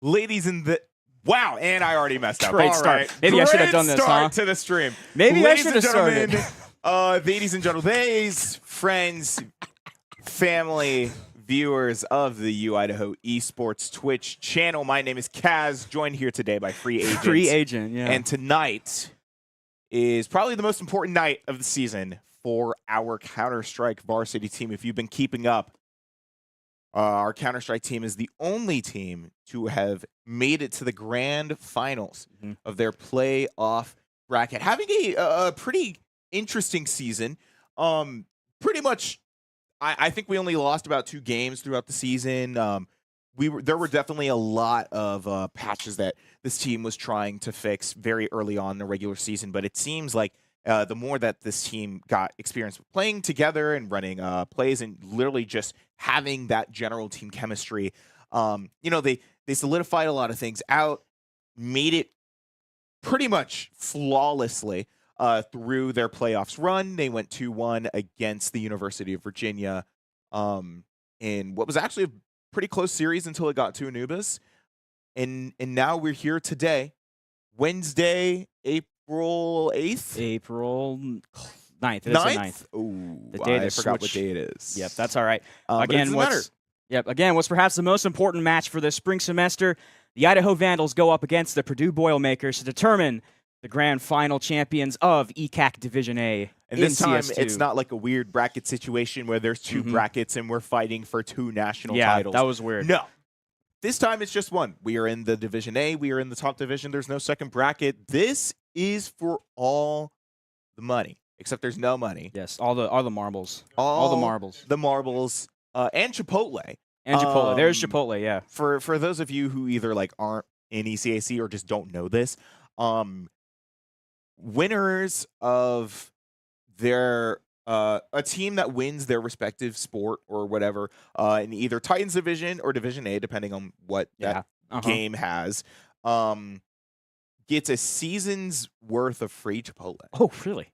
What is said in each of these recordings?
Ladies and the wow, and I already messed up. Great All start. right. Maybe I should have done this, start huh? to the stream. Maybe I Ladies should and have started. gentlemen, ladies and gentlemen, friends, family, viewers of the Idaho Esports Twitch channel. My name is Kaz, joined here today by Free Agent. Free agent, yeah. And tonight is probably the most important night of the season for our Counter-Strike Varsity team. If you've been keeping up, our Counter-Strike team is the only team to have made it to the grand finals of their playoff bracket. Having a pretty interesting season. Pretty much, I think we only lost about 2 games throughout the season. There were definitely a lot of patches that this team was trying to fix very early on in the regular season, but it seems like the more that this team got experience with playing together and running plays and literally just having that general team chemistry, they solidified a lot of things out, made it pretty much flawlessly through their playoffs run. They went 2-1 against the University of Virginia in what was actually a pretty close series until it got to Anubis. And now we're here today, Wednesday, April 8th? April 9th. It is the 9th. Ooh, The day I they forgot switch. what day it is. Yep, that's all right. Again, what's perhaps the most important match for this spring semester, the Idaho Vandals go up against the Purdue Boilermakers to determine the grand final champions of ECAC Division A. And this time, CS2. it's not like a weird bracket situation where there's 2 brackets and we're fighting for 2 national titles. Yeah, that was weird. No. This time, it's just 1. We are in the Division A. We are in the top division. There's no second bracket. This is for all the money, except there's no money. Yes, all the marbles. All the marbles. The marbles. And Chipotle. And Chipotle. There's Chipotle, yeah. For those of you who either aren't in ECAC or just don't know this, winners of their a team that wins their respective sport or whatever in either Titans Division or Division A, depending on what that game has, gets a season's worth of free Chipotle. Oh, really?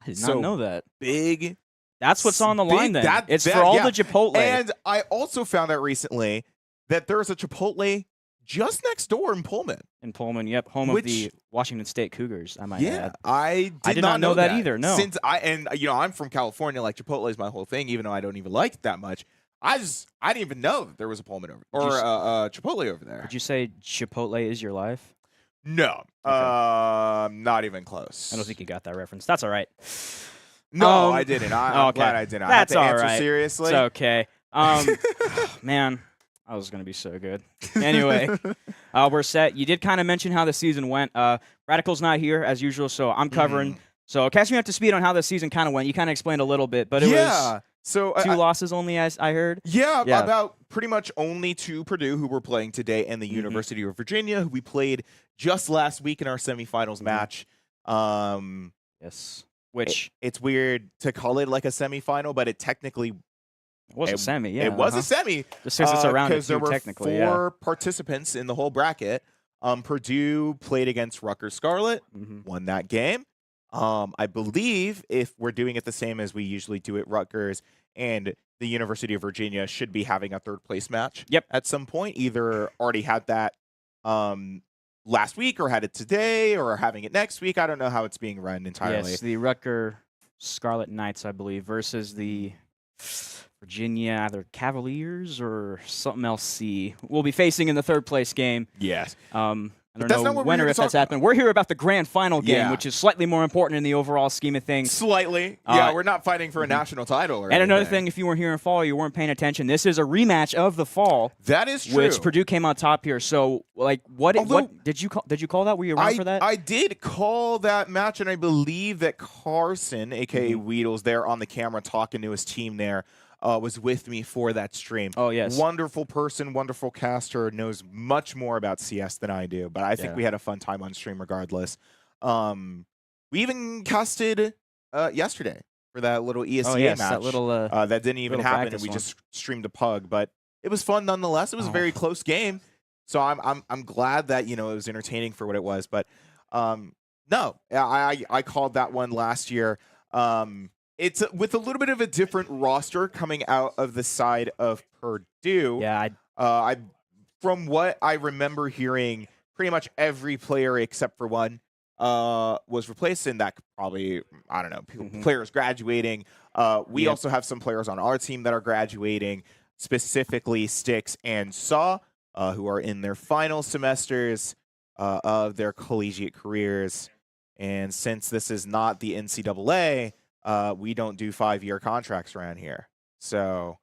I did not know that. Big. That's what's on the line then. It's for all the Chipotle. And I also found out recently that there's a Chipotle just next door in Pullman. In Pullman, yep, home of the Washington State Cougars, I might add. I did not know that either, no. Since I'm from California, Chipotle is my whole thing, even though I don't even like it that much. I didn't even know that there was a Pullman Chipotle over there. Would you say Chipotle is your life? No, not even close. I don't think you got that reference. That's all right. No, I didn't. I'm glad I didn't. That's I had to all answer right. seriously. It's okay. Man, I was going to be so good. Anyway, we're set. You did kind of mention how the season went. Radical's not here, as usual, so I'm covering. So catch me up to speed on how the season kind of went. You kind of explained a little bit, but it was so 2 losses only, as I heard. Yeah, about pretty much only to Purdue, who we're playing today, and the University of Virginia, who we played just last week in our semifinals match. Yes. Which it's weird to call it like a semifinal, but it technically was a semi. Yeah, it was a semi. Just because it's around because there were technically, 4 participants in the whole bracket. Purdue played against Rutgers Scarlet, won that game. I believe if we're doing it the same as we usually do at Rutgers, and the University of Virginia should be having a 3rd place match. Yep. At some point, either already had that last week or had it today or having it next week. I don't know how it's being run entirely. Yes, the Rutgers Scarlet Knights, I believe, versus the Virginia either Cavaliers or something else. C. We'll be facing in the 3rd place game. Yes. I don't know when or if that's happened. We're here about the grand final game, which is slightly more important in the overall scheme of things. Slightly. Yeah, we're not fighting for a national title or anything. Another thing, if you weren't here in fall, you weren't paying attention, this is a rematch of the fall. That is true. Which Purdue came on top here. So, what did you call that? Were you around for that? I did call that match, and I believe that Carson, a.k.a. Weedles, there on the camera talking to his team there, was with me for that stream. Oh, yes. Wonderful person, wonderful caster, knows much more about CS than I do, but I think we had a fun time on stream regardless. We even casted yesterday for that little ESCA match. That little that didn't even happen, and we just streamed a pug, but it was fun nonetheless. It was a very close game, so I'm glad that it was entertaining for what it was. But no, I called that one last year. It's with a little bit of a different roster coming out of the side of Purdue. Yeah, I from what I remember hearing, pretty much every player except for one was replaced, and that could probably, I don't know, players graduating. We also have some players on our team that are graduating, specifically Styx and Saw, who are in their final semesters of their collegiate careers. And since this is not the NCAA, we don't do 5-year contracts around here. So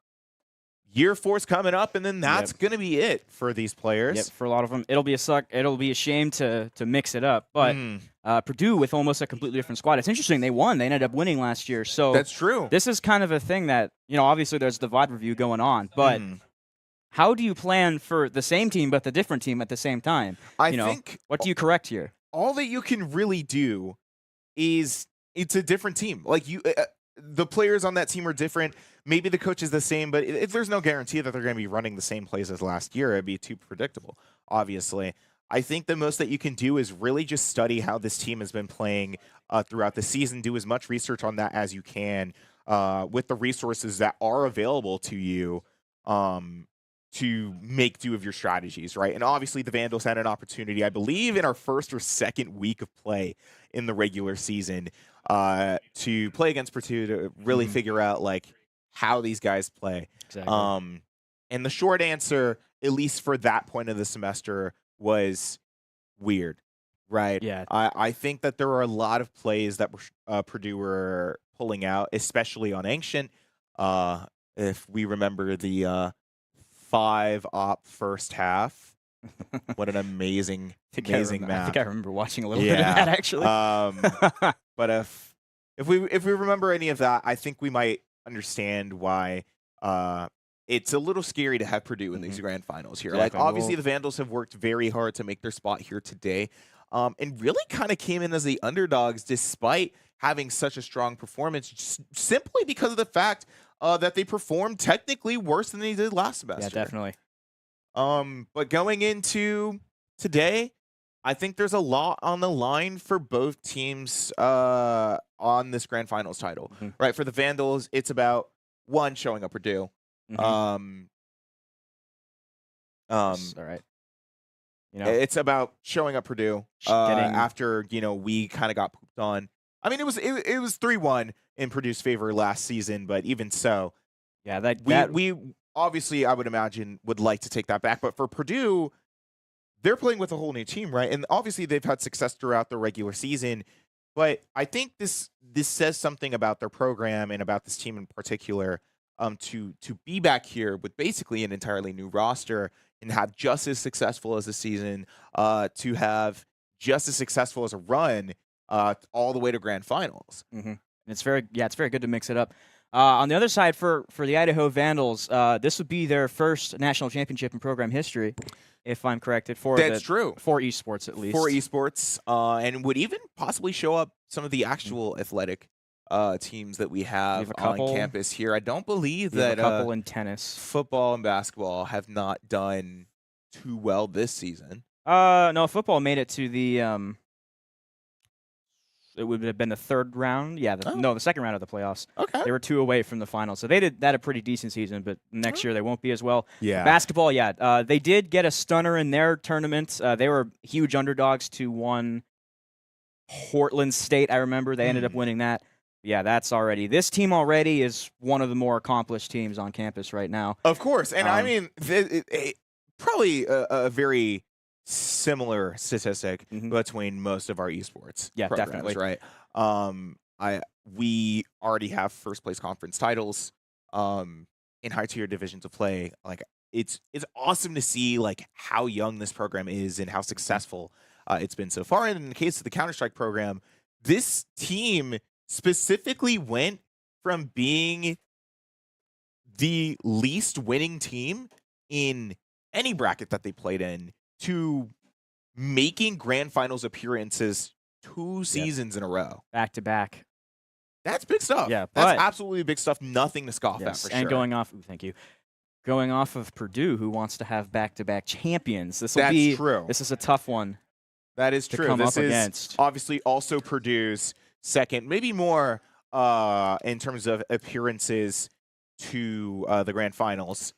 year 4's coming up, and then that's going to be it for these players. Yep, for a lot of them, it'll be a shame to mix it up. But Purdue with almost a completely different squad. It's interesting. They won. They ended up winning last year. So that's true. This is kind of a thing that, obviously there's the VOD review going on, but how do you plan for the same team but the different team at the same time? I think what do you correct here? All that you can really do is it's a different team. Like the players on that team are different. Maybe the coach is the same, but there's no guarantee that they're going to be running the same plays as last year. It'd be too predictable, obviously. I think the most that you can do is really just study how this team has been playing throughout the season. Do as much research on that as you can with the resources that are available to you to make do of your strategies, right? And obviously the Vandals had an opportunity, I believe, in our first or second week of play in the regular season to play against Purdue to really figure out, like, how these guys play. Exactly. And the short answer, at least for that point of the semester, was weird, right? Yeah. I think that there are a lot of plays that Purdue were pulling out, especially on Ancient. If we remember the 5-op first half, what an amazing map. I think I remember watching a little bit of that, actually. But if we remember any of that, I think we might understand why it's a little scary to have Purdue in these grand finals here. Exactly. Like, obviously, the Vandals have worked very hard to make their spot here today, and really kind of came in as the underdogs despite having such a strong performance, simply because of the fact that they performed technically worse than they did last semester. Yeah, definitely. But going into today, I think there's a lot on the line for both teams on this grand finals title, right? For the Vandals, it's about one, showing up Purdue. All right. It's about showing up Purdue after we kind of got pooped on. I mean, it was 3-1 in Purdue's favor last season, but even so, yeah, we obviously, I would imagine, would like to take that back. But for Purdue, they're playing with a whole new team, right? And obviously, they've had success throughout the regular season. But I think this says something about their program and about this team in particular. To be back here with basically an entirely new roster and have just as successful as a season, to have just as successful as a run all the way to grand finals. It's very good to mix it up. On the other side, for the Idaho Vandals, this would be their first national championship in program history, if I'm corrected. That's true. For esports, at least. For esports, and would even possibly show up some of the actual athletic teams that we have on campus here. I don't believe that a couple in tennis, football, and basketball have not done too well this season. No, football made it to the it would have been the third round. Yeah, the second round of the playoffs. Okay. They were 2 away from the final. So they did that a pretty decent season, but next year they won't be as well. Yeah. Basketball, they did get a stunner in their tournament. They were huge underdogs to one Portland State, I remember. They ended up winning that. Yeah, this team already is one of the more accomplished teams on campus right now. Of course. And I mean, probably a very similar statistic between most of our esports programs, definitely, right? We already have first place conference titles in high tier divisions of play. Like, it's awesome to see like how young this program is and how successful it's been so far. And in the case of the Counter-Strike program, this team specifically went from being the least winning team in any bracket that they played in to making grand finals appearances 2 seasons in a row. Back to back. That's big stuff. Yeah, that's absolutely big stuff. Nothing to scoff at, for sure. And going off of Purdue, who wants to have back-to-back champions. This is true. This is a tough one. That is true. Come this up is against. Obviously also Purdue's second, maybe more in terms of appearances to the grand finals.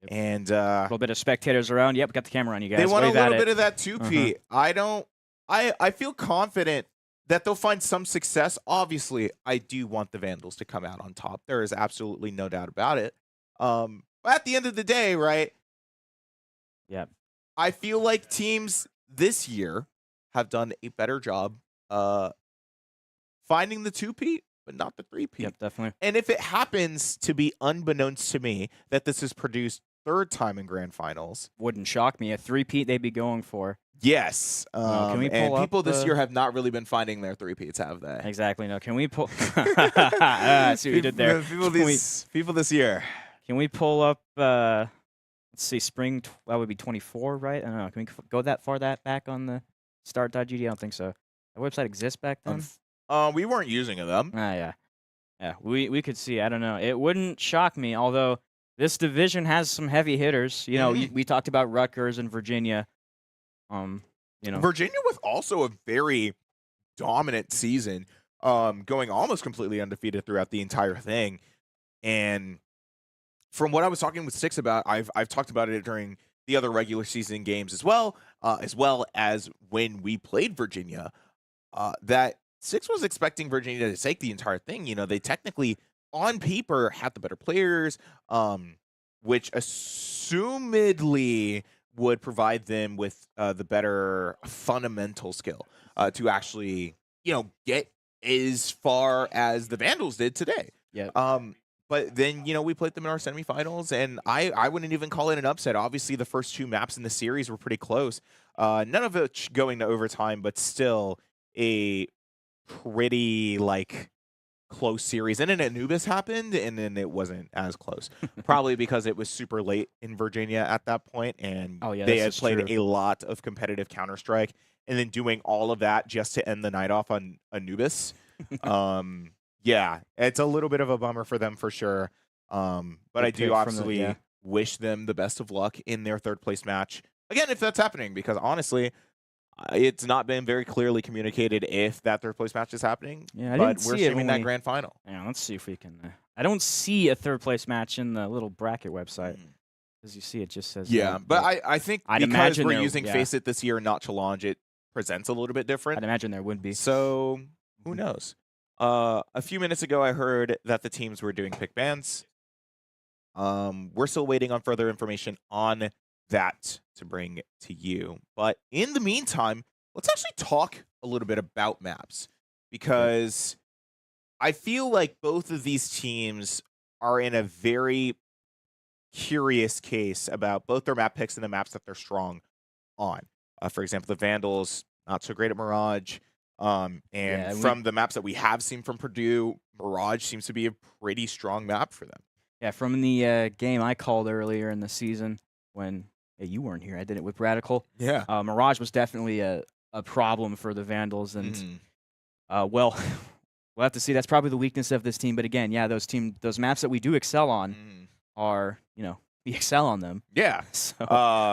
And A little bit of spectators around. Yep, got the camera on you guys. they want a Wave at little it. bit of that two-peat. I feel confident that they'll find some success. Obviously, I do want the Vandals to come out on top. There is absolutely no doubt about it. But at the end of the day, right? Yeah. I feel like teams this year have done a better job finding the two-peat, but not the three-peat. Yep, definitely. And if it happens to be unbeknownst to me that this is Purdue's third time in grand finals, Wouldn't shock me. A three-peat they'd be going for. yes. Can we and pull up people this the- year have not really been finding their three-peats, have they? Exactly. No, can we pull? I see what you did there. People this year. Can we pull up? Let's see, spring. That would be 24, right? I don't know. Can we go that far back on the start.gd? I don't think so. The website exists back then. We weren't using them. Yeah. We could see. I don't know. It wouldn't shock me. Although this division has some heavy hitters. You know, we talked about Rutgers and Virginia. Virginia with also a very dominant season, going almost completely undefeated throughout the entire thing. And from what I was talking with Six about, I've talked about it during the other regular season games as well as when we played Virginia, that Six was expecting Virginia to take the entire thing. You know, they technically, on paper, had the better players, which assumedly would provide them with the better fundamental skill to actually, get as far as the Vandals did today. Yeah. But then, we played them in our semifinals, and I wouldn't even call it an upset. Obviously, the first two maps in the series were pretty close. None of it going to overtime, but still a pretty, close series. And then Anubis happened, and then it wasn't as close. Probably because it was super late in Virginia at that point, and they had played a lot of competitive Counter-Strike, and then doing all of that just to end the night off on Anubis. Yeah, it's a little bit of a bummer for them for sure. But I do absolutely wish them the best of luck in their third place match. Again, if that's happening, because honestly, it's not been very clearly communicated if that third place match is happening. Yeah, but we're assuming that grand final. Yeah, let's see if we can. I don't see a third place match in the little bracket website. As you see, it just says. Yeah, but I think because we're using Face It this year, not Challenge, it presents a little bit different. I'd imagine there would be. So who knows? A few minutes ago, I heard that the teams were doing pick bans. We're still waiting on further information on that to bring to you. But in the meantime, let's actually talk a little bit about maps, because I feel like both of these teams are in a very curious case about both their map picks and the maps that they're strong on. For example, the Vandals, not so great at Mirage. From the maps that we have seen from Purdue, Mirage seems to be a pretty strong map for them. Yeah, from the game I called earlier in the season when you weren't here, I did it with Radical. Yeah. Mirage was definitely a problem for the Vandals, and we'll have to see. That's probably the weakness of this team. But again, yeah, those maps that we do excel on are, we excel on them. Yeah. So,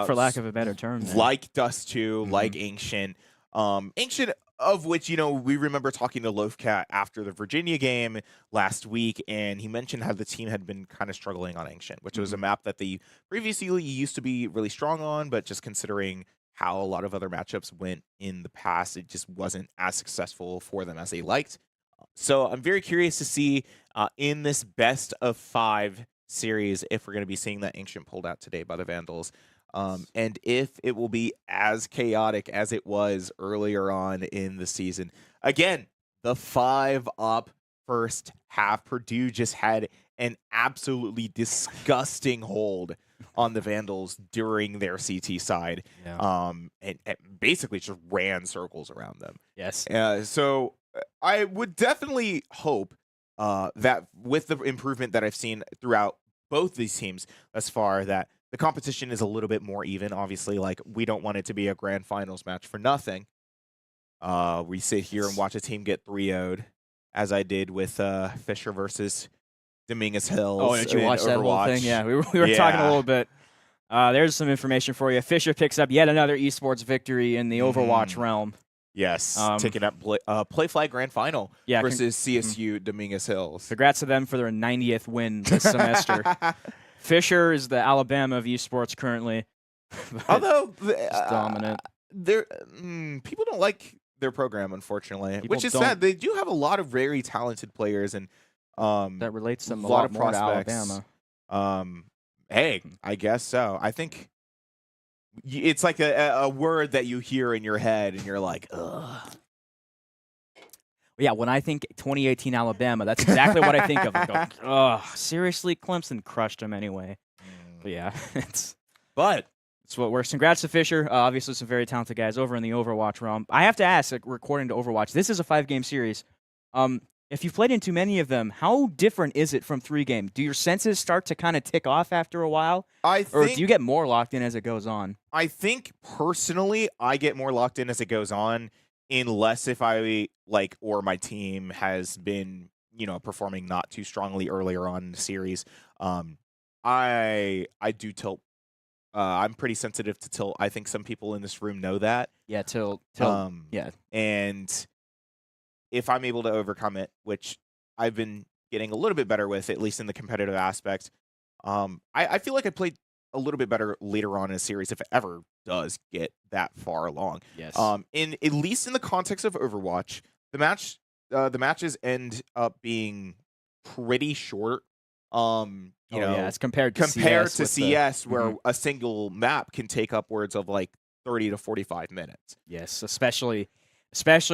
for lack of a better term, like Dust 2, like Ancient. Ancient, of which, we remember talking to Loafcat after the Virginia game last week, and he mentioned how the team had been kind of struggling on Ancient, which was a map that they previously used to be really strong on, but just considering how a lot of other matchups went in the past, it just wasn't as successful for them as they liked. So I'm very curious to see in this best of 5 series if we're going to be seeing that Ancient pulled out today by the Vandals. And if it will be as chaotic as it was earlier on in the season. Again, the 5-up first half. Purdue just had an absolutely disgusting hold on the Vandals during their CT side. Yeah. And basically just ran circles around them. Yes. So I would definitely hope that with the improvement that I've seen throughout both these teams thus far, that the competition is a little bit more even. Obviously, we don't want it to be a grand finals match for nothing. We sit here and watch a team get 3-0'd, as I did with Fisher versus Dominguez Hills. Oh, did you watch that whole thing? Yeah, we were talking a little bit. There's some information for you. Fisher picks up yet another esports victory in the Overwatch realm. Yes, taking up Play Flag Grand Final versus CSU Dominguez Hills. Congrats to them for their 90th win this semester. Fisher is the Alabama of esports currently. Although Just dominant. People don't like their program, unfortunately, People which is don't. sad. They do have a lot of very talented players and That relates them a lot lot of more to prospects. Alabama. Hey, I guess so. I think it's like a word that you hear in your head, and you're like, ugh. Yeah, when I think 2018 Alabama, that's exactly what I think of. I go, ugh, seriously, Clemson crushed them anyway. But yeah, it's what works. Congrats to Fisher. Obviously, some very talented guys over in the Overwatch realm. I have to ask, like, according to Overwatch, this is a 5-game series. If you've played in too many of them, how different is it from 3-game? Do your senses start to kind of tick off after a while? Or do you get more locked in as it goes on? I think personally, I get more locked in as it goes on, unless if I or my team has been, performing not too strongly earlier on in the series. I do tilt. I'm pretty sensitive to tilt. I think some people in this room know that. Yeah, tilt. Yeah. And if I'm able to overcome it, which I've been getting a little bit better with, at least in the competitive aspect, I feel like I played a little bit better later on in a series if it ever does get that far along. Yes. At least in the context of Overwatch, the matches end up being pretty short. It's compared to CS, where a single map can take upwards of like 30 to 45 minutes. Yes, especially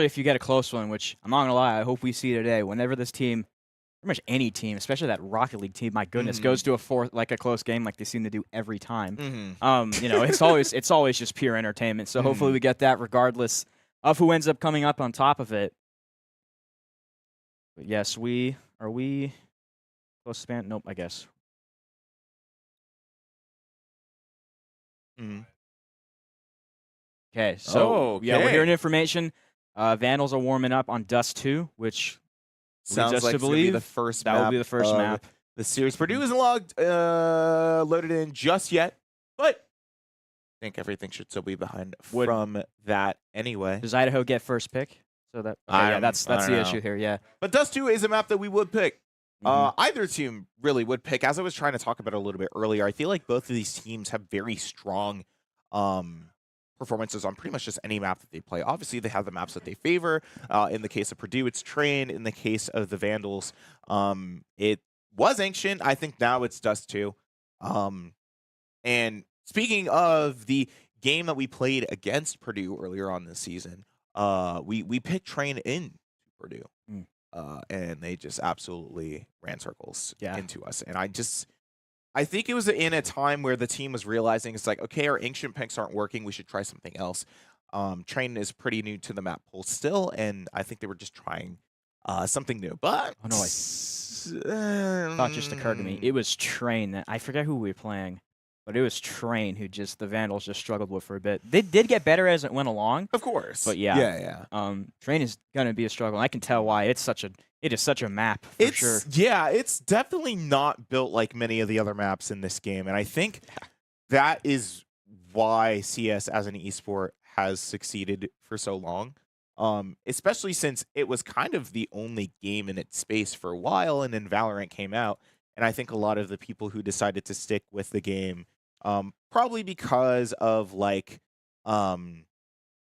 if you get a close one, which I'm not gonna lie, I hope we see today. Whenever this team, pretty much any team, especially that Rocket League team, my goodness, goes to a close game like they seem to do every time. It's always just pure entertainment. So hopefully we get that regardless of who ends up coming up on top of it. But yes, are we close span? Nope, I guess. Okay, so yeah, we're hearing information. Vandals are warming up on Dust 2, which sounds leads us like to believe the first that will be the first map. The series. Purdue isn't loaded in just yet, but I think everything should still be behind from that anyway. Does Idaho get first pick? So that that's the issue here. Yeah, but Dust 2 is a map that we would pick. Either team really would pick. As I was trying to talk about a little bit earlier, I feel like both of these teams have very strong performances on pretty much just any map that they play. Obviously, they have the maps that they favor. In the case of Purdue, it's Train. In the case of the Vandals, it was Ancient. I think now it's Dust 2. And speaking of the game that we played against Purdue earlier on this season, we picked Train in Purdue. And they just absolutely ran circles into us. And I think it was in a time where the team was realizing it's like, okay, our ancient picks aren't working. We should try something else. Train is pretty new to the map pool still, and I think they were just trying something new. But thought just occurred to me. It was Train. I forget who we were playing, but it was Train who the Vandals just struggled with for a bit. They did get better as it went along. Of course. But yeah. Train is going to be a struggle. I can tell why. It is such a map for sure. Yeah, it's definitely not built like many of the other maps in this game. And I think that is why CS as an esport has succeeded for so long. Especially since it was kind of the only game in its space for a while, and then Valorant came out. And I think a lot of the people who decided to stick with the game, probably because of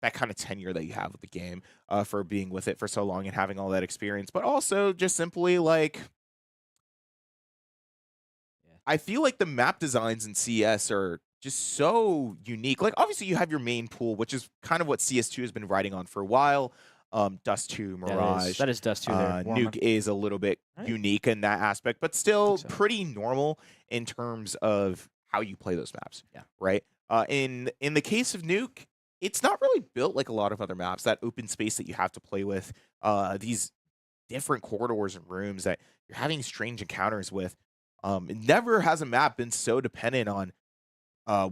that kind of tenure that you have with the game, for being with it for so long and having all that experience, but also just simply I feel like the map designs in CS are just so unique. Like, obviously you have your main pool, which is kind of what CS2 has been riding on for a while. Dust 2, Mirage. That is Dust 2 there. Nuke is a little bit unique in that aspect, but still pretty normal in terms of how you play those maps. Yeah. Right? In the case of Nuke, it's not really built like a lot of other maps. That open space that you have to play with, these different corridors and rooms that you're having strange encounters with. Never has a map been so dependent on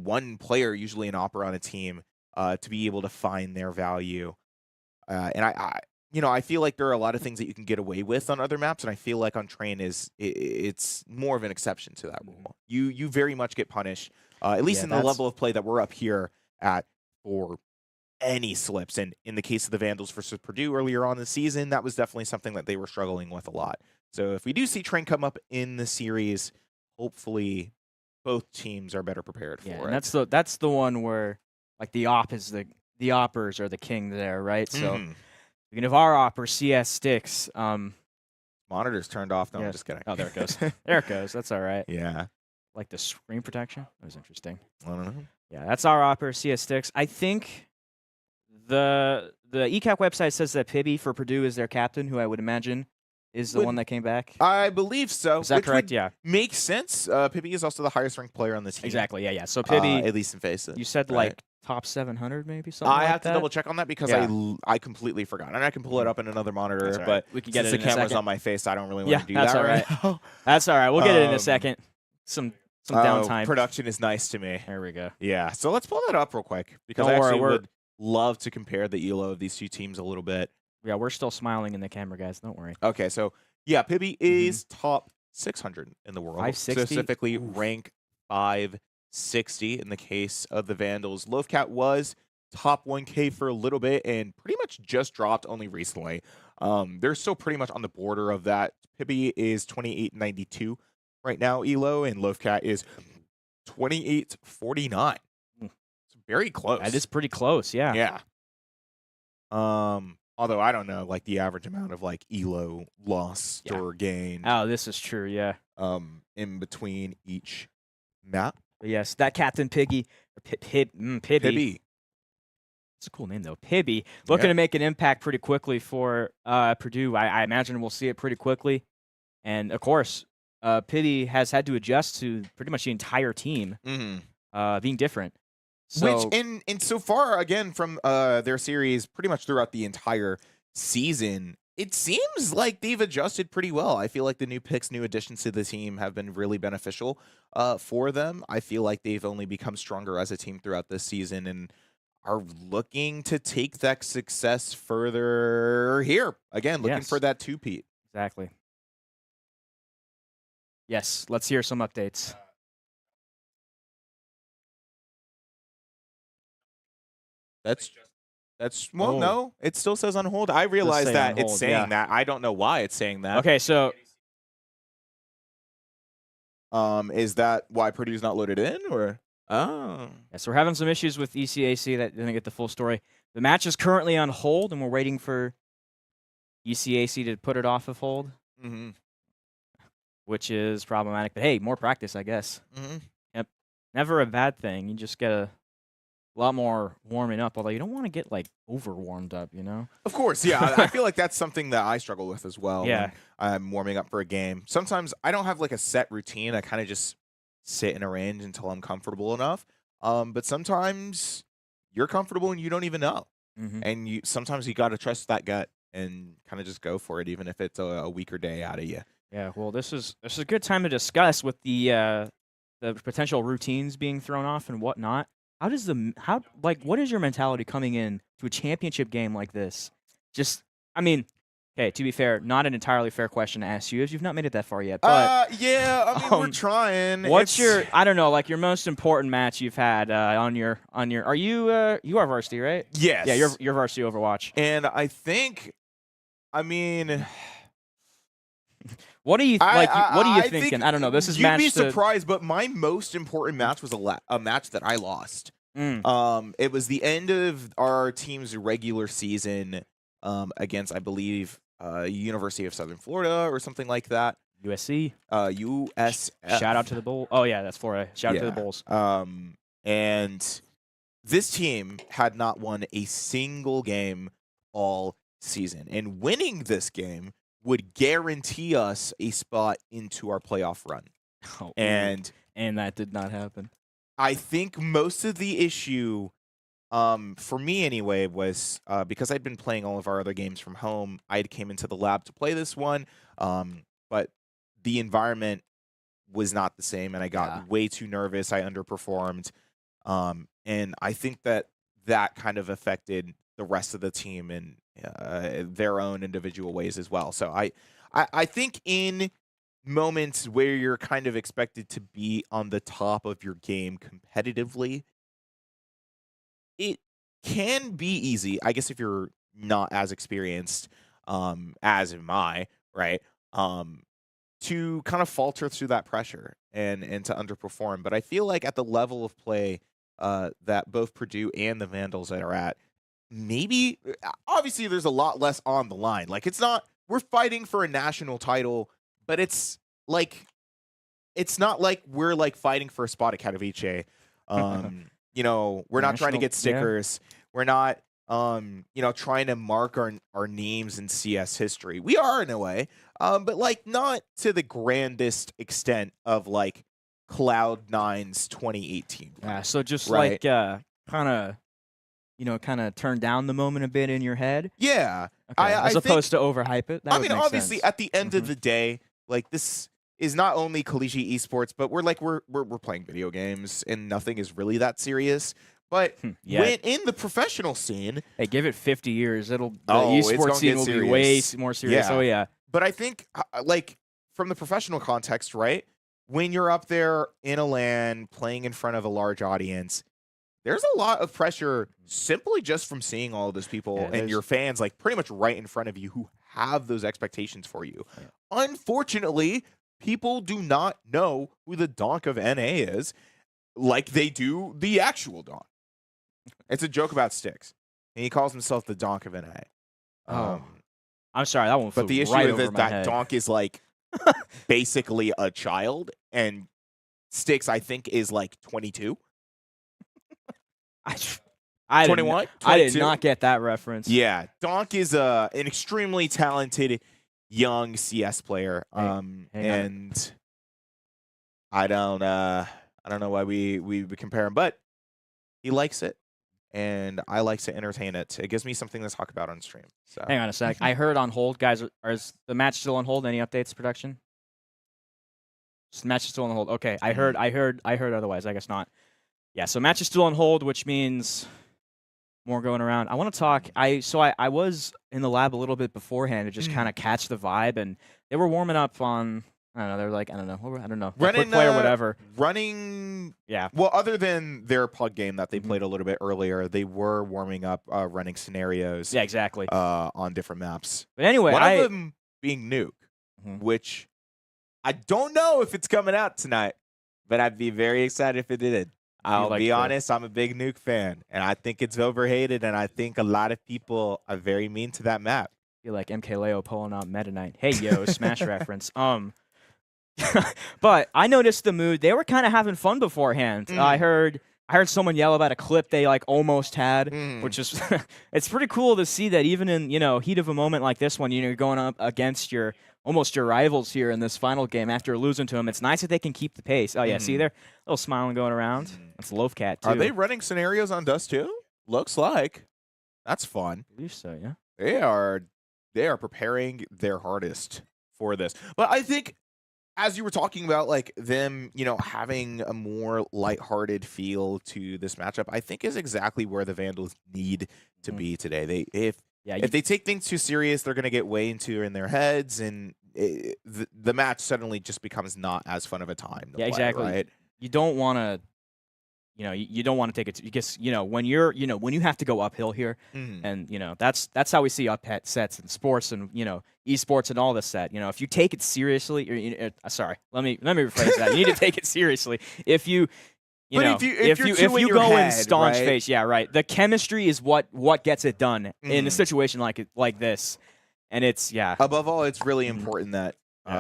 one player, usually an Opera on a team, to be able to find their value. And I feel like there are a lot of things that you can get away with on other maps, and I feel like on Train it's more of an exception to that rule. You very much get punished, at least in the level of play that we're up here at, for any slips. And in the case of the Vandals versus Purdue earlier on in the season, that was definitely something that they were struggling with a lot. So if we do see Train come up in the series, hopefully both teams are better prepared for Yeah, it. and that's the one where like the oppers are the king there, right? So speaking of our oppers, CS6. Monitor's turned off. No, Yeah. I'm just kidding. Oh, there it goes. There it goes. That's all right. Yeah. Like the screen protection. That was interesting. I don't know. Yeah, that's our opper, CS6. I think the ECAC website says that Pibby for Purdue is their captain, who I would imagine is the one that came back. I believe so. Is that which correct? would Yeah. make sense. Pibby is also the highest ranked player on the team. Exactly. Yeah. So Pibby, at least in FACEIT. you said right? like top 700, maybe something. I like have to that? double check on that because Yeah. I completely forgot, and I can pull it up in another monitor. That's all But right. We can get since it the in a camera's second. on my face, I don't really want Yeah, to do that's that all right now. That's all right. We'll get it in a second. Some downtime. Production is nice to me. There we go. Yeah, so let's pull that up real quick because Don't I worry, actually we're- would love to compare the elo of these two teams a little bit. Yeah, we're still smiling in the camera, guys. Don't worry. Okay, so yeah, Pibby is top 600 in the world, 560? specifically Oof. rank 560 in the case of the Vandals. Lovecat was top 1K for a little bit and pretty much just dropped only recently. They're still pretty much on the border of that. Pibby is 2892 right now, elo, and Lovecat is 2849. It's very close. That is pretty close. Yeah. Yeah. Although I don't know, like the average amount of like elo lost Yeah. or gained Oh, this is true. Yeah. in between each map. But yes, that Captain Pibby. Pibby. Pibby. It's a cool name though. Pibby. Looking to make an impact pretty quickly for Purdue. I imagine we'll see it pretty quickly. And of course, Pibby has had to adjust to pretty much the entire team being different. So, Which and so far again from their series pretty much throughout the entire season, it seems like they've adjusted pretty well. I feel like the new picks, new additions to the team have been really beneficial for them. I feel like they've only become stronger as a team throughout this season and are looking to take that success further here. Again, looking Yes. for that two-peat. exactly. Yes, let's hear some updates. That's well, Oh. no, it still says on hold. I realize say that on it's hold, saying yeah. that. I don't know why it's saying that. Okay, so Is that why Purdue's not loaded in, or? Oh, yes, we're having some issues with ECAC that didn't get the full story. The match is currently on hold, and we're waiting for ECAC to put it off of hold, which is problematic. But hey, more practice, I guess. Never a bad thing. You just get a lot more warming up, although you don't want to get like over warmed up, you know? Of course, yeah. I feel like that's something that I struggle with as well. Yeah. When I'm warming up for a game. Sometimes I don't have like a set routine. I kind of just sit in a range until I'm comfortable enough. But sometimes you're comfortable and you don't even know. And sometimes you got to trust that gut and kind of just go for it, even if it's a weaker day out of you. Yeah, well, this is a good time to discuss with the potential routines being thrown off and whatnot. What is your mentality coming in to a championship game like this? Okay, to be fair, not an entirely fair question to ask you, as you've not made it that far yet. But yeah, I mean, we're trying. what's your your most important match you've had on your? Are you you are Varsity, right? Yes. Yeah, you're Varsity Overwatch. And I think, I mean, what are you what are you I thinking? think I don't know. This is you'd match be to- surprised, but my most important match was a match that I lost. It was the end of our team's regular season against, I believe, University of Southern Florida or something like that. USC. USF. Shout out to the Bulls. Oh yeah, that's Florida. Shout out to the Bulls. And this team had not won a single game all season, and winning this game would guarantee us a spot into our playoff run. And that did not happen. I think most of the issue, for me anyway, was because I'd been playing all of our other games from home. I came into the lab to play this one, but the environment was not the same, and I got way too nervous. I underperformed, and I think that kind of affected the rest of the team in their own individual ways as well. So I think in moments where you're kind of expected to be on the top of your game competitively, it can be easy, I guess, if you're not as experienced as am I, right? to kind of falter through that pressure and to underperform. But I feel like at the level of play that both Purdue and the Vandals are at, maybe obviously there's a lot less on the line. Like it's not we're fighting for a national title, but it's not like we're like fighting for a spot at Katowice. You know, we're not trying to get stickers. Yeah. We're not you know, trying to mark our names in CS history. We are in a way, but like not to the grandest extent of like Cloud9's 2018. Yeah, so just right? Like kind of, you know, kind of turn down the moment a bit in your head. Yeah, okay. As opposed to overhype it. That I mean, obviously, sense. At the end of the day, like this is not only collegiate esports, but we're playing video games, and nothing is really that serious. But when in the professional scene, hey, give it 50 years, the esports scene will be way more serious. Yeah. Oh yeah. But I think like from the professional context, right? When you're up there in a LAN playing in front of a large audience, there's a lot of pressure simply just from seeing all of those people and your fans like pretty much right in front of you who have those expectations for you. Yeah. Unfortunately, people do not know who the donk of NA is like they do the actual donk. It's a joke about Styx. And he calls himself the donk of NA. I'm sorry, that one flew But the issue is that donk is like basically a child, and Styx, I think, is like 22. I 21? I did not get that reference. Yeah, donk is an extremely talented young CS player. And I don't know why we compare him, but he likes it. And I like to entertain it. It gives me something to talk about on stream. So hang on a sec. I heard on hold, guys. Is the match still on hold? Any updates, production? The match is still on hold. Okay, I heard otherwise. I guess not. Yeah, so match is still on hold, which means more going around. I want to talk. I was in the lab a little bit beforehand to just kind of catch the vibe, and they were warming up on. I don't know. They're like, I don't know. Running play or whatever. Running. Yeah. Well, other than their plug game that they played a little bit earlier, they were warming up running scenarios. Yeah, exactly. On different maps. But anyway, one of them being Nuke, which I don't know if it's coming out tonight, but I'd be very excited if it did. I'll be honest, I'm a big Nuke fan, and I think it's overhated, and I think a lot of people are very mean to that map. You're like MKLeo pulling out Meta Knight. Hey, yo, Smash reference. But I noticed the mood. They were kind of having fun beforehand. I heard someone yell about a clip they like almost had, which is it's pretty cool to see that even in heat of a moment like this one, you're going up against almost your rivals here in this final game after losing to them. It's nice that they can keep the pace. Oh yeah, see there, little smiling going around. That's Loafcat too. Are they running scenarios on Dust too? Looks like that's fun. I believe so. Yeah, they are preparing their hardest for this, but I think. As you were talking about, like them, having a more lighthearted feel to this matchup, I think is exactly where the Vandals need to be today. If they take things too serious, they're going to get way in their heads, and the match suddenly just becomes not as fun of a time. To play, exactly. Right? You don't want to. You don't want to take it because when you have to go uphill here, and that's how we see up sets in sports and esports and all this set. If you take it seriously, sorry, let me rephrase that. You need to take it seriously. If you if you go in staunch face, yeah, right. The chemistry is what gets it done in a situation like this, and it's Above all, it's really important that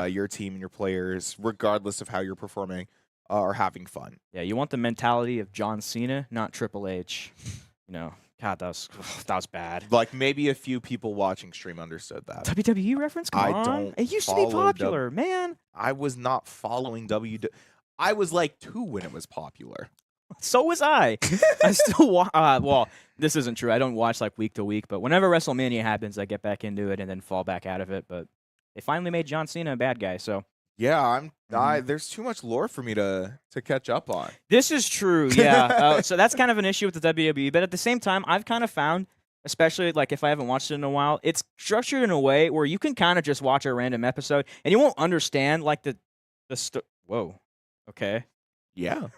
your team and your players, regardless of how you're performing, are having fun. Yeah, you want the mentality of John Cena, not Triple H. God, that was bad. Like maybe a few people watching stream understood that. WWE reference? Come on. It used to be popular, man. I was not following WWE. I was like 2 when it was popular. So was I. I still well, this isn't true. I don't watch like week to week, but whenever WrestleMania happens, I get back into it and then fall back out of it. But they finally made John Cena a bad guy, so. Yeah, there's too much lore for me to catch up on. This is true, yeah. So that's kind of an issue with the WWE, but at the same time, I've kind of found, especially like if I haven't watched it in a while, it's structured in a way where you can kind of just watch a random episode and you won't understand like whoa, okay. Yeah.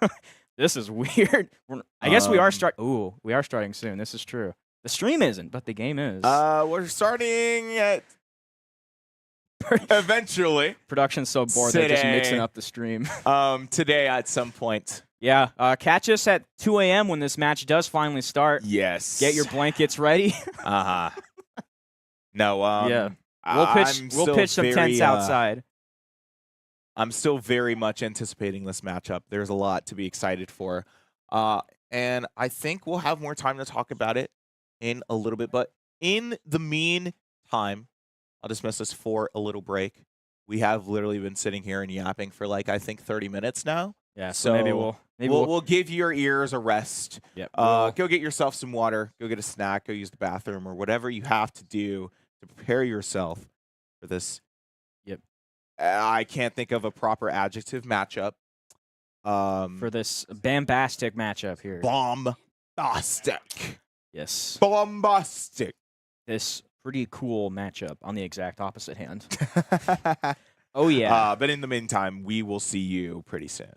This is weird. I guess we are starting soon. This is true. The stream isn't, but the game is. We're starting at Eventually. Production's so bored they're just Today. mixing up the stream. Today at some point. Yeah, catch us at 2 a.m. when this match does finally start. Yes. Get your blankets ready. Uh-huh. No, yeah. I'm We'll still pitch some very, tents outside. I'm still very much anticipating this matchup. There's a lot to be excited for. And I think we'll have more time to talk about it in a little bit. But in the meantime, I'll dismiss us for a little break. We have literally been sitting here and yapping for like, I think 30 minutes now. Yeah, so maybe we'll give your ears a rest. Yep. Go get yourself some water. Go get a snack. Go use the bathroom or whatever you have to do to prepare yourself for this. Yep. I can't think of a proper adjective matchup. For this bombastic matchup here. Bombastic. Yes. Bombastic. This pretty cool matchup on the exact opposite hand. Oh, yeah. But in the meantime, we will see you pretty soon.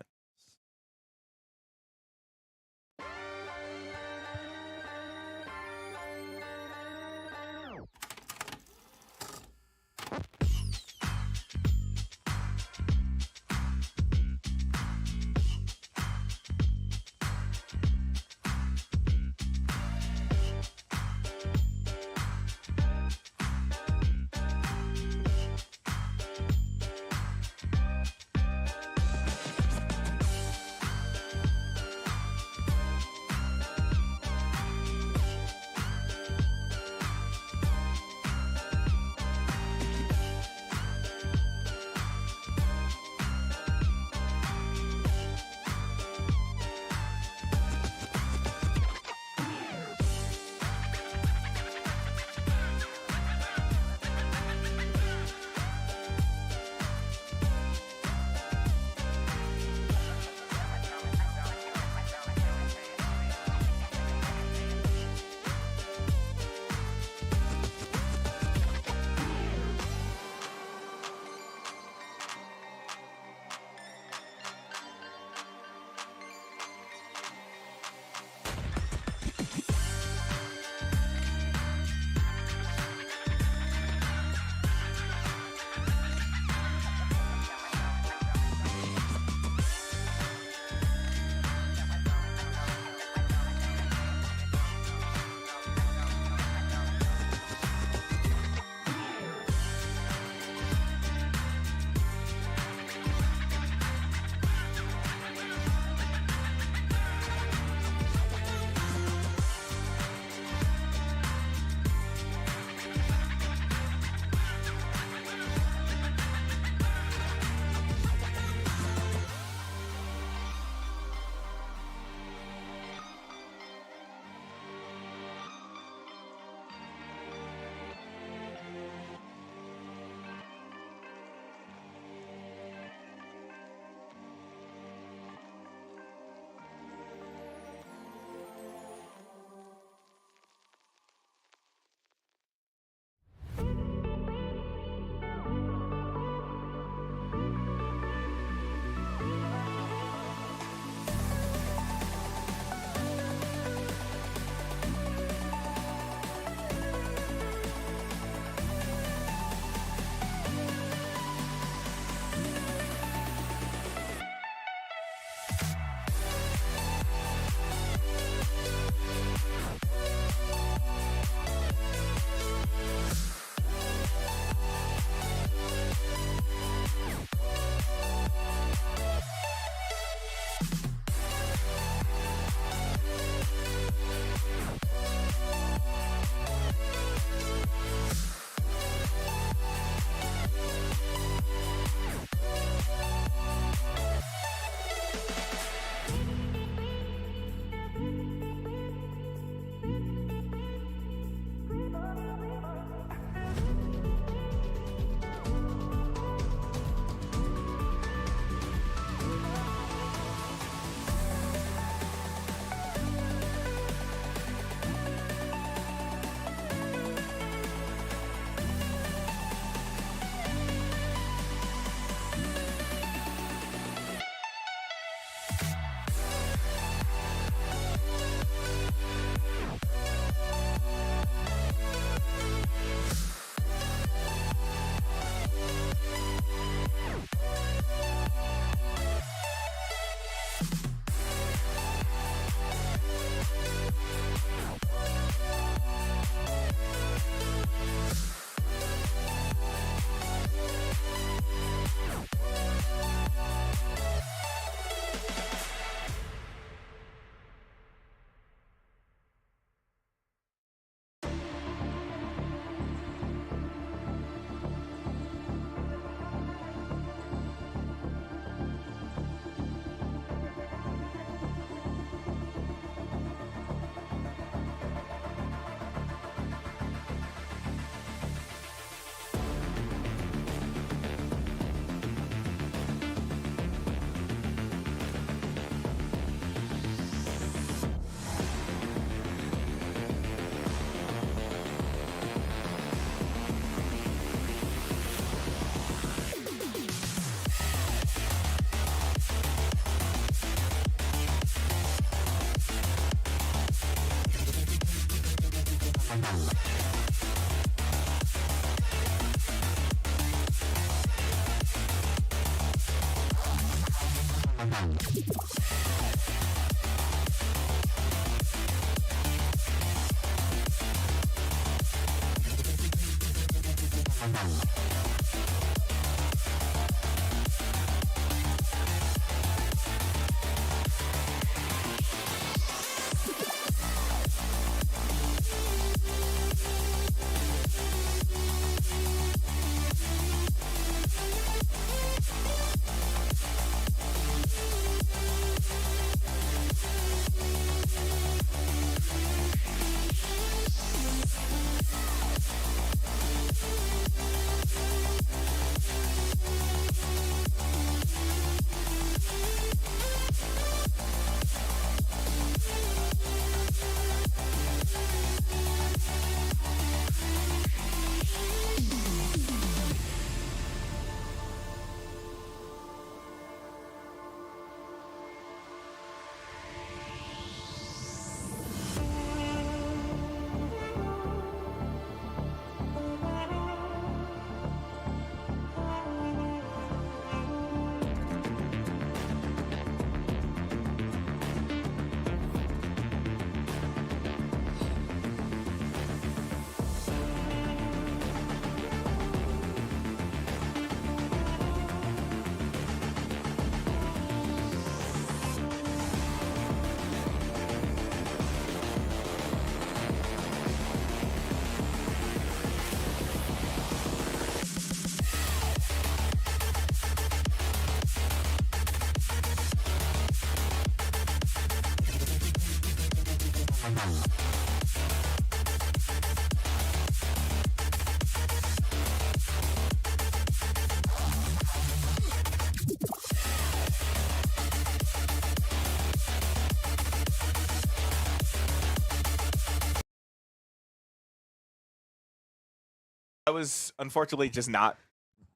I was unfortunately just not.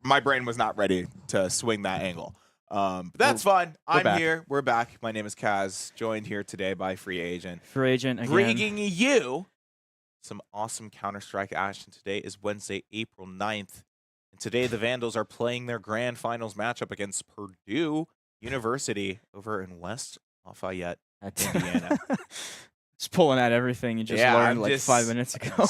My brain was not ready to swing that angle. But that's fine. I'm back. here. We're back. My name is Kaz, joined here today by Free Agent. Free Agent again. Bringing you some awesome Counter-Strike action. Today is Wednesday, April 9th. And today the Vandals are playing their grand finals matchup against Purdue University over in West Lafayette, Indiana. Just pulling out everything you just learned like 5 minutes ago.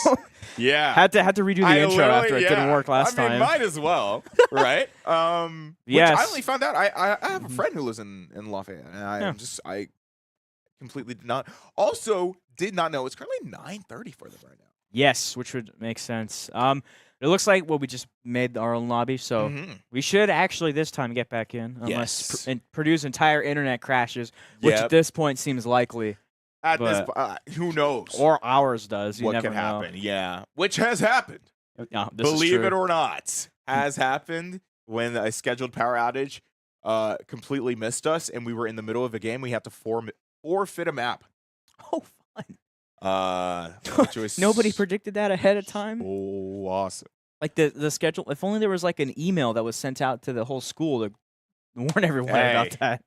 Yeah. had to redo the intro after it didn't work last time. Might as well, right? Yes. Which I only found out. I have a friend who lives in Lafayette, and I completely did not. Also, did not know it's currently 9:30 for them right now. Yes, which would make sense. It looks like we just made our own lobby, so we should actually this time get back in, unless Purdue's entire internet crashes, which at this point seems likely. At this, who knows? Or ours does. You what never can know. happen? Yeah, which has happened. Believe it or not, has happened when a scheduled power outage completely missed us, and we were in the middle of a game. We had to forfeit a map. Oh, fun. Which was Nobody predicted that ahead of time. Oh, awesome! Like the schedule. If only there was like an email that was sent out to the whole school to warn everyone about that.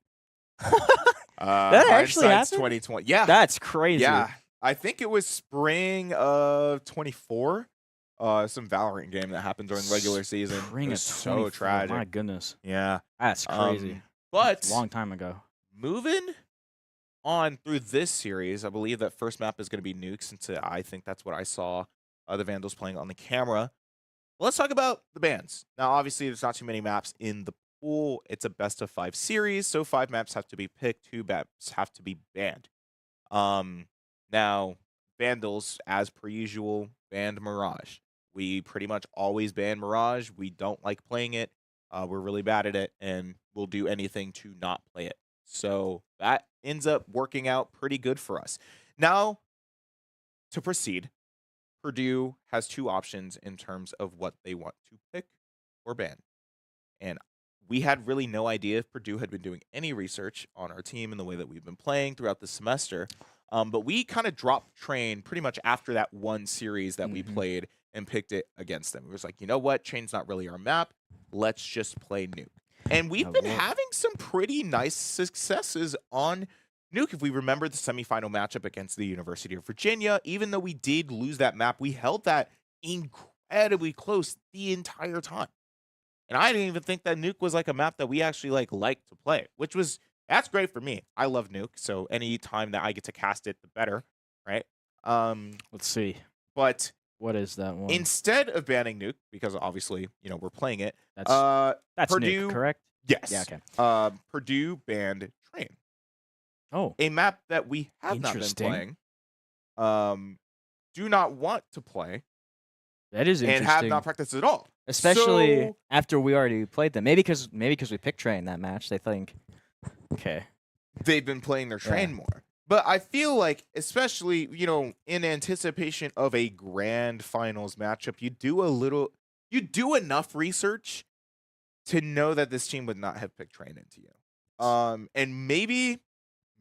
That actually happened? 2020. Yeah. That's crazy. Yeah. I think it was spring of 24. Some Valorant game that happened during regular season. Spring of so tragic. My goodness. Yeah. That's crazy. But That's a long time ago. Moving on through this series, I believe that first map is going to be Nuke, since I think that's what I saw the Vandals playing on the camera. Let's talk about the bans. Now, obviously, there's not too many maps in the pool. It's a best of 5 series, so 5 maps have to be picked, 2 maps have to be banned. Now, Vandals, as per usual, banned Mirage. We pretty much always ban Mirage. We don't like playing it. We're really bad at it, and we'll do anything to not play it. So that ends up working out pretty good for us. Now, to proceed, Purdue has 2 options in terms of what they want to pick or ban. And we had really no idea if Purdue had been doing any research on our team and the way that we've been playing throughout the semester. But we kind of dropped train pretty much after that one series that we played and picked it against them. We was like, you know what? Train's not really our map. Let's just play Nuke. And we've been having some pretty nice successes on Nuke, if we remember the semifinal matchup against the University of Virginia, even though we did lose that map, we held that incredibly close the entire time. And I didn't even think that Nuke was like a map that we actually liked to play, that's great for me. I love Nuke, so any time that I get to cast it, the better, right? Let's see. But what is that one? instead of banning Nuke, because obviously, we're playing it. That's Purdue, Nuke, correct? Yes. Yeah, okay. Purdue banned Train. Oh. A map that we have not been playing. Do not want to play. That is interesting. And have not practiced at all. Especially after we already played them. Maybe because we picked Train that match. They think, okay. They've been playing their Train more. But I feel like, especially, in anticipation of a grand finals matchup, you do enough research to know that this team would not have picked Train into you. And maybe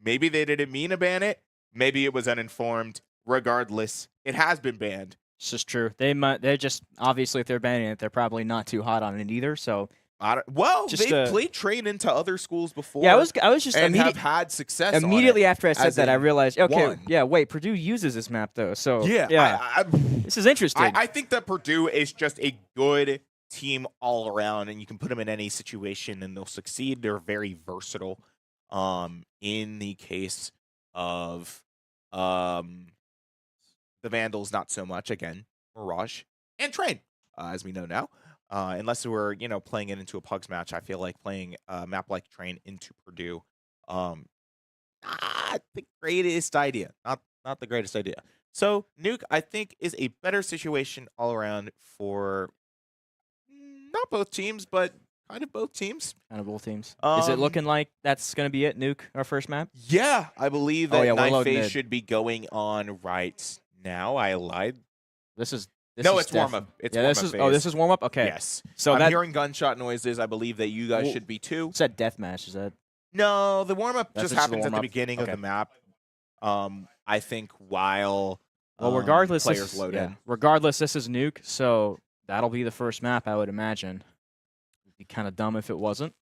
they didn't mean to ban it. Maybe it was uninformed. Regardless, it has been banned. This is true. They're just, obviously, if they're banning it, they're probably not too hot on it either. So, they've played Train into other schools before. Yeah, I was just and have had success. Immediately after I said that, I realized, okay, won. yeah, wait, Purdue uses this map though. So yeah. This is interesting. I think that Purdue is just a good team all around, and you can put them in any situation and they'll succeed. They're very versatile. In the case of the Vandals, not so much. Again, Mirage and Train, as we know now. Unless we're playing it into a Pugs match, I feel like playing a map like Train into Purdue, not the greatest idea. Not the greatest idea. So Nuke, I think, is a better situation all around for not both teams, but kind of both teams. Kind of both teams. Is it looking like that's going to be it, Nuke, our first map? Yeah, I believe that Night Phase mid. should be going on right now. I lied. It's warm up. This is warm up. Okay. Yes. So I'm hearing gunshot noises. I believe that you guys should be too. It's that deathmatch. Is that? No, the warm up just happens at the warm-up? beginning of the map. I think while regardless, players load in. Regardless, this is Nuke, so that'll be the first map, I would imagine. It'd be kind of dumb if it wasn't.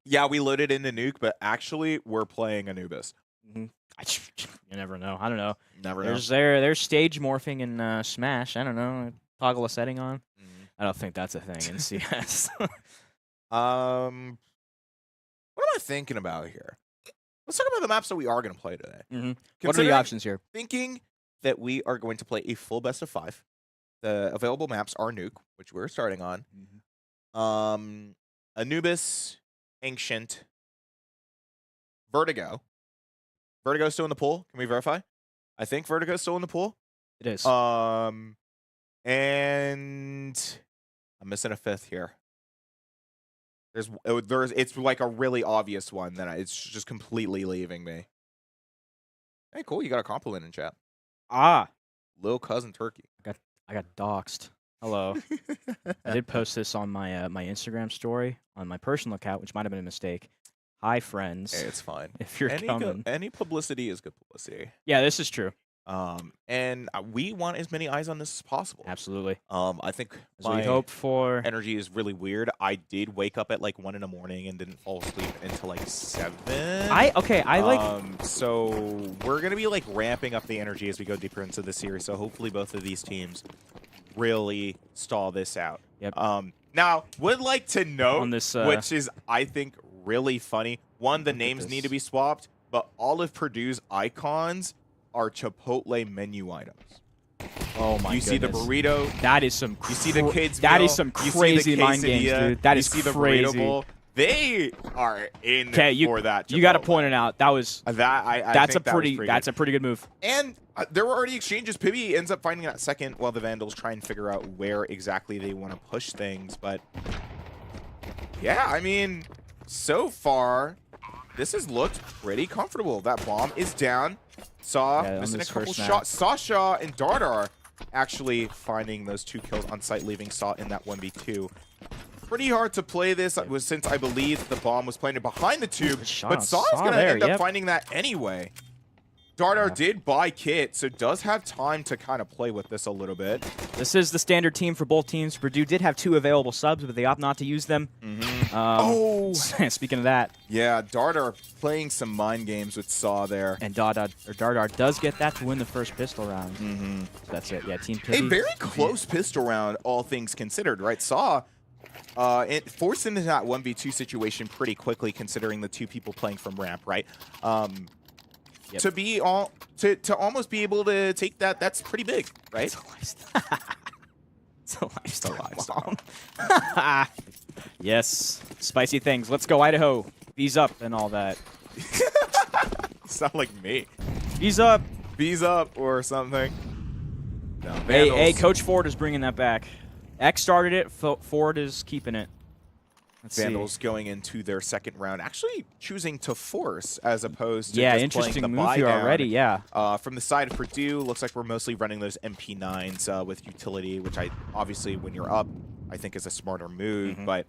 Yeah, we loaded into Nuke, but actually we're playing Anubis. Mm-hmm. You never know. I don't know. Never know. There's stage morphing in Smash. I don't know. Toggle a setting on. Mm-hmm. I don't think that's a thing in CS. What am I thinking about here? Let's talk about the maps that we are going to play today. Mm-hmm. What are the options here? Thinking that we are going to play a full best of 5. The available maps are Nuke, which we're starting on. Mm-hmm. Anubis, Ancient, Vertigo. Vertigo's still in the pool. Can we verify? I think Vertigo's still in the pool. It is. And I'm missing a 5th here. It's like a really obvious one that it's just completely leaving me. Hey, cool. You got a compliment in chat. Lil Cousin Turkey. I got doxxed. Hello. I did post this on my my Instagram story on my personal account, which might have been a mistake. Hi, friends. Hey, it's fine. If you're coming. Any publicity is good publicity. Yeah, this is true. And we want as many eyes on this as possible. Absolutely. I think we hope for energy is really weird. I did wake up at 1 in the morning and didn't fall asleep until 7. So we're gonna be ramping up the energy as we go deeper into the series. So hopefully both of these teams really stall this out. Yep. Now would like to note on this, which is I think really funny. One, the names need to be swapped, but all of Purdue's icons are Chipotle menu items. Oh my! You see the burrito. That is some. You see the kids. That meal, is some crazy mind games, dude. That is crazy. The burrito bowl. They are in for that. Chipotle. You got to point it out. That was that's a pretty good move. And there were already exchanges. Pibby ends up finding that second while the Vandals try and figure out where exactly they want to push things. But yeah, I mean, so far this has looked pretty comfortable. That bomb is down. Missing a couple shots. Sasha and Dardar actually finding those 2 kills on site, leaving Saw in that 1v2. Pretty hard to play this since I believe the bomb was planted behind the tube, but Saw is going to end up finding that anyway. Dardar did buy Kit, so does have time to kind of play with this a little bit. This is the standard team for both teams. Purdue did have 2 available subs, but they opt not to use them. Speaking of that. Yeah, Dardar playing some mind games with Saw there. And Dardar does get that to win the first pistol round. So that's it. Yeah, Team Pity. A very close pistol round, all things considered, right? Saw it forced into that 1v2 situation pretty quickly, considering the 2 people playing from ramp, right? Yep. To almost be able to take that, that's pretty big, right? It's a lifestyle. Yes, spicy things. Let's go, Idaho. Bees up and all that. Sound like me. Bees up. Bees up or something. No, Hey, Coach Ford is bringing that back. X started it. Ford is keeping it. Let's Vandals see. going into their second round, actually choosing to force as opposed to yeah, just interesting playing the move here buy-down. already. Yeah. From the side of Purdue, looks like we're mostly running those MP9s with utility, which obviously when you're up, I think is a smarter move. But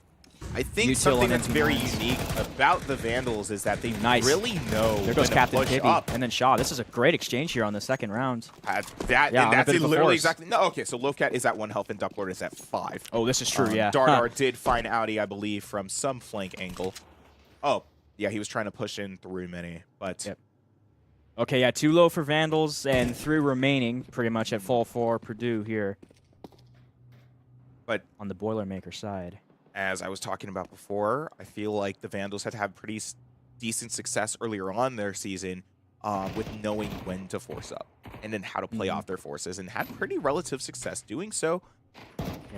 I think something that's very unique about the Vandals is that they really know there goes when Captain to push Pibby up. and then Shaw. This is a great exchange here on the second round. That's bit of a literally force. exactly. No, okay, so Lowcat is at 1 health and Ducklord is at 5. Oh, this is true. Yeah. Dardar did find Audi, I believe, from some flank angle. Oh, yeah, he was trying to push in through many, but Yep. Okay, yeah, 2 low for Vandals and 3 remaining, pretty much at full for Purdue here. But on the Boilermaker side, as I was talking about before, I feel like the Vandals had had pretty decent success earlier on their season with knowing when to force up and then how to play off their forces, and had pretty relative success doing so.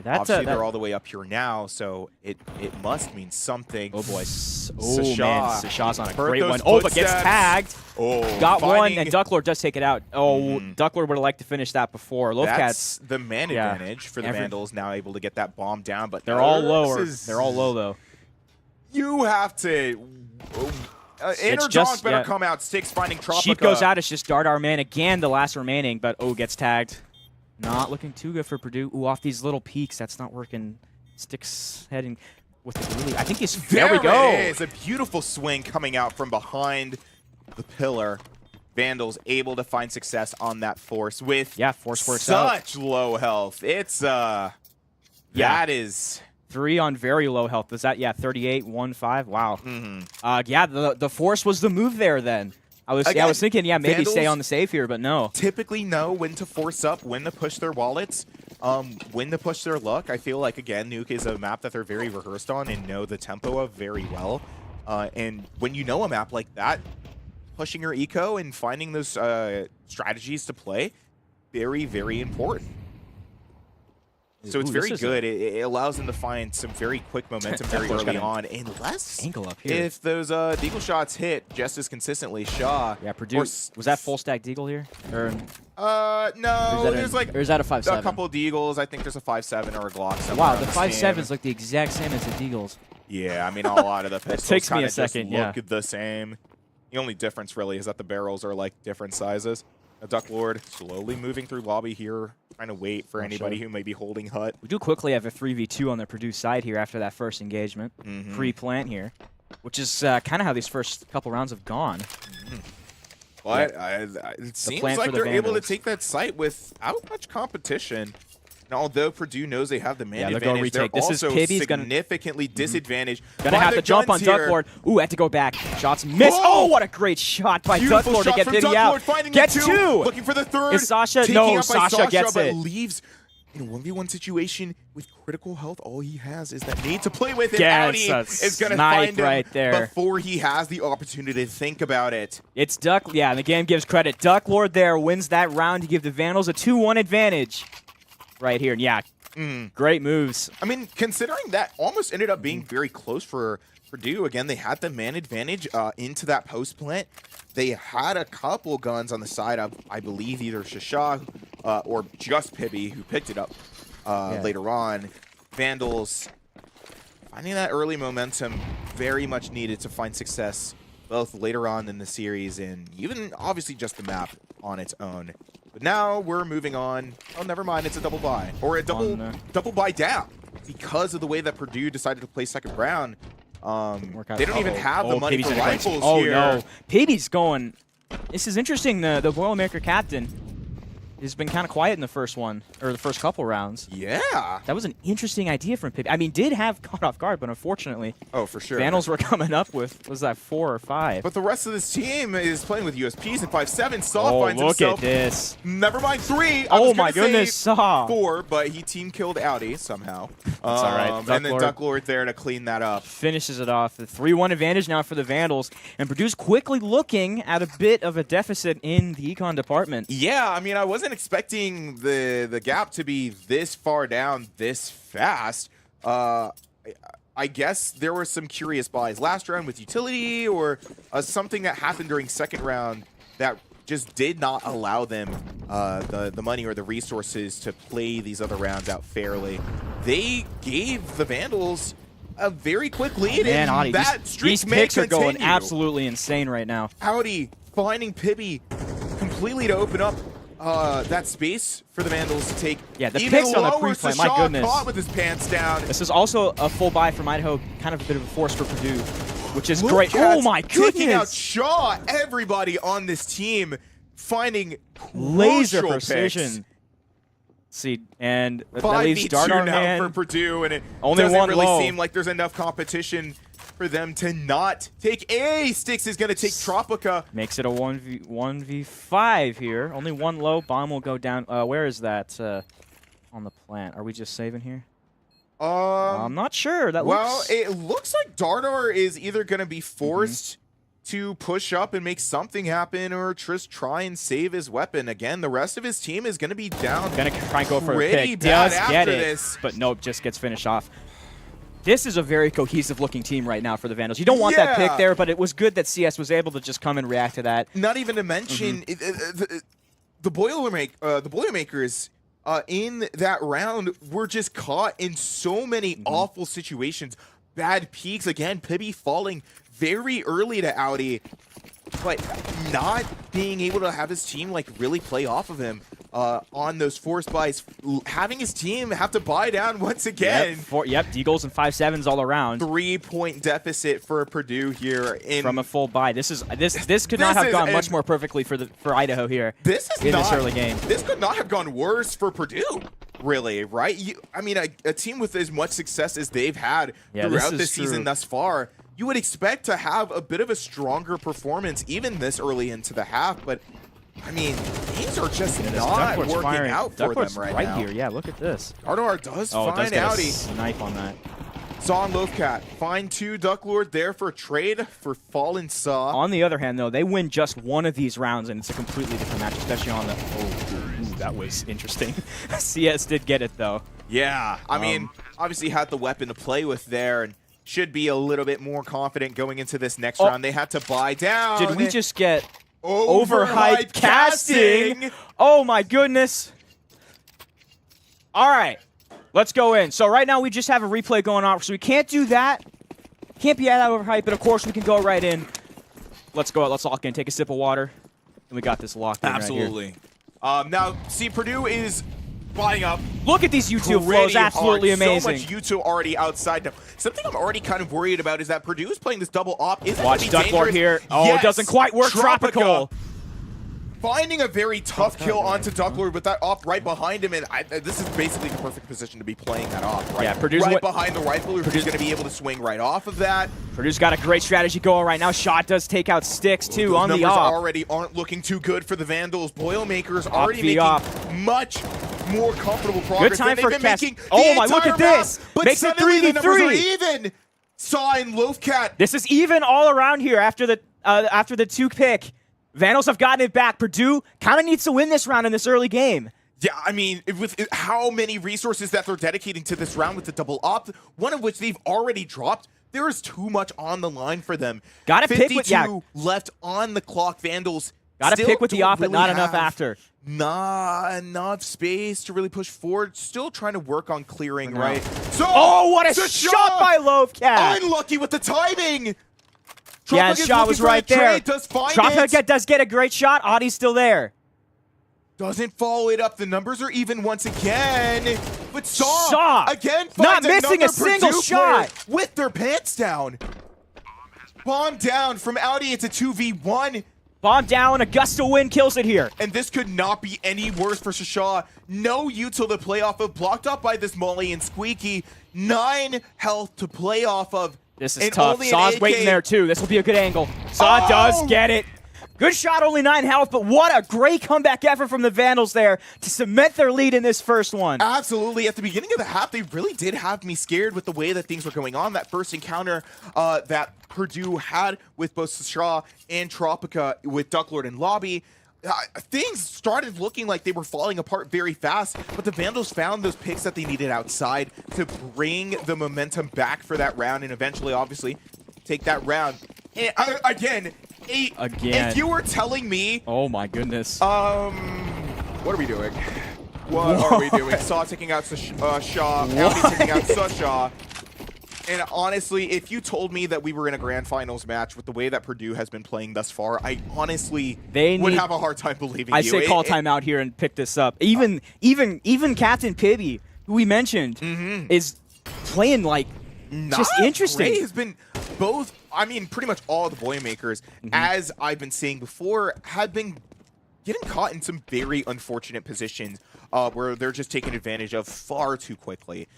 Yeah, obviously, they're all the way up here now, so it must mean something. Oh, boy. Sasha. Man. Sasha's on a Heard great those one. Oh, but gets footsteps. tagged. Oh, Got one, and Ducklord does take it out. Oh, Ducklord would have liked to finish that before. That's the man advantage for the Vandals, now able to get that bomb down, but they're all lower. They're all low, though. You have to... Inner Donk better come out. 6 finding Tropica. Sheep goes out. It's just Dardar man again, the last remaining, but gets tagged. Not looking too good for Purdue. Ooh, off these little peaks. That's not working. Sticks heading with the really. I think he's. There we go. It's a beautiful swing coming out from behind the pillar. Vandals able to find success on that force with force works such low health. It's that is 3 on very low health. Is that 38, 1-5? Wow. Yeah, the force was the move there then. I was thinking, maybe Vandals stay on the save here, but no. Typically know when to force up, when to push their wallets, when to push their luck. I feel like, again, Nuke is a map that they're very rehearsed on and know the tempo of very well. And when you know a map like that, pushing your eco and finding those strategies to play, very, very important. So it's very good. It allows them to find some very quick momentum very early on, unless angle up here. If those deagle shots hit just as consistently, Shaw. Yeah, Purdue. Was that full stack deagle here? Or no. There's like or is that a 5.7? A couple of deagles. I think there's a 5.7 or a Glock. Wow, the 5.7 is like the exact same as the deagles. Yeah, I mean a lot of the pistols takes me a just second. look the same. The only difference really is that the barrels are like different sizes. A Ducklord slowly moving through lobby here, trying to wait for anybody who may be holding hut. We do quickly have a 3v2 on the Purdue side here after that first engagement. Pre-plant here, which is kind of how these first couple rounds have gone. But it seems like they're able to take that site without much competition. And although Purdue knows they have the man advantage, they're also significantly disadvantaged. Gonna have to jump on Ducklord. Ooh, had to go back. Shots missed. Oh, what a great shot by Ducklord to get Diddy out. Gets 2. Looking for the 3rd. Is Sasha? No, Sasha gets it. Leaves in a 1v1 situation with critical health. All he has is that need to play with it. Audi is going to find him right there before he has the opportunity to think about it. It's Duck. Yeah, and the game gives credit. Ducklord there wins that round to give the Vandals a 2-1 advantage. Right here, great moves. I mean, considering that almost ended up being very close for Purdue. Again, they had the man advantage into that post plant. They had a couple guns on the side of, I believe, either Shasha or just Pibby, who picked it up later on. Vandals finding that early momentum very much needed to find success both later on in the series and even obviously just the map on its own. But now we're moving on. Oh, never mind. It's a double buy. Or a double buy down. Because of the way that Purdue decided to play second round, they don't even have the money for rifles here. Oh, no. Pibby's going. This is interesting. The Boilermaker captain. has been kind of quiet in the first one, or the first couple rounds. Yeah. That was an interesting idea from Pibby. I mean, did have caught off guard, but unfortunately, Oh, for sure. Vandals were coming up with, was that 4 or 5? But the rest of this team is playing with USPs and 5-7. Saw Oh, finds look himself. at this. Never mind 3. Oh my goodness, Saw. 4, but he team killed Audi somehow. That's all right. And then Ducklord there to clean that up. Finishes it off. The 3-1 advantage now for the Vandals. And Purdue's quickly looking at a bit of a deficit in the econ department. Yeah, I mean, I wasn't expecting the gap to be this far down this fast. I guess there were some curious buys last round with utility or something that happened during second round that just did not allow them the money or the resources to play these other rounds out fairly. They gave the Vandals a very quick lead, Man, and Audi, that streak these may picks are going continue. absolutely insane right now. Audi finding Pibby completely to open up that space for the Vandals to take. Yeah, the even picks on the lower. pre-play, Sasha my goodness. caught with his pants down. This is also a full buy from Idaho, kind of a bit of a force for Purdue, which is Look great. at Oh my taking out goodness! Shaw. Everybody on this team finding Laser crucial precision. picks. See, and that 5v2 leaves Dardar now man. for Purdue, and it Only doesn't one really low. seem like there's enough competition for them to not take A. Styx is going to take Tropica. Makes it a 1v5 here. Only one low. Bomb will go down. Where is that on the plant? Are we just saving here? I'm not sure. That Well, looks... it looks like Dardar is either going to be forced to push up and make something happen or just try and save his weapon. Again, the rest of his team is going to be down. Gonna try and go for a pretty pick. bad Does after get it, this. but nope, just gets finished off. This is a very cohesive looking team right now for the Vandals. You don't want that pick there, but it was good that CS was able to just come and react to that. Not even to mention the Boilermakers in that round were just caught in so many awful situations. Bad peaks again. Pibby falling very early to Audi, but not being able to have his team like really play off of him on those forced buys. Having his team have to buy down once again. Yep, D-goals and 5-7s all around. 3-point deficit for Purdue here From a full buy. This could not have gone much more perfectly for Idaho here. This is in this early game. This could not have gone worse for Purdue, really, right? I mean, a team with as much success as they've had throughout this season thus far, you would expect to have a bit of a stronger performance even this early into the half, but I mean, things are just not working out for them right now. Here, yeah, look at this. Dardar does find get Audi. a snipe on that. Saw and Loafcat find 2. Ducklord there for a trade for Fallen Saw. On the other hand, though, they win just one of these rounds, and it's a completely different match, especially on the... Oh, that was interesting. CS did get it, though. Yeah, I mean, obviously had the weapon to play with there, and should be a little bit more confident going into this next round. They had to buy down. Did we just get overhyped casting? Oh my goodness. All right, let's go in. So right now we just have a replay going on, so we can't do that. Can't be at that overhyped, but of course we can go right in. Let's go. Let's lock in. Take a sip of water, and we got this locked in. Absolutely. Right here. Now, see, Purdue is buying up. Look at these U2 flows, absolutely amazing. So much U2 already outside now. Something I'm already kind of worried about is that Purdue is playing this double op. Watch Ducklord here. Oh, yes, it doesn't quite work. Tropical. Finding a very tough kill onto Ducklord with that op right behind him, and this is basically the perfect position to be playing that op. Right, yeah, Purdue's right behind the rifle, who's going to be able to swing right off of that. Purdue's got a great strategy going right now. Shot does take out Styx too on the op. Already aren't looking too good for the Vandals. Boilermakers already making much more comfortable progress. Good time than for they've been cast. making Oh the my, look at entire this! round, but Makes it suddenly the numbers are 3v3. even. Saw and Loafcat. This is even all around here after the 2 pick. Vandals have gotten it back. Purdue kind of needs to win this round in this early game. Yeah, I mean, with how many resources that they're dedicating to this round with the double op, one of which they've already dropped, there is too much on the line for them. Got to pick with left on the clock. Vandals got to pick with the op, but not enough after. Not enough space to really push forward. Still trying to work on clearing, right? So, oh, what a shot by Loafcat! Unlucky with the timing. Yeah, his shot was right there. Tropica does get a great shot. Audie's still there. Doesn't follow it up. The numbers are even once again. But Saw again not missing a single shot with their pants down. Bomb down from Audi. It's a 2v1. Bomb down, a gust of wind kills it here. And this could not be any worse for Shasha. No util to play off of, blocked up by this Molly and Squeaky. 9 health to play off of. This is tough. Saw's waiting there too. This will be a good angle. Saw does get it. Good shot, only 9 health, but what a great comeback effort from the Vandals there to cement their lead in this first one. Absolutely. At the beginning of the half, they really did have me scared with the way that things were going on. That first encounter that Purdue had with both Shaw and Tropica with Ducklord and Lobby, things started looking like they were falling apart very fast, but the Vandals found those picks that they needed outside to bring the momentum back for that round and eventually, obviously, take that round. And again, if you were telling me... Oh my goodness. What are we doing? What are we doing? Saw taking out Shaw, Audi taking out Susha. And honestly, if you told me that we were in a grand finals match with the way that Purdue has been playing thus far, I honestly would have a hard time believing I say call timeout here and pick this up. Even Captain Pibby, who we mentioned, is playing like just interesting. Ray has been both, I mean, pretty much all the boy makers, as I've been saying before, have been getting caught in some very unfortunate positions where they're just taking advantage of far too quickly.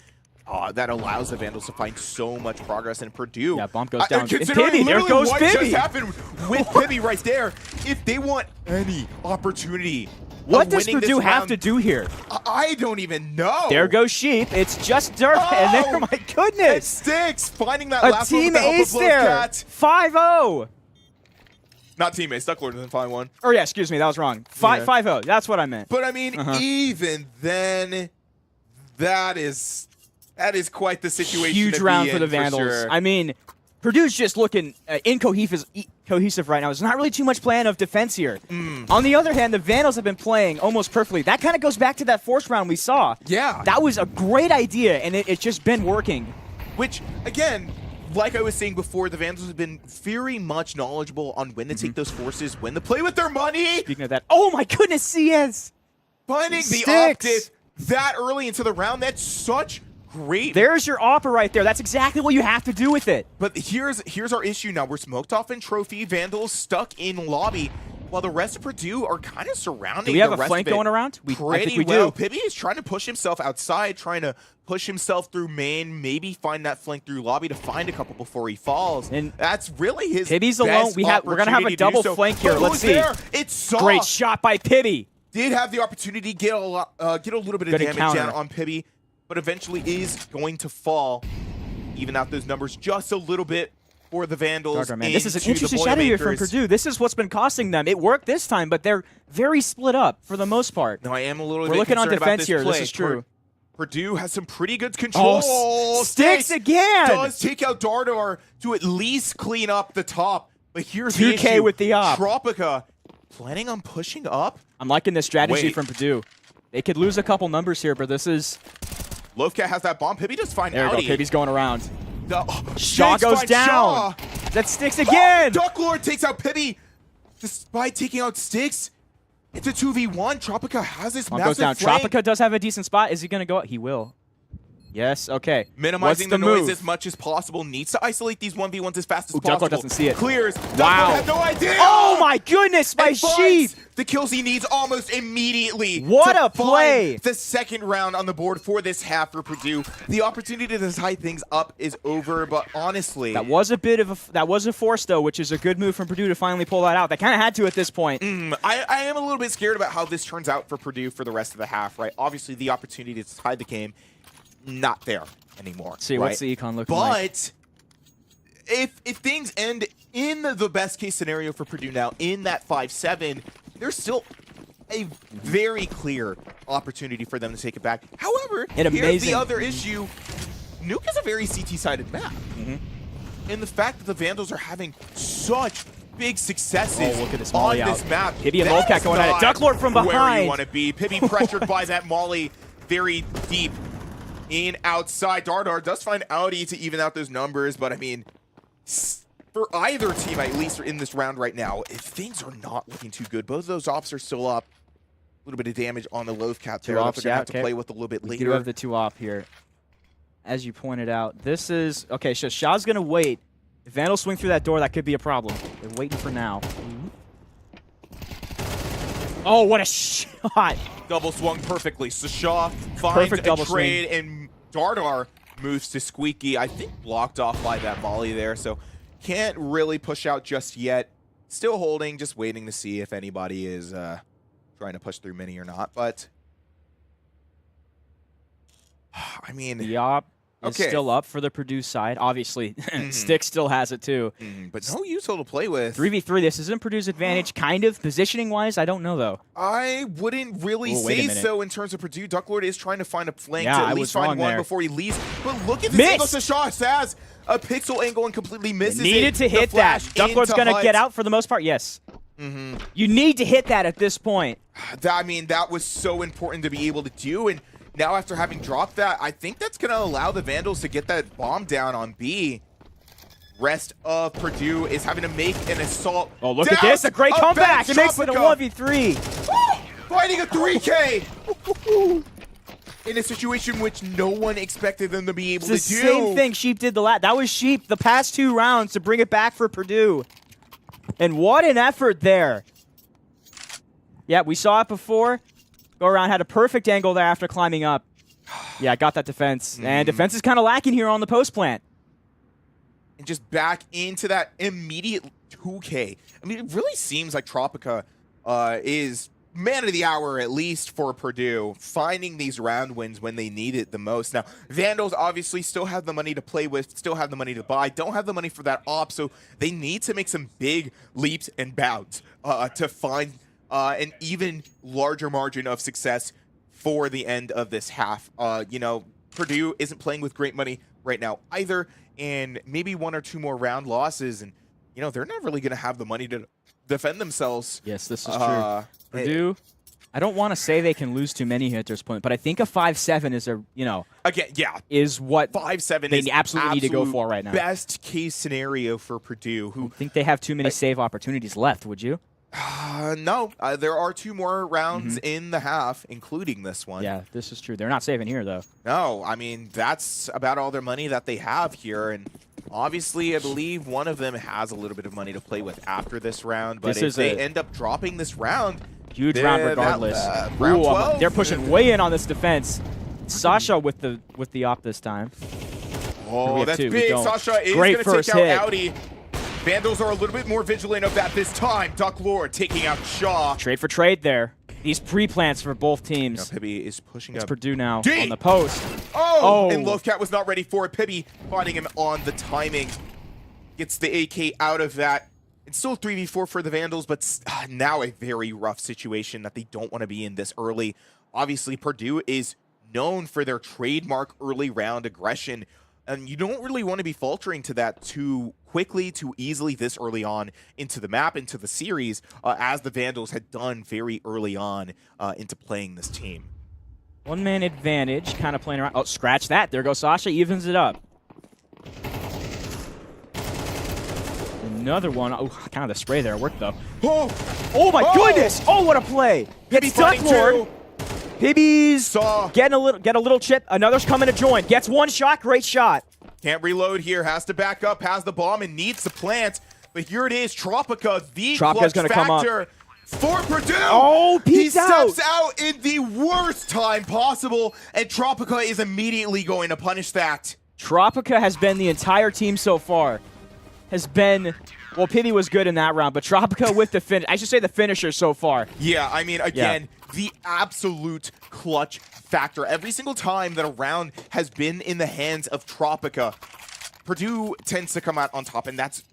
That allows the Vandals to find so much progress in Purdue. Yeah, bump goes down. Considering there goes what Pibby. just happened with Pibby right there, if they want any opportunity what does Purdue have to do here? I don't even know. There goes Sheep. It's just Dirt, and there, my goodness. It sticks. Finding that a last team one with the ace there. 5-0. Not teammates. Ducklord doesn't find one. Oh, yeah, excuse me. That was wrong. 5-0. That's what I meant. But, I mean, even then, that is quite the situation. Huge round for the for Vandals. sure. I mean, Purdue's just looking cohesive right now. There's not really too much plan of defense here. On the other hand, the Vandals have been playing almost perfectly. That kind of goes back to that force round we saw. Yeah. That was a great idea, and it's just been working. Which, again, like I was saying before, the Vandals have been very much knowledgeable on when to take those forces, when to play with their money. Speaking of that, oh my goodness, CS! Finding the optic that early into the round, that's such great. There's your opera right there. That's exactly what you have to do with it. But here's our issue now. We're smoked off in trophy. Vandals stuck in lobby, while the rest of Purdue are kind of surrounding. Do we have a flank going around? I think we do. Pibby is trying to push himself outside, trying to push himself through main, maybe find that flank through lobby to find a couple before he falls. And that's really his Pibby's alone. We're gonna have a double flank here. Let's see. It's Saw. Great shot by Pibby. Did have the opportunity to get a little bit of damage down on Pibby, but eventually is going to fall, even out those numbers just a little bit for the Vandals. Man, this is an interesting shadow here from Purdue. This is what's been costing them. It worked this time, but they're very split up for the most part. No, I am a little bit We're looking on defense here. This is true. Purdue has some pretty good control. Oh, Sticks again. Does take out Dardar to at least clean up the top. But here's 2K the issue. with the op. Tropica planning on pushing up. I'm liking this strategy from Purdue. They could lose a couple numbers here, but this is... Lovecat has that bomb. Pibby just find There we Audi. go. Pibby's going around. Shaw goes down. Shaw. That Sticks again. Ducklord takes out Pibby. Despite taking out Sticks, it's a 2v1. Tropica has this massive goes down. flank. Tropica does have a decent spot. Is he going to go out? He will. Yes, okay. Minimizing the noise as much as possible. Needs to isolate these 1v1s as fast as possible. Ducklord doesn't see it. Clears. Wow. Ducklord had no idea. Oh my goodness, my Sheep. The kills he needs almost immediately. What a play. The second round on the board for this half for Purdue. The opportunity to tie things up is over, but honestly. That was a force though, which is a good move from Purdue to finally pull that out. They kind of had to at this point. I am a little bit scared about how this turns out for Purdue for the rest of the half, right? Obviously the opportunity to tie the game, not there anymore. See, right? what's the econ looking like? But if things end in the best case scenario for Purdue now, in that 5-7, there's still a very clear opportunity for them to take it back. However, here's the other issue. Nuke is a very CT-sided map. And the fact that the Vandals are having such big successes look at this on Molly this out. map. Pibby and Lolcat going at it. Ducklord from behind. Where you want to be. Pibby pressured by that Molly very deep in outside. Dardar does find Audi to even out those numbers, but I mean, for either team, at least in this round right now, things are not looking too good. Both of those ops are still up. A little bit of damage on the Lovecat there. They're going to have to play with a little bit later. We do have the 2 op here. As you pointed out, this is... Okay, so Shaw's going to wait. If Vandals swing through that door, that could be a problem. They're waiting for now. Oh, what a shot. Double swung perfectly. Sasha finds Perfect a double trade, and Dardar moves to Squeaky. I think blocked off by that volley there, so can't really push out just yet. Still holding, just waiting to see if anybody is trying to push through mini or not. But, I mean... The op is still up for the Purdue side. Obviously, Stick still has it too. But no Uso to play with. 3v3, this isn't Purdue's advantage, kind of. Positioning-wise, I don't know, though. I wouldn't really say so in terms of Purdue. Ducklord is trying to find a flank to at least find one before he leaves. But look at this angle Sasha has. A pixel angle and completely misses Needed to hit that. Ducklord's going to get out for the most part. Yes. You need to hit that at this point. I mean, that was so important to be able to do. And now after having dropped that, I think that's going to allow the Vandals to get that bomb down on B. Rest of Purdue is having to make an assault. Oh, look at this. A great comeback. It makes it a 1v3. Fighting a 3K. In a situation which no one expected them to be able to do. It's the same thing Sheep did that was Sheep the past 2 rounds to bring it back for Purdue. And what an effort there. Yeah, we saw it before. Go around, had a perfect angle there after climbing up. Yeah, got that defense. And defense is kind of lacking here on the post plant. And just back into that immediate 2K. I mean, it really seems like Tropica is man of the hour, at least for Purdue, finding these round wins when they need it the most. Now, Vandals obviously still have the money to play with, still have the money to buy, don't have the money for that op, so they need to make some big leaps and bounds to find an even larger margin of success for the end of this half. You know, Purdue isn't playing with great money right now either, and maybe 1 or 2 more round losses, and, you know, they're not really going to have the money to defend themselves. Yes, this is true. Purdue, I don't want to say they can lose too many here at this point, but I think a 5-7 is a, you know, again, is what 5-7 they is absolutely need to go for right now. Best case scenario for Purdue. Who I think they have too many save opportunities left, would you? No, there are 2 more rounds in the half, including this one. Yeah, this is true. They're not saving here, though. No, I mean, that's about all their money that they have here, and obviously, I believe one of them has a little bit of money to play with after this round, but if they end up dropping this round... Huge round regardless. Round 12. They're pushing way in on this defense. Sasha with the op this time. Oh, that's big. Sasha is going to take out Audi. Vandals are a little bit more vigilant of that this time. Ducklord taking out Shaw. Trade for trade there. These pre-plants for both teams. Pibby is pushing up. It's Purdue now on the post. And Lovecat was not ready for it. Pibby finding him on the timing. Gets the AK out of that. It's still 3v4 for the Vandals, but now a very rough situation that they don't want to be in this early. Obviously, Purdue is known for their trademark early round aggression, and you don't really want to be faltering to that too quickly, too easily this early on into the map, into the series, as the Vandals had done very early on into playing this team. 1-man advantage, kind of playing around. Oh, scratch that. There goes Sasha, evens it up. Another one. Oh, kind of the spray there worked, though. Oh my goodness! Oh, what a play! Gets Ducklord. Pibby's get a little chip. Another's coming to join. Gets 1 shot. Great shot. Can't reload here. Has to back up. Has the bomb and needs to plant. But here it is. Tropica, the clutch factor for Purdue. Oh, he steps out in the worst time possible, and Tropica is immediately going to punish that. Tropica has been the entire team so far. Well, Pibby was good in that round, but Tropica with the finish. I should say the finisher so far. Yeah, I mean, again, the absolute clutch factor. Every single time that a round has been in the hands of Tropica, Purdue tends to come out on top, and that's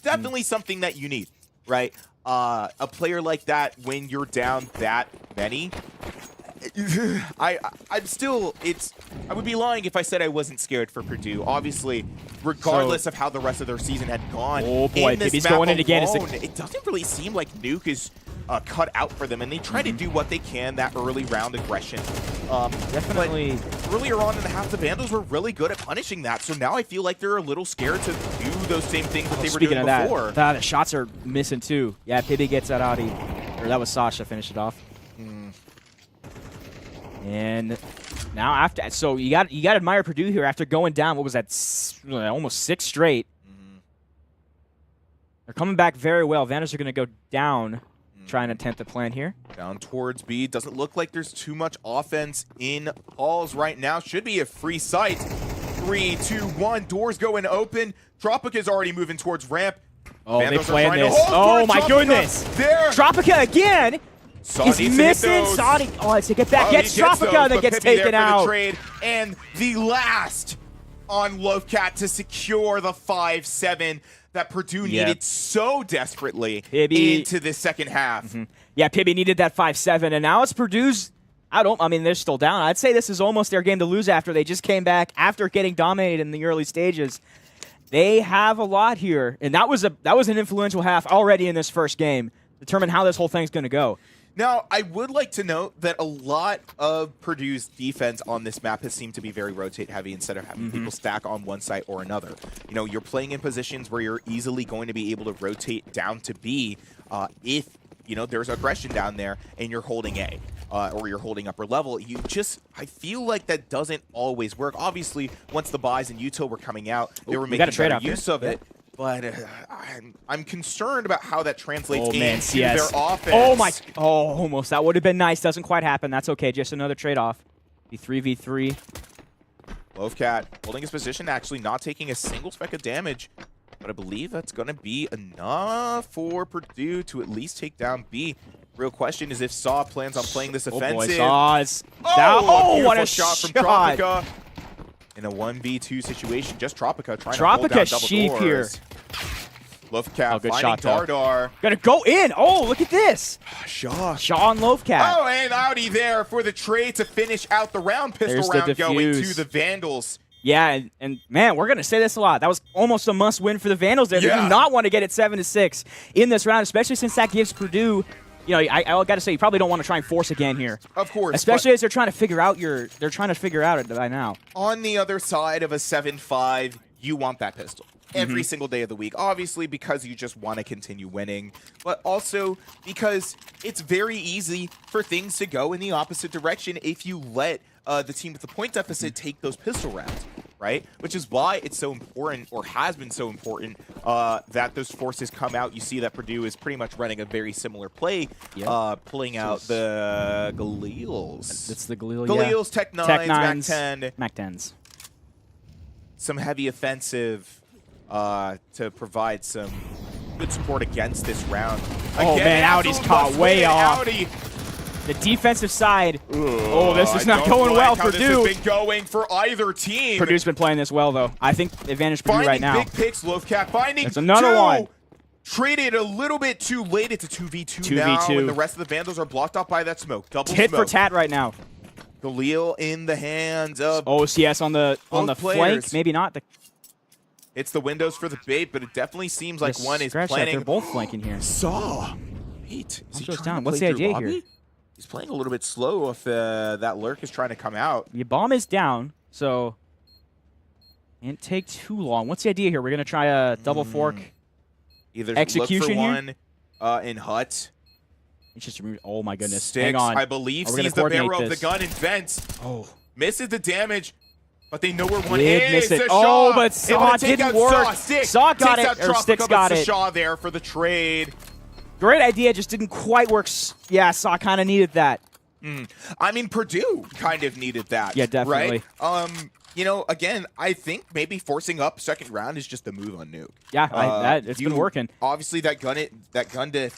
definitely something that you need, right? A player like that, when you're down that many, I would be lying if I said I wasn't scared for Purdue. Obviously, regardless of how the rest of their season had gone. Oh boy, Pibby's going in again. It doesn't really seem like Nuke is cut out for them, and they try to do what they can, that early round aggression. Definitely. But earlier on in the half, the Vandals were really good at punishing that, so now I feel like they're a little scared to do those same things that they were doing before. The shots are missing too. Yeah, Pibby gets that Audi. Or that was Sasha, finish it off. And now after, so you got to admire Purdue here after going down. What was that? Almost 6 straight. They're coming back very well. Vandals are going to go down. try and attempt the plan here. Down towards B. Doesn't look like there's too much offense in halls right now. Should be a free site. 3, 2, 1. Doors going open. Tropic is already moving towards ramp. Oh, Vandals they playing this. Oh my goodness. There. Tropica again. Saw He's missing. Saudi. Oh, let's get back. Gets Tropica and then gets taken out. The trade. And the last on Lovecat to secure the 5-7 that Purdue needed so desperately into the second half. Yeah, Pibby needed that 5-7, and now it's Purdue's. I mean, they're still down. I'd say this is almost their game to lose after they just came back after getting dominated in the early stages. They have a lot here, and that was an influential half already in this first game. Determine how this whole thing's going to go. Now, I would like to note that a lot of Purdue's defense on this map has seemed to be very rotate-heavy instead of having people stack on one side or another. You know, you're playing in positions where you're easily going to be able to rotate down to B if, you know, there's aggression down there and you're holding A. Or you're holding upper level. I feel like that doesn't always work. Obviously, once the buys in Utah were coming out, they were making better use of it. But I'm concerned about how that translates into their offense. Oh, my. Oh, almost. That would have been nice. Doesn't quite happen. That's okay. Just another trade-off. The 3v3. Lovecat holding his position, actually not taking a single speck of damage. But I believe that's going to be enough for Purdue to at least take down B. Real question is if Saw plans on playing this offensive. Boy, Saw's what a shot from Tropica. In a 1v2 situation, just Tropica trying to hold down double sheep doors. Here. Lovecat good finding shot, Dardar. Gonna go in. Oh, look at this. Shaw on Lovecat. Oh, and Audi there for the trade to finish out the round. Pistol round going to the Vandals. Yeah, and man, we're going to say this a lot. That was almost a must-win for the Vandals there. They do not want to get it 7-6 in this round, especially since that gives Purdue, you know, I got to say, you probably don't want to try and force again here. Of course. Especially as they're trying to figure out it by now. On the other side of a 7-5, you want that pistol. Every single day of the week. Obviously, because you just want to continue winning, but also because it's very easy for things to go in the opposite direction if you let the team with the point deficit take those pistol rounds, right? Which is why it's so important, or has been so important, that those forces come out. You see that Purdue is pretty much running a very similar play, pulling out the Galils. It's the Galil, Galils, Tech 9s, Mac 10. Mac 10s. Some heavy offensive to provide some good support against this round. Oh, man, Audi's caught way off. Audi. The defensive side. Oh, this is not going well for Purdue. This has been going for either team. Purdue's been playing this well, though. I think advantage Purdue right now. Finding big picks, Lovecat. Finding It's another one. Traded a little bit too late. It's a 2v2 now, and the rest of the Vandals are blocked off by that smoke. Double Tit smoke. for tat right now. Galil in the hands of CS on the flank. Maybe not. It's the windows for the bait, but it definitely seems like one is planning. They're both flanking here. Saw. Wait, is he trying down. to What's play the idea through lobby? here? He's playing a little bit slow if that lurk is trying to come out. Your bomb is down, so can't take too long. What's the idea here? We're going to try a double fork Either execution look for one in hut. It's just, oh my goodness. Sticks, Hang on. I believe, sees the barrel of the gun and vents. Oh. Misses the damage, but they know where one Did is. miss it. Oh, but Saw didn't work. Saw got it, or Sticks got it. Shaw there for the trade. Great idea, just didn't quite work. Yeah, Saw kind of needed that. I mean, Purdue kind of needed that. Yeah, definitely. Right? You know, again, I think maybe forcing up second round is just a move on Nuke. Yeah, it's been working. Obviously, that gun to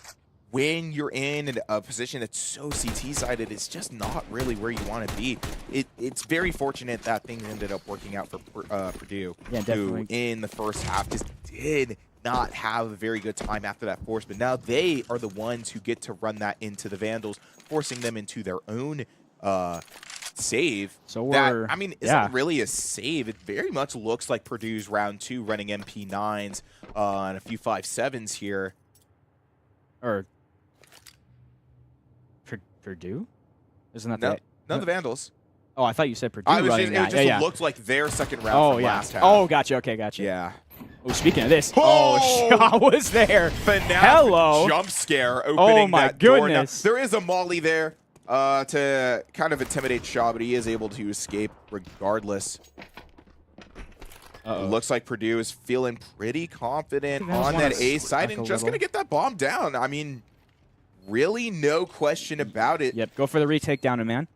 when you're in a position that's so CT-sided, it's just not really where you want to be. It's very fortunate that things ended up working out for Purdue. Yeah, definitely. Who, in the first half, just did not have a very good time after that force, but now they are the ones who get to run that into the Vandals, forcing them into their own save. So we're, I mean, isn't really a save. It very much looks like Purdue's round 2 running MP9s and a few 5.7s here. Or Purdue? Isn't that the Vandals. Oh, I thought you said Purdue running that. It just looked like their second round from last half. Oh, gotcha. Okay, gotcha. Yeah. Oh, speaking of this, Shaw was there. Hello. Jump scare opening that door. Goodness. Now, there is a molly there to kind of intimidate Shaw, but he is able to escape regardless. Looks like Purdue is feeling pretty confident on that A side and just going to get that bomb down. I mean, really no question about it. Yep, go for the retake down to man.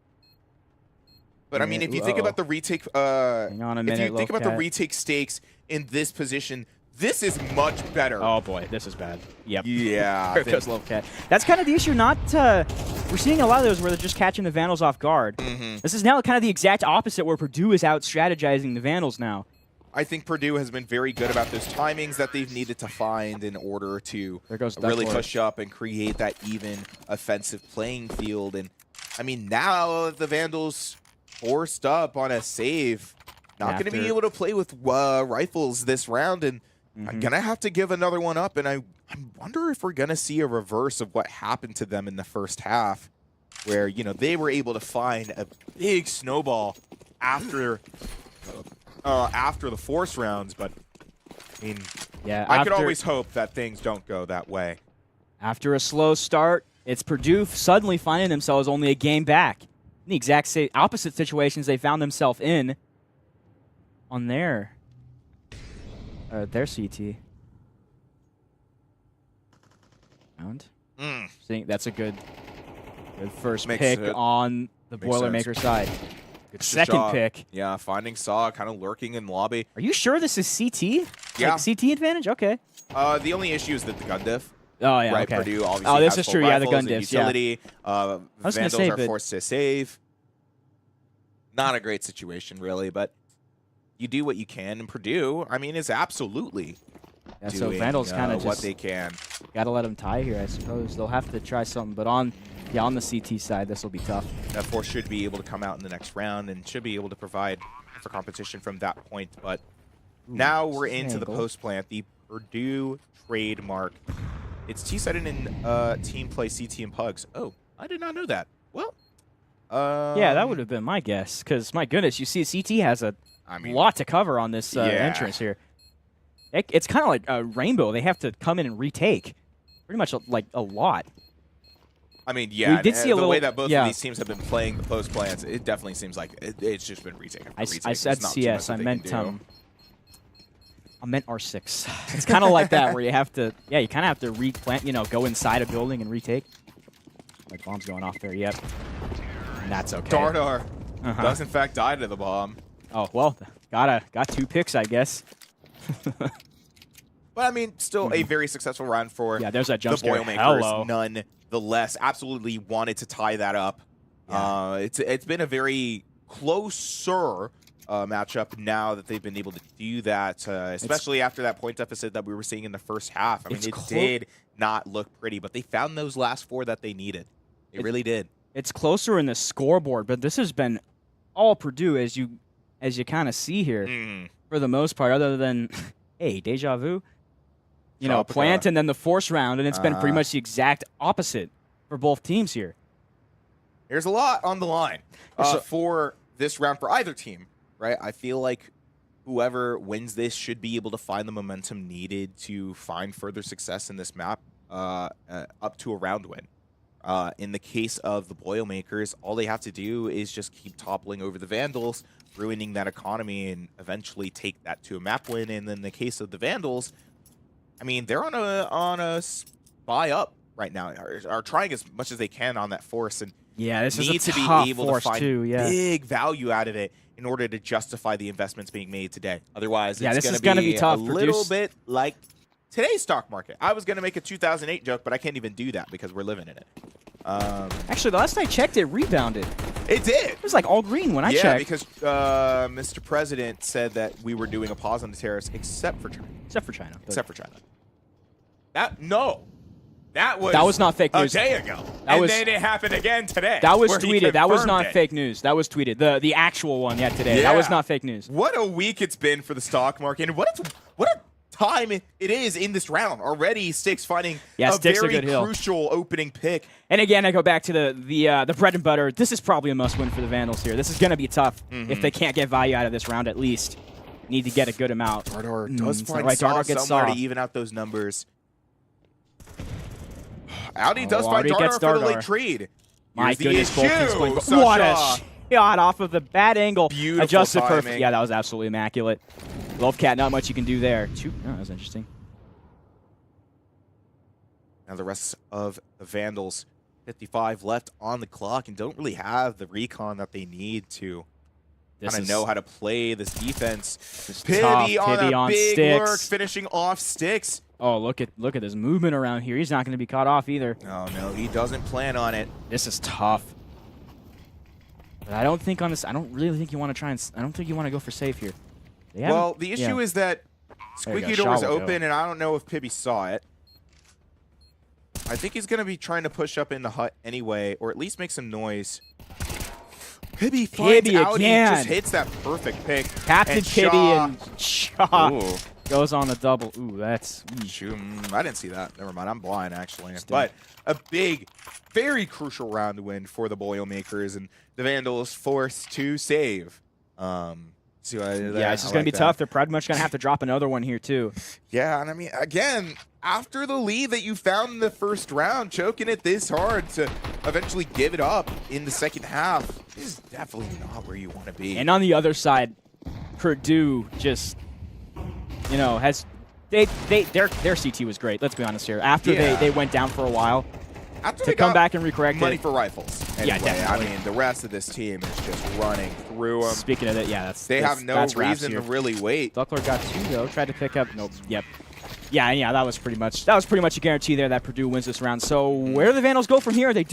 But I mean, if you think about the retake, Hang on a minute, if you think about the retake stakes in this position, this is much better. Oh boy, this is bad. Yep. Yeah. There goes Lovecat. That's kind of the issue. We're seeing a lot of those where they're just catching the Vandals off guard. This is now kind of the exact opposite, where Purdue is out strategizing the Vandals now. I think Purdue has been very good about those timings that they've needed to find in order to really push up and create that even offensive playing field. And I mean, now the Vandals forced up on a save, not going to be able to play with rifles this round, and I'm going to have to give another one up. And I wonder if we're going to see a reverse of what happened to them in the first half, where, you know, they were able to find a big snowball after the force rounds. But I mean, yeah, I could always hope that things don't go that way. After a slow start, it's Purdue suddenly finding themselves only a game back. The exact opposite situations they found themselves in on their CT round. Think that's a good first pick on the Boilermaker side. Good second pick. Yeah, finding Saw kind of lurking in lobby. Are you sure this is CT? Yeah. Like CT advantage? Okay. The only issue is that the gun diff. Oh, yeah, right, okay. Purdue obviously this has is true. full Yeah, the rifles gun and diffs, utility. I was Vandals say, are forced to save. Not a great situation, really, but you do what you can. And Purdue, I mean, is absolutely doing so Vandals kind of what they can. Got to let them tie here, I suppose. They'll have to try something, but on the CT side, this will be tough. That force should be able to come out in the next round and should be able to provide for competition from that point. But now we're into the post plant, the Purdue trademark. It's T-sided in team play CT and Pugs. Oh, I did not know that. Well, yeah, that would have been my guess. Because my goodness, you see, CT has a lot to cover on this entrance here. It's kind of like a Rainbow. They have to come in and retake, pretty much like a lot. I mean, yeah, we did see the way that both of these teams have been playing the post plants, it definitely seems like it's just been retake after retake. I said CS. I meant R6. It's kind of like that, where you have to, you kind of have to replant, go inside a building and retake. Like bomb's going off there, yep. And that's okay. Dardar does in fact die to the bomb. Oh well, got 2 picks, I guess. But I mean, still a very successful round for there's that jump the Boilermakers. Nonetheless, absolutely wanted to tie that up. Yeah. It's been a very closer matchup now that they've been able to do that, especially after that point deficit that we were seeing in the first half. I mean, it did not look pretty, but they found those last 4 that they needed. It really did. It's closer in the scoreboard, but this has been all Purdue, as you kind of see here, for the most part, other than, hey, deja vu. Plant and then the force round, and it's been pretty much the exact opposite for both teams here. There's a lot on the line for this round for either team, right? I feel like whoever wins this should be able to find the momentum needed to find further success in this map up to a round win. In the case of the Boilermakers, all they have to do is just keep toppling over the Vandals, ruining that economy, and eventually take that to a map win. And in the case of the Vandals, I mean, they're on a buy up right now, are trying as much as they can on that force, and this need is a to tough be able to find big value out of it in order to justify the investments being made today. Otherwise, it's going to be tough. A little bit like today's stock market. I was going to make a 2008 joke, but I can't even do that because we're living in it. Actually, the last I checked, it rebounded. It did. It was like all green when I checked. Yeah, because Mr. President said that we were doing a pause on the tariffs except for China. Except for China. Except for China. That was not fake news. A day ago. Then it happened again today. That was tweeted. That was not fake news. That was tweeted. The actual one, today. Yeah. That was not fake news. What a week it's been for the stock market, and what a time it is in this round. Already Styx finding a very crucial opening pick. And again, I go back to the bread and butter. This is probably a must-win for the Vandals here. This is going to be tough if they can't get value out of this round at least. Need to get a good amount. Dardar does find Saw somewhere to even out those numbers. Audi does find Dardar for the late trade. My goodness, what a shot off of the bad angle. Beautiful adjusted timing. Perfect. Yeah, that was absolutely immaculate. Lovecat, not much you can do there. That was interesting. Now the rest of the Vandals, 55 left on the clock, and don't really have the recon that they need to kind of know how to play this defense. Pibby on a big lurk, finishing off Sticks. Oh, look at his movement around here. He's not going to be caught off either. Oh no, he doesn't plan on it. This is tough. But I don't think on this. I don't really think you want to try and. I don't think you want to go for safe here. Well, the issue is that Squeaky Door was open, and I don't know if Pibby saw it. I think he's going to be trying to push up in the hut anyway, or at least make some noise. Pibby finds out, he just hits that perfect pick. Captain Pibby and Shaw goes on the double. Ooh, that's... I didn't see that. Never mind, I'm blind, actually. But a big, very crucial round win for the Boilermakers, and the Vandals forced to save. See what I did there? Yeah, it's just going to be tough. They're pretty much going to have to drop another one here, too. Yeah, and I mean, again, after the lead that you found in the first round, choking it this hard to eventually give it up in the second half is definitely not where you want to be. And on the other side, Purdue just, you know, has their CT was great. Let's be honest here. After they went down for a while, to come back and recorrect money for rifles. Anyway, yeah, definitely. I mean, the rest of this team is just running through them. Speaking of it, yeah, they have no reason to really wait. Ducklord got 2 though. Tried to pick up. Nope. Yep. Yeah. That was pretty much a guarantee there that Purdue wins this round. So where do the Vandals go from here? They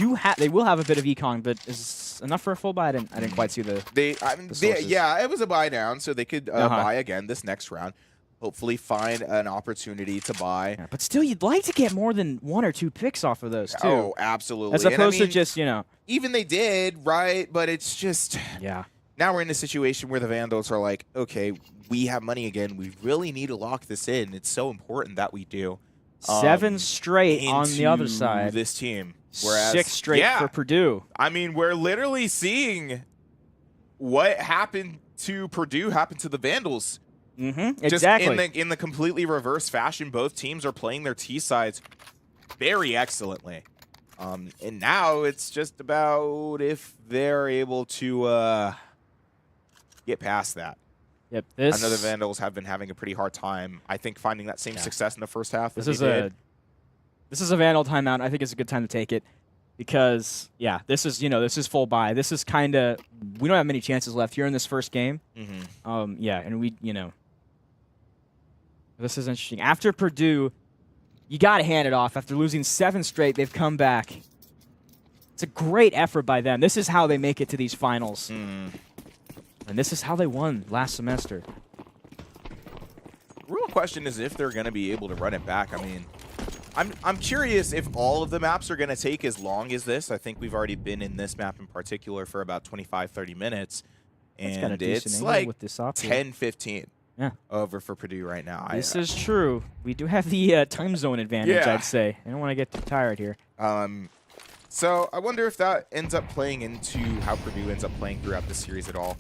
will have a bit of econ, but is enough for a full buy? I didn't quite see the. Yeah, it was a buy down, so they could buy again this next round. Hopefully find an opportunity to buy. Yeah, but still, you'd like to get more than 1 or 2 picks off of those, too. Oh, absolutely. As opposed to just, you know. Even they did, right? But it's just... Yeah. Now we're in a situation where the Vandals are like, okay, we have money again. We really need to lock this in. It's so important that we do. 7 straight on the other side. This team. Whereas, 6 straight for Purdue. I mean, we're literally seeing what happened to Purdue happen to the Vandals. Mm-hmm. Exactly. Just in the completely reverse fashion, both teams are playing their T sides very excellently. And now it's just about if they're able to get past that. Yep. I know the Vandals have been having a pretty hard time, I think, finding that same success in the first half. This is a Vandal timeout. I think it's a good time to take it because, yeah, this is full buy. This is kind of, we don't have many chances left here in this first game. Mm-hmm. Yeah, and this is interesting. After Purdue, you got to hand it off. After losing 7 straight, they've come back. It's a great effort by them. This is how they make it to these finals. And this is how they won last semester. The real question is if they're going to be able to run it back. I mean, I'm curious if all of the maps are going to take as long as this. I think we've already been in this map in particular for about 25, 30 minutes. And it's like 10-15 over for Purdue right now. This is true. We do have the time zone advantage, I'd say. I don't want to get too tired here. So I wonder if that ends up playing into how Purdue ends up playing throughout the series at all.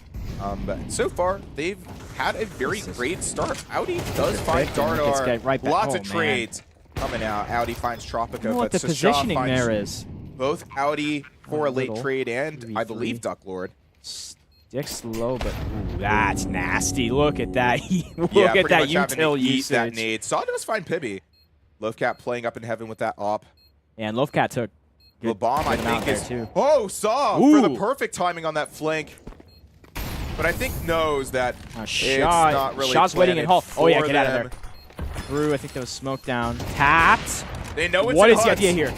But so far, they've had a very great start. Audi does find Dardar. Lots of trades coming out. Audi finds Tropico. You know what the positioning there is. Both Audi for a late trade and, I believe, Ducklord. Sticks low, but ooh, that's nasty. Look at that. Look at that util usage. That nade. Saw does find Pibby. Lovecat playing up in heaven with that op. And Lovecat took the bomb, I think, is too. Oh, Saw for the perfect timing on that flank. But I think knows that it's not really Shaw's waiting in Hall. Oh, yeah, get out of there. Through, I think that was smoke down. Tapped. They know it's What is the idea here?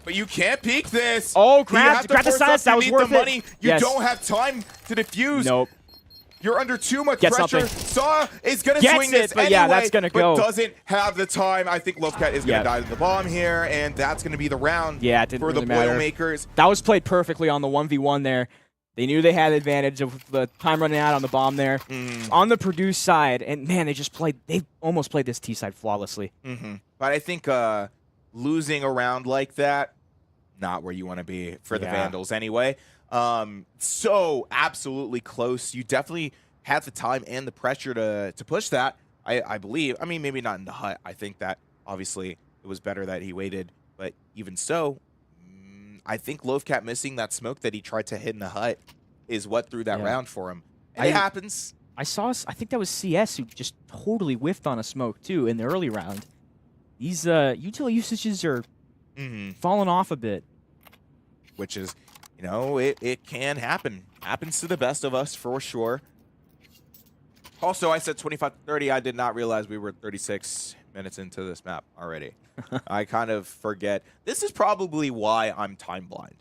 But you can't peek this. Oh, grab the silence. That was worth it. Money. You don't have time to defuse. Nope. You're under too much pressure. Saw is going to swing this but anyway, yeah, that's gonna go. But doesn't have the time. I think Lovecat is going to die to the bomb here, and that's going to be the round for the Boilermakers. That was played perfectly on the 1v1 there. They knew they had advantage of the time running out on the bomb there. On the Purdue side, and man, they almost played this T side flawlessly. But I think losing a round like that, not where you want to be for the Vandals anyway. So absolutely close. You definitely had the time and the pressure to push that, I believe. I mean, maybe not in the hut. I think that obviously it was better that he waited. But even so, I think Lovecat missing that smoke that he tried to hit in the hut is what threw that round for him. And it happens. I think that was CS who just totally whiffed on a smoke too in the early round. These util usages are fallen off a bit. Which is, you know, it can happen. Happens to the best of us for sure. Also, I said 25-30. I did not realize we were 36 minutes into this map already. I kind of forget. This is probably why I'm time blind.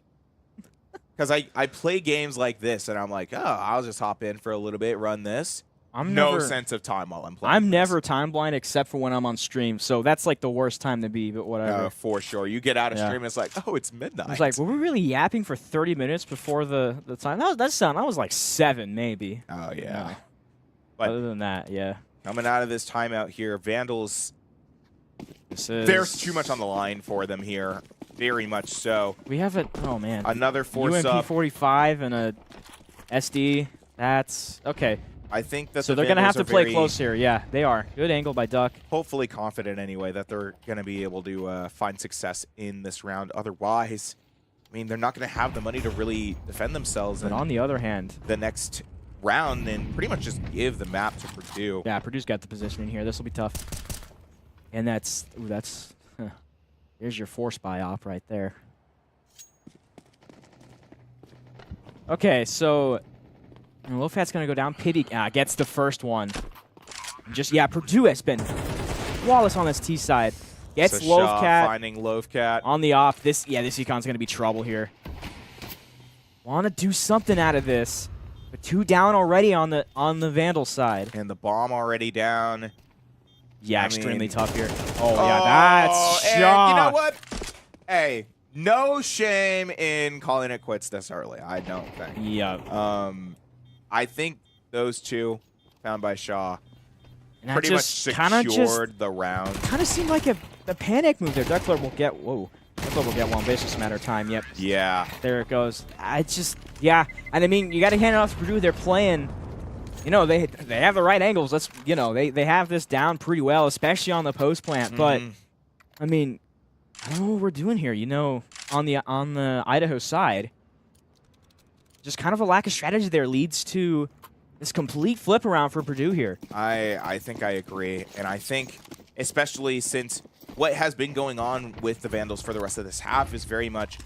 Because I play games like this, and I'm like, oh, I'll just hop in for a little bit, run this. No sense of time while I'm playing. I'm never time blind except for when I'm on stream, so that's like the worst time to be, but whatever. For sure. You get out of stream, and it's like, oh, it's midnight. I was like, were we really yapping for 30 minutes before the time? That was like 7, maybe. Oh, yeah. No. But other than that, yeah. Coming out of this timeout here, Vandals, there's too much on the line for them here. Very much so. We have oh man. Another force up. UMP-45 and a SD. That's, okay. I think that so they're going to have to play close here. Yeah, they are. Good angle by Duck. Hopefully confident anyway that they're going to be able to find success in this round. Otherwise, I mean, they're not going to have the money to really defend themselves. But on the other hand, the next round and pretty much just give the map to Purdue. Yeah, Purdue's got the positioning here. This will be tough. And that's there's your force buy op right there. Okay, so Lofat's going to go down. Pity gets the first one. Purdue has been flawless on this T side. Gets so Lovecat. Finding Lovecat. On the off. This Econ's going to be trouble here. Want to do something out of this. But 2 down already on the Vandal side. And the bomb already down. Yeah, extremely tough here. Oh, yeah, that's Shaw. You know what? Hey, no shame in calling it quits this early, I don't think. Yeah. I think those two found by Shaw and pretty much secured the round. Kind of seemed like a panic move there. Duckler will get, Duckler will get one, but it's just a matter of time. Yep. Yeah. There it goes. And I mean, you got to hand it off to Purdue. They're playing, you know, they have the right angles. They have this down pretty well, especially on the post plant. But, I mean, I don't know what we're doing here. You know, on the Idaho side, just kind of a lack of strategy there leads to this complete flip around for Purdue here. I think I agree. And I think, especially since what has been going on with the Vandals for the rest of this half is very much,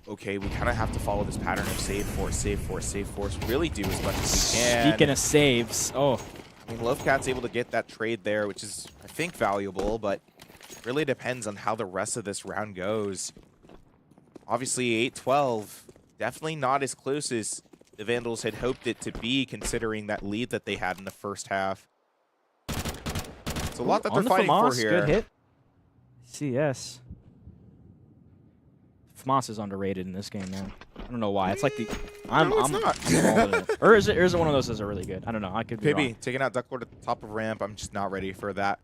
okay, we kind of have to follow this pattern of save force, save force, save force, really do as much as we can. Speaking of saves, I mean, Lovecat's able to get that trade there, which is, I think, valuable, but it really depends on how the rest of this round goes. Obviously, 8-12, definitely not as close as the Vandals had hoped it to be, considering that lead that they had in the first half. It's a lot that they're fighting for here. Good hit. CS. FMAS is underrated in this game, man. I don't know why. It's like the I'm not. Or is it one of those that's really good? I don't know. I could be wrong. Pibby taking out Ducklord at the top of ramp. I'm just not ready for that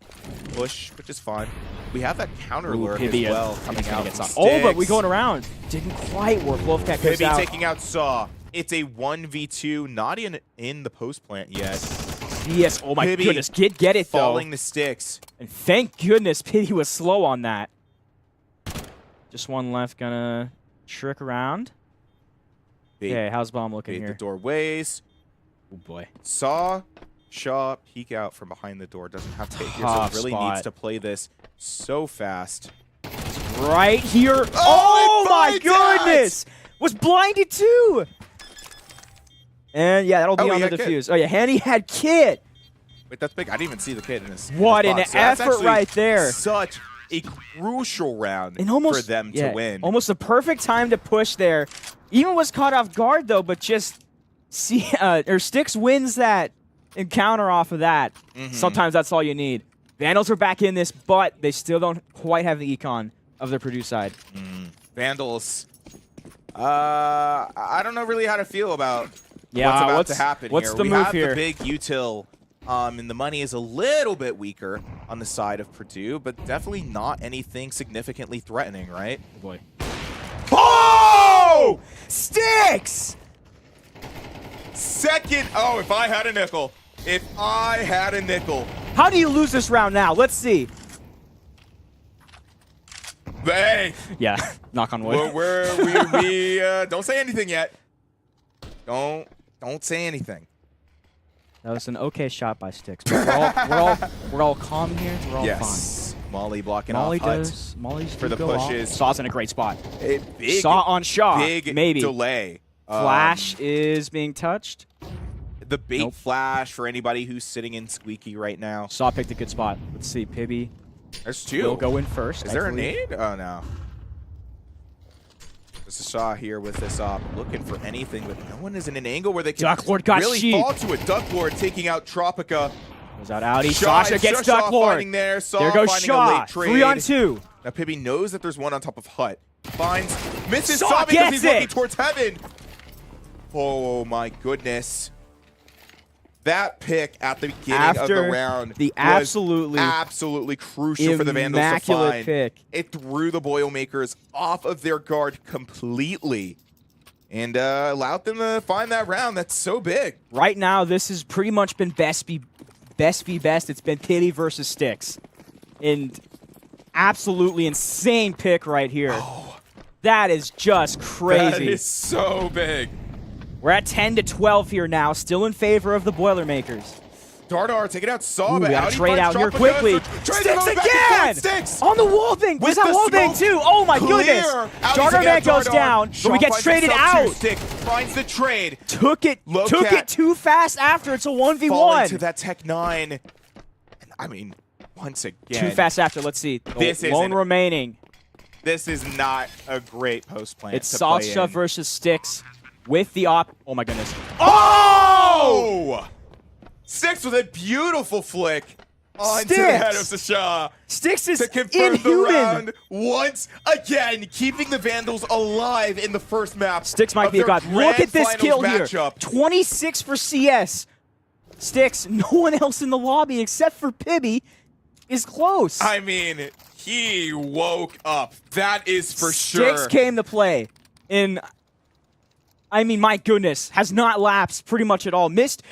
push, which is fine. We have that counter lurk as well coming out. But we going around. Didn't quite work. Wolfcat goes out. Pibby taking out Saw. It's a 1v2, not in the post plant yet. Yes. Oh my goodness. Get it though. Falling the sticks. And thank goodness Pibby was slow on that. Just one left, gonna trick around. Okay, how's bomb looking here? The doorways. Oh boy. Saw Shaw peek out from behind the door. Doesn't have to. So really needs to play this so fast. Right here. Oh my goodness! Was blinded too. And yeah, that'll be on the defuse. Oh yeah, Hanny had Kid. Wait, that's big. I didn't even see the Kid in this. What an effort right there. Such a crucial round for them to win. Almost the perfect time to push there. Even was caught off guard though, but just Sticks wins that encounter off of that. Sometimes that's all you need. Vandals are back in this, but they still don't quite have the econ of the Purdue side. Vandals. I don't know really how to feel about what's about to happen here. What's the move here? We have the big util. And the money is a little bit weaker on the side of Purdue, but definitely not anything significantly threatening, right? Oh boy. Oh! Sticks! Second. Oh, if I had a nickel. If I had a nickel. How do you lose this round now? Let's see. Hey. Yeah, knock on wood. We don't say anything yet. Don't say anything. That was an okay shot by Sticks. We're all calm here. We're all fine. Molly blocking Molly off Hut does. Molly's for the go off. pushes. Saw's in a great spot. A big, Saw on Shaw. big maybe. delay. Flash is being touched. The bait Nope. flash for anybody who's sitting in Squeaky right now. Saw picked a good spot. Let's see. Pibby There's two. will go in first. Is there a nade? Oh, no. This is Shaw here with this op, looking for anything, but no one is in an angle where they can Duck Lord got really sheep. fall to it. Duck Lord taking out Tropica. Goes out Audi. Sasha gets Shaw Duck Lord. finding there. Saw There goes finding Shaw. a late trade. 3 on 2. Now Pibby knows that there's one on top of Hut. Finds, misses Saw Saw because gets he's it. looking towards heaven. Oh my goodness. That pick at the beginning of the round the was absolutely crucial for the Vandals to immaculate find. pick. It threw the Boilermakers off of their guard completely and allowed them to find that round. That's so big. Right now, this has pretty much been best v best. It's been Pity versus Sticks. And absolutely insane pick right here. Oh, That is just crazy. that is so big. We're at 10 to 12 here now, still in favor of the Boilermakers. Dardar taking out Saw, Ooh, but we gotta Audi trade finds out here Tropica, quickly. so trade Sticks going back and again! forth. Sticks! On the wall thing! With Was that the wall thing smoke. too? Oh my Clear. goodness! Audi's Darter again, Man goes Dardar. down, but Shaw we get finds traded himself out. two. Stick finds the trade. Took it too fast after. It's a Falling 1v1. to that Tech 9. And I mean, once again, Too fast after. Let's see. This Lone isn't- remaining. this is not a great post plant. It's to Salt play Shove in. versus Sticks with the op. Oh my goodness. Oh! Sticks with a beautiful flick onto the Sticks. head of Sasha Sticks is to confirm the inhuman. round once again, keeping the Vandals alive in the first map. Sticks might of be a their god. Look grand at this finals kill here. matchup. 26 for CS. Sticks, no one else in the lobby except for Pibby is close. I mean, he woke up. That is for sure. Sticks came to play. I mean, my goodness, has not lapsed pretty much at all. Missed,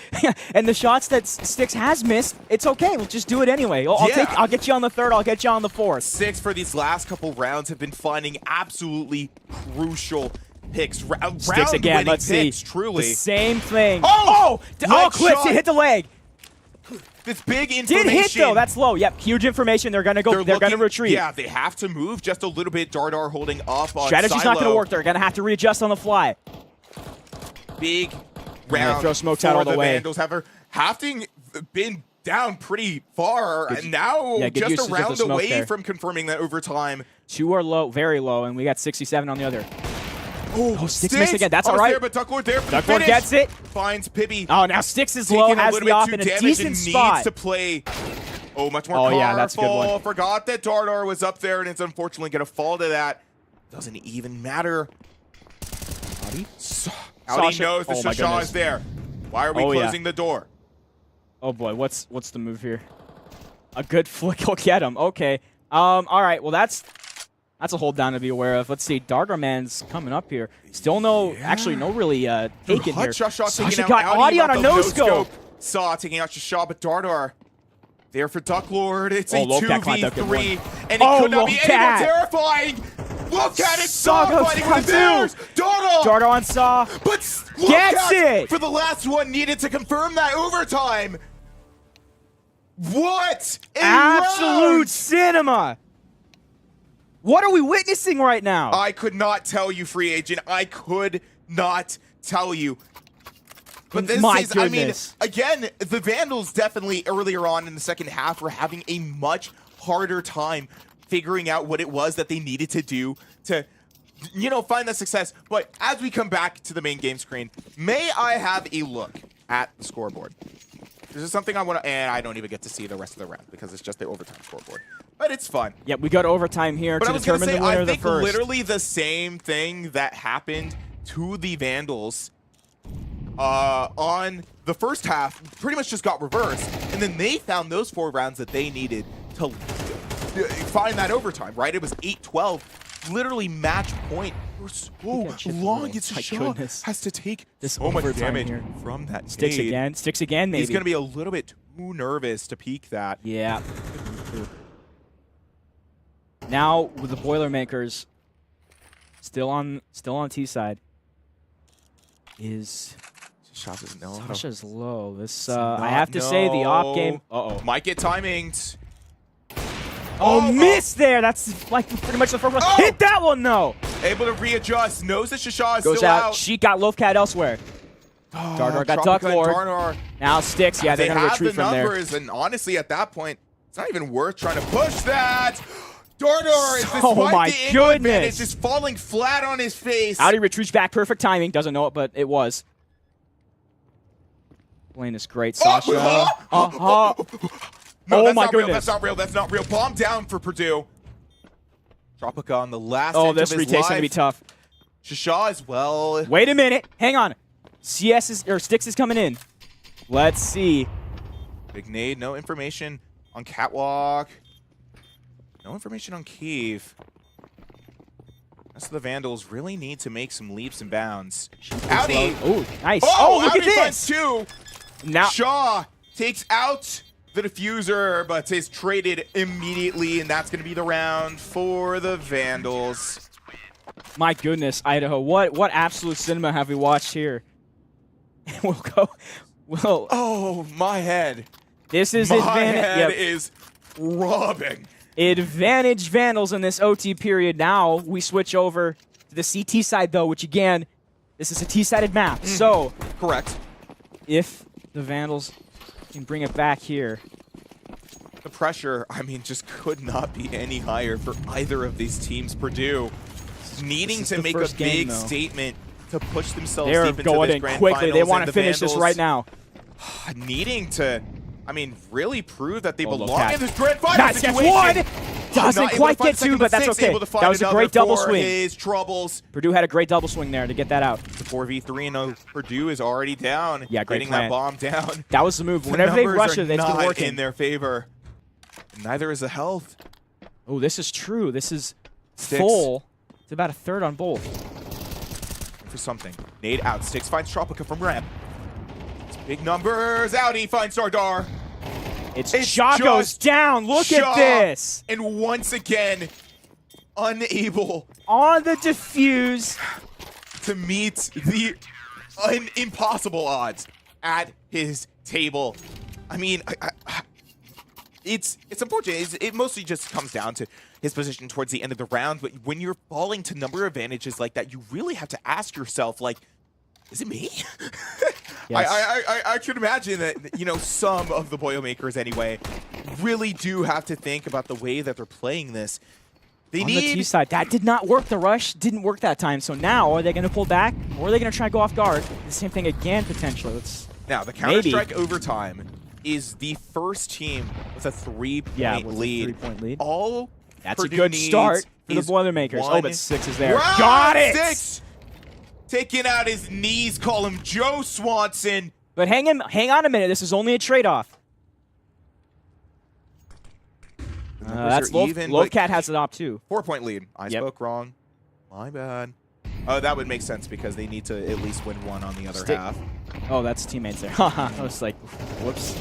and the shots that Sticks has missed, it's okay. We'll just do it anyway. I'll get you on the third. I'll get you on the fourth. Six for these last couple rounds have been finding absolutely crucial picks. Sticks again. Let's picks, see. Truly. The same thing. Oh! Clips shot. it. Hit the leg. This big Did information. hit though. That's low. Yep. Huge information. They're gonna go. They're gonna retreat. Yeah, they have to move just a little bit. Dardar holding off on Strategy's Silo. not gonna work. They're gonna have to readjust on the fly. Big round. throw smokes for out all the way. Vandals. Having been down pretty far, and now good just usage a of the round smoke away there. from confirming that overtime. 2 are low, very low, and we got 67 on the other. Oh, Sticks missed again. That's all right. There, but Duck Lord there for Duck the Lord finish. gets it. Finds Pibby. Oh, now Sticks is low, Taking a has little the op bit in too a damaged decent and spot. needs to play. Oh, much more Oh, powerful. yeah, that's a good one. Forgot that Dardar was up there, and it's unfortunately going to fall to that. Doesn't even matter. Audi Sasha- knows that oh my Shasha goodness. is there. Why are we Oh, yeah. closing the door? Oh boy, what's the move here? A good flick will get him. Okay. All right. Well, that's a hold down to be aware of. Let's see. Darter Man's coming up here. Still actually no really taken here. Sasha Sasha got Audi on a no-scope. Saw taking out Shasha, but Dardar there for Duck Lord. It's Oh, a low cat climbed up, good 2v3, one. and it Oh, could not low be any cat. more terrifying. Look at it, Saw Saw goes fighting down with the Bears. Dardar! Darter on Saw. But Gets it! For the last one, needed to confirm that overtime. What? A Absolute round! cinema. What are we witnessing right now? I could not tell you, free agent. I could not tell you. But this My is, I mean, goodness. again, the Vandals definitely earlier on in the second half were having a much harder time figuring out what it was that they needed to do to, you know, find that success. But as we come back to the main game screen, may I have a look at the scoreboard? This is something I want to, and I don't even get to see the rest of the round because it's just the overtime scoreboard. But it's fun. Yeah, we go to overtime here But to I was gonna determine say, the winner I of the think first. literally the same thing that happened to the Vandals on the first half pretty much just got reversed, and then they found those 4 rounds that they needed to find that overtime, right? It was 8-12, literally match point for so long. It's My Shaw goodness. has to take This so much overtime damage here. from that Sticks nade. again. Sticks again, maybe. He's going to be a little bit too nervous to peek that. Yeah. Now with the Boilermakers still on T side is Shaw doesn't know how to- Sasha's low. This not I have to say the op know. game. Uh-oh. Might get timinged. Oh, miss there. That's like pretty much the first one. Hit that one, though. Able to readjust. Knows that Shasha is Goes still out. out. She got Loafcat elsewhere. Darnar got duck forward. Now Sticks. Yeah, they're going to retreat from there. Numbers, and honestly, at that point, it's not even worth trying to push that. Darnar is Oh my goodness, just falling flat on his face. Audi retreats back. Perfect timing. Doesn't know it, but it was. Blaine is great. Sasha. No, oh my goodness. That's not real. That's not real. Bomb down for Purdue. Tropica on the last Oh, inch this of his retake's life. going to be tough. Shasha as well. Wait a minute. Hang on. Sticks is coming in. Let's see. Big nade. No information on Catwalk. No information on Kiev. Rest of the Vandals really need to make some leaps and bounds. Audi! Oh, nice. Oh, look Audi at finds this. two. Now, Shaw takes out the diffuser, but is traded immediately, and that's going to be the round for the Vandals. my goodness, Idaho. What absolute cinema have we watched here? We'll go. Well, Oh, my head. this is My advantage. head is rubbing. Advantage Vandals in this OT period. Now we switch over to the CT side, though, which again, this is a T-sided map. So Correct. if the Vandals can bring it back here, The pressure, I mean, just could not be any higher for either of these teams. Purdue needing to the make a first game, big though. statement to push themselves they're deep into going this in grand quickly. They finals, want and to the finish this Vandals right now. needing to, I mean, really prove that they Oh, belong Loafcat. in this grand final Nice, gets situation. one! Not Doesn't able to quite find get a second two, but that's six, okay. able to find That was a another great double for swing. his troubles. Purdue had a great double swing there to get that out. The 4v3, and Purdue is already down. Yeah, great getting plan. that bomb down. That was the move. The Whenever they numbers rush are it, it's been not working. in their favor. Neither is the health. Oh, this is true. This is Sticks. full. It's about a third on both. For something. Nade out. Sticks finds Tropica from ramp. It's big numbers. Audi finds Sardar. It's It's Shaw goes just down. Look Shaw. at this. And once again, unable On the diffuse. to meet the impossible odds at his table. I mean, it's unfortunate. It mostly just comes down to his position towards the end of the round. But when you're falling to number advantages like that, you really have to ask yourself, like, is it me? Yes. I could imagine that, you know, some of the Boilermakers anyway really do have to think about the way that they're playing this. They On the T need side, that did not work. The rush didn't work that time. So now, are they going to pull back, or are they going to try to go off guard? The same thing again, potentially. Let's now the Counter-Strike overtime is the first team with a 3-point with a lead. 3-point lead. All That's Purdue a good needs start for the is Boilermakers. Oh, one but Six is there. round. Got it! Six taking out his knees. Call him Joe Swanson. But hang on a minute. This is only a trade-off. That's Loafcat has it up too. 4-point lead. I Yep. spoke wrong. My bad. Oh, that would make sense because they need to at least win one on the other half. Oh, that's teammates there. I was like, whoops.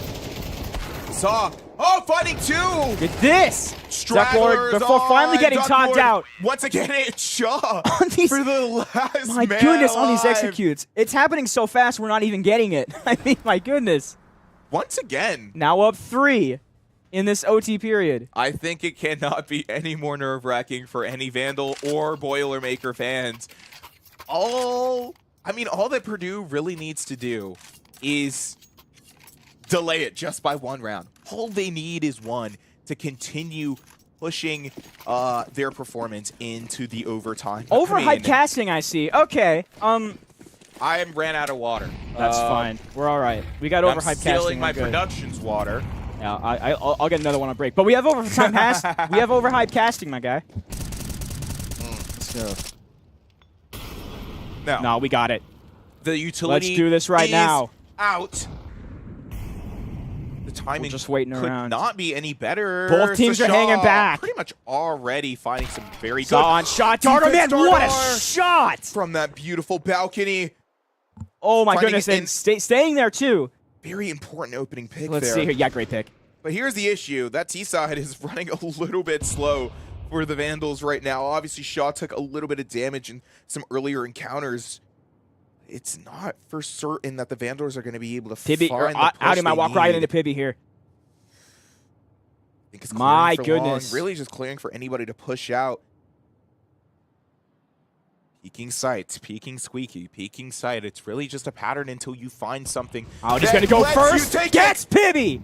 Saw. Oh, fighting two. Look at this. Stragglers before finally on getting Duck togged Lord. out. Once again, it's Shaw On these- for the last My man goodness, on these alive. executes. It's happening so fast, we're not even getting it. I mean, my goodness. Once again, Now up 3 in this OT period. I think it cannot be any more nerve-wracking for any Vandal or Boilermaker fans. All that Purdue really needs to do is delay it just by one round. All they need is one to continue pushing their performance into the overtime. Overhyped casting, I see. Okay. I ran out of water. That's fine. We're all right. We got I'm overhyped stealing casting. my we're good. production's water. Yeah, I'll get another one on break. But we have overtime we have overhyped casting, my guy. So No, no, we got it. the utility Let's do this right is now. out. The timing just waiting could around. not be any better. Both teams are Shaw hanging back. Pretty much already finding some very good On shot. Dardo, man, defense. what a Dardo shot! from that beautiful balcony. Oh my Finding goodness, it in- and staying there too. Very important opening pick Let's there. see here. Yeah, great pick. But here's the issue. That T-side is running a little bit slow for the Vandals right now. Obviously, Shaw took a little bit of damage in some earlier encounters. It's not for certain that the Vandals are going to be able to Pibby, find the Audi push might they walk right need. into Pibby here. think it's clearing My for goodness. long, really just clearing for anybody to push out. Peeking sight, peeking squeaky, peeking sight. It's really just a pattern until you find something. Oh, he's going to go first. Gets Pibby.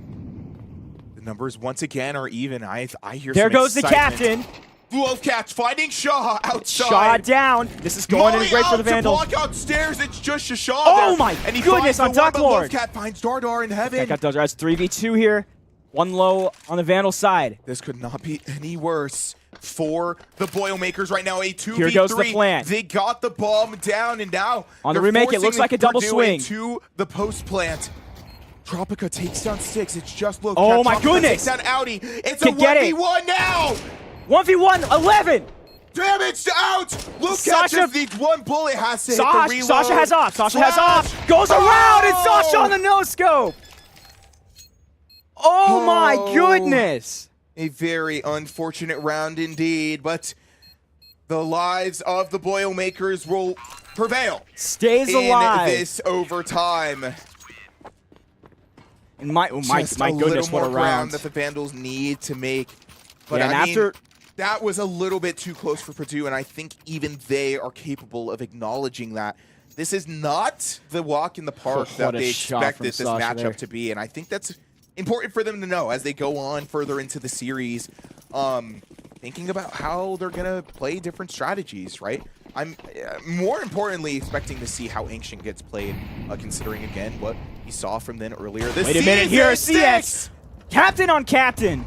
The numbers once again are even. I hear There some goes excitement. the captain. Wolfcats finding Shaw outside. Shaw down. This is going in great for the Vandals. Block outstairs. It's just Shaw Oh there. my and he goodness, on Duck Lord. Wolfcat finds Dardar in heaven. Got those. It's 3v2 here. One low on the Vandal side. This could not be any worse for the Boilermakers right now. A 2v3. Here goes the plant. They got the bomb down, and now on the remake, it looks like a double Purdue swing. To the post plant. Tropica takes down 6. It's just low. Oh my goodness. Takes down Audi. It's Can a get 1v1 now. 1v1, 11. Damaged out. Look Sasha, at the one bullet has to hit the reload. Sasha has off. Sasha has off. Goes Oh! around, and Sasha on the no-scope. Oh my goodness. A very unfortunate round indeed, but the lives of the Boilermakers will prevail. Stays in alive. This overtime. And my goodness, what a round that the Vandals need to make. But yeah, and I mean, after that was a little bit too close for Purdue, and I think even they are capable of acknowledging that. This is not the walk in the park that they expected this matchup to be, and I think that's important for them to know as they go on further into the series, thinking about how they're going to play different strategies, right? I'm more importantly expecting to see how Ancient gets played, considering, again, what we saw from them earlier this season. Wait a minute, here is CS. Captain on captain.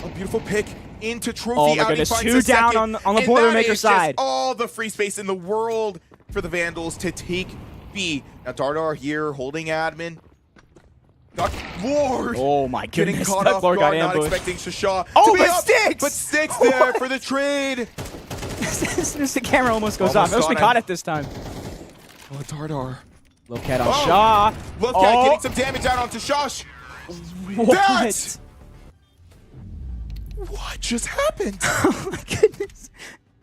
A beautiful pick into Trophy. Oh my goodness, 2 down on the Boilermaker side. All the free space in the world for the Vandals to take B. Now Dardar here holding admin. Duck Lord. Oh my goodness, getting caught Duck off Lord guard, got not ambushed. expecting Shasha. Oh, but Sticks! But Sticks there for the trade. As soon as the camera almost goes off. Notice we caught it this time. Oh, Dardar. Low cat on Shaw. Low cat getting some damage out onto Shosh. What? What just happened? Oh my goodness.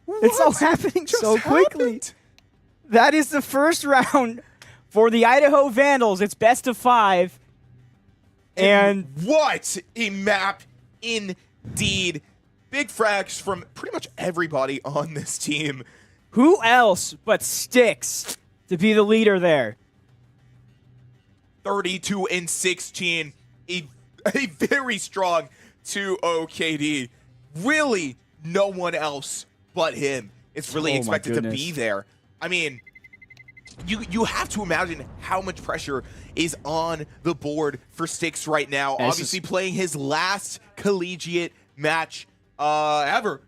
It's all happening so quickly. That is the first round for the Idaho Vandals. It's best of 5. And what a map indeed. Big frags from pretty much everybody on this team. Who else but Sticks to be the leader there? 32-16. A very strong 2-0 KD. Really, no one else but him. It's really expected to be there. I mean, you have to imagine how much pressure is on the board for Sticks right now. Obviously playing his last collegiate match ever,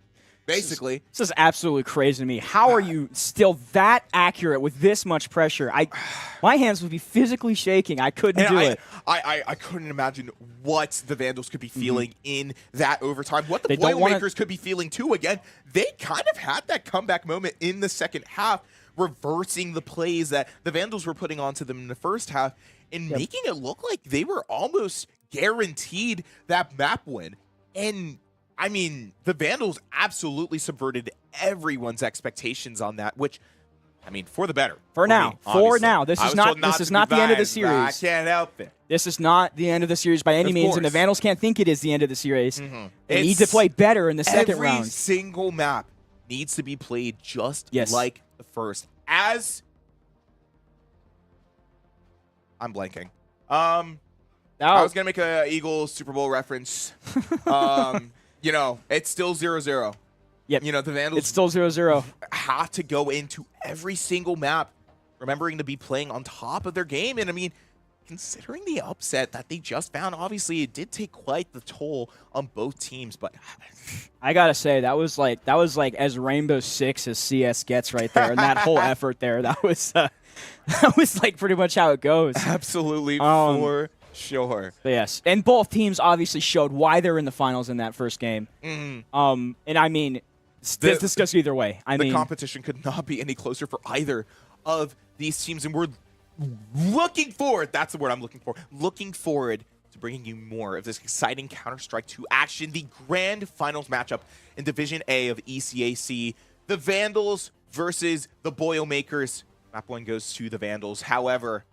basically. This is absolutely crazy to me. How are you still that accurate with this much pressure? My hands would be physically shaking. I couldn't do it. I couldn't imagine what the Vandals could be feeling in that overtime. What the Boilermakers could be feeling too. Again, they kind of had that comeback moment in the second half, reversing the plays that the Vandals were putting onto them in the first half and making it look like they were almost guaranteed that map win. And I mean, the Vandals absolutely subverted everyone's expectations on that, which, I mean, for the better. For now. This is not the end of the series. I can't help it. This is not the end of the series by any means, and the Vandals can't think it is the end of the series. They need to play better in the second round. Every single map needs to be played just like the first. As I'm blanking. I was gonna make a Eagles Super Bowl reference. You know, it's still 0-0. Yep. You know, the Vandals. It's still 0-0. Have to go into every single map, remembering to be playing on top of their game. And I mean, considering the upset that they just found, obviously it did take quite the toll on both teams. But I gotta say, that was like as Rainbow Six as CS gets right there, and that whole effort there. That was like pretty much how it goes. Absolutely, for sure. Yes, and both teams obviously showed why they're in the finals in that first game. And I mean, this goes either way. The competition could not be any closer for either of these teams, and we're looking forward. That's the word I'm looking for. Looking forward to bringing you more of this exciting Counter-Strike 2 action, the grand finals matchup in Division A of ECAC. The Vandals versus the Boilermakers. Map 1 goes to the Vandals. However,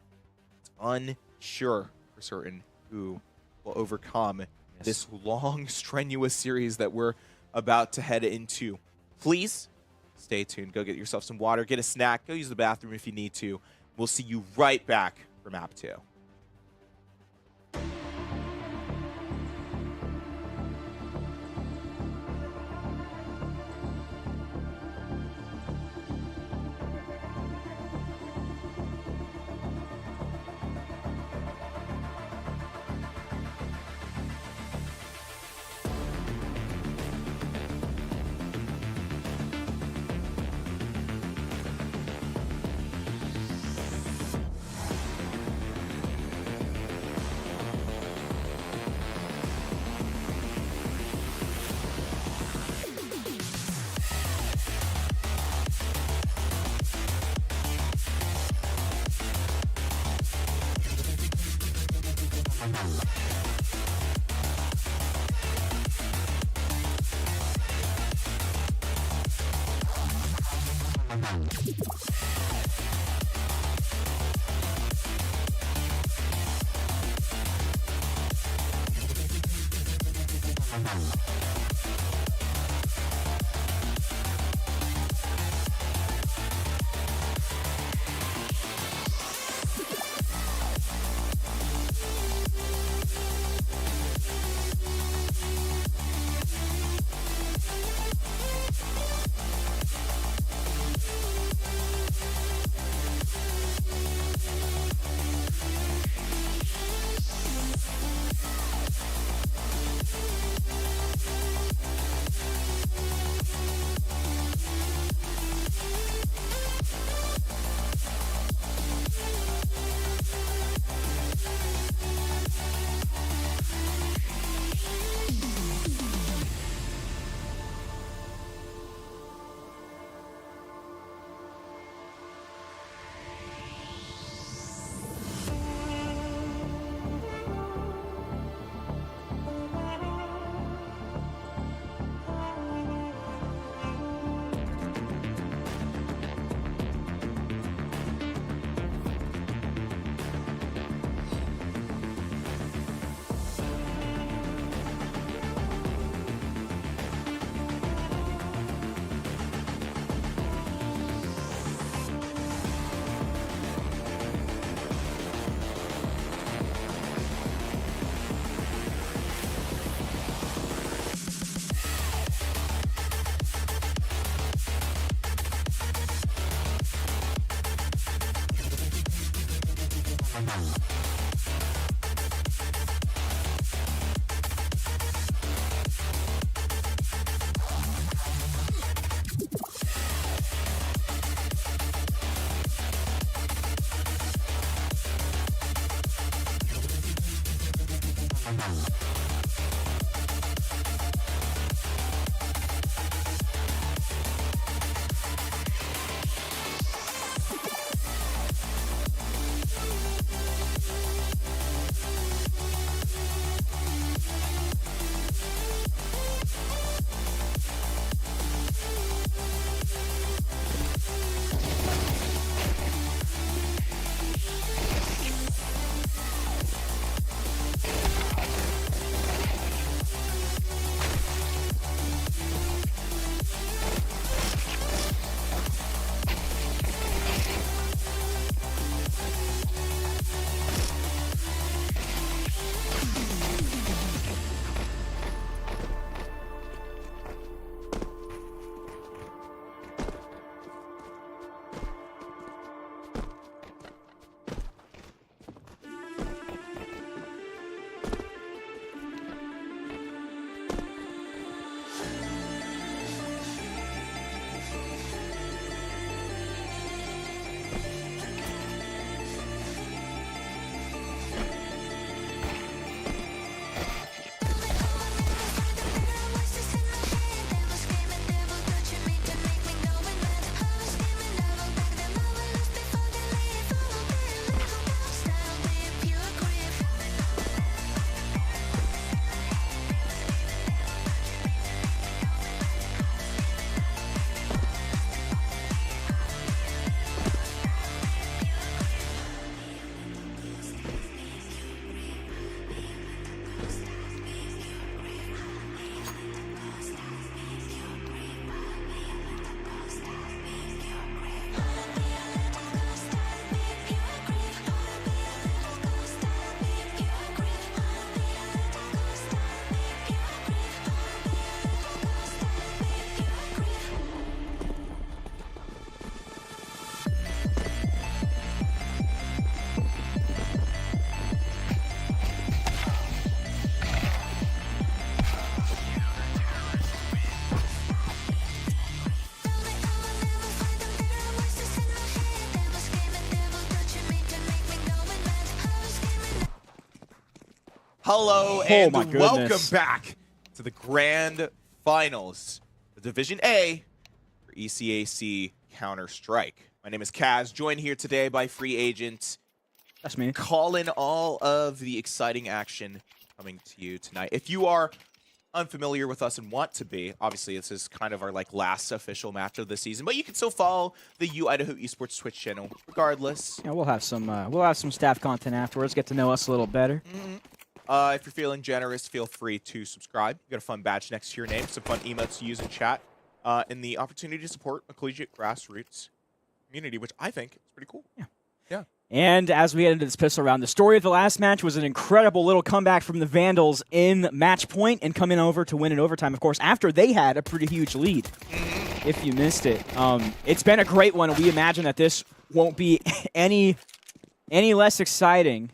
it's unsure for certain who will overcome this long, strenuous series that we're about to head into. Please stay tuned. Go get yourself some water, get a snack, go use the bathroom if you need to. We'll see you right back for map 2. Hello and my welcome goodness. back to the grand finals, the Division A for ECAC Counter-Strike. My name is Kaz, joined here today by free agent. That's me. Calling all of the exciting action coming to you tonight. If you are unfamiliar with us and want to be, obviously this is kind of our last official match of the season, but you can still follow the Idaho Esports Twitch channel regardless. Yeah, we'll have some staff content afterwards. Get to know us a little better. If you're feeling generous, feel free to subscribe. You got a fun badge next to your name, some fun emotes to use in chat, and the opportunity to support a collegiate grassroots community, which I think is pretty cool. Yeah. Yeah. And as we get into this pistol round, the story of the last match was an incredible little comeback from the Vandals in match point and coming over to win in overtime, of course, after they had a pretty huge lead, if you missed it. It's been a great one, and we imagine that this won't be any less exciting.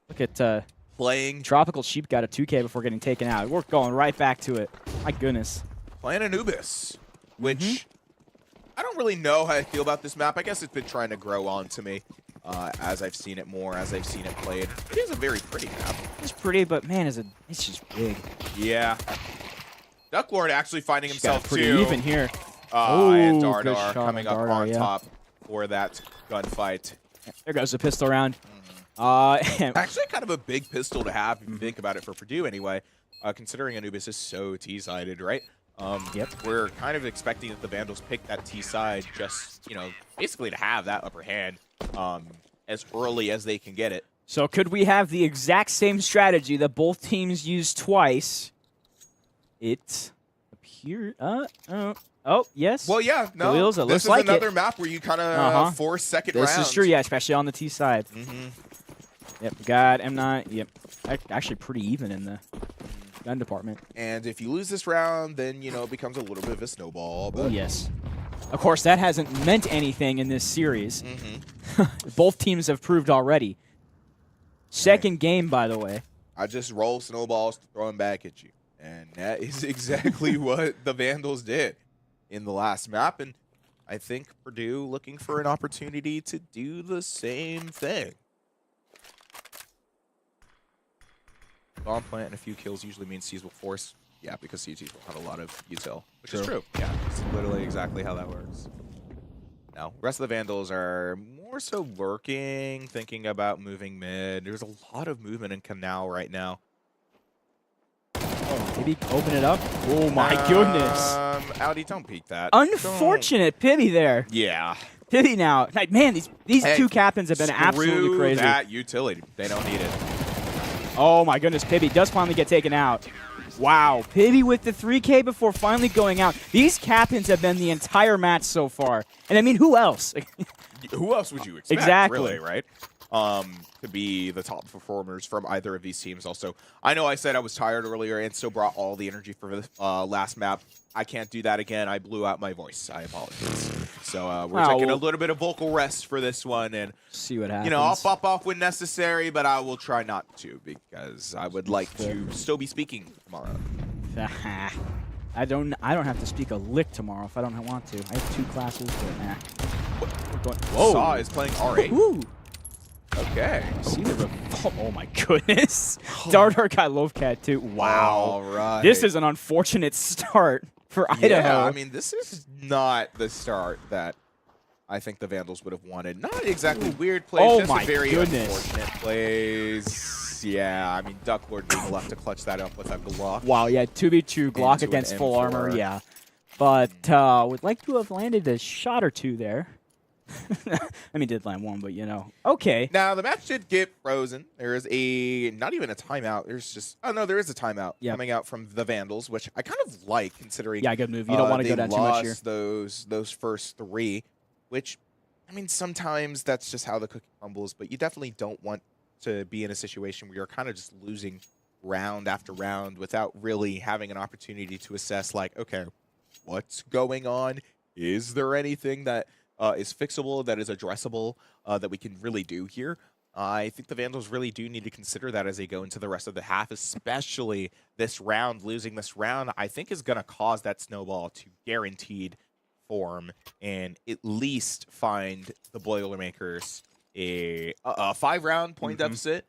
Look at Playing Tropical Sheep got a 2K before getting taken out. We're going right back to it. My goodness. playing Anubis, which I don't really know how I feel about this map. I guess it's been trying to grow on to me as I've seen it more, as I've seen it played. It is a very pretty map. It's pretty, but man, it's just big. Yeah. Ducklord actually finding She's got himself it pretty too. even here. And Ooh, good Dardar shot coming on up Dardar, on yeah. top for that gunfight. There goes the pistol round. Actually, kind of a big pistol to have if you think about it for Purdue anyway, considering Anubis is so T-sided, right? Yep. We're kind of expecting that the Vandals pick that T-side just, basically to have that upper hand as early as they can get it. So could we have the exact same strategy that both teams used twice? It appeared. Oh, yes. Well, yeah, no. Wheels, it this looks is like another it. map where you kind of force second rounds. This is true, yeah, especially on the T side. Yep, got M9. Yep, actually pretty even in the gun department. And if you lose this round, then, it becomes a little bit of a snowball. But Oh, yes. Of course, that hasn't meant anything in this series. Both teams have proved already. Second game, by the way. I just roll snowballs to throw them back at you. And that is exactly what the Vandals did in the last map. And I think Purdue looking for an opportunity to do the same thing. Bomb plant and a few kills usually means C's will force. Yeah, because CTs will have a lot of util, which is true. Yeah, it's literally exactly how that works. Now, the rest of the Vandals are more so lurking, thinking about moving mid. There's a lot of movement in Canal right now. Maybe open it up. Oh, my goodness. Audi, don't peek that. Unfortunate Pibby there. Yeah. Pibby now. Like, man, these two captains have been absolutely crazy. Screw that utility. They don't need it. Oh, my goodness. Pibby does finally get taken out. Wow. Pibby with the 3K before finally going out. These captains have been the entire match so far. And, I mean, who else? Who else would you expect, Exactly. really, right? To be the top performers from either of these teams. Also, I know I said I was tired earlier and still brought all the energy for the last map. I can't do that again. I blew out my voice. I apologize. So we're taking a little bit of vocal rest for this one, and see what happens. I'll pop off when necessary, but I will try not to because I would like to still be speaking tomorrow. I don't have to speak a lick tomorrow if I don't want to. I have 2 classes, but nah. Whoa! Saw is playing R8. Woo! Okay. See the oh my goodness. Dardar got Lovecat too. Wow. All right. This is an unfortunate start for Idaho. Yeah, I mean, this is not the start that I think the Vandals would have wanted. Not exactly weird plays, Oh just my a very goodness. unfortunate plays. Yeah, I mean, Ducklord being left to clutch that up with a Glock. Wow, yeah, 2v2 Glock Into an against full M4. armor, yeah. But would like to have landed a shot or two there. I mean, did land one, but okay. Now, the match did get frozen. There is not even a timeout. There's just, there is a timeout coming out from the Vandals, which I kind of like considering. Yeah, good move. You don't want to go down too much here. Those first 3, which, I mean, sometimes that's just how the cookie crumbles, but you definitely don't want to be in a situation where you're kind of just losing round after round without really having an opportunity to assess, like, okay, what's going on? Is there anything that is fixable, that is addressable, that we can really do here? I think the Vandals really do need to consider that as they go into the rest of the half, especially this round. Losing this round, I think, is going to cause that snowball to guaranteed form and at least find the Boilermakers a 5-round point deficit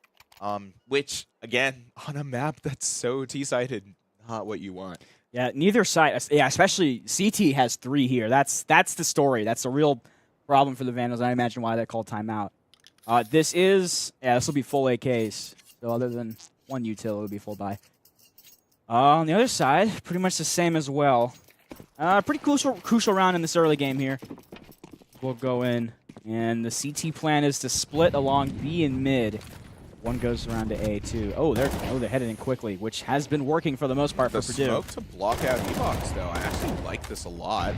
Which, again, on a map that's so T-sided, not what you want. Yeah, neither side. Yeah, especially CT has 3 here. That's the story. That's a real problem for the Vandals. I imagine why they called timeout. This will be full AKs. So other than one util, it'll be full buy. On the other side, pretty much the same as well. Pretty crucial round in this early game here. We'll go in, and the CT plan is to split along B and mid. One goes around to A too. Oh, they're headed in quickly, which has been working for the most part for Purdue. The smoke to block out E-Box, though, I actually like this a lot.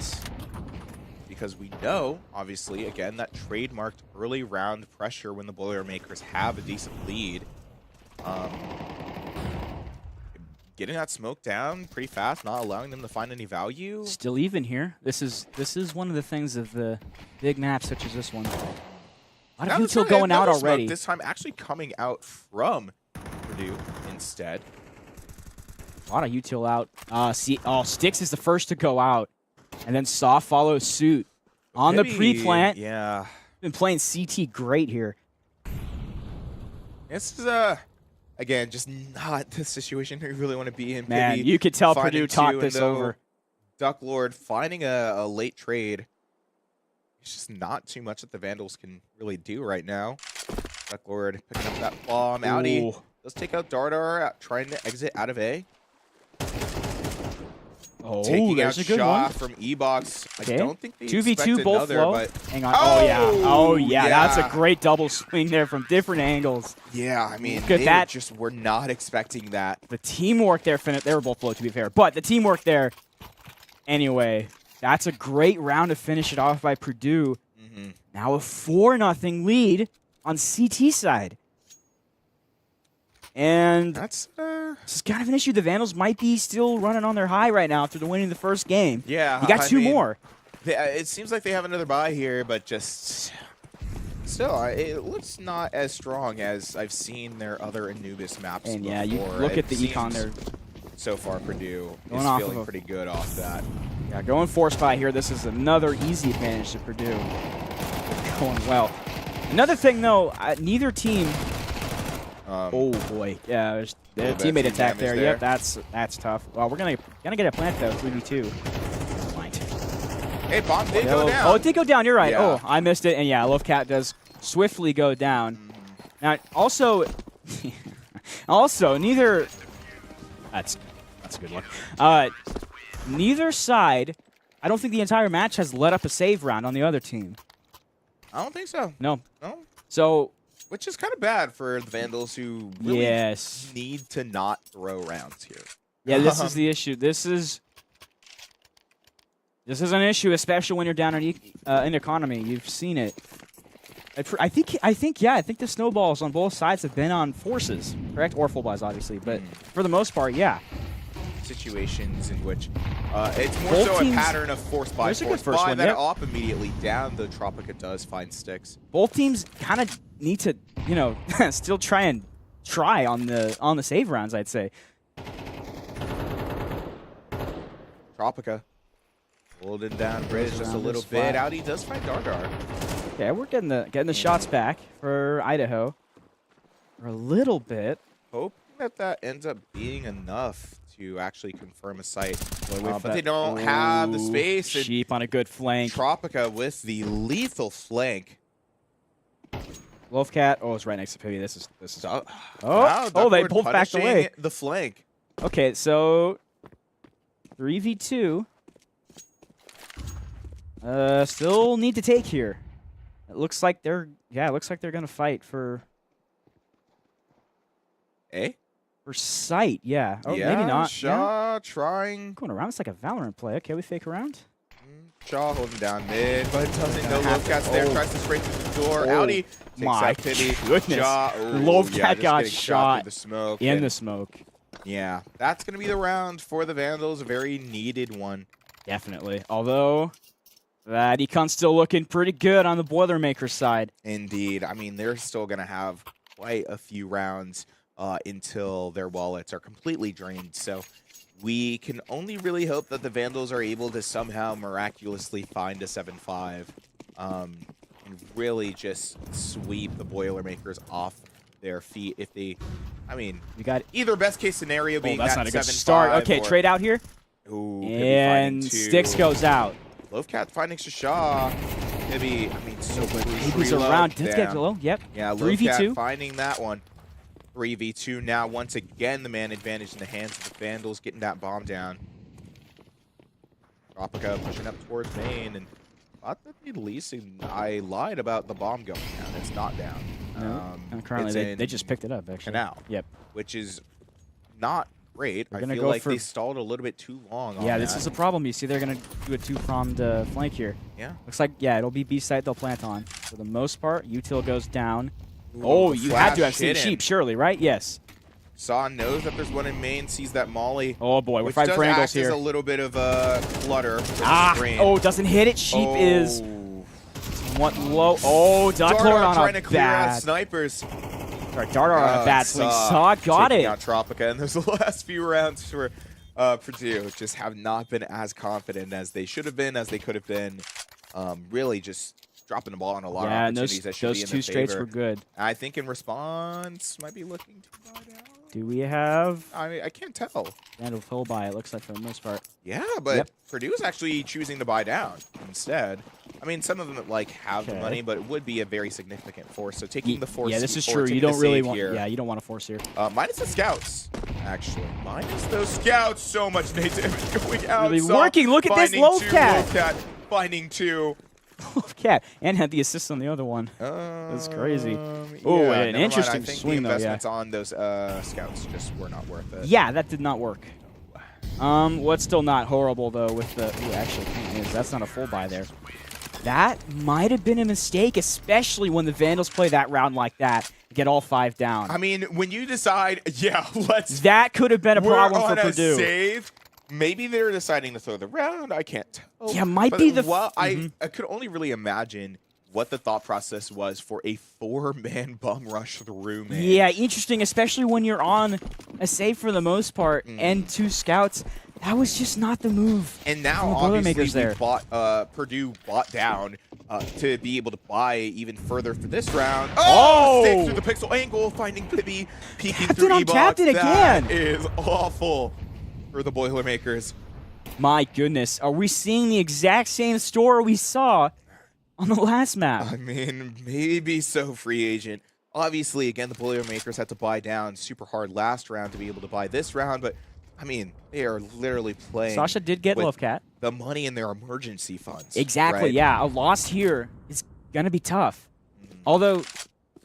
Because we know, obviously, again, that trademarked early round pressure when the Boilermakers have a decent lead. Getting that smoke down pretty fast, not allowing them to find any value. Still even here. This is one of the things of the big maps such as this one. A lot of util going out already. This time actually coming out from Purdue instead. A lot of util out. Styx is the first to go out. And then Soft follows suit on the pre-plant. Yeah. Been playing CT great here. This is, again, just not the situation you really want to be in. Man, you could tell Purdue talked this over. Duck Lord finding a late trade. It's just not too much that the Vandals can really do right now. Duck Lord picking up that bomb. Audi does take out Dardar, trying to exit out of A. Oh, taking out a good Shaw one from E-Box. Okay. I don't think they 2v2 both another, flow. but Hang on. Oh yeah. That's a yeah. great double swing there from different angles. Yeah, I mean, Look at they were not expecting that. The teamwork there, they were both flow to be fair, but the teamwork there. Anyway, that's a great round to finish it off by Purdue. Now a 4-0 lead on CT side. And That's this is kind of an issue. The Vandals might be still running on their high right now after winning the first game. yeah. You got 2 more. It seems like they have another bye here, but just still, it looks not as strong as I've seen their other Anubis maps And before. yeah, you look at the econ there. So far, Purdue is Going feeling pretty good off that. Yeah, going force buy here. This is another easy advantage to Purdue. Going well. Another thing, though, neither team. Oh boy, yeah, there's teammate attack there. Yep, that's tough. Well, we're gonna get a plant though. 3v2. Fine. Hey, bomb did go down. Oh, it did go down. You're right. Yeah. Oh, I missed it. And yeah, Love Cat does swiftly go down. Now, also, neither. That's a good one. Neither side. I don't think the entire match has let up a save round on the other team. I don't think so. No. No. So. Which is kind of bad for the Vandals who really need to not throw rounds here. Yeah, this is the issue. This is an issue, especially when you're down in economy. You've seen it. I think the snowballs on both sides have been on forces, correct? Or full buys, obviously, but for the most part, yeah. Situations in which it's more Both so teams, a pattern of force buy, one, then off immediately down. The Tropica does find Styx. Both teams kind of need to, still try on the save rounds, I'd say. Tropica holding down Bridge just a little bit. Audi does find Dardar. Okay, we're getting the shots back for Idaho for a little bit. Hope that ends up being enough to actually confirm a site. But they don't have the space. Sheep on a good flank. Tropica with the lethal flank. Wolfcat. Oh, it's right next to Pivy. This is. Wow, they pulled back away. The flank. Okay, so 3v2. Still need to take here. It looks like they're gonna fight for sight. Yeah. Oh, yeah, maybe not. Shaw trying. Going around. It's like a Valorant play. Okay, we fake around. Shaw holding down mid, but doesn't know Lovecat's there. Tries to spray through the door. Audi takes out Pivy. Goodness. Shaw, Lovcat got shot through the smoke. in the smoke. Yeah, that's going to be the round for the Vandals. A very needed one. Definitely. Although, that econ's still looking pretty good on the Boilermaker side. Indeed. I mean, they're still going to have quite a few rounds until their wallets are completely drained. So we can only really hope that the Vandals are able to somehow miraculously find a 7-5 and really just sweep the Boilermakers off their feet if they, I mean, We got. either best case scenario being That's that not a good 7-5 start. Okay, or, trade out here. Ooh, could be And finding two. Sticks goes out. Lovecat finding Shasha. Could be, I mean, so He's around. Did get low. Yep. Yeah, 3v2. Lovecat finding that one. 3v2 now. Once again, the man advantage in the hands of the Vandals, getting that bomb down. Tropica pushing up towards main, and thought that the leasing. I lied about the bomb going down. It's not down. No. And currently, they just picked it up, actually. Canal. Yep. Which is not great. We're I gonna feel go like for- they stalled a little bit too long on Yeah, this that. is a problem. You see, they're going to do a two-pronged flank here. Yeah. Looks like, yeah, it'll be B site they'll plant on. For the most part, util goes down. Ooh, Oh, the you had to flash have seen hit him. sheep, surely, right? Yes. Saw knows that there's one in main, sees that Molly. Oh, boy, we're Which fighting does for angles act here. as a little bit of a clutter for the Ah! screen. Oh, doesn't hit it. Sheep is what low. Oh, Dark Lord Dark on trying a to clear out bad. snipers. Sorry, Dark on a bad swing. Saw got taking it. out Tropica, and those last few rounds for Purdue just have not been as confident as they should have been, as they could have been. Really just dropping the ball on a lot of Yeah, and opportunities that should those be in two their straights favor. were good. I think in response, might be looking to buy down. Do we have I mean, I can't tell. Vandal full buy? It looks like for the most part. Yeah, but Yep. Purdue is actually choosing to buy down instead. I mean, some of them like have the Okay. money, but it would be a very significant force. So taking the force. Yeah, this is or true. taking You the don't really save want. here. Yeah, you don't want to force here. Minus the scouts, actually. Minus those scouts. So much nade damage going out. Really Saw working. Look at this finding low two, cat. Lovecat finding two. Cat and had the assist on the other one. That's crazy. Oh, Yeah, an never mind. interesting I think swing, the though, yeah. investments on those scouts just were not worth it. Yeah, that did not work. What's still not horrible though with the actually that's not a full buy there. That might have been a mistake, especially when the Vandals play that round like that, get all 5 down. I mean, when you decide, yeah, let's. That could have been a problem we're for on a Purdue. Save. Maybe they're deciding to throw the round. I can't tell. Yeah, might But be the. well, I could only really imagine what the thought process was for a 4-man bum rush through, man. Yeah, interesting, especially when you're on a save for the most part and 2 scouts. That was just not the move. And now, from the obviously, Boilermakers there. we bought, Purdue bought down to be able to buy even further for this round. Oh! Safe through the pixel angle, finding Pibby, peeking Captain through on E-Box. Captain again. That is awful for the Boilermakers. My goodness, are we seeing the exact same story we saw on the last map? I mean, maybe so, free agent. Obviously, again, the Boilermakers had to buy down super hard last round to be able to buy this round, but I mean, they are literally playing. Sasha did get with Lovecat. the money in their emergency funds. Exactly, right? yeah. A loss here is going to be tough. Although,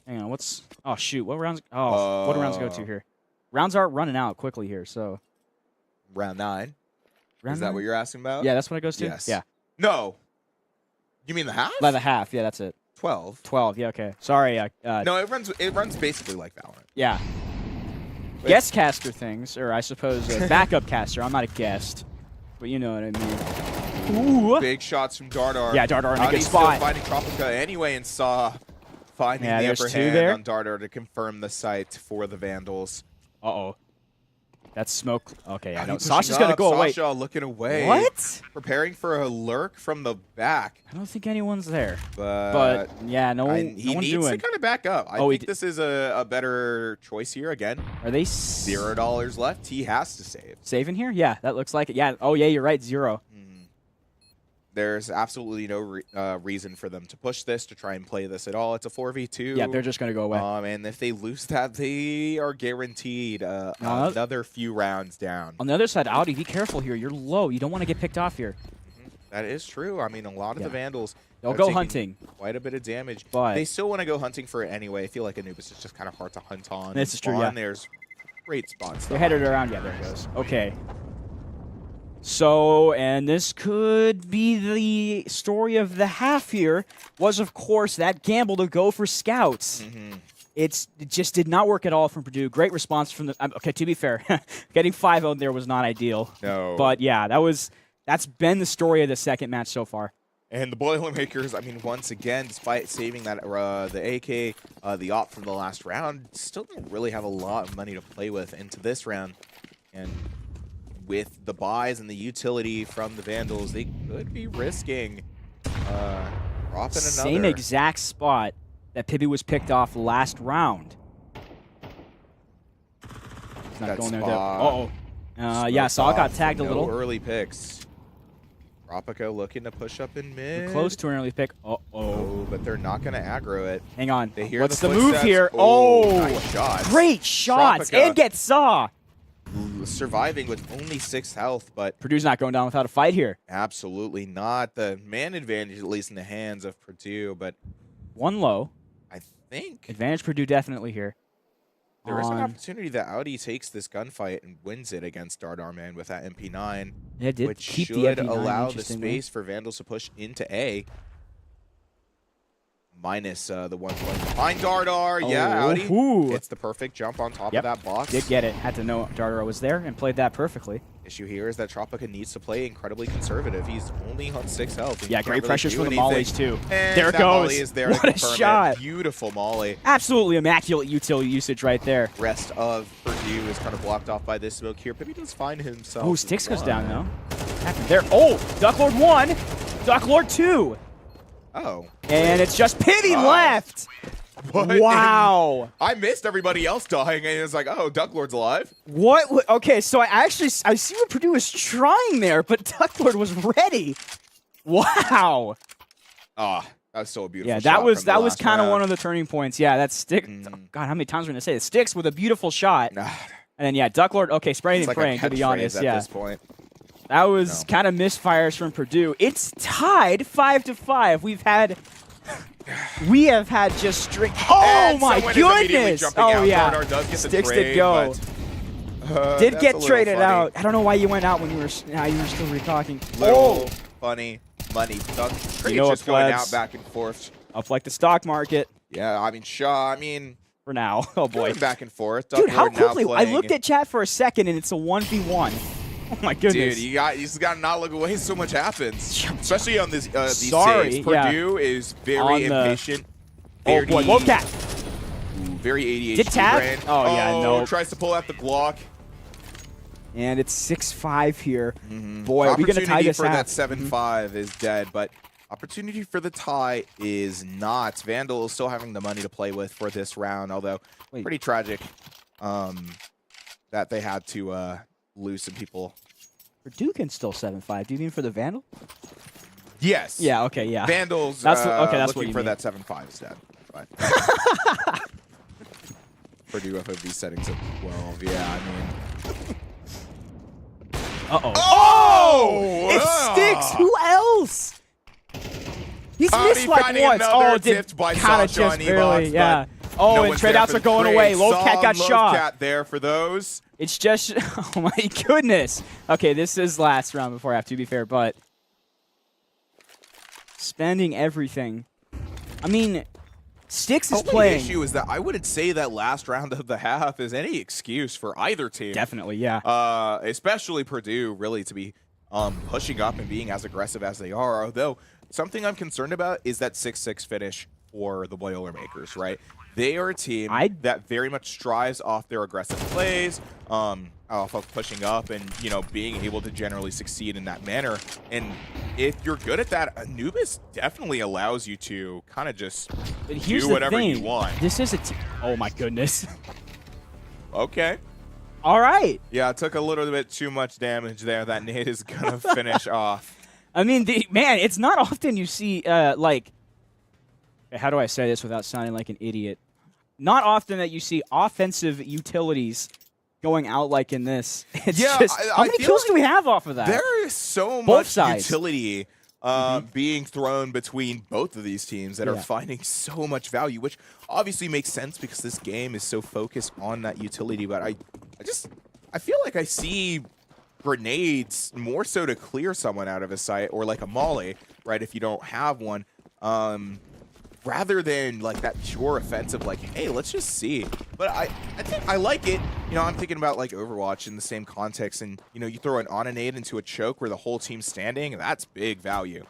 hang on, what's... Oh, shoot. What rounds... Oh, what do rounds go to here? Rounds are running out quickly here, so... Round 9. Round Is that 9? what you're asking about? Yeah, that's what it goes to? Yes. Yeah. No. You mean the half? By the half, yeah, that's it. 12. 12, yeah, okay. Sorry, No, it runs basically like Valorant. yeah. Wait. Guest caster things, or I suppose backup caster. I'm not a guest, but you know what I mean. Ooh. Big shots from Dardar. Yeah, Dardar in a good He's spot. still fighting Tropica anyway, and saw finding Yeah, the there's upper 2 hand there. on Dardar to confirm the site for the Vandals. Uh-oh. That's smoke. Okay, yeah, How no. you pushing Sasha's going to up? go away. Sasha looking away. What? Preparing for a lurk from the back. I don't think anyone's there. But yeah, no, he no one's needs doing. to kind of back up. I Oh, he think this is a better choice here. Again, Are they $0 left. He has to save. saving here? Yeah, that looks like it. Yeah. Oh, yeah, you're right. 0. There's absolutely no reason for them to push this, to try and play this at all. It's a 4v2. Yeah, they're just going to go away. And if they lose that, they are guaranteed another few rounds down. On the other side, Audi, be careful here. You're low. You don't want to get picked off here. That is true. I mean, a lot of the Vandals They'll are go taking hunting. quite a bit of damage. But they still want to go hunting for it anyway. I feel like Anubis is just kind of hard to hunt on. This is true, On. yeah. There's great spots. they're headed around. Yeah, there it goes. Okay. So, and this could be the story of the half here, was, of course, that gamble to go for scouts. It just did not work at all from Purdue. Great response from the... okay, to be fair, getting 5-0 there was not ideal. No. But, yeah, that's been the story of the second match so far. And the Boilermakers, I mean, once again, despite saving that the AK, the op from the last round, still don't really have a lot of money to play with into this round. And with the buys and the utility from the Vandals, they could be risking dropping another. Same exact spot that Pibby was picked off last round. He's not That going there. spot. Yeah, Saw got Smoke tagged a off, little. no early picks. Tropico looking to push up in mid. We're close to an early pick. Oh, but they're not going to aggro it. Hang on. They hear What's the the move footsteps. here? Nice shots. Great shots. Tropica. And get Saw. Surviving with only 6 health, but Purdue's not going down without a fight here. absolutely not. The man advantage, at least in the hands of Purdue, but One low. I think Advantage Purdue definitely here. there is an opportunity that Audi takes this gunfight and wins it against Dardarman with that MP9, They did which keep the should MP9, allow the interestingly. space for Vandals to push into A. Minus the 1 point behind Dardar. Yeah, Oh, Audi ooh. gets the perfect jump on top Yep. of that box. Did get it. Had to know Dardar was there and played that perfectly. Issue here is that Tropica needs to play incredibly conservative. He's only on 6 health. and Yeah, he can't great really pressures do for the anything. mollies too. And There it that goes. Molly is there What to a confirm shot. it. Beautiful molly. Absolutely immaculate util usage right there. Rest of Purdue is kind of blocked off by this smoke here. Pippi does find himself. Oh, Styx goes down one. though. What happened there? Oh, Duck Lord 1, Duck Lord 2. Oh. And it's just Pivy Oh. left. What? Wow. I missed everybody else dying, and it's like, oh, Duck Lord's alive. What? Okay, so I see what Purdue was trying there, but Duck Lord was ready. Wow. Ah, that was so a beautiful. Yeah, shot that was from the kind of last one of the turning points. Yeah, that's Styx. God, how many times are we gonna say it? Styx with a beautiful shot, round. and then yeah, Duck Lord. Okay, spraying It's and like praying. To be honest, at yeah, this point. that was No. kind of misfires from Purdue. It's tied 5-5. We have had just straight. Oh And my someone is immediately goodness! jumping Oh out. yeah, Dardar does get the Styx trade, did go. but, Did that's get a little traded funny. out. I don't know why you went out when you were still re-talking. Little funny money. Trade know just what, going plebs? out back and forth. Up like the stock market Yeah, I mean Shaw. I mean, for now. Oh boy. going back and forth. Dude, how Duck Lord now quickly? I playing- looked at chat for a second and it's a 1v1. Oh my goodness. Dude, you just got to not look away. So much happens, especially on these Sorry, saves. yeah. Purdue is On very the- impatient. Oh boy, low cat. Very ADHD. Did tap? brain. Oh, yeah, nope. Tries to pull out the Glock. And it's 6-5 here. Boy, are we going to tie Opportunity this for half? that 7-5 is dead, but opportunity for the tie is not. Vandal is still having the money to play with for this round, although Wait. pretty tragic that they had to lose some people. Purdue can still 7-5. Do you mean for the Vandal? Yes. Yeah, okay, yeah. Vandals That's what what looking you for mean. that 7-5 instead. But Purdue FOV settings at 12. Yeah, I mean. Uh-oh. Oh! It's Styx! Who else? He's Audi missed like finding once. another Oh, did tipped by kind of Sasha on just barely, E-Box, yeah. but Oh, no and one's trade there outs for are the going trade. away. Low cat Saw got Low shot. Cat there for those. It's just, oh my goodness. Okay, this is last round before I have to be fair, but spending everything. I mean, Styx is The only playing. issue is that I wouldn't say that last round of the half is any excuse for either team. Definitely, yeah. Especially Purdue, really, to be pushing up and being as aggressive as they are. Although, something I'm concerned about is that 6-6 finish for the Boilermakers, right? They are a team that very much strives off their aggressive plays, off of pushing up and, you know, being able to generally succeed in that manner. And if you're good at that, Anubis definitely allows you to kind of just But here's do the whatever thing. you want. This is a oh my goodness. Okay. All right. Yeah, it took a little bit too much damage there. That nade is going to finish off. I mean, man, it's not often you see, like, how do I say this without sounding like an idiot? Not often that you see offensive utilities going out like in this. It's Yeah, just, I how many feel kills like do we have off of that? There is so Both much sides. utility being thrown between both of these teams that are finding so much value, which obviously makes sense because this game is so focused on that utility. But I feel like I see grenades more so to clear someone out of a site, or like a molly, right, if you don't have one, rather than like that pure offensive, like, hey, let's just see. But I think I like it. You know, I'm thinking about like Overwatch in the same context, and you know, you throw an on-a-nade into a choke where the whole team's standing, that's big value.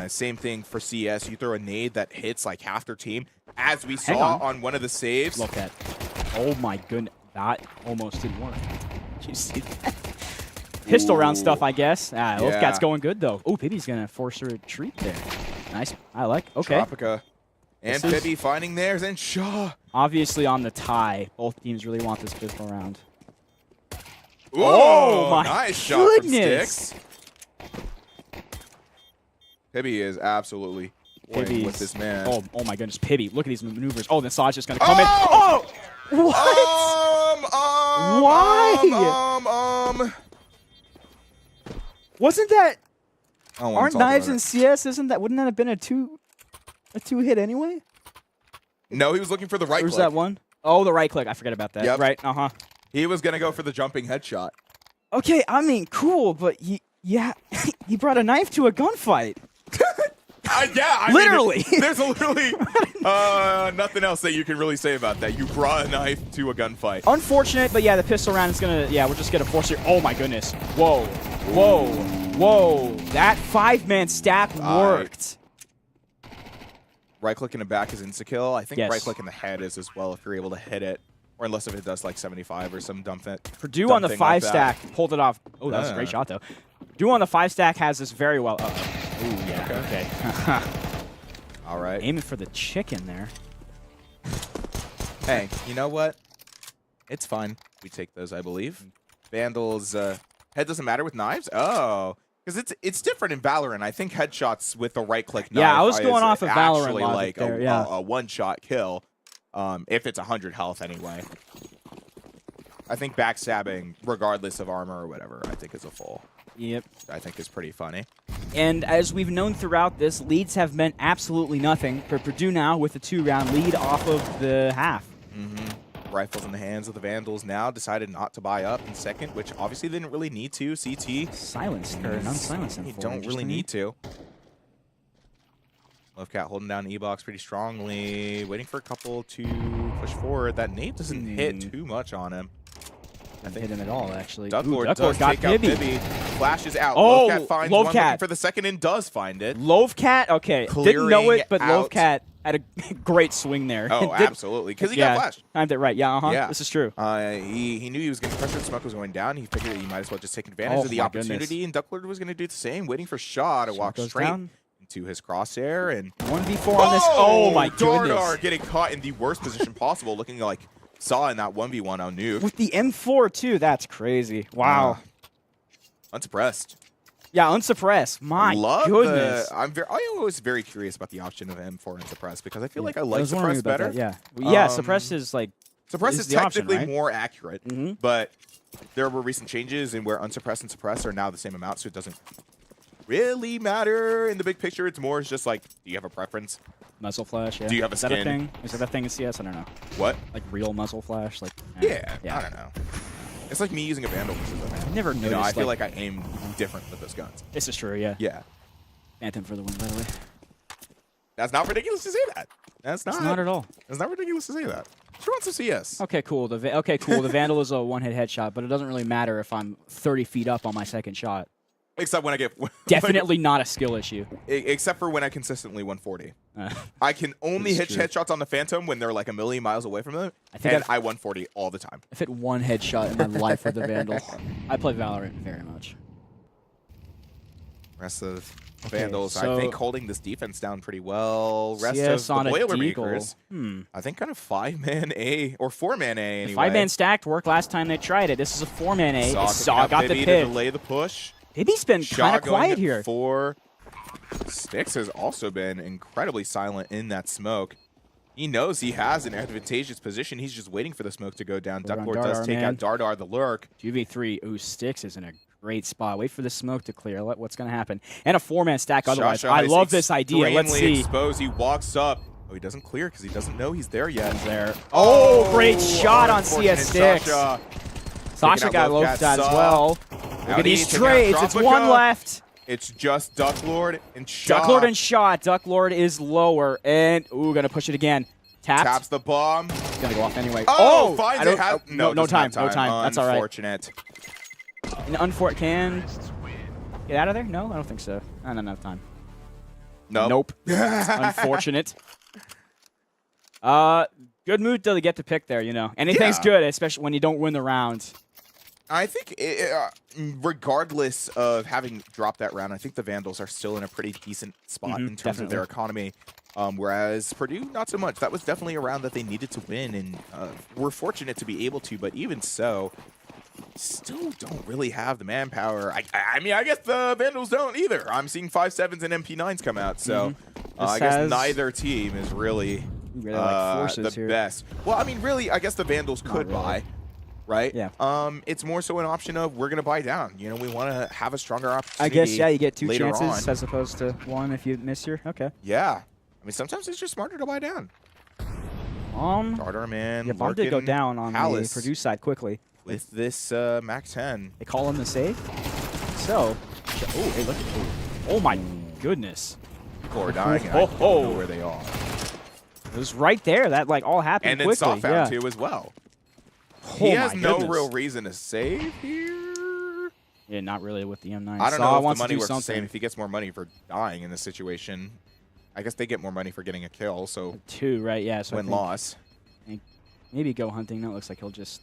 Same thing for CS. You throw a nade that hits like half their team, as we saw on one of the saves. Look at, oh my goodness, that almost didn't work. Did you see that? Pistol round stuff, I guess. Wolfcat's going good though. Oh, Pibby's gonna force a retreat there. Nice. I like. Okay. Tropica and Pibby finding theirs, and Shaw. Obviously on the tie. Both teams really want this pistol round. Oh, my nice shot goodness. from Sticks. Pibby is absolutely toying with this man. Oh my goodness, Pibby. Look at these maneuvers. Oh, the Saw's just going to come in. Oh! What? Why? Wasn't that... Aren't knives in CS? Wouldn't that have been a two hit anyway? No, he was looking for the right click. Was that one? Oh, the right click. I forget about that. Yep. Right. Uh-huh. He was going to go for the jumping headshot. Okay, I mean, cool, but he brought a knife to a gunfight. Yeah, I literally. Mean, there's literally nothing else that you can really say about that. You brought a knife to a gunfight. Unfortunate, but yeah, the pistol round is going to, we're just going to force it. Oh my goodness. Whoa. Whoa. Whoa. That 5-man stack worked. Right click in the back is insta-kill. I think yes. right click in the head is as well if you're able to hit it. Or unless if it does like 75 or some dumb thing. Purdue on the 5-stack pulled it off. Oh, that was a great shot, though. Purdue on the 5-stack has this very well. Ooh, yeah. Okay. All right. Aiming for the chicken there. Hey, you know what? It's fine. We take those, I believe. Vandals, head doesn't matter with knives? Oh. Because it's different in Valorant. I think headshots with the right-click knife I was going off of Valorant actually logic like there, a one-shot kill. If it's 100 health anyway. I think backstabbing, regardless of armor or whatever, I think is a full. Yep. I think is pretty funny. And as we've known throughout this, leads have meant absolutely nothing for Purdue now with a 2-round lead off of the half. Rifles in the hands of the Vandals now. Decided not to buy up in second, which obviously they didn't really need to. CT. Silenced or unsilenced. You don't really need to. Lovecat holding down E-Box pretty strongly. Waiting for a couple to push forward. That nade doesn't hit too much on him. Doesn't hit him at all, actually. Ducklord does got take out Pibby. Bibby. Flashes out. Oh, Lovecat finds one looking Lovecat. for the second and does find it. Lovecat, okay. Didn't know it, but out. Lovecat had a great swing there. Oh, absolutely. Because he got flashed. Timed it right. Yeah, Yeah. This is true. He knew he was getting pressure. The smoke was going down. He figured he might as well just take advantage of the opportunity. And Ducklord was going to do the same, waiting for Shaw to walk straight into his crosshair. And 1v4 on this. Oh, my goodness. Dardar getting caught in the worst position possible, looking like Saw in that 1v1 on Nuke. With the M4, too. That's crazy. Wow. Unsuppressed. Yeah, unsuppressed. My goodness. I'm always very curious about the option of M4 and suppress because I feel like I like suppress better. Yeah, suppress is like suppress is technically option, right? more accurate, but there were recent changes in where unsuppress and suppress are now the same amount, so it doesn't really matter in the big picture. It's more just like, do you have a preference? Muzzle flash, yeah. Do you have a skin? Is that a thing? Is that a thing in CS? I don't know. What? Like real muzzle flash? Like yeah, I don't know. It's like me using a Vandal versus a Vandal. I've never noticed. I feel like I aim different with those guns. This is true, yeah. Yeah. Phantom for the win, by the way. That's not ridiculous to say that. That's not. It's not at all. It's not ridiculous to say that. She wants some CS. Okay, cool. The Vandal is a one-hit headshot, but it doesn't really matter if I'm 30 feet up on my second shot. Except when I get... Definitely not a skill issue. Except for when I consistently 140. I can only hit headshots on the Phantom when they're like a million miles away from them, I 140 all the time. I've hit one headshot in my life with the Vandal. I play Valorant very much. Rest of Vandals, I think, holding this defense down pretty well. Rest of the Boilermakers, I think kind of 5-man A, or 4-man A anyway. 5-man stacked worked last time they tried it. This is a 4-man A. Saw got the pit. To delay the push. Bibby's been kind of quiet here. 4. Sticks has also been incredibly silent in that smoke. He knows he has an advantageous position. He's just waiting for the smoke to go down. Ducklord does take out Dardar the Lurk. 2v3. Ooh, Sticks is in a great spot. Wait for the smoke to clear. What's going to happen? And a 4-man stack otherwise. I love this idea. Let's see. Exposed. He walks up. Oh, he doesn't clear because he doesn't know he's there yet. He's there. Oh, great shot on CS Sticks. Sasha got low stat as well. Look at these trades. It's one left. It's just Ducklord and Shaw. Ducklord and Shaw. Ducklord is lower. And, ooh, gonna push it again. Taps the bomb. It's gonna go off anyway. Oh, finds it. No time. That's all right. Unfortunate. Can get out of there? No, I don't think so. Not enough time. Nope. Unfortunate. Good mood to get to pick there, you know. Anything's good, especially when you don't win the round. I think, regardless of having dropped that round, I think the Vandals are still in a pretty decent spot in terms of their economy. Whereas Purdue, not so much. That was definitely a round that they needed to win, and were fortunate to be able to. But even so, still don't really have the manpower. I mean, I guess the Vandals don't either. I'm seeing 5.7s and MP9s come out, so I guess neither team is really like the here. best. Well, I mean, really, I guess the Vandals could really. buy, right? Yeah. It's more so an option of we're going to buy down. You know, we want to have a stronger opportunity. I guess, yeah, you get 2 later chances on. as opposed to 1 if you miss your. Okay. Yeah. I mean, sometimes it's just smarter to buy down. Darter man. Yeah, Bomb did go down on Palace the Purdue side quickly. with this Mac 10. They call him the save. So, oh, hey, look. Oh my goodness. People are dying. And I don't know where they are. It was right there. That like all happened And then quickly. Soft found too as well. He has no real reason to save here. Yeah, not really with the M9. I don't know if the money works the something. same. If he gets more money for dying in this situation, I guess they get more money for getting a kill. So 2, right? Yeah. So win-loss. Maybe go hunting. No, it looks like he'll just.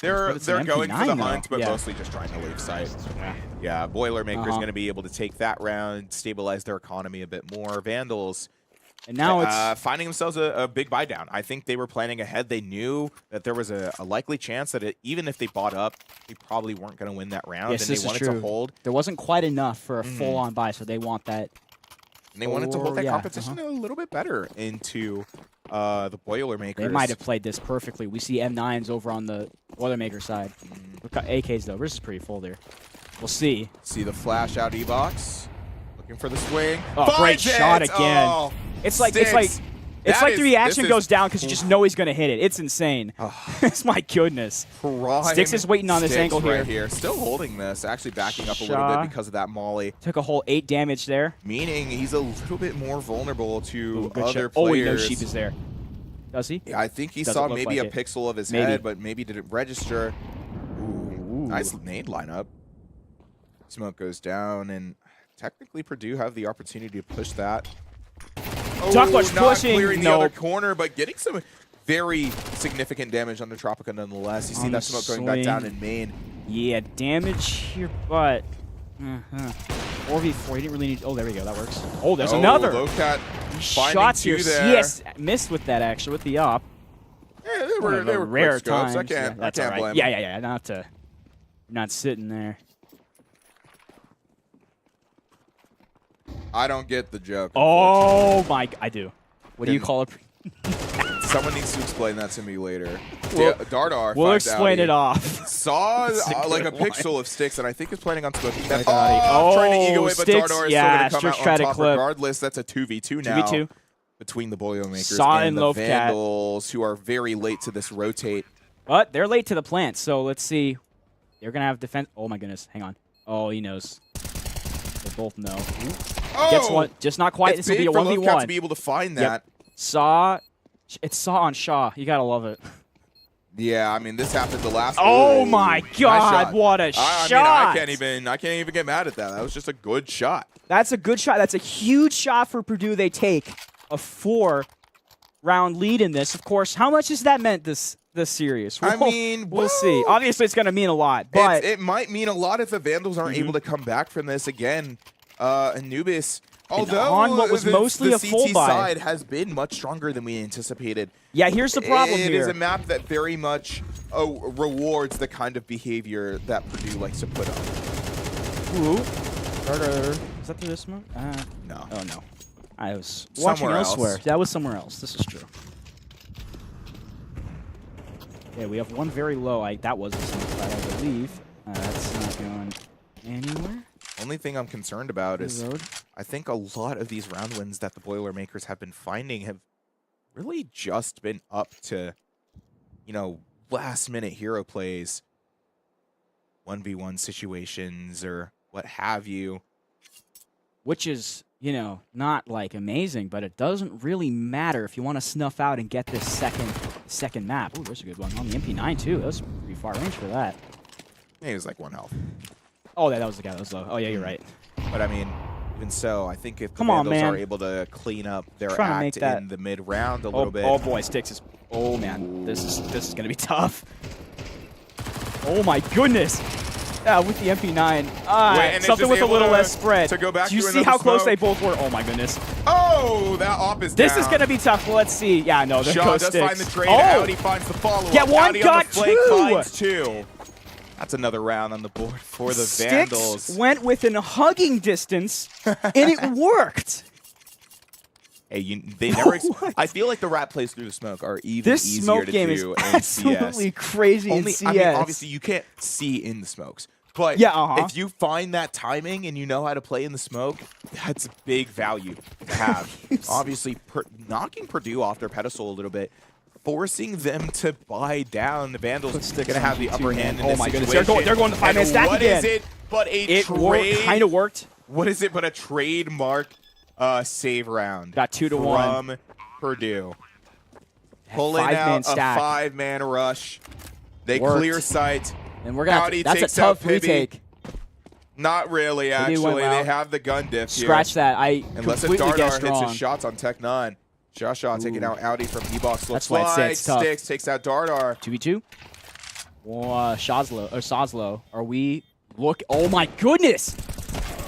They're going for the hunt, but yeah. mostly just trying to leave sight. Yeah. Yeah, Boilermaker's going to be able to take that round, stabilize their economy a bit more. Vandals, And now it's finding themselves a big buy down. I think they were planning ahead. They knew that there was a likely chance that even if they bought up, they probably weren't going to win that round. Yes, and this they is wanted true. to hold. There wasn't quite enough for a full-on buy, so they want that. And they wanted to hold that competition a little bit better into the Boilermakers. They might have played this perfectly. We see M9s over on the Boilermaker side. Look at AKs, though. This is pretty full there. We'll see. See the flash out E-Box. Looking for the swing. Oh, great shot again. Oh, it's like Sticks. the reaction goes down because you just know he's going to hit it. It's insane. It's my goodness. Sticks is waiting on this angle here. Still holding this. Actually backing up a little bit because of that molly. Took a whole 8 damage there. Meaning he's a little bit more vulnerable to other players. Oh, he knows Sheep is there. Does he? Yeah, I think he saw maybe a pixel of his head, but maybe didn't register. Ooh, nice nade lineup. Smoke goes down, and technically Purdue have the opportunity to push that. Duckbush not pushing. clearing the other corner, but getting some very significant damage on the Tropica nonetheless. You see that smoke going back down in main. Yeah, damage here, but 4v4. He didn't really need. Oh, there we go. That works. Oh, there's another. Lowcat Shots here. there. Yes, missed with that actually with the op. Yeah, they were rare quick scopes. times. I can't blame Yeah, him. yeah. Not sitting there. I don't get the joke. Oh my! I do. What do you call it? Someone needs to explain that to me later. Well, Dardar. We'll explain it off. Saw like a pixel of Sticks, and I think is planning on smoking that. Oh, trying to ego it, but Sticks, Dardar is yeah, still going to come out on top regardless. That's a 2v2 now. 2v2. Between the Boilermakers Saw and and the Loafcat. Vandals, who are very late to this rotate. But they're late to the plant, so let's see. They're going to have defense. Oh, my goodness. Hang on. Oh, he knows. They both know. Oh! Gets one. Just not quite. It's This will be a big for 1v1. Loafcat to be able to find that. Saw. It's Saw on Shaw. You got to love it. Yeah, I mean, this happened the last. Oh, my nice God. shot. What a I shot. mean, I can't even get mad at that. That was just a good shot. That's a good shot. That's a huge shot for Purdue. They take a 4-round lead in this. Of course, how much has that meant this series? I mean, we'll see. Obviously, it's going to mean a lot, but it might mean a lot if the Vandals aren't able to come back from this again. Anubis, although on what was mostly a full CT buy. side has been much stronger than we anticipated. Yeah, here's the problem It here. is a map that very much rewards the kind of behavior that Purdue likes to put up. Ooh. Is that through this one? No. Oh, no. I was watching Somewhere elsewhere. else. That was somewhere else. This is true. Okay, we have one very low. That was the same side, I believe. That's not going anywhere. Only thing I'm concerned about is Road. I think a lot of these round wins that the Boilermakers have been finding have really just been up to, last-minute hero plays, 1v1 situations or what have you. Which is, not like amazing, but it doesn't really matter if you want to snuff out and get this second map. Ooh, there's a good one on the MP9 too. That was pretty far range for that. He was like 1 health. Oh, that was the guy that was low. Oh yeah, you're right. But I mean, even so, I think if the Come on, Vandals man. are able to clean up their Trying to make act that- in the mid-round a little bit. Oh boy, Sticks is. Oh man, this is gonna be tough. Oh my goodness. With the MP9. and Something it's with a just little able less spread. to go back Do you to see another how close smoke. they both were? Oh my goodness. Oh, that op is This down. is going to be tough. Let's see. Yeah, no, there Shaw goes does Sticks. find the trade Oh! out. He finds the follow-up. Get one, Outie got on the flank two. finds 2. That's another round on the board for the Sticks Vandals. went within hugging distance, and it worked. Hey, they never. I feel like the rat plays through the smoke are even This easier smoke to game is do in absolutely CS. crazy in CS. I mean, obviously you can't see in the smokes, but Yeah, if you find that timing and you know how to play in the smoke, that's a big value to have. Obviously, knocking Purdue off their pedestal a little bit, forcing them to buy down. The Vandals going to have the upper hand in this goodness, situation. they're going to 5-man stack again. What is it but a trade? It kind of worked. What is it but a trademark save round? Got 2-1 from Purdue. Pulling out a 5-man rush. They clear sight. And we're gonna. That's a tough retake. Not really, actually. They have the gun diff here. Scratch that. Unless if Dardar hits his shots on Tech 9. Shaw taking out Audi from E-Box. That's why it's tough. Sticks takes out Dardar. 2v2. Soslow. Are we look? Oh my goodness!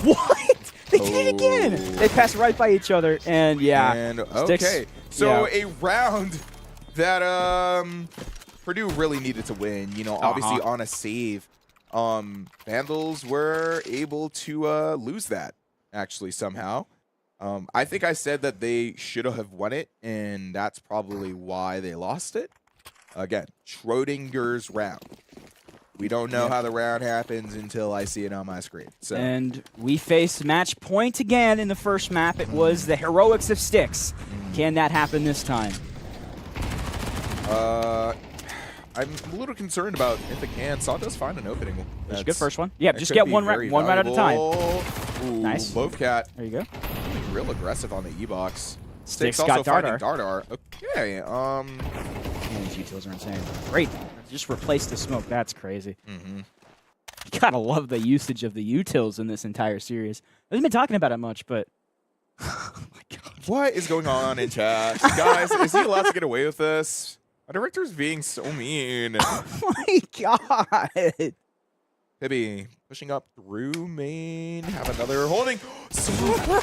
What? They did it again. They passed right by each other, and yeah. And Sticks, okay, so a round that Purdue really needed to win. You know, obviously on a save. Vandals were able to lose that actually somehow. I think I said that they should have won it, and that's probably why they lost it. Again, Schrodinger's round. We don't know how the round happens until I see it on my screen. So. And we faced match point again in the first map. It was the heroics of Sticks. Can that happen this time? I'm a little concerned about if it can. Saw does find an opening. That's a good first one. Yeah, just get one round at a time. Ooh, nice. Lovecat. There you go. Real aggressive on the E-Box. Sticks also got Dardar. Dardar. Okay. Man, these utils are insane. Great. Just replace the smoke. That's crazy. You gotta love the usage of the utils in this entire series. I haven't been talking about it much, but oh my god. What is going on in chat? Guys, is he allowed to get away with this? Our director's being so mean. Oh my god. Pibby pushing up through main. Have another holding.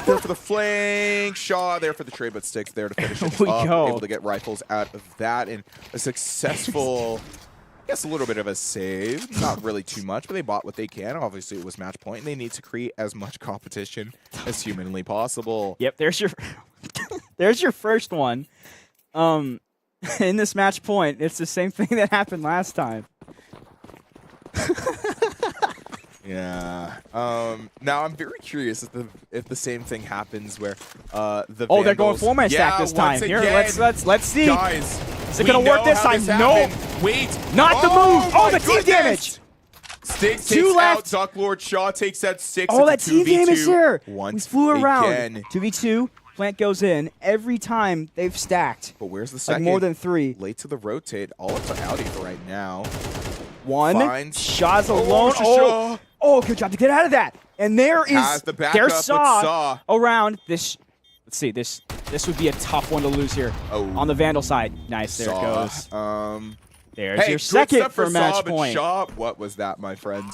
There for the flank. Shaw there for the trade, but Sticks there to finish it up. Able to get rifles out of that. And a successful, I guess a little bit of a save. Not really too much, but they bought what they can. Obviously, it was match point, and they need to create as much competition as humanly possible. Yep, there's your there's your first one. In this match point, it's the same thing that happened last time. Yeah. Now I'm very curious if the same thing happens where the Vandals, they're going 4-man stack this time. Here, let's see. Guys, is it gonna work this time? No. Wait. Not the move. Oh, the team damage. Sticks takes out Duck Lord. Shaw takes out 6. Oh, that team damage here. We flew around. Again. 2v2. Plant goes in. Every time they've stacked. But where's the second? Like more than 3. Late to the rotate. All up to Audi for right now. One. Shaw's alone. Oh, good job to get out of that. And there is their Saw around this. Let's see. This would be a tough one to lose here on the Vandal side. Nice. There it goes. There's your second for match point. Shaw, what was that, my friend?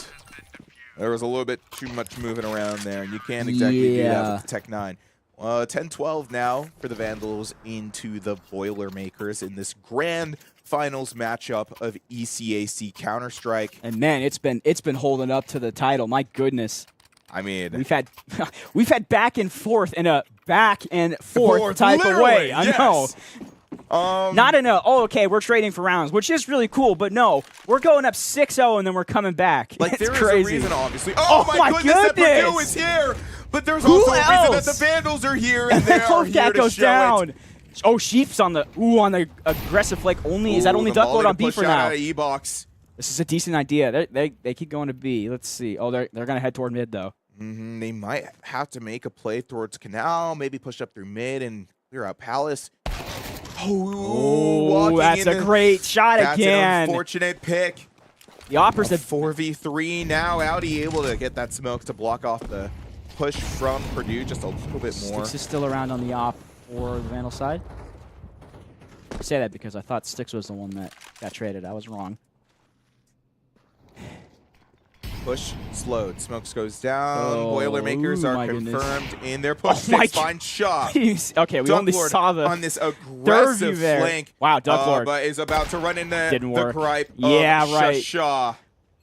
There was a little bit too much moving around there, and you can't exactly do that with the Tech 9. 10-12 now for the Vandals into the Boilermakers in this grand finals matchup of ECAC Counter-Strike. And man, it's been holding up to the title. My goodness. I mean, we've had back and forth in a back and forth type of way. I know. Not in a okay, we're trading for rounds, which is really cool, but no, we're going up 6-0 and then we're coming back. Like it's there crazy. is a reason, obviously. Oh my goodness, that Purdue is here. But there's also a reason that the Vandals are here, and they are here to show down. it. Oh, Sheep's on the aggressive flank only. Is that only Duck Lord on B for now? E-Box. This is a decent idea. They keep going to B. Let's see. Oh, they're gonna head toward mid though. They might have to make a play towards Canal, maybe push up through mid and clear out Palace. Oh, that's a great shot again. That's an unfortunate pick. The Opera's a 4v3 now. Audi able to get that smoke to block off the push from Purdue just a little bit more. Sticks is still around on the op or the Vandal side. I say that because I thought Sticks was the one that got traded. I was wrong. Push slowed. Smokes goes down. Boilermakers are confirmed in their push. Sticks find Shaw. Okay, we only saw the on this aggressive flank. Wow, Duck Lord. But is about to run into the gripe of Shaw.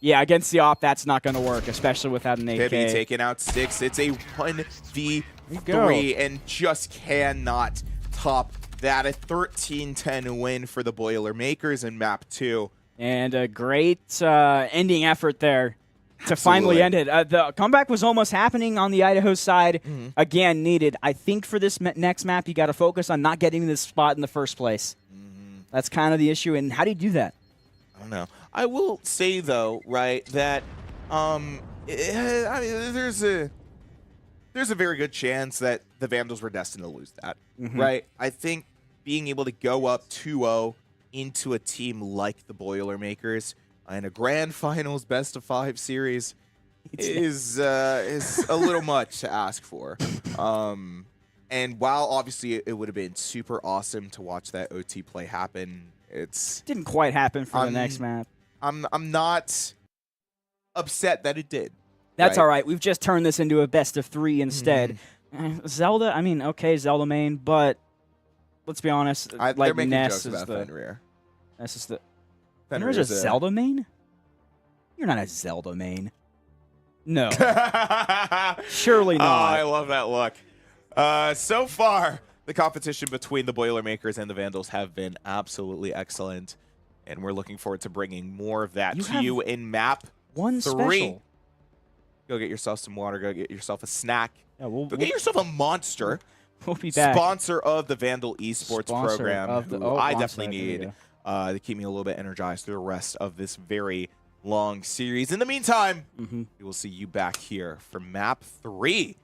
Yeah, against the op, that's not going to work, especially without an 8K. Pibby taking out 6. It's a 1v3 and just cannot top that. A 13-10 win for the Boilermakers in map 2. And a great ending effort there to finally end it. The comeback was almost happening on the Idaho side. Again, needed. I think for this next map, you got to focus on not getting this spot in the first place. That's kind of the issue. And how do you do that? I don't know. I will say though, right, that I mean, there's a very good chance that the Vandals were destined to lose that, right? I think being able to go up 2-0 into a team like the Boilermakers in a grand finals best of 5 series is a little much to ask for. And while obviously it would have been super awesome to watch that OT play happen, didn't quite happen for the next map. I'm not upset that it did. That's all right. We've just turned this into a best of 3 instead. Zelda, I mean, okay, Zelda main, but let's be honest. Like they're making Ness jokes is about Fenrir. Ness is the Fenrir's a Zelda main? You're not a Zelda main. No. Surely not. Oh, I love that look. So far, the competition between the Boilermakers and the Vandals have been absolutely excellent, and we're looking forward to bringing more of that to you in map 3. Special. Go get yourself some water. Go get yourself a snack. Yeah, go get yourself a monster. We'll be back. Sponsor of the Vandal Esports program, I definitely need to keep me a little bit energized through the rest of this very long series. In the meantime, we will see you back here for map 3.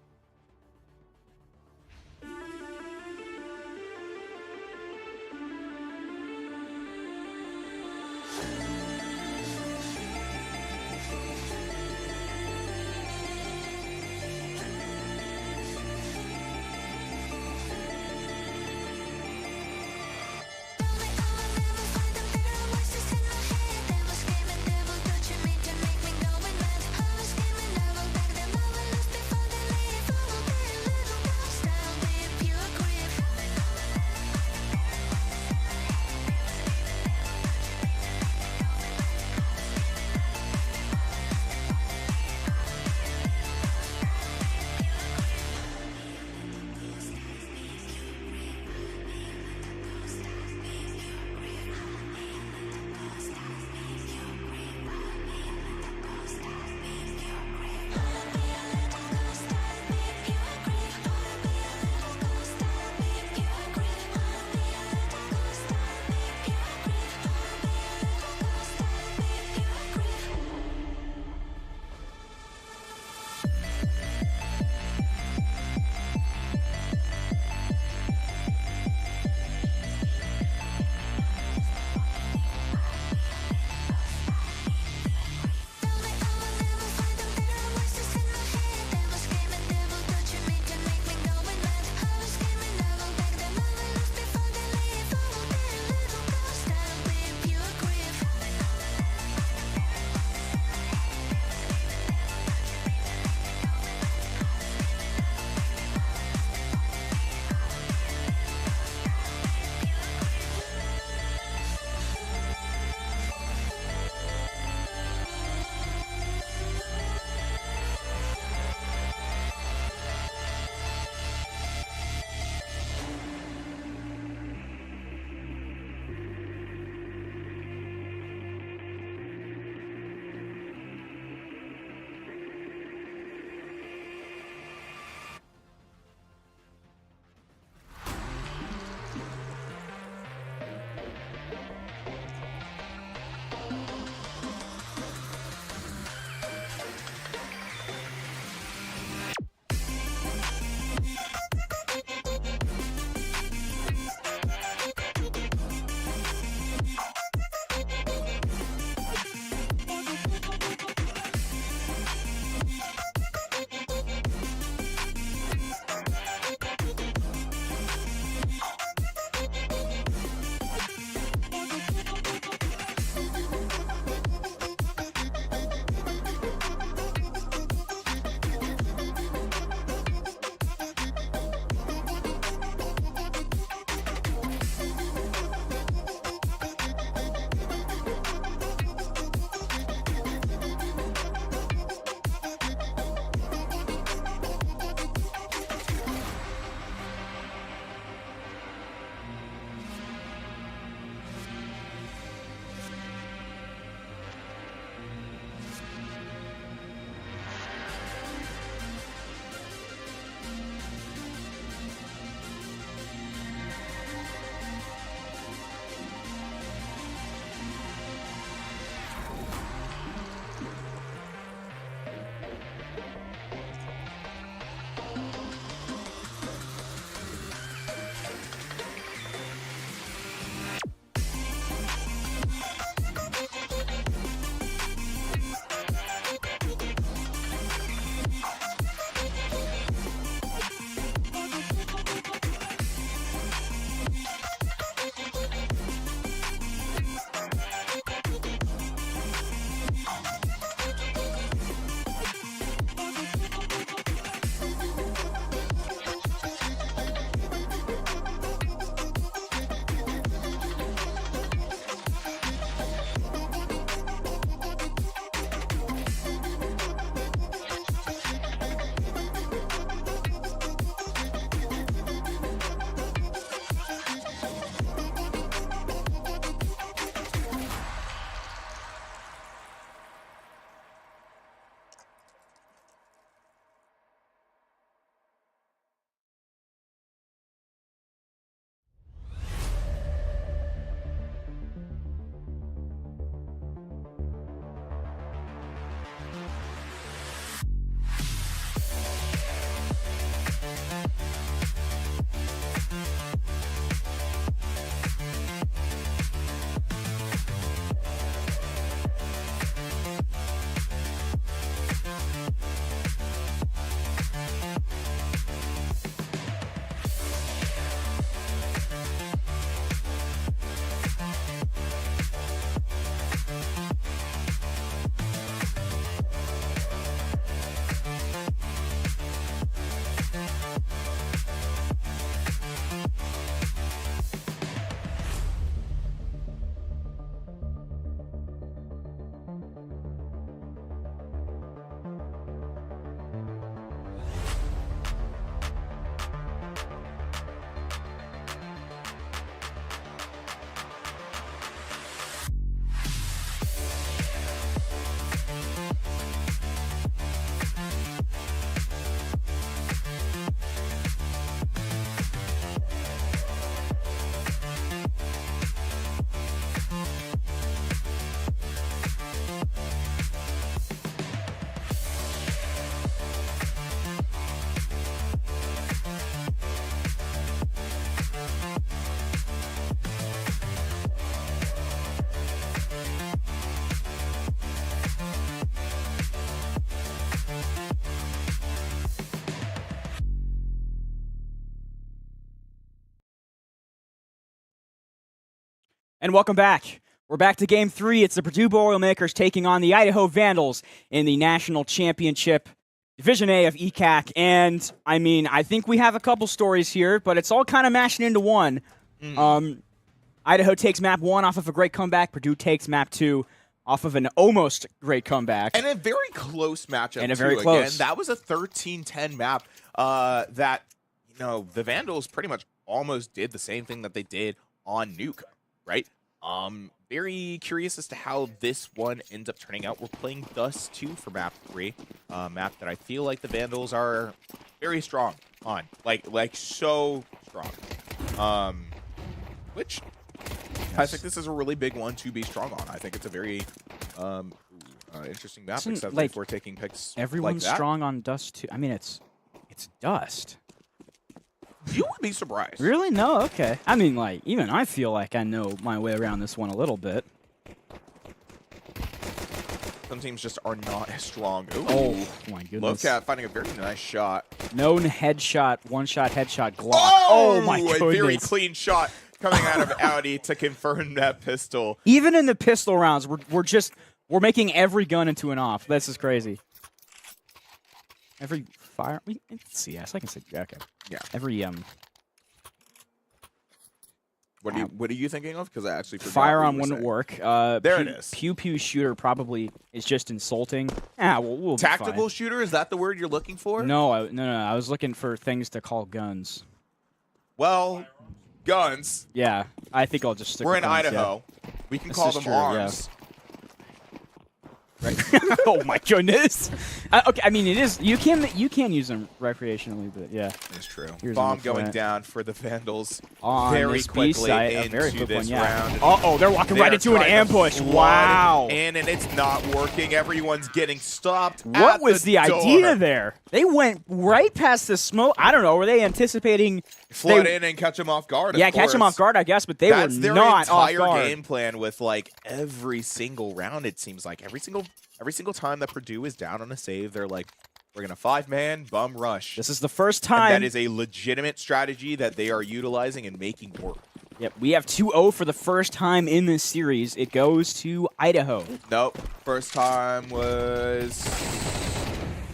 And welcome back. We're back to Game 3. It's the Purdue Boilermakers taking on the Idaho Vandals in the National Championship Division A of ECAC. And, I mean, I think we have a couple stories here, but it's all kind of mashing into one. Idaho takes map 1 off of a great comeback. Purdue takes map 2 off of an almost great comeback. And a very close matchup, And a very close. Again, that was a 13-10 map that, you know, the Vandals pretty much almost did the same thing that they did on Nuke, right? Very curious as to how this one ends up turning out. We're playing Dust 2 for map 3, map that I feel like the Vandals are very strong on, like so strong. Which I think this is a really big one to be strong on. I think it's a very interesting map, except like, if we're taking picks. Everyone's like that. strong on Dust 2. I mean, it's Dust. You would be surprised. Really? No? Okay. I mean, like, even I feel like I know my way around this one a little bit. Some teams just are not as strong. Ooh. Oh, my goodness. Look at finding a very nice shot. Known headshot, one-shot headshot Glock. Oh, my goodness. A very clean shot coming out of Audi to confirm that pistol. Even in the pistol rounds, we're making every gun into an off. This is crazy. Every fire. It's CS. I can say. Okay. Yeah. Every What are you thinking of? Because I actually forgot firearm what you wouldn't were work. There it is. Pew pew shooter probably is just insulting. We'll be Tactical fine. shooter, is that the word you're looking for? No, no. I was looking for things to call guns. Well, guns. Yeah, I think I'll just stick We're with in guns, Idaho. Yeah. We can This call is them true, yeah. arms. Right. Oh my goodness. Okay, I mean it is. You can use them recreationally, but yeah. It's true. Here's Bomb the going plant. down for the Vandals On very this B quickly site, a into very quick this one, yeah. round. Uh-oh, they're walking right into an trying to ambush. flood Wow. in, and it's not working. Everyone's getting stopped. What at was the door. idea there? They went right past the smoke. I don't know. Were they anticipating? Flood in and catch them off guard. Yeah, of catch them course. off guard, I guess, but they That's were their not off entire guard. game plan with like every single round. It seems like every single time that Purdue is down on a save, they're like, we're gonna 5-man bum rush. This is the first And time. that is a legitimate strategy that they are utilizing and making work. Yep, we have 2-0 for the first time in this series. It goes to Idaho. Nope. First time was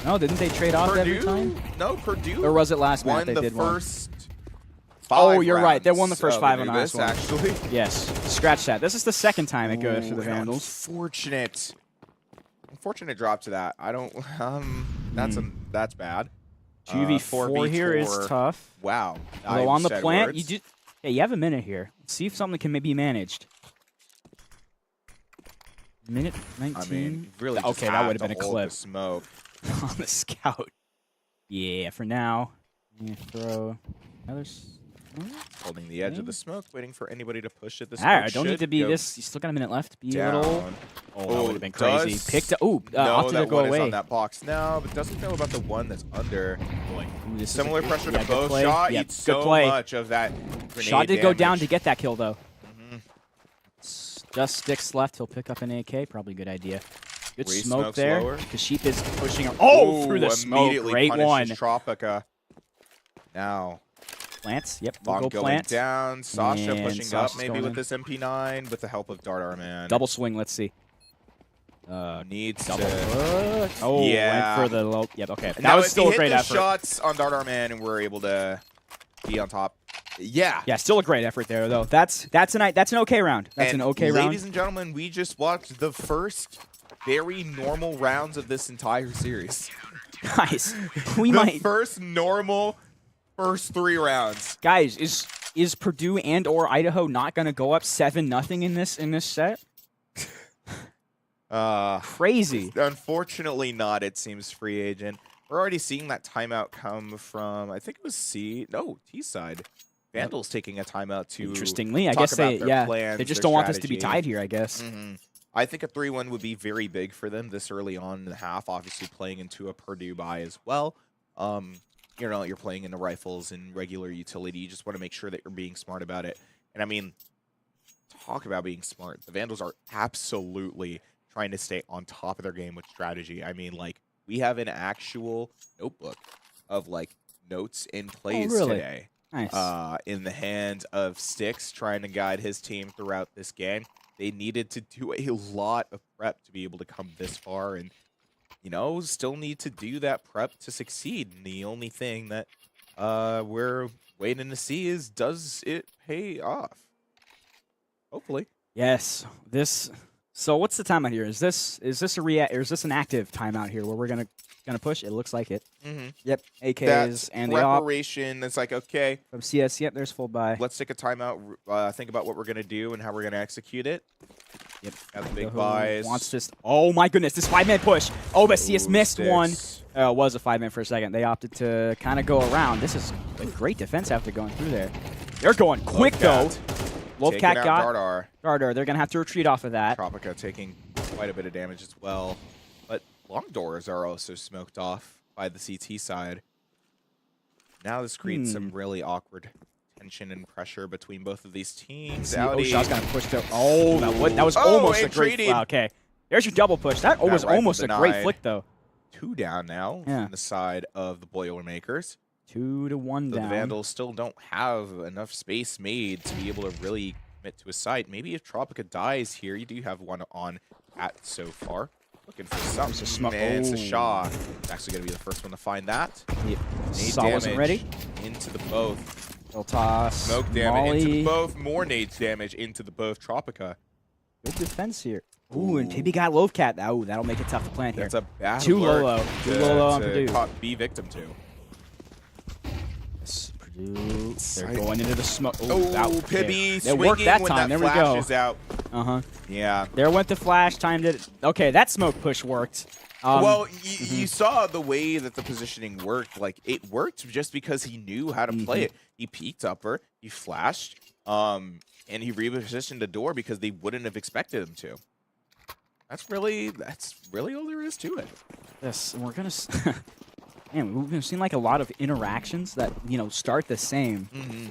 No, didn't they trade off Purdue. every time? No, Purdue. Or was it last match won they the did one? first 5 Oh, you're right. They won the rounds first of 5 on the this, last one. actually. Yes, scratch that. This is the second time it goes for the Ooh, Vandals. Unfortunate drop to that. I don't. That's bad. 2v4 here is 4v4. tough. Wow. Although I on the said plant, words. you do. Yeah, you have a minute here. Let's see if something can maybe be managed. Minute 19. I mean, really. Just Okay, that have would have to been a hold clip. the smoke. On the scout. Yeah, for now. Throw another. Holding the edge of the smoke, waiting for anybody to push it. This I don't need to be this. You still got a minute left. Be a little. Oh, that would have been crazy. Does Picked up. Ooh, no, opted to that go one away. is on that box now, but doesn't know about the one that's under. Boy, ooh, this is Similar a good, pressure yeah, to good both. play. Shot Yep, eats good so play. much of that grenade Shot did go down to damage. get that kill though. Mhm. Just sticks left. He'll pick up an AK. Probably a good idea. Good Three smoke smokes there. lower. Kasheep is pushing her. Oh, Ooh, through the smoke. immediately Great one. punishes Tropica. Now, Plants. Yep. We'll Long go going plant. down. Sasha And pushing Sasha's up maybe going with in. this MP9 with the help of Dart Arman. Double swing. Let's see. Needs Double. to. Oh, Yeah. went for the low. Yep. Okay. That Now, was if still he a hit great the effort. shots on Dart Arman and we're able to be on top. Yeah. Yeah, still a great effort there though. That's an okay round. That's And an okay ladies round. and gentlemen, we just watched the first very normal rounds of this entire series. Guys, we The might. first normal first 3 rounds. Guys, is Purdue and or Idaho not going to go up 7-0 in this set? Crazy. Unfortunately not, it seems, free agent. We're already seeing that timeout come from, I think it was T side. Vandals taking a timeout to Interestingly, I talk guess about their plans, they just their don't want this to be strategy. tied here, I guess. I think a 3-1 would be very big for them this early on in the half, obviously playing into a Purdue bye as well. You know, you're playing into rifles and regular utility. You just want to make sure that you're being smart about it. And I mean, talk about being smart. The Vandals are absolutely trying to stay on top of their game with strategy. I mean, like, we have an actual notebook of, like, notes and plays really? today. Nice. in the hands of Styx, trying to guide his team throughout this game. They needed to do a lot of prep to be able to come this far, and still need to do that prep to succeed. And the only thing that we're waiting to see is, does it pay off? Hopefully. Yes. So what's the timeout here? Is this a or is this an active timeout here where we're gonna push? It looks like it. Mm-hmm. Yep. AKs That's and the op preparation. It's like, okay, from CS. Yep. There's full buy. let's take a timeout. Think about what we're gonna do and how we're gonna execute it. Yep. Got the big Idaho buys. wants this. Oh my goodness! This 5-man push. Oh, but CS Ooh, missed Styx. one. It was a 5-man for a second. They opted to kind of go around. This is a great defense after going through there. They're going quick though. Taking Wolfcat out got Dardar. They're gonna have to retreat off of that. Tropica taking quite a bit of damage as well. But long doors are also smoked off by the CT side. Now this creates some really awkward tension and pressure between both of these teams. Oh, Shaw's gonna push though. Oh, that was almost a great. Wow, okay, there's your double push. That was almost a great flick though. 2 down now from the side of the Boilermakers. 2 to 1 So down. the Vandals still don't have enough space made to be able to really commit to a site. Maybe if Tropica dies here, you do have one on at so far. Looking for something. And it's a Shaw. Actually going to be the first one to find that. Yep. Nade Saw wasn't ready. into the both. They'll toss. Smoke damage into the both. More nades damage into the both. Tropica. Good defense here. Ooh, and Pibby got Lovecat. Oh, that'll make it tough to plant here. That's a bad Too low. Too low on to Purdue. be victim to. Purdue. They're going into the smoke. Oh, Pibby They worked that time. There we go. Out. Uh-huh. Yeah. There went the flash. Timed it. Okay, that smoke push worked. Well, you saw the way that the positioning worked. Like, it worked just because he knew how to play it. He peeked upper, he flashed, and he repositioned the door because they wouldn't have expected him to. That's really all there is to it. Yes, and we're gonna. Man, we've seen like a lot of interactions that start the same.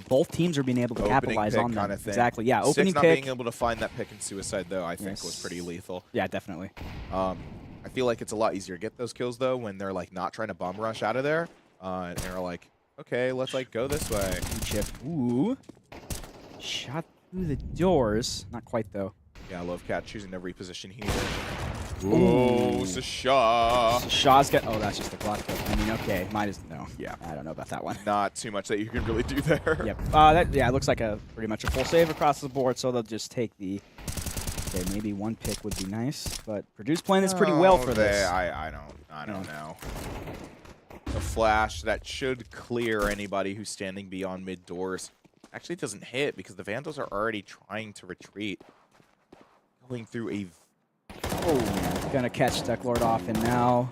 Both teams are being able to capitalize on them. Kind of thing. Exactly. Yeah. Styx opening not pick. being able to find that pick and suicide though, I think was pretty lethal. Yeah, definitely. I feel like it's a lot easier to get those kills though when they're like not trying to bomb rush out of there, and they're like, okay, let's like go this way. Chip. Ooh. Shot through the doors. Not quite though. Yeah, Lovecat choosing to reposition here. Ooh, Shaw. Shaw's got. Oh, that's just a block kill. I mean, okay, might as no. Yeah, I don't know about that one. Not too much that you can really do there. Yep. Yeah, it looks like pretty much a full save across the board. So they'll just take the. Okay, maybe one pick would be nice, but Purdue's playing this pretty well for this. I don't know. The flash that should clear anybody who's standing beyond mid doors. Actually doesn't hit because the Vandals are already trying to retreat. Going through a... Oh, gonna catch Duck Lord off, and now...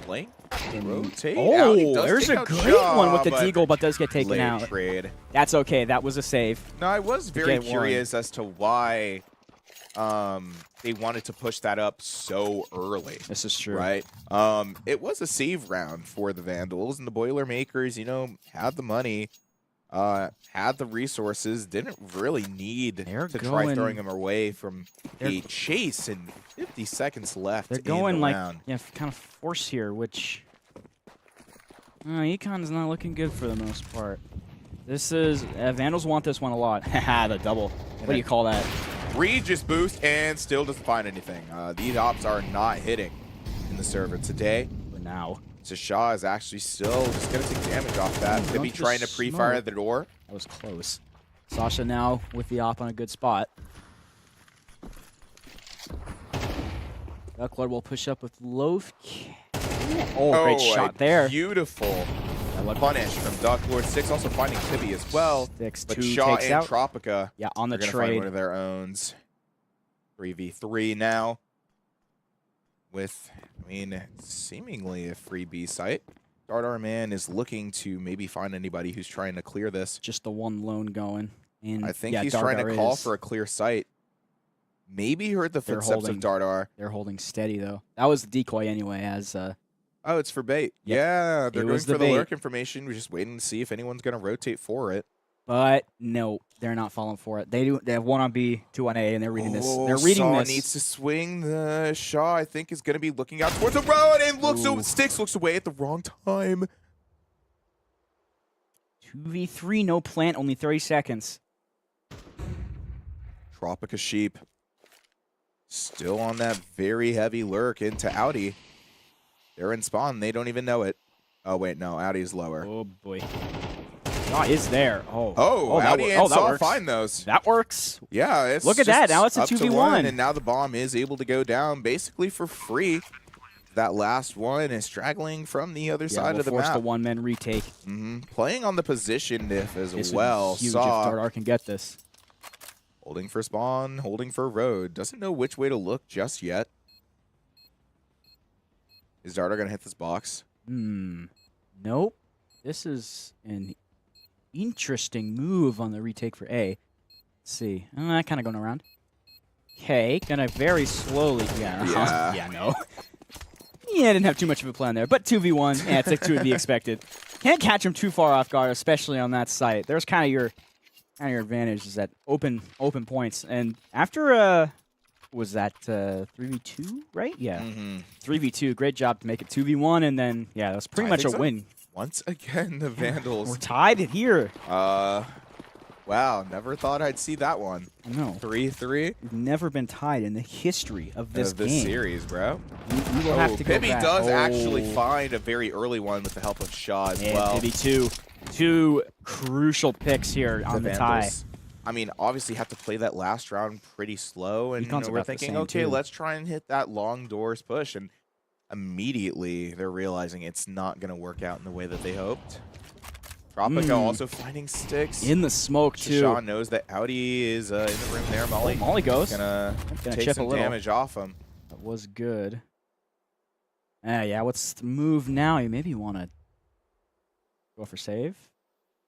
Link? Rotate. Oh, there's a great one with the Deagle, but does get taken out. Trade. That's okay. That was a save. No, I was very curious as to why they wanted to push that up so early. This is true. Right? It was a save round for the Vandals, and the Boilermakers, had the money, had the resources, didn't really need to try throwing them away from a chase, and 50 seconds left. They're going in the like round. kind of force here, which Econ's not looking good for the most part. This is Vandals want this one a lot. Haha, the double. What do you call that? Regis boost and still doesn't find anything. These ops are not hitting in the server today. But now. So Shaw is actually still just going to take damage off that. Could be trying to pre-fire the door. That was close. Sasha now with the op on a good spot. Ducklord will push up with Loaf. Oh, great shot there. Beautiful punish from Ducklord. Styx also finding Tibby as well. Styx but Shaw and out. Tropica on the are going to trade. find one of their owns. 3v3 now. With, seemingly a free B site. Dardar Man is looking to maybe find anybody who's trying to clear this. Just the one lone going. And I think he's trying to call for a clear site. Maybe heard the footsteps of Dardar. They're holding steady, though. That was the decoy anyway, as... Oh, it's for bait. Yep. Yeah, they're going for the bait. lurk information. We're just waiting to see if anyone's going to rotate for it. But no, they're not falling for it. They have 1 on B, 2 on A, and they're reading this. They're reading Saw this. Needs to swing. The Shaw, I think, is going to be looking out towards the road, and Styx looks away at the wrong time. 2v3, no plant, only 30 seconds. Tropica Sheep still on that very heavy lurk into Audi. They're in spawn. They don't even know it. Oh, wait, no. Audi's lower. Oh, boy. Shaw is there. Audi and Saw find those. That works. Yeah, it's look at that. Now it's a up to 2v1. one, and now the bomb is able to go down basically for free. That last one is straggling from the other side of the force map. the one-man retake. Playing on the position diff as This well. would be huge Saw if Dardar can get this. holding for spawn, holding for road. Doesn't know which way to look just yet. Is Dardar going to hit this box? Nope. This is an interesting move on the retake for A. Let's see. Kind of going around. Okay, gonna very slowly. Yeah, no. Yeah, didn't have too much of a plan there, but 2v1. Yeah, it's like 2 would be expected. Can't catch him too far off guard, especially on that site. There's kind of your advantage is that open points. And after was that 3v2, right? Yeah, 3v2. Great job to make it 2v1, and then yeah, that's pretty much a win. Once again, the Vandals. We're tied here. Wow, never thought I'd see that one. No. 3-3. We've never been tied in the history of this game. Series, bro. We will have to go Pibby back. does actually find a very early one with the help of Shaw as well. Pibby two crucial picks here on the tie. I mean, obviously have to play that last round pretty slow, and we're thinking, okay, let's try and hit that long doors push, and immediately they're realizing it's not going to work out in the way that they hoped. Tropica also finding sticks. In the smoke, too. Shaw knows that Audi is in the room there. Molly, Molly goes. Gonna take some damage off him. That was good. Yeah, what's the move now? You maybe want to go for save?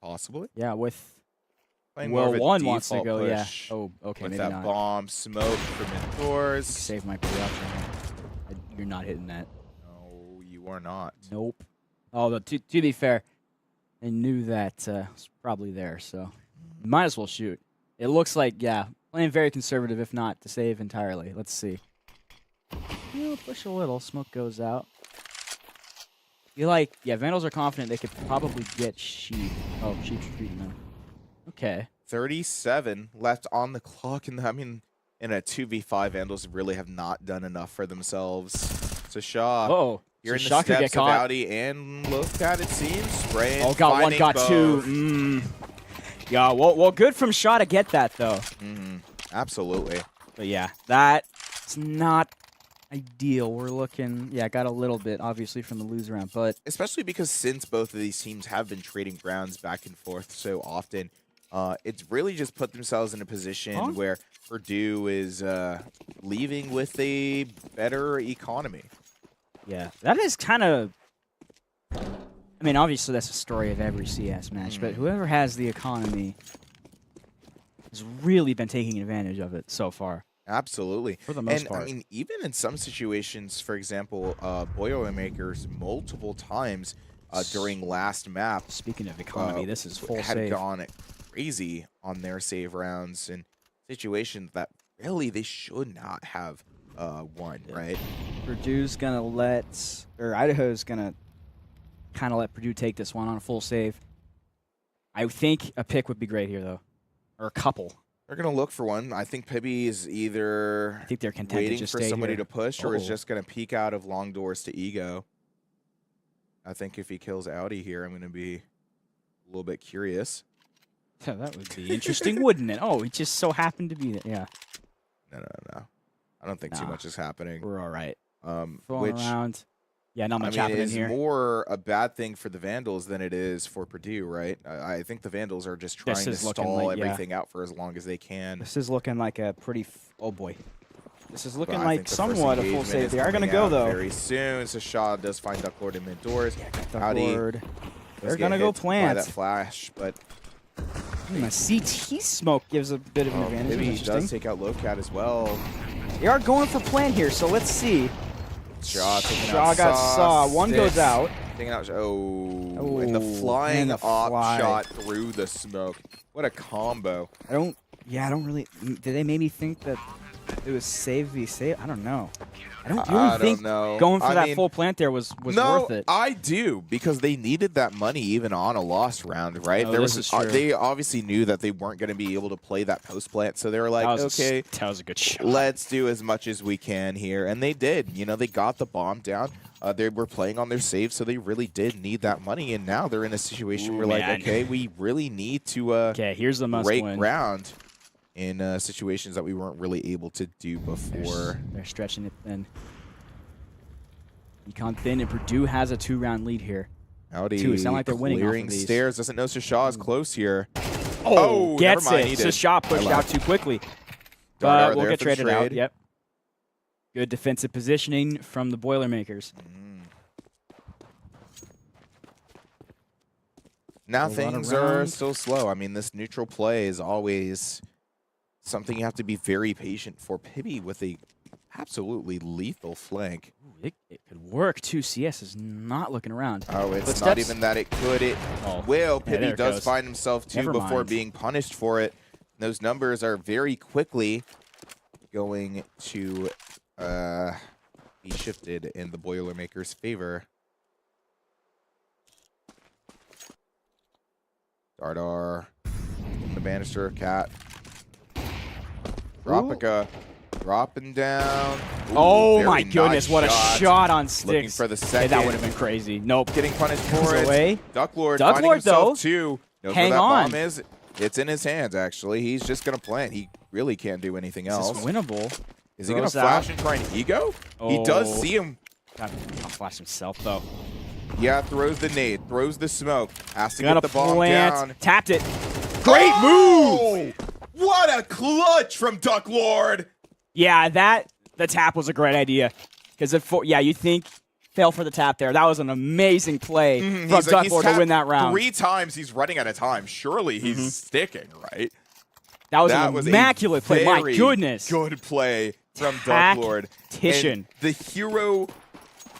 Possibly. Yeah, with... Well, one wants to go, yeah. Oh, okay, with maybe that not. bomb smoke from indoors. Save might be the option. You're not hitting that. No, you are not. Nope. Although, to be fair, I knew that was probably there, so might as well shoot. It looks like, yeah, playing very conservative, if not to save entirely. Let's see. Push a little. Smoke goes out. Vandals are confident they could probably get Sheep. Oh, Sheep's retreating now. Okay. 37 left on the clock, and I mean, in a 2v5, Vandals really have not done enough for themselves. So Shaw. You're in the steps of Audi and Lothcat, it seems. Spraying, oh, got one, got both. two. Yeah, well, good from Shaw to get that, though. Absolutely. But yeah, that's not ideal. We're looking, got a little bit, obviously, from the lose round. But especially because since both of these teams have been trading grounds back and forth so often, it's really just put themselves in a position where Purdue is leaving with a better economy. Yeah, that is kind of... I mean, obviously that's the story of every CS match, but whoever has the economy has really been taking advantage of it so far. Absolutely. For the most part. I mean, even in some situations, for example, Boilermakers multiple times during last map. Speaking of economy, this is full had save. Gone crazy on their save rounds in situations that really they should not have won, right? Purdue's going to let, or Idaho's going to kind of let Purdue take this one on a full save. I think a pick would be great here, though. Or a couple. They're going to look for one. I think Pibby is either I think they're content waiting to just for stay somebody here. to push or is just going to peek out of long doors to ego. I think if he kills Audi here, I'm going to be a little bit curious. Yeah, that would be interesting, wouldn't it? Oh, he just so happened to be there. Yeah. No. I don't think too much is happening. We're all right. Which, around. Yeah, not much happening here. Is more a bad thing for the Vandals than it is for Purdue, right? I think the Vandals are just trying to stall everything out for as long as they can. This is looking like a pretty... oh, boy. This is looking like somewhat a full save. They are going to go, though. Very soon. So Shaw does find Duck Lord in mid doors. Audi. They're going to go plant. By that flash, but... A CT smoke gives a bit of an advantage. Maybe he does take out Lothcat as well. They are going for plant here, so let's see. Shaw got Saw. One goes out. Taking out. Oh, and the flying op shot through the smoke. What a combo. I don't really. Did they maybe think that it was save v save. I don't know. I don't I really think know. going for I that mean, full plant there was no, worth it. I do, because they needed that money even on a lost round, right? Oh, this is true. They obviously knew that they weren't going to be able to play that post plant, so they were like, okay, that was a good shot. let's do as much as we can here, and they did. You know, they got the bomb down. They were playing on their save, so they really did need that money, and now they're in a situation where, like, okay, we really need to okay, here's the must break win. ground in situations that we weren't really able to do before. They're stretching it thin. Econ thin, and Purdue has a 2-round lead here. Howdy. Two. It sounds like they're winning off of Clearing these. stairs. Doesn't know Shashaw is close here. Oh, gets never mind, it. he did. Shashaw pushed I out lied. too quickly. Dart We'll there get for traded trade. out. Yep. Good defensive positioning from the Boilermakers. Now A lot of things are rounds. still slow. I mean, this neutral play is always something you have to be very patient for. Pibby with a absolutely lethal flank. Ooh, it could work too. CS is not looking around. Oh, it's But not that's- even that it could. It Oh, will. yeah, Pibby there it does goes. find himself too Never before mind. being punished for it. Those numbers are very quickly going to be shifted in the Boilermakers' favor. Dardar, the banister, Cat. Dropica, dropping down. Ooh, Oh very my goodness, nice what a shot on Looking sticks. for the Okay, second. that would have been crazy. Nope. Getting punished Goes for it. away. Ducklord Ducklord, finding himself though. too. Knows Hang where that on. bomb is. It's in his hands, actually. He's just going to plant. He really can't do anything Is else. this winnable? Is he going to Throws flash out. and try an ego? He does Oh. see him. Got to flash himself, though. Yeah, throws the nade, throws the smoke. Has to Gonna get the bomb plant. down. Tapped it. Great move! What a clutch from Ducklord! Yeah, the tap was a great idea. Because you think fail for the tap there. That was an amazing play from He's Ducklord to tapped win that round. 3 times he's running out of time. Surely he's sticking, right? That was That an was immaculate a play. My very goodness. good play from Ducklord. Tactician. And the hero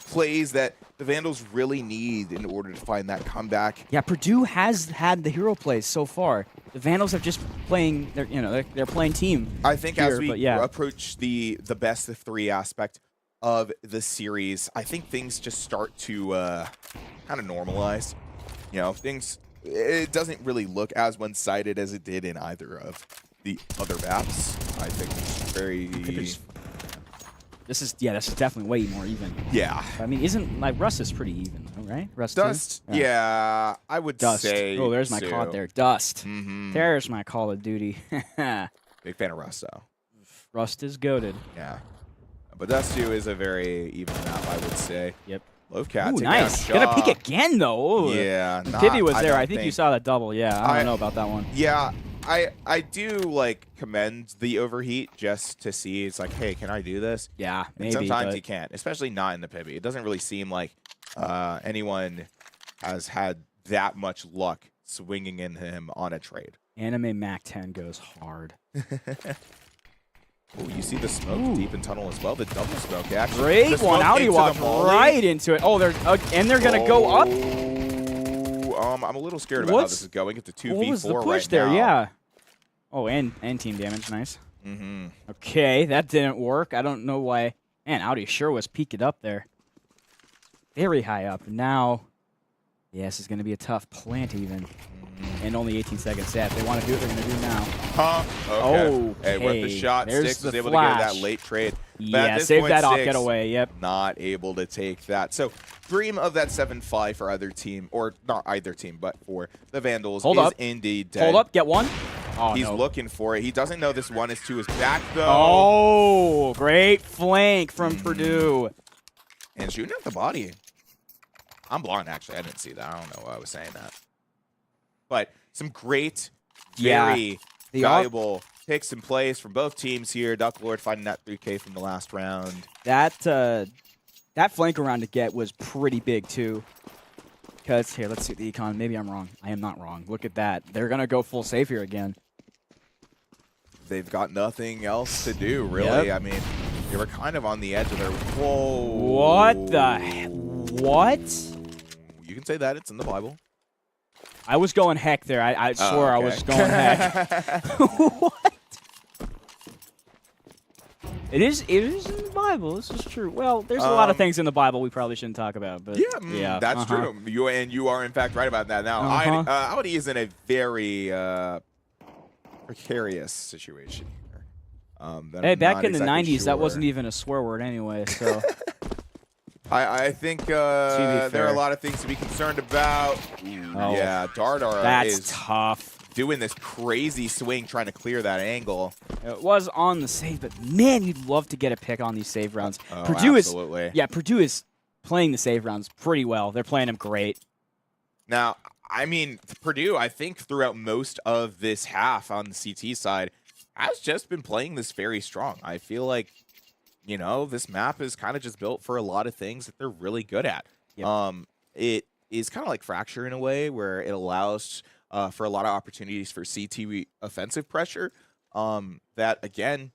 plays that the Vandals really need in order to find that comeback. Yeah, Purdue has had the hero plays so far. The Vandals have just playing. They're playing team. I think here, as we but yeah. approach the best of 3 aspect of the series, I think things just start to kind of normalize. You know, it doesn't really look as one-sided as it did in either of the other maps. I think it's very... This is definitely way more even. Yeah. I mean, Rust is pretty even, though, right? Rust. Dust, too? yeah, I would Dust. say Oh, there's my so. COD there. Dust. Mhm. There's my Call of Duty. Big fan of Rust, though. Rust is goated. Yeah. But Dust 2 is a very even map, I would say. Yep. Low Cat, Ooh, take nice. down Gonna Shaw. peek again, though. Ooh. Yeah. When not- Pibby was there. don't I think you saw that double. Yeah, I don't know about that one. Yeah, I do like commend the overheat just to see. It's like, hey, can I do this? Yeah, And maybe. sometimes but you can't, especially not in the Pibby. It doesn't really seem like anyone has had that much luck swinging in him on a trade. Anime Mac 10 goes hard. Oh, you see the smoke Ooh. deep in tunnel as well. The double smoke, actually. Great The one. smoke Outie into walked the volley. right into it. Oh, they're gonna go up. I'm a little scared about how this is going. It's a 2v4 What was the push right there? now. Yeah. Oh, and team damage. Nice. Mm-hmm. Okay, that didn't work. I don't know why. Man, Audi sure was peaked up there. Very high up. Now, yes, it's going to be a tough plant even. And only 18 seconds left. If they want to do it, they're going to do it now. Huh? Okay. Hey, with the Okay, shot, there's Styx was the able to get that flash. late trade. But at Yeah, this save point, that off. Styx Get away. Yep. not able to take that. So, dream of that 7-5 for either team, or not either team, but for the Vandals Hold is up. indeed dead. Hold up. Get one. Oh, He's no. looking for it. He doesn't know this one is to his back, though. Oh, great flank from Purdue. And shooting at the body. I'm blind, actually. I didn't see that. I don't know why I was saying that. But some great, very valuable picks and plays from both teams here. Ducklord finding that 3K from the last round. That flank around to get was pretty big, too. Because, here, let's see the econ. Maybe I'm wrong. I am not wrong. Look at that. They're going to go full save here again. They've got nothing else to do, really. Yep. I mean, they were kind of on the edge of their... Whoa. What the heck? What? You can say that. It's in the Bible. I was going heck there. I swore I was going heck. What? It is in the Bible. This is true. Well, there's a lot of things in the Bible we probably shouldn't talk about. But yeah, that's true. You are in fact right about that. Now, Audi is in a very precarious situation here. Hey, back in the 90s, that wasn't even a swear word anyway. So I think there are a lot of things to be concerned about. Yeah, Dardar is tough. Doing this crazy swing, trying to clear that angle. It was on the save, but man, you'd love to get a pick on these save rounds. Oh, Purdue absolutely. Purdue is playing the save rounds pretty well. They're playing them great. Now, I mean, Purdue, I think throughout most of this half on the CT side, has just been playing this very strong. I feel like, you know, this map is kind of just built for a lot of things that they're really good at. Yep. It is kind of like Fracture in a way, where it allows for a lot of opportunities for CT offensive pressure. That, again,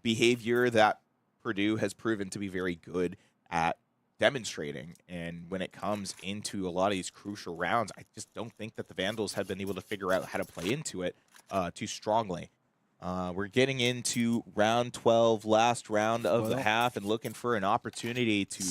behavior that Purdue has proven to be very good at demonstrating. And when it comes into a lot of these crucial rounds, I just don't think that the Vandals have been able to figure out how to play into it too strongly. We're getting into round 12, last round of the half, and looking for an opportunity to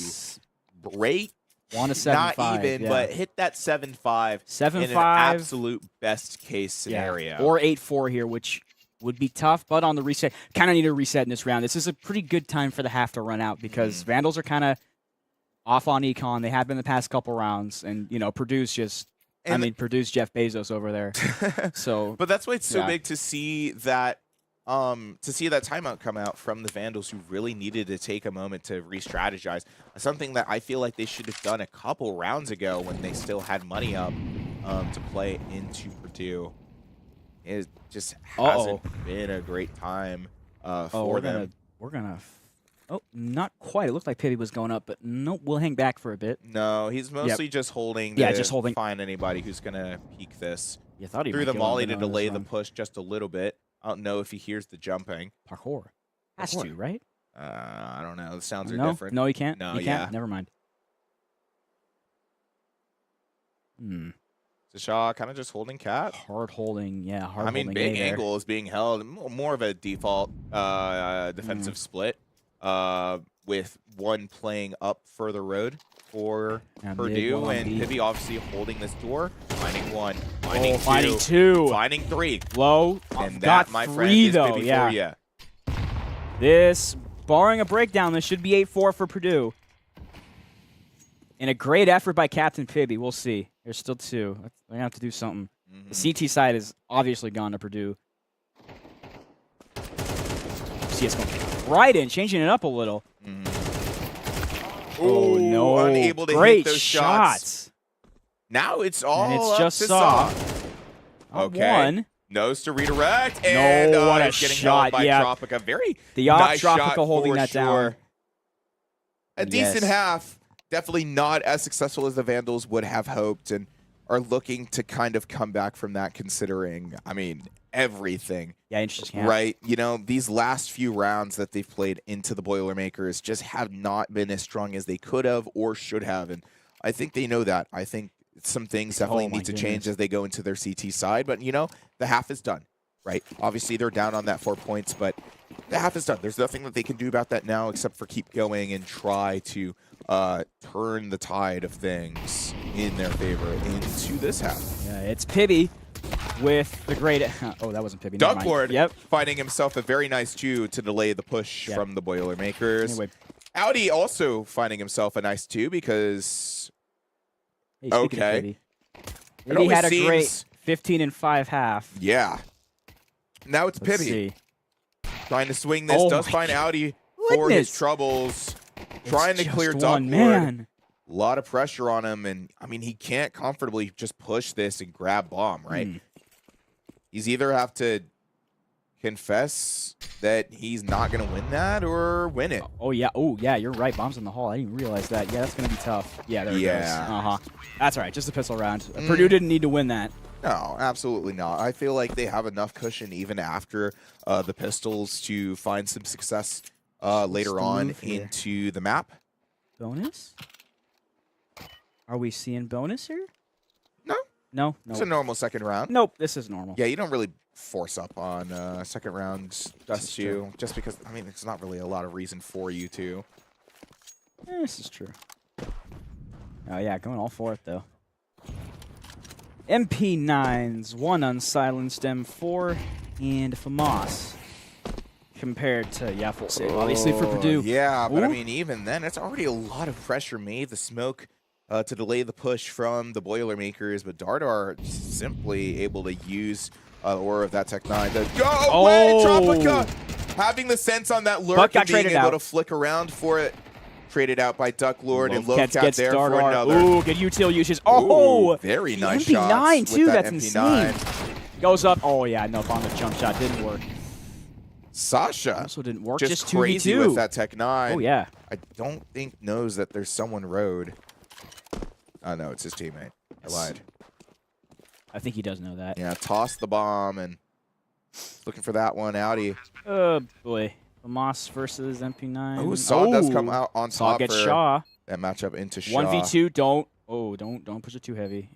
break. Want a 7-5, not even, but hit that 7-5. 7-5 in an absolute best case scenario. Or 8-4 here, which would be tough, but on the reset, kind of need a reset in this round. This is a pretty good time for the half to run out because Vandals are kind of off on econ. They have been the past couple rounds, and you know, Purdue's just. Purdue's Jeff Bezos over there. So, but that's why it's so big to see that timeout come out from the Vandals, who really needed to take a moment to re-strategize. Something that I feel like they should have done a couple rounds ago when they still had money up to play into Purdue. It just hasn't been a great time for them. We're gonna. Oh, not quite. It looked like Pibby was going up, but nope, we'll hang back for a bit. No, he's mostly just holding to find anybody who's going to peek this. You thought he threw the molly to delay the push just a little bit. I don't know if he hears the jumping. Parkour. Has to, right? I don't know. The sounds are different. No, he can't. No, he can't. Never mind. Zashaw kind of just holding cat. Hard holding, hard holding. I mean, big angle is being held. More of a default defensive split. With one playing up further road for Purdue, and Pibby obviously holding this door. Finding one, finding two, finding three. Low, and that, my friend, is Pibby for you. This, barring a breakdown, this should be 8-4 for Purdue. And a great effort by Captain Pibby. We'll see. There's still two. They're going to have to do something. The CT side has obviously gone to Purdue. CS going right in, changing it up a little. Oh, no. Unable to hit those shots. Now it's all and it's just Saw. Okay. One. Nose to redirect. And what a it's getting shot. held by Tropica. Very nice shot Tropica holding that down. A decent half. Definitely not as successful as the Vandals would have hoped, and are looking to kind of come back from that, considering, I mean, everything. Yeah, interesting. Right? You know, these last few rounds that they've played into the Boilermakers just have not been as strong as they could have or should have, and I think they know that. I think some things definitely need to change as they go into their CT side, but, you know, the half is done, right? Obviously, they're down on that 4 points, but the half is done. There's nothing that they can do about that now except for keep going and try to turn the tide of things in their favor into this half. Yeah, it's Pibby with the great... Oh, that wasn't Pibby. Duckboard finding himself a very nice two to delay the push from the Boilermakers. Anyway. Audi also finding himself a nice two because... Hey, Pibby had a great 15-5 half. Yeah. Now it's Pibby. Trying to swing this. Does find Audi for his troubles. Trying to clear Duckboard. A lot of pressure on him, and I mean, he can't comfortably just push this and grab bomb, right? He's either have to confess that he's not going to win that or win it. Oh, yeah, you're right. Bomb's in the hall. I didn't realize that. Yeah, that's going to be tough. Yeah, there it goes. That's all right. Just a pistol round. Purdue didn't need to win that. No, absolutely not. I feel like they have enough cushion even after the pistols to find some success later on into the map. Bonus? Are we seeing bonus here? No. No. It's a normal second round. Nope, this is normal. Yeah, you don't really force up on second round Dust 2, just because, I mean, there's not really a lot of reason for you to. This is true. Oh, yeah, going all for it, though. MP9s, 1 unsilenced M4, and FAMAS. Compared to, yeah, full save, obviously, for Purdue. Yeah, but Ooh. I mean, even then, it's already a lot of pressure made. The smoke to delay the push from the Boilermakers, but Dardar simply able to use aura of that Tech 9 to go away. Tropica having the sense on that lurk and being able to flick around for it. Traded out by Duck Lord and Lovecat there for another. Ooh, good util uses. Oh, very nice MP9 shots too. with that That's MP9. insane. Goes up. Oh yeah, no, on the jump shot didn't work. Sasha also didn't work. Just 2v2 crazy with that Tech 9. Oh yeah. I don't think knows that there's someone road. Oh no, it's his teammate. I lied. I think he does know that. Yeah, toss the bomb and looking for that one. Audi. Oh boy. Moss versus MP9. Oh, Saw does come out on Saw top gets for Shaw. that matchup into Shaw. 1v2, don't push it too heavy.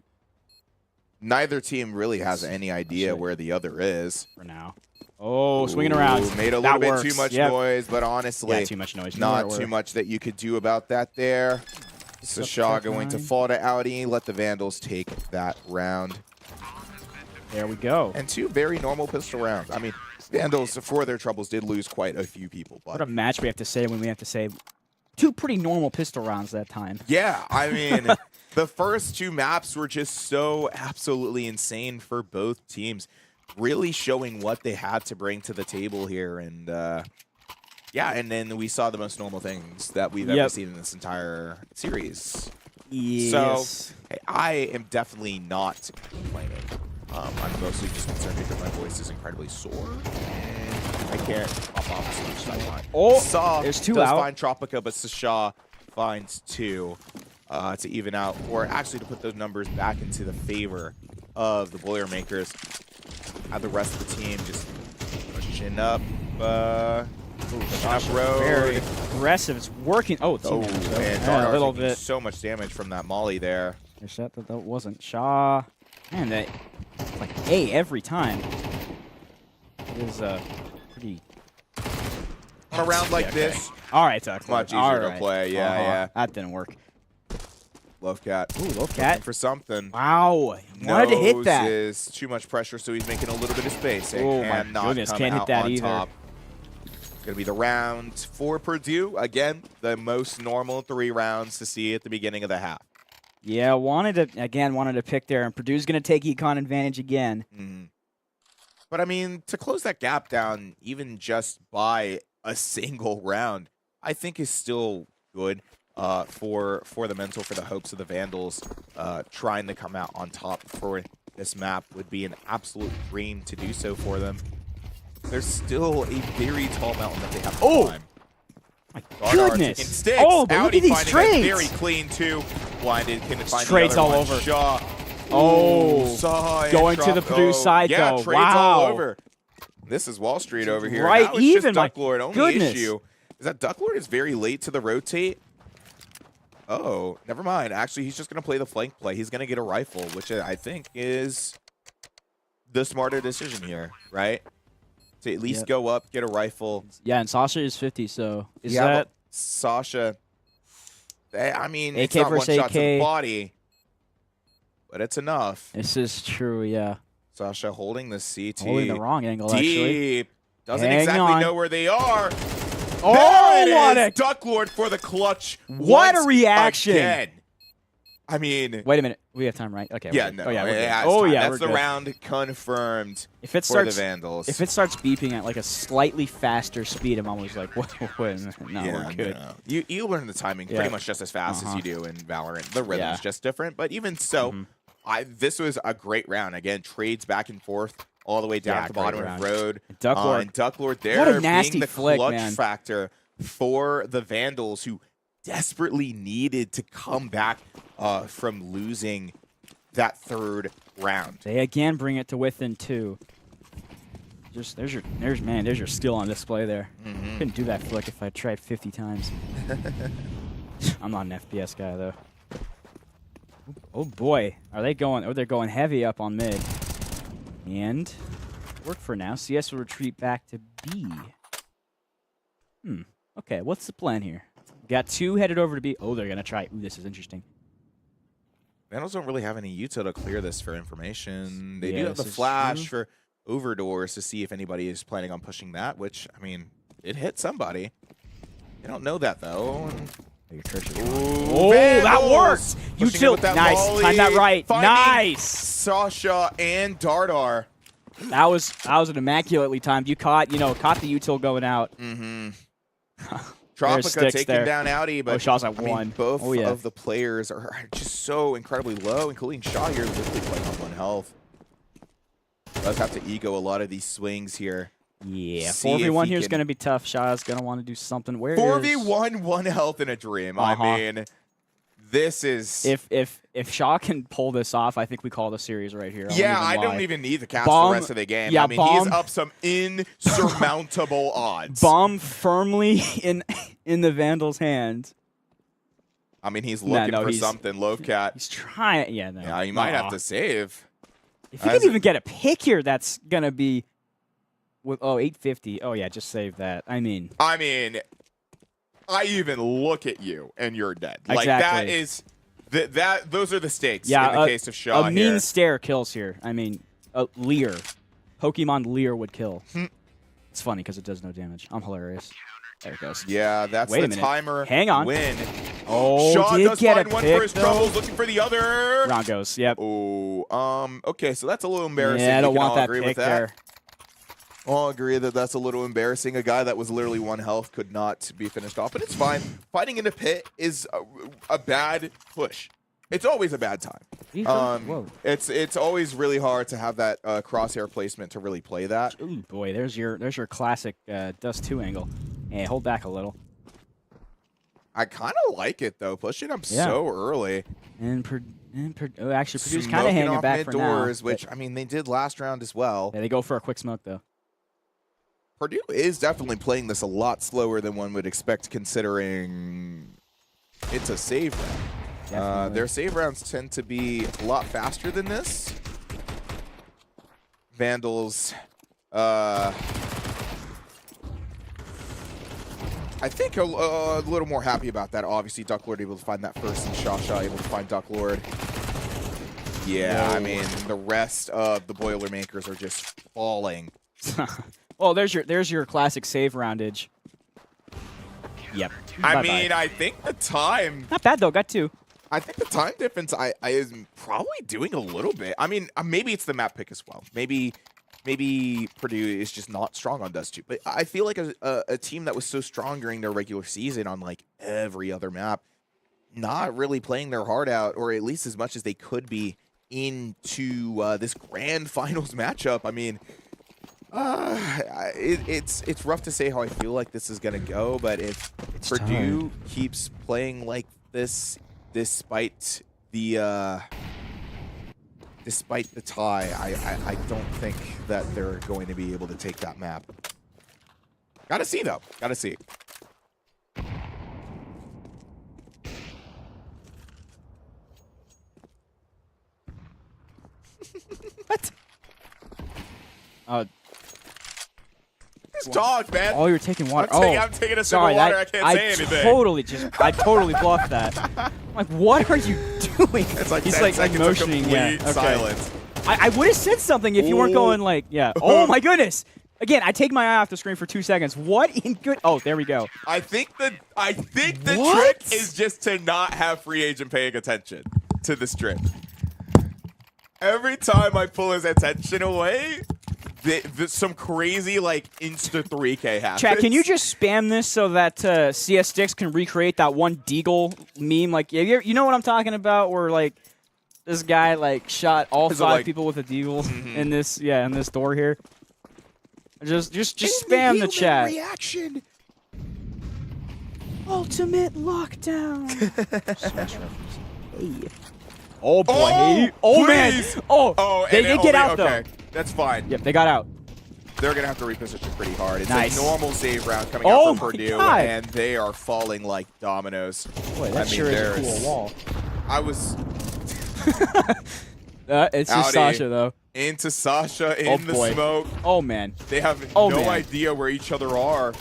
Neither team really has any idea where the other is. For now. Oh, swinging around. Made a little bit too much noise, but honestly, yeah, too much noise. Not too much that you could do about that there. So Shaw going to fall to Audi, let the Vandals take that round. There we go. And 2 very normal pistol rounds. I mean, Vandals, for their troubles, did lose quite a few people. But what a match we have to say when we have to say 2 pretty normal pistol rounds that time. Yeah, I mean, the first 2 maps were just so absolutely insane for both teams, really showing what they had to bring to the table here. And yeah, and then we saw the most normal things that we've ever seen in this entire series. Yes. So hey, I am definitely not complaining. I'm mostly just concerned because my voice is incredibly sore and I can't pop off as much as I want. Oh, Saw there's 2 does out. find Tropica, but Sasha finds 2 to even out, or actually to put those numbers back into the favor of the Boilermakers. Have the rest of the team just pushing up, pushing up road. Very aggressive. It's working. Oh, man, yeah, a little bit. So much damage from that molly there. That wasn't Shaw. Man, that like A every time. It is pretty. On a round like this, all right, Tuck. much easier to play. Yeah, yeah. That didn't work. Lovecat. Ooh, Lovecat for something. Wow, wanted to hit that. Is too much pressure, so he's making a little bit of space. Oh my goodness, can't hit that either. Top. It's gonna be the round for Purdue. Again, the most normal 3 rounds to see at the beginning of the half. Yeah, wanted to pick there, and Purdue's going to take econ advantage again. Mm-hmm. But, I mean, to close that gap down, even just by a single round, I think is still good for the mental, for the hopes of the Vandals. Trying to come out on top for this map would be an absolute dream to do so for them. There's still a very tall mountain that they have to climb. My Dardar goodness! Sticks. Oh, but look at these trades! Very clean too. Blinded. Can find trades all over. Shaw. Oh, Saw going to the Purdue side yeah, though. Trades wow. all over. This is Wall Street over here. Right, now it's even just my Ducklord. Only goodness. issue is that Ducklord is very late to the rotate. Oh, never mind. Actually, he's just going to play the flank play. He's going to get a rifle, which I think is the smarter decision here, right? To at least go up, get a rifle. Yeah, and Sasha is 50, so is that Sasha? I mean, AK it's not one versus shot to the AK. body, but it's enough. This is true, yeah. Sasha holding the CT. Holding the wrong angle, actually. Deep. Doesn't Hang exactly on. know where they are. Oh, what a Ducklord for the clutch. What a once reaction. Again. I mean, wait a minute. We have time, right? Okay. yeah, no. no. Oh, yeah, that's we're the good. round confirmed If it for starts, the Vandals. If it starts beeping at like a slightly faster speed, I'm always like, wait a minute. No, yeah, we're good. No. You learn the timing pretty much just as fast as you do in Valorant. The rhythm's just different, but even so, this was a great round. Again, trades back and forth all the way down to the bottom of the road. Ducklord. Ducklord there What a nasty being the flick, clutch man. factor for the Vandals, who desperately needed to come back from losing that 3rd round. They again bring it to within 2. Just there's your skill on display there. Couldn't do that flick if I tried 50 times. I'm not an FPS guy though. Oh boy, are they going? Oh, they're going heavy up on mid. And work for now. CS will retreat back to B. Okay, what's the plan here? Got 2 headed over to B. Oh, they're going to try. Ooh, this is interesting. Vandals don't really have any util to clear this for information. They Yeah, do have the this is flash true. for overdoors to see if anybody is planning on pushing that, which, I mean, it hit somebody. They don't know that, though. Oh, that worked! Util, nice. Time that right. Nice. Sasha and Dardar. That was an immaculately timed. You caught the util going out. Mm-hmm. There's Tropica sticks taking there. down Audi, but Shaw's at I mean, 1. both Oh, yeah. of the players are just so incredibly low, including Shaw here, literally playing on 1 health. Does have to ego a lot of these swings here. Yeah, See if 4v1 he here is can- going to be tough. Shaw's going to want to do something. Where 4v1, 1 health in a dream. I mean, this is... If Shaw can pull this off, I think we call the series right here. Yeah, I don't even need the cast Bomb- the rest of the game. yeah, I mean, bomb- he's up some insurmountable odds. Bomb firmly in the Vandal's hands. I mean, he's looking for he's- something. Lovecat. He's trying. Yeah, no. Yeah, you might have to save. If you can even get a pick here, that's going to be... with 850. Oh, yeah, just save that. I mean, I even look at you and you're dead. Like, Exactly. that is... those are the stakes yeah, in the case of Shaw a mean here. stare kills here. I mean, Lear. Pokemon Lear would kill. It's funny because it does no damage. I'm hilarious. There it goes. Yeah, that's Wait a the minute. timer Hang on. win. Oh, Shaw did does get find a one pick, for his though. troubles, looking for the other. Round goes. Yep. Oh, okay, so that's a little embarrassing. Yeah, I We don't can want all that agree pick with that. there. I'll agree that that's a little embarrassing. A guy that was literally 1 health could not be finished off, but it's fine. Fighting in a pit is a bad push. It's always a bad time. Whoa. It's always really hard to have that crosshair placement to really play that. Ooh, boy, there's your classic Dust 2 angle. Hey, hold back a little. I kind of like it though, pushing up Yeah. so early. And actually, Purdue's kind Smoking of hanging off back for now. mid-doors, which, I mean, they did last round as well. Yeah, they go for a quick smoke, though. Purdue is definitely playing this a lot slower than one would expect, considering it's a save round. Definitely. Their save rounds tend to be a lot faster than this. Vandals, I think a little more happy about that. Obviously, Duck Lord able to find that first, and Shaw able to find Duck Lord. Yeah, Whoa. I mean, the rest of the Boilermakers are just falling. Well, there's your classic save roundage. Yep. I Bye-bye. mean, I think the time... Not bad, though. Got 2. I think the time difference I is probably doing a little bit. I mean, maybe it's the map pick as well. Maybe Purdue is just not strong on Dust 2. But I feel like a team that was so strong during their regular season on like every other map, not really playing their heart out, or at least as much as they could be into this grand finals matchup. I mean, it's rough to say how I feel like this is gonna go, but if Purdue keeps playing like this, despite the tie, I don't think that they're going to be able to take that map. Gotta see though. Gotta see. What? This dog, man. Oh, you're taking water. I'm taking a sip of sorry, water. I can't say anything. I totally bluffed that. I'm like, what are you doing? It's like He's 10 like seconds motioning. of Yeah. complete Okay. silence. I would have said something if you weren't going like, yeah. Oh my goodness. Again, I take my eye off the screen for 2 seconds. What in good? Oh, there we go. I think the What? trick is just to not have free agent paying attention to the strip. Every time I pull his attention away, some crazy like insta 3K happens. Chat, can you just spam this so that CS Sticks can recreate that one Deagle meme? Like, you know what I'm talking about? Where like this guy like shot all Is it 5 like- people with a Deagle in this door here. Just spam the chat. Reaction. Ultimate lockdown. Hey. Oh boy. Oh, Oh man. please. Oh. They did get out okay. though. That's fine. Yep, they got out. They're gonna have to reposition pretty hard. It's Nice. a normal save round coming Oh out from my Purdue, God. and they are falling like dominoes. Boy, that I mean, sure is a there's- cool wall. I was It's just Howdy. Sasha though. into Sasha in the smoke. Oh, man. They have no idea where each other are.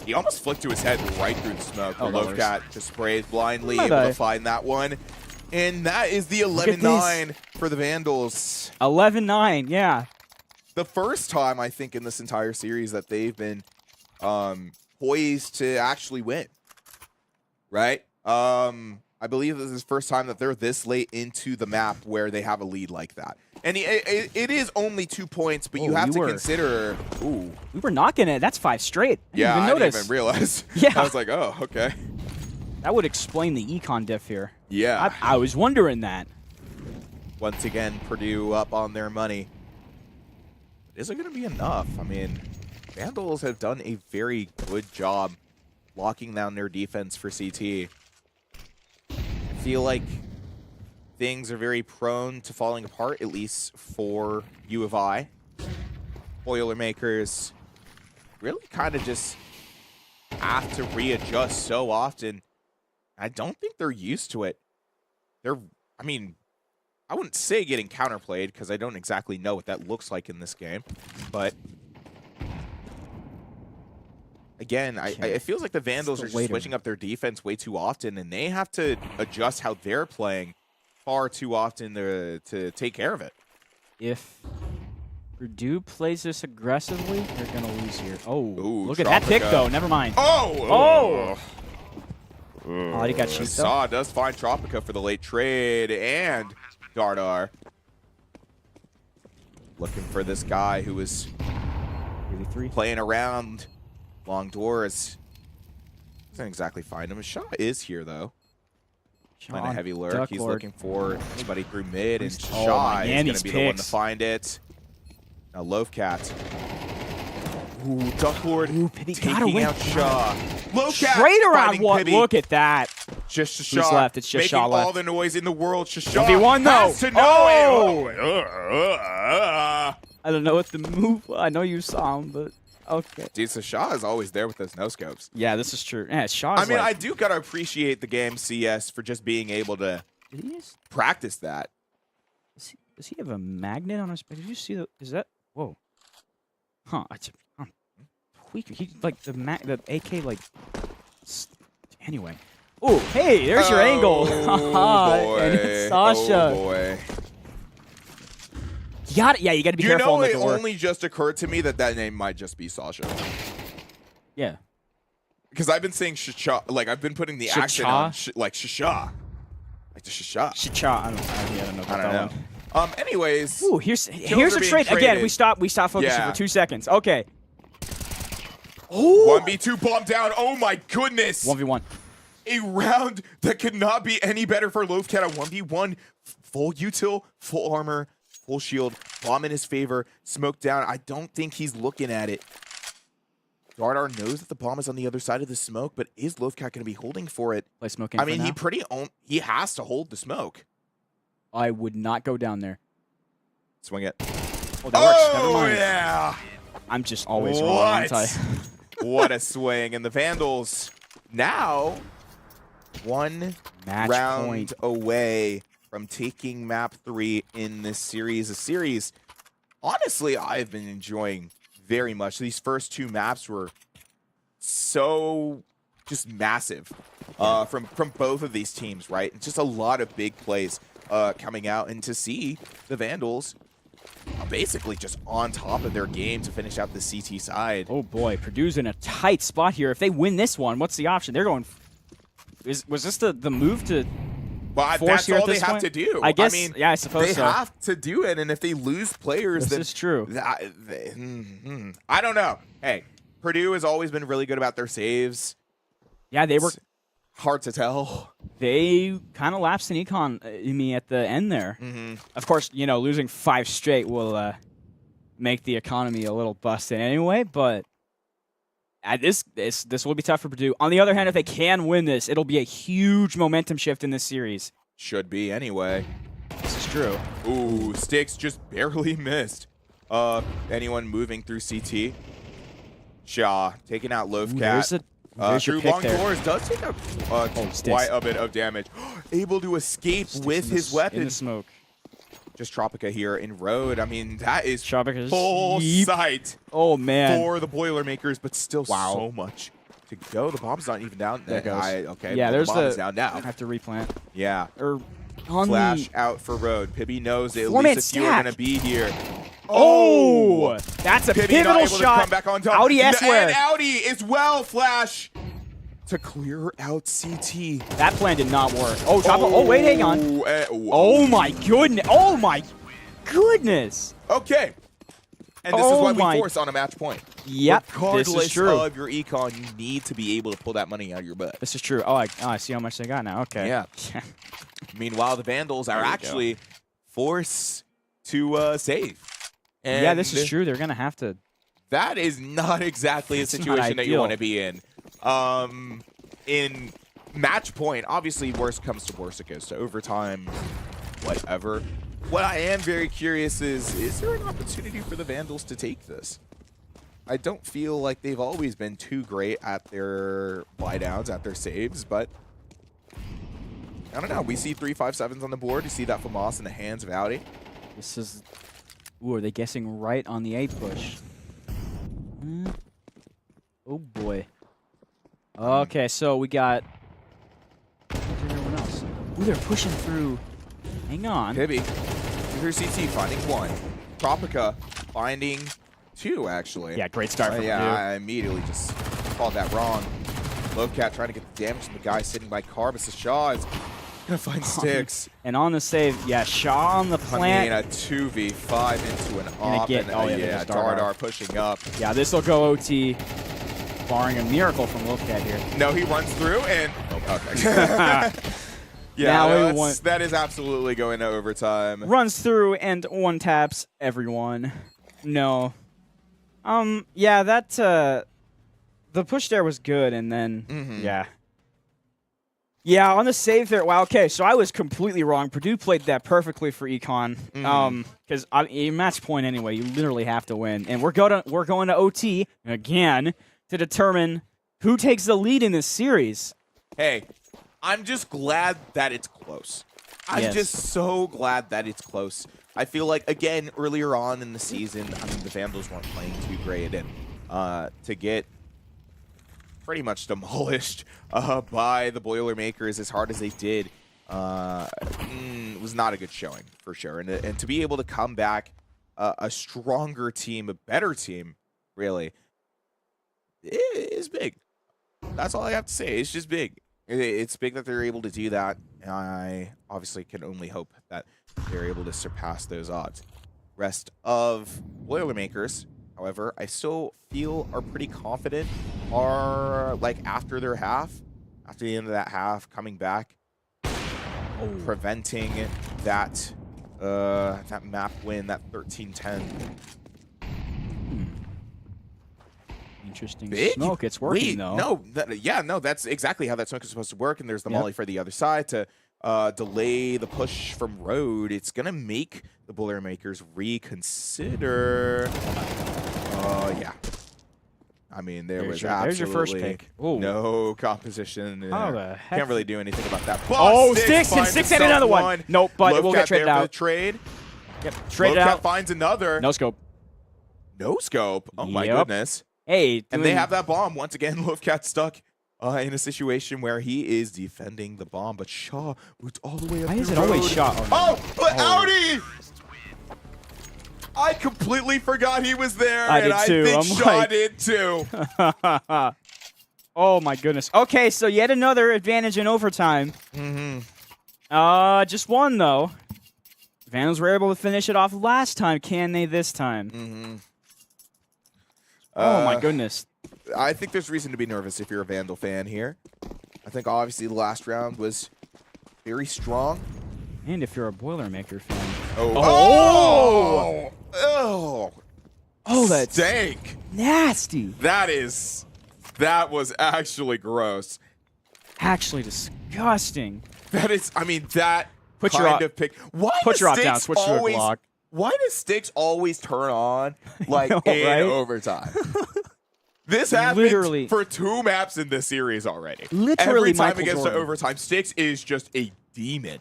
He almost flicked to his head right through the smoke. The Lovecat just sprays blindly, able to find that one. And that is the 11-9 for the Vandals. 11-9, yeah. The first time, I think, in this entire series that they've been poised to actually win. Right? I believe this is the first time that they're this late into the map where they have a lead like that. And it is only 2 points, but you have to consider... Ooh. We were knocking it. That's 5 straight. Yeah, I didn't even realize. Yeah. I was like, oh, okay. That would explain the econ diff here. Yeah. I was wondering that. Once again, Purdue up on their money. Is it going to be enough? I mean, Vandals have done a very good job locking down their defense for CT. I feel like things are very prone to falling apart, at least for U of I. Boilermakers really kind of just have to readjust so often. I don't think they're used to it. I mean, I wouldn't say getting counterplayed because I don't exactly know what that looks like in this game. But again, it feels like the Vandals are just switching up their defense way too often, and they have to adjust how they're playing far too often to take care of it. If Purdue plays this aggressively, they're going to lose here. Oh, ooh, look at that pick, though. Never mind. Oh! Oh, he got cheap, though. Saw does find Tropica for the late trade, and Gardar looking for this guy who was playing around long doors. Doesn't exactly find him. Shaw is here, though. Playing a heavy lurk. He's looking for anybody through mid, and Shaw is going to be the one to find it. Now, Lovecat. Ooh, Ducklord taking out Shaw. Lovecat straight around what? Look at that. Just Shaw. Who's left? It's just Shaw left. All the noise in the world. Shaw 1v1 though. To know I don't know what the move. I know you saw him, but okay. Dude, so Shaw is always there with those no scopes. Yeah, this is true. Yeah, Shaw. I mean, I do gotta appreciate the game CS for just being able to practice that. Does he have a magnet on his? Did you see the? Is that? Whoa. Huh. Tweaker. He like the AK like. Anyway. Oh, hey, there's your angle. Boy. And it's Sasha. Oh boy. You got it. Yeah, you got to be careful on the door. It only just occurred to me that name might just be Sasha. Yeah. Because I've been saying Shasha, like I've been putting the accent on like Shasha. Like the Shasha. Shasha. I don't know. I don't know. Anyways. Ooh, here's a trade. Again, we stopped focusing for 2 seconds. Okay. Oh. 1v2 bomb down. Oh my goodness. 1v1. A round that could not be any better for Lovecat. A 1v1, full util, full armor, full shield, bomb in his favor, smoke down. I don't think he's looking at it. Gardar knows that the bomb is on the other side of the smoke, but is Lovecat going to be holding for it? Play smoking. I mean, he has to hold the smoke. I would not go down there. Swing it. Oh, that works. Never mind. Yeah. I'm just always wrong, aren't I? What a swing. And the Vandals now one round away from taking map 3 in this series. A series, honestly, I've been enjoying very much. These first 2 maps were so just massive from both of these teams, right? Just a lot of big plays coming out, and to see the Vandals basically just on top of their game to finish out the CT side. Oh boy, Purdue's in a tight spot here. If they win this one, what's the option? They're going... Was this the move to force that's all they have point? to do. I guess, I mean, yeah, I suppose they so. have to do it, and if they lose players, this is true. I don't know. Hey, Purdue has always been really good about their saves. Yeah, they were... Hard to tell. They kind of lapsed in econ at the end there. Of course, you know, losing 5 straight will make the economy a little busted anyway, but this will be tough for Purdue. On the other hand, if they can win this, it'll be a huge momentum shift in this series. Should be anyway. This is true. Ooh, Sticks just barely missed. Anyone moving through CT? Shaw taking out Lovecat. Through long doors does take quite a bit of damage. Able to escape with his weapon. In the smoke. just Tropica here in Road. I mean, that is Tropica's full deep. sight Oh, man. for the Boilermakers, but still so much to go. The bomb's not even down. There it goes. Okay, Yeah, well, there's the bomb is down now. I have to replant. Yeah. On Flash the out for Road. Pibby knows that at Four-man least a few are stack. going to be here. Oh! That's a Pibby not pivotal able shot. to come back on top. Audi S-Ware. And Audi as well, Flash, to clear out CT. That plan did not work. Oh, oh, wait, hang on. Oh, my goodness. Oh, my goodness. Okay. And this is what we force on a match point. Yep, Regardless this is true. of your econ, you need to be able to pull that money out of your butt. This is true. Oh, I see how much they got now. Okay. Yeah. Meanwhile, the Vandals are actually forced to save. And yeah, this is true. They're going to have to. That is not exactly a situation that you want to be in. In match point, obviously, worst comes to worst, it goes to overtime, whatever. What I am very curious is there an opportunity for the Vandals to take this? I don't feel like they've always been too great at their buy-downs, at their saves, but I don't know. We see 3-5-7s on the board. You see that from Moss in the hands of Audi. This is. Ooh, are they guessing right on the A push? Oh, boy. Okay, so we got. Where's everyone else? Ooh, they're pushing through. Hang on. Pibby. Here's CT finding 1. Tropica finding 2, actually. Yeah, great start from Yeah, Purdue. I immediately just called that wrong. Lowcat trying to get the damage from the guy sitting by Carbus. Shaw is going to find Sticks. And on the save, yeah, Shaw on the plant. I mean, a 2v5 into an op. And yeah, Dardar pushing up. Yeah, this will go OT, barring a miracle from Lowcat here. No, he runs through and... okay. Yeah, that is absolutely going to overtime. Runs through and one taps everyone. No. Yeah, that, the push there was good, and then, yeah. Yeah, on the save there, wow, okay, so I was completely wrong. Purdue played that perfectly for Econ. Because in match point anyway, you literally have to win. And we're going to OT, again, to determine who takes the lead in this series. Hey, I'm just glad that it's close. I'm just so glad that it's close. I feel like, again, earlier on in the season, I mean, the Vandals weren't playing too great, and to get pretty much demolished by the Boilermakers as hard as they did was not a good showing, for sure. And to be able to come back a stronger team, a better team, really, it is big. That's all I have to say. It's just big. It's big that they're able to do that, and I obviously can only hope that they're able to surpass those odds. Rest of Boilermakers, however, I still feel are pretty confident, are like after their half, after the end of that half, coming back, preventing that that map win, that 13-10. Interesting Big? smoke. It's working, though. No, that's exactly how that smoke is supposed to work, and there's the molly for the other side to delay the push from Road. It's going to make the Boilermakers reconsider. Yeah. I mean, there's your first pick. Ooh. No composition. How the heck? Can't really do anything about that. Oh, Sticks, and Sticks had another one. Nope, but we'll get traded out. For the trade. Yep, traded out. Finds another. No scope. No scope. Oh, my goodness. Hey, and they have that bomb. Once again, Lovcat stuck in a situation where he is defending the bomb, but Shaw boots all the way up. Why is it always Shaw? Audi! I completely forgot he was there, and I think Shaw did too. Oh my goodness. Okay, so yet another advantage in overtime. Just one though. Vandals were able to finish it off last time. Can they this time? Oh my goodness. I think there's reason to be nervous if you're a Vandal fan here. I think obviously the last round was very strong. And if you're a Boilermaker fan. Oh, that stank. Nasty. That was actually gross. Actually disgusting. That is, I mean, that put kind your of pick. Why put your down, switch to a Glock. Why does Sticks always turn on like in overtime? This happened for 2 maps in this series already. Literally, every time Michael it gets Jordan. to overtime, Sticks is just a demon.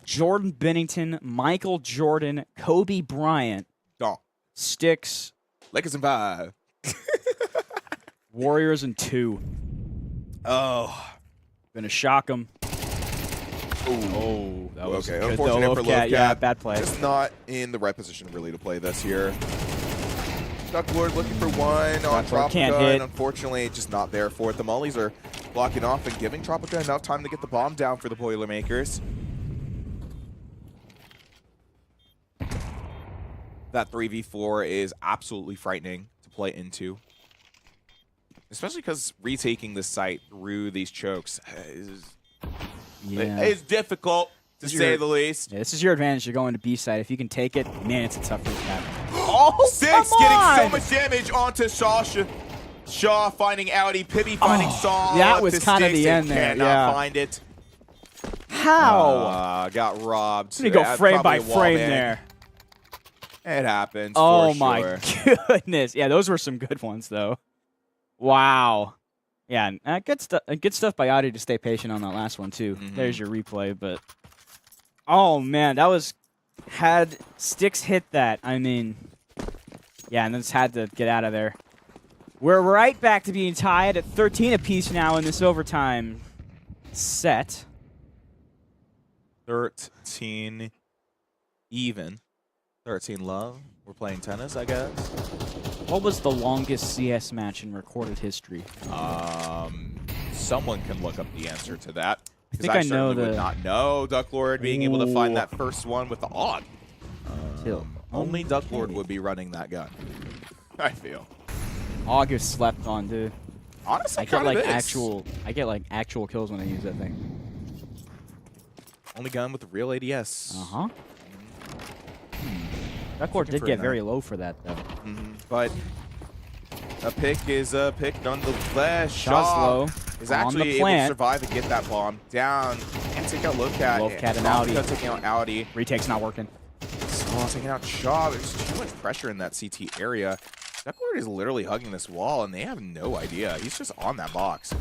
Jordan Bennington, Michael Jordan, Kobe Bryant, Don't. Sticks, Lakers in 5. Warriors in 2. Oh. Gonna shock them. Oh, that was okay. good, Unfortunate though. for Low Cat, yeah, Lowcat. bad play. Just not in the right position really to play this here. Ducklord looking for one on Ducklord can't Tropica, hit. and unfortunately just not there for it. The Mollies are blocking off and giving Tropica enough time to get the bomb down for the Boilermakers. That 3v4 is absolutely frightening to play into. Especially because retaking this site through these chokes is difficult, to say the least. Yeah, this is your advantage. You're going to B side. If you can take it, man, it's a tough recap. Oh, Six come getting on! so much damage onto Shaw finding Outie, Pibby finding Saw. that was kind of the end there. Cannot Yeah. find it. How? Got robbed. Let me go Yeah, frame by probably a wall frame man. there. It happens. Oh for my sure. goodness. Yeah, those were some good ones though. Wow. Yeah, good stuff. Good stuff by Audi to stay patient on that last one too. There's your replay, but oh man, that was had Sticks hit that. I mean, yeah, and then just had to get out of there. We're right back to being tied at 13 apiece now in this overtime set. 13 even. 13 love. We're playing tennis, I guess. What was the longest CS match in recorded history? Someone can look up the answer to that. I think I know certainly would not know. Ducklord being able to find that first one with the AUG. Only Ducklord would be running that gun. I feel. August slept on, dude. Honestly, I get like is. actual kills when I use that thing. Only gun with the real ADS. Uh-huh. Ducklord did get very low for that though. But a pick is a pick nonetheless. Shaw's Shaw low. is On actually the able to plant. survive and get that bomb down and take out Lowcat. Lowcat and Outie. Taking out Outie. Retake's not working. Oh, taking out Shaw. There's too much pressure in that CT area. Ducklord is literally hugging this wall, and they have no idea. He's just on that box.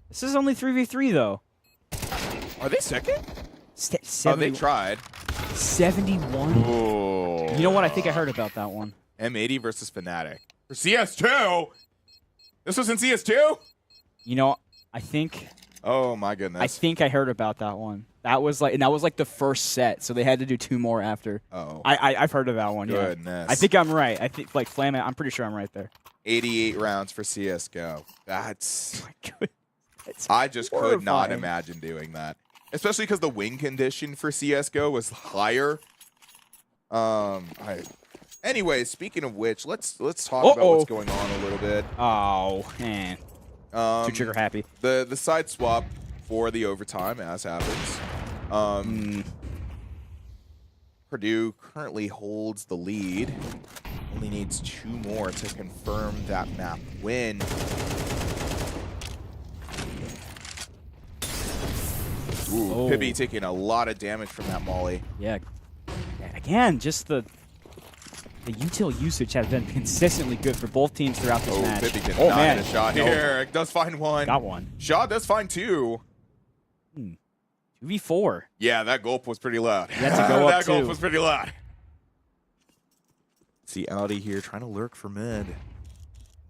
This is only 3v3 though. Are they second? Oh, they tried. 71. Oh. You know what? I think I heard about that one. M80 versus Fnatic. For CS2? This was in CS2? You know, I think Oh my goodness. I think I heard about that one. That was like the first set, so they had to do 2 more after. Oh. I've heard of that one. Goodness. Yeah. I think I'm right. I think like Flam. I'm pretty sure I'm right there. 88 rounds for CS:GO. That's. Oh my goodness. I just could not horrifying. imagine doing that, especially because the win condition for CS:GO was higher. Anyways, speaking of which, let's talk about what's going on a little bit. Oh man. Too trigger happy. The side swap for the overtime, as happens. Purdue currently holds the lead. Only needs 2 more to confirm that map win. Ooh, Pibby taking a lot of damage from that molly. Yeah. Again, just the util usage has been consistently good for both teams throughout this match. Pibby cannot hit a shot here. Does find one. Got one. Shaw does find 2. 2v4. Yeah, that gulp was pretty loud. You had to go up that gulp too. was pretty loud. See Audi here trying to lurk for mid.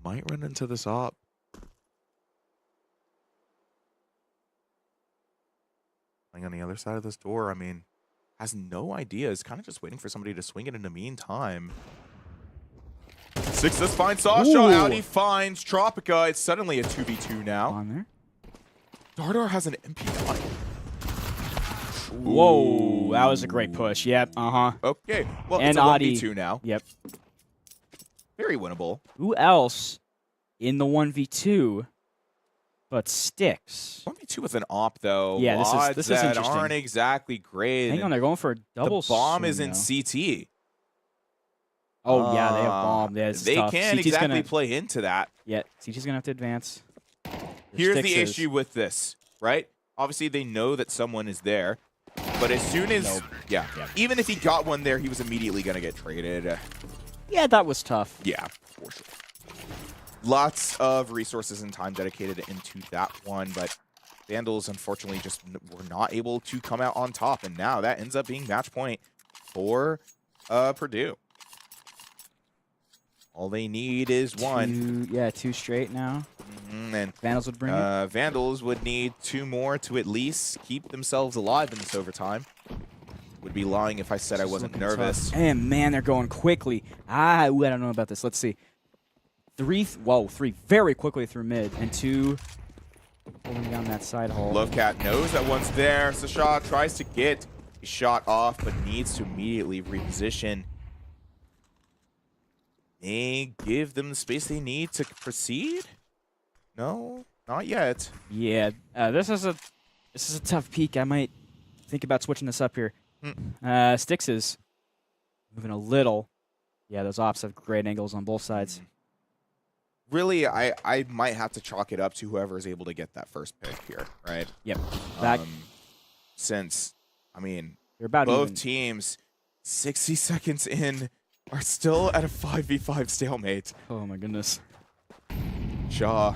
Might run into this op. Playing on the other side of this door, I mean, has no idea. Is kind of just waiting for somebody to swing it in the meantime. Six does find Sasha. Audi finds Tropica. It's suddenly a 2v2 now. On there. Dardar has an MP9. Whoa, that was a great push. Yep, Okay, well, And it's a Audi. 1v2 now. Yep. Very winnable. Who else in the 1v2 but Sticks? 1v2 with an op, though. Yeah, this is Odds that interesting. aren't exactly great. Hang on, they're going for a double The bomb is swing, in though. CT. Oh, yeah, they have bomb. Yeah, They tough. can't CT's exactly gonna, play into that. Yeah, CT's going to have to advance. Here's Sticks the is- issue with this, right? Obviously, they know that someone is there. But as soon as, yeah, even if he got one there, he was immediately going to get traded. Yeah, that was tough. Yeah, for sure. Lots of resources and time dedicated into that one, but Vandals, unfortunately, just were not able to come out on top, and now that ends up being match point for Purdue. All they need is one. Two straight now. And Vandals would bring it. Vandals would need 2 more to at least keep themselves alive in this overtime. Would be lying if I said I wasn't nervous. And man, they're going quickly. I don't know about this. Let's see. 3 very quickly through mid, and 2 holding down that side hole. Lovecat knows that one's there. Sasha tries to get a shot off, but needs to immediately reposition. They give them the space they need to proceed? No, not yet. Yeah, this is a tough peak. I might think about switching this up here. Styx is moving a little. Yeah, those ops have great angles on both sides. Really, I might have to chalk it up to whoever is able to get that first pick here, right? Yep. Since, I mean, they're about both even. teams, 60 seconds in, are still at a 5v5 stalemate. Oh my goodness. Shaw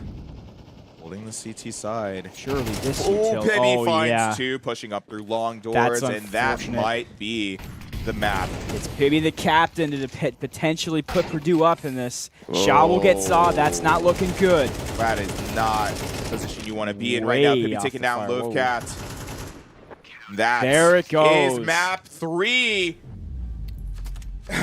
holding the CT side. Surely this Pibby finds 2, pushing up through long doors, and that might be the map. It's Pibby the captain to potentially put Purdue up in this. Shaw will get saw. That's not looking good. That is not the position you want to be in right now. Pibby taking down Lovecat. There it goes. Is map 3.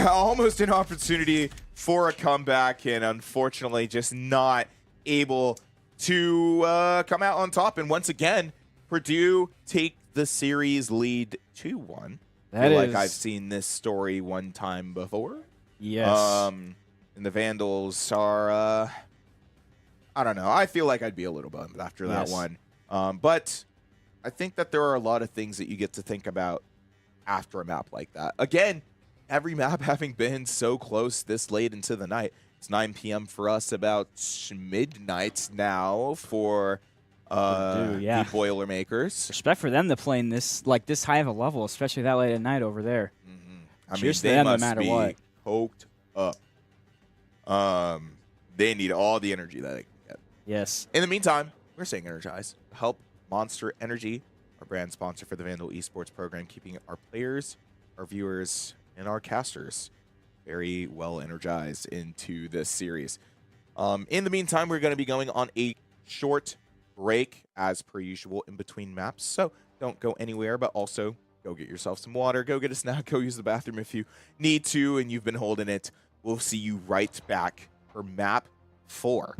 Almost an opportunity for a comeback, and unfortunately just not able to come out on top. And once again, Purdue take the series lead 2-1. I feel like I've seen this story one time before. Yes. And the Vandals are, I don't know. I feel like I'd be a little bummed after that one. But I think that there are a lot of things that you get to think about after a map like that. Again, every map having been so close this late into the night. It's 9 p.m. for us, about midnight now for the Boilermakers. Respect for them to playing this this high of a level, especially that late at night over there. I Cheers mean, to they them must no matter be what. Coked up. They need all the energy that they can get. Yes. In the meantime, we're staying energized. Help Monster Energy, our brand sponsor for the Vandal Esports program, keeping our players, our viewers, and our casters very well energized into this series. In the meantime, we're going to be going on a short break as per usual in between maps. So don't go anywhere, but also go get yourself some water, go get a snack, go use the bathroom if you need to and you've been holding it. We'll see you right back for map 4.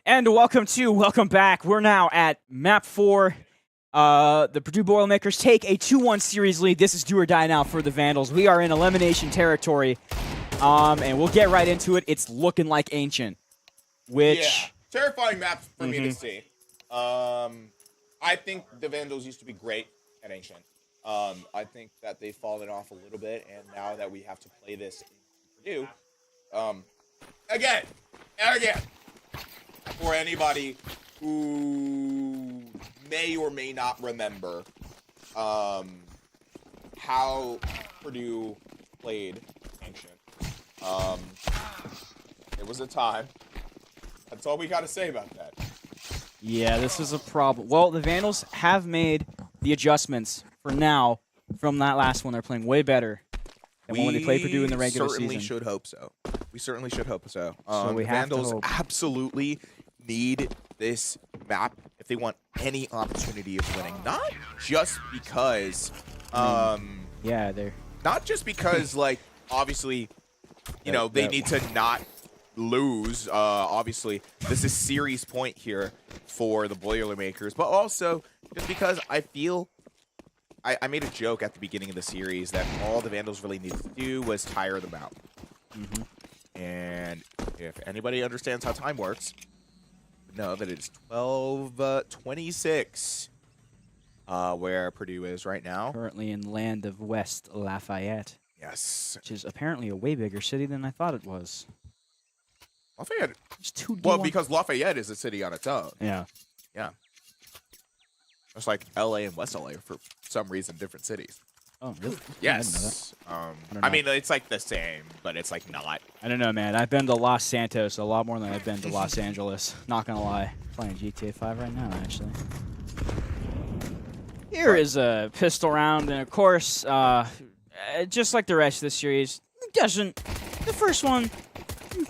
And welcome back. We're now at map 4. The Purdue Boilermakers take a 2-1 series lead. This is do or die now for the Vandals. We are in elimination territory, and we'll get right into it. It's looking like Ancient, which terrifying map for me to see. I think the Vandals used to be great at Ancient. I think that they've fallen off a little bit, and now that we have to play this in Purdue, again and again. For anybody who may or may not remember how Purdue played Ancient. It was a time. That's all we got to say about that. Yeah, this is a problem. Well, the Vandals have made the adjustments for now from that last one. They're playing way better than when they played Purdue in the regular season. We certainly should hope so. We certainly should hope so. So we the have Vandals to hope. absolutely need this map if they want any opportunity of winning. Not just because, yeah, they're not just because, like, obviously, you know, they need to not lose. Obviously, this is series point here for the Boilermakers, but also just because I feel I made a joke at the beginning of the series that all the Vandals really needed to do was tire them out. And if anybody understands how time works, know that it's 12:26 where Purdue is right now. currently in land of West Lafayette, Yes. which is apparently a way bigger city than I thought it was. Lafayette. It's 2D1. Well, because Lafayette is a city on its own. yeah. Yeah. It's like LA and West LA are for some reason different cities. Oh, really? Yes. don't I know. mean, it's like the same, but it's like not. I don't know, man. I've been to Los Santos a lot more than I've been to Los Angeles. Not gonna lie. Playing GTA 5 right now, actually. Here is a pistol round, and of course, just like the rest of the series, the first one,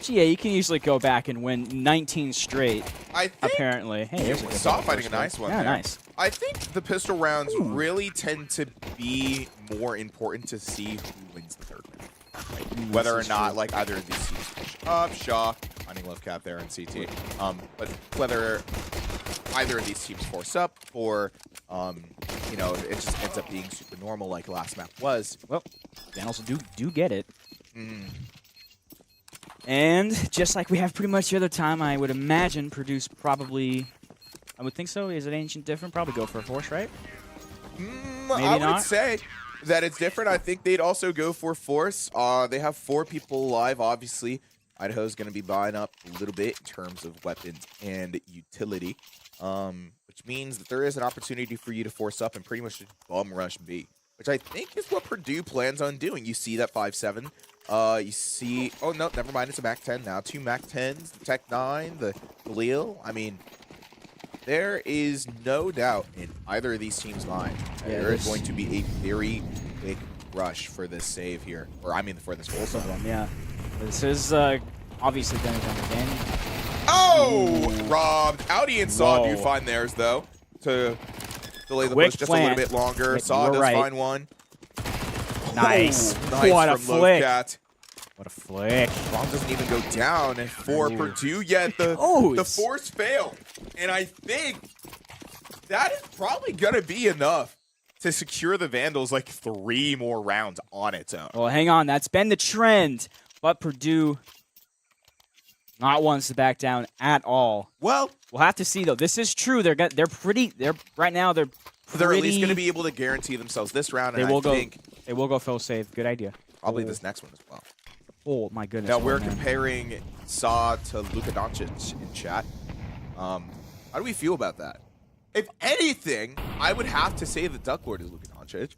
yeah, you can easily go back and win 19 straight, I think apparently. Hey, there's a good Saw one. fighting a nice one Yeah, there. nice. I think the pistol rounds really tend to be more important to see who wins the third round. Like, whether or is not, true. like, either of these teams finish up, Shaw, finding love cap there in CT. But whether either of these teams force up or, you know, it just ends up being super normal like last map was. Well, Vandals do get it. And just like we have pretty much the other time, I would imagine Purdue's probably, I would think so. Is it Ancient different? Probably go for a force, right? I would not. say that it's different. I think they'd also go for force. They have 4 people alive, obviously. Idaho's going to be buying up a little bit in terms of weapons and utility, which means that there is an opportunity for you to force up and pretty much just bum rush B, which I think is what Purdue plans on doing. You see that 5-7. You see... Oh, no, never mind. It's a MAC-10 now. 2 MAC-10s, the Tech-9, the Lille. I mean, there is no doubt in either of these teams' mind that there is going to be a very big rush for this save here. Or, I mean, for this goal save. Yeah. This is obviously going to come again. Oh! Robbed. Audi and Saw Whoa. do find theirs, though, to delay the Quick push just a little plant. bit longer. Yep, Saw you were does right. find one. Nice. Oh, nice What a from flick. Lovecat. What a flick. Bomb doesn't even go down for Purdue yet. The it's- force failed. And I think that is probably going to be enough to secure the Vandals like 3 more rounds on its own. Well, hang on. That's been the trend. But Purdue not wants to back down at all. Well, We'll have to see, though. This is true. They're right now. They're they're at least pretty- going to be able to guarantee themselves this round. They And will I go. think They will go full save. Good idea. probably this next one as well. Oh my goodness. Now, we're man. comparing Saw to Luka Doncic in chat. How do we feel about that? If anything, I would have to say the Duck Lord is Luka Doncic,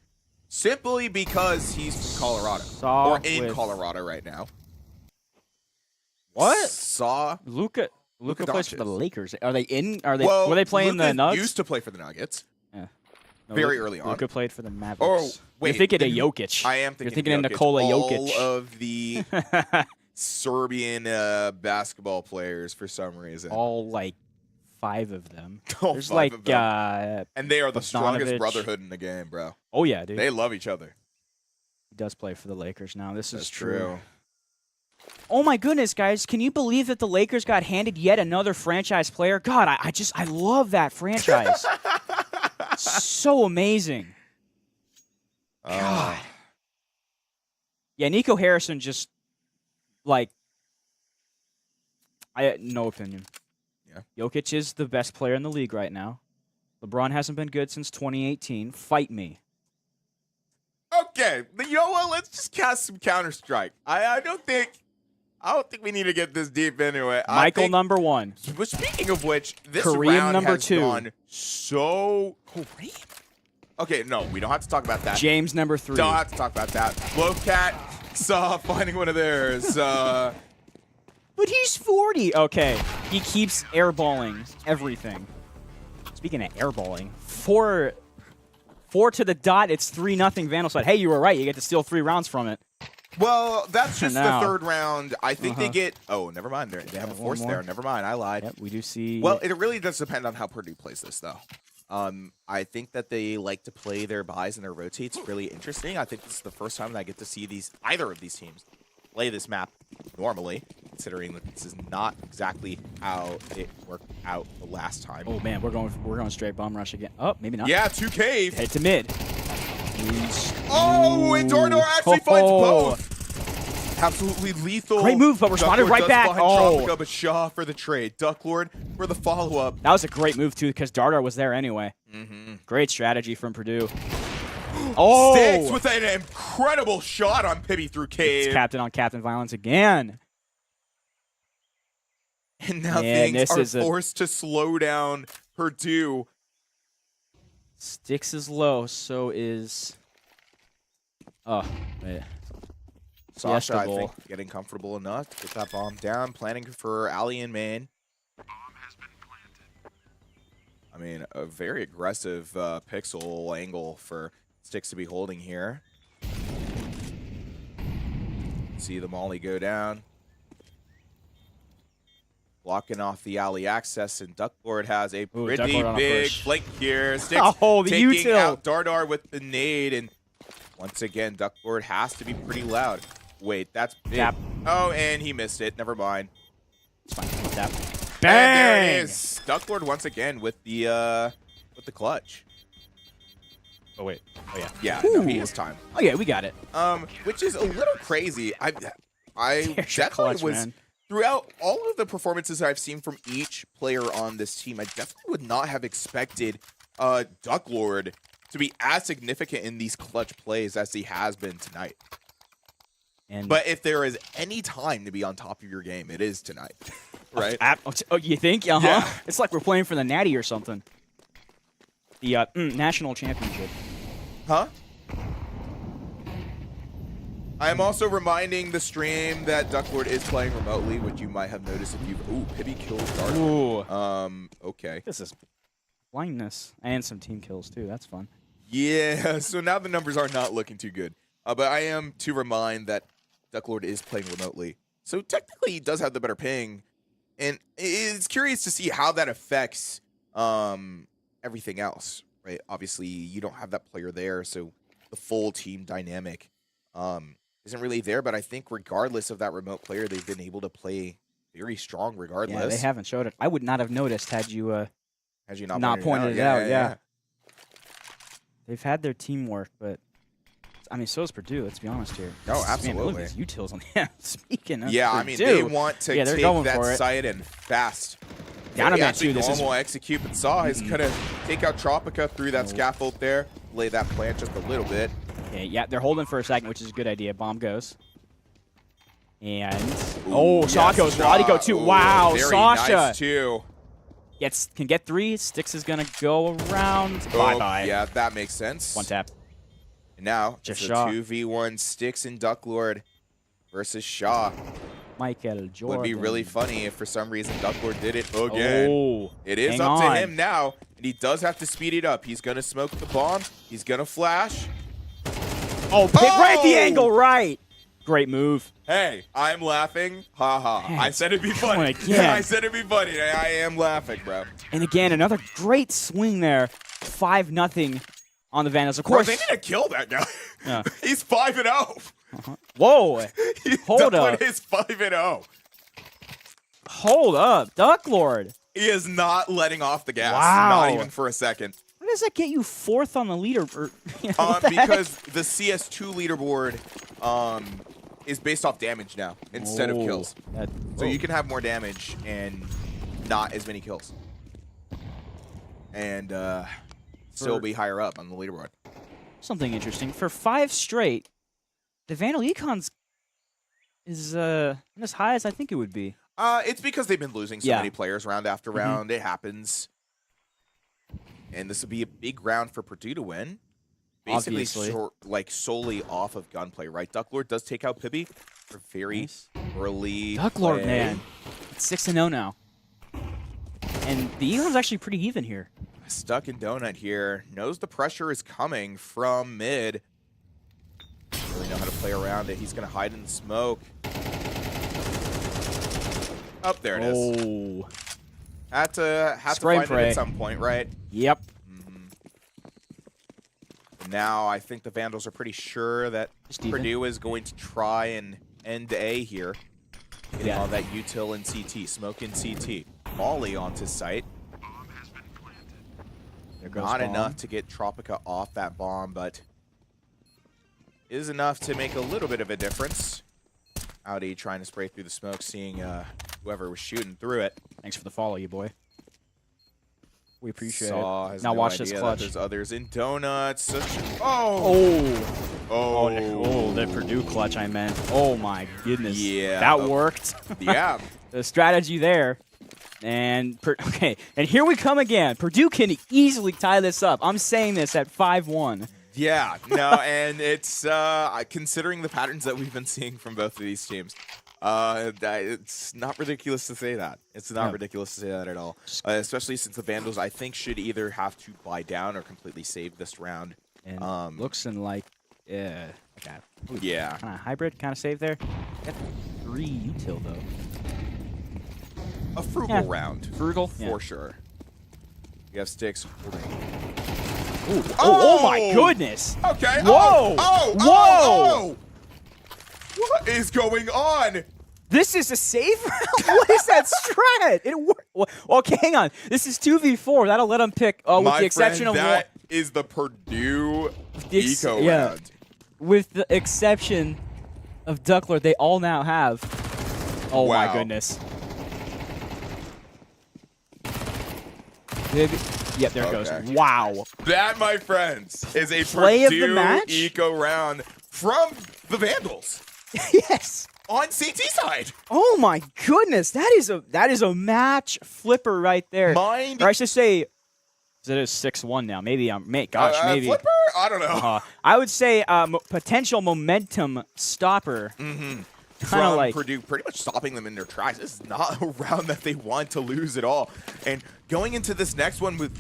simply because he's from Colorado. Saw or in with- Colorado right now. What? Saw. Luka plays for Doncic. the Lakers. Are they in? Are they? Well, were they playing Luka the Nuggets? used to play for the Nuggets. Yeah. No, very early on. Luka played for the Mavericks. Oh, wait. You're thinking of Jokic. I am You're thinking thinking of Jokic. Nikola All Jokic. of the Serbian basketball players for some reason. All like 5 of them. All There's 5 like of them. And they are the strongest Bogdanovic. brotherhood in the game, bro. oh yeah, dude. They love each other. He does play for the Lakers now. This That's is true. Oh my goodness, guys. Can you believe that the Lakers got handed yet another franchise player? God, I love that franchise. So amazing. God. Yeah, Nico Harrison just, like, I had no opinion. Yeah. Jokic is the best player in the league right now. LeBron hasn't been good since 2018. Fight me. Okay, you know what? Let's just cast some Counter-Strike. I don't think we need to get this deep into it. Michael number 1. But speaking of which, this Kareem round number has 2. gone so Kareem. Okay, no, we don't have to talk about that. James number 3. Don't have to talk about that. Lovecat saw finding one of theirs. But he's 40. Okay, he keeps airballing everything. Speaking of airballing, 4 to the dot. It's 3-0 Vandal side. Hey, you were right. You get to steal 3 rounds from it. Well, that's just Now. the third round. I think they get. Oh, never mind. They have a one force more. there. Never mind. I lied. Yep, we do see. Well, it really does depend on how Purdue plays this, though. I think that they like to play their buys and their rotates really interesting. I think this is the first time that I get to see either of these teams play this map normally, considering that this is not exactly how it worked out the last time. Oh man, we're going straight bomb rush again. Oh, maybe not. Yeah, 2K. Head to mid. Oh, and Dornor actually finds Oh. both. Absolutely lethal. Great move, but responded Ducklord right does back. find Oh. Tropico, but Shaw for the trade. Ducklord for the follow-up. That was a great move too, because Dardar was there anyway. Great strategy from Purdue. Oh, Sticks with an incredible shot on Pibby through cave. It's captain on captain violence again. And now Man, things this are is forced to slow down Purdue. Sticks is low, so is. Oh, wait. Sasha, I Fiesta think, getting comfortable enough to get that bomb down, planning for Ali and main. I mean, a very aggressive pixel angle for Sticks to be holding here. See the molly go down. Blocking off the alley access, and Ducklord has a pretty Ducklord on a big push. flank here. Sticks Oh, the taking util. out Dardar with the nade, and once again, Ducklord has to be pretty loud. Wait, that's big. Tap. Oh, and he missed it. Never mind. It's fine. Tap. And there Bang! it is. Ducklord once again with the clutch. Oh wait. Oh yeah. Yeah, no, he has time. Oh yeah, we got it. Which is a little crazy. I There's your definitely clutch, was man. throughout all of the performances I've seen from each player on this team. I definitely would not have expected Ducklord to be as significant in these clutch plays as he has been tonight. And But if there is any time to be on top of your game, it is tonight, right? Oh, you think? Uh-huh. Yeah. It's like we're playing for the Natty or something. The national championship. Huh? I am also reminding the stream that Ducklord is playing remotely, which you might have noticed if you've... Ooh, Pibby kills Dark. Ooh. Okay. This is blindness and some team kills too. That's fun. Yeah, so now the numbers are not looking too good. But I am to remind that Ducklord is playing remotely. So technically he does have the better ping. And it's curious to see how that affects everything else, right? Obviously, you don't have that player there, so the full team dynamic isn't really there. But I think regardless of that remote player, they've been able to play very strong regardless. Yeah, they haven't showed it. I would not have noticed had you not pointed it out. Yeah. They've had their teamwork, but I mean, so is Purdue. Let's be honest here. No, Man, absolutely. look at these utils on the Speaking of Yeah, I mean, Purdue, they want to yeah, they're take going that for it. site and fast. Down on They that actually too. This is normal execute, but Saw is going to take out Tropica through that scaffold there, lay that plant just a little bit. okay, yeah. They're holding for a second, which is a good idea. Bomb goes. And Ooh, Saw yes, goes. Shaw. Roddy go too. Ooh, Wow, very Sasha nice too. can get 3. Sticks is gonna go around. Oh, Bye bye. Yeah, that makes sense. One tap. And now Just it's a Shaw. 2v1 Sticks and Ducklord versus Shaw. Michael Jordan. Would be really funny if for some reason Ducklord did it again. Oh, It is hang up on. to him now, and he does have to speed it up. He's going to smoke the bomb. He's going to flash. Oh, pick right at the Oh! angle, right. Great move. Hey, I'm laughing. Ha ha. Man, I said it'd be funny. again. Yeah, I said it'd be funny. I am laughing, bro. And again, another great swing there. 5-0 on the Vandals. Of Bro, course. they need to kill that guy. Yeah. He's 5-0. Whoa! Hold Duck Lord up. is 5-0. Hold up, Duck Lord. He is not letting off the gas. Wow. Not even for a second. Why does that get you 4th on the leader? What the Because the CS2 leaderboard is based off damage now instead of kills. So you can have more damage and not as many kills. And still be higher up on the leaderboard. Something interesting. For 5 straight, the Vandal Econs is not as high as I think it would be. It's because they've been losing so many players round after round. It happens. And this would be a big round for Purdue to win. Basically, solely off of gunplay, right? Duck Lord does take out Pibby for very early Duck Lord, play. man. It's 6-0 now. And the Eagles actually pretty even here. Stuck in Donut here. Knows the pressure is coming from mid. Really know how to play around it. He's going to hide in the smoke. Oh, there it is. Oh. Had to find it at some point, right? Yep. Now I think the Vandals are pretty sure that Purdue is going to try and end A here. Getting all that util in CT. Smoke in CT. Molly onto site. Not enough to get Tropica off that bomb, but is enough to make a little bit of a difference. Audi trying to spray through the smoke, seeing whoever was shooting through it. Thanks for the follow, you boy. We appreciate it. Now no watch this clutch. There's others in donuts. The Purdue clutch, I meant. Oh my goodness. Yeah. That worked. Yeah. The strategy there. And and here we come again. Purdue can easily tie this up. I'm saying this at 5-1. Yeah, no, and it's considering the patterns that we've been seeing from both of these teams. It's not ridiculous to say that. It's not ridiculous to say that at all. Especially since the Vandals, I think, should either have to buy down or completely save this round. And looks like, kind of hybrid, kind of save there. Got 3 util though. A frugal round. Frugal? For sure. You have sticks. Oh my goodness. Okay. Whoa. Whoa. What is going on? This is a save round? What is that strat? It worked. Okay, hang on. This is 2v4. That'll let them pick, with the exception of that is the Purdue eco round. With the exception of Duck Lord, they all now have. Oh my goodness. Yep, there it goes. Wow. That, my friends, is a Play Purdue of the match? eco round from the Vandals. Yes. On CT side. Oh my goodness, that is a match flipper right there. Or I should say, it is 6-1 now. Maybe maybe. Flipper? I don't know. I would say potential momentum stopper. Kind of like Purdue pretty much stopping them in their tracks. This is not a round that they want to lose at all. And going into this next one with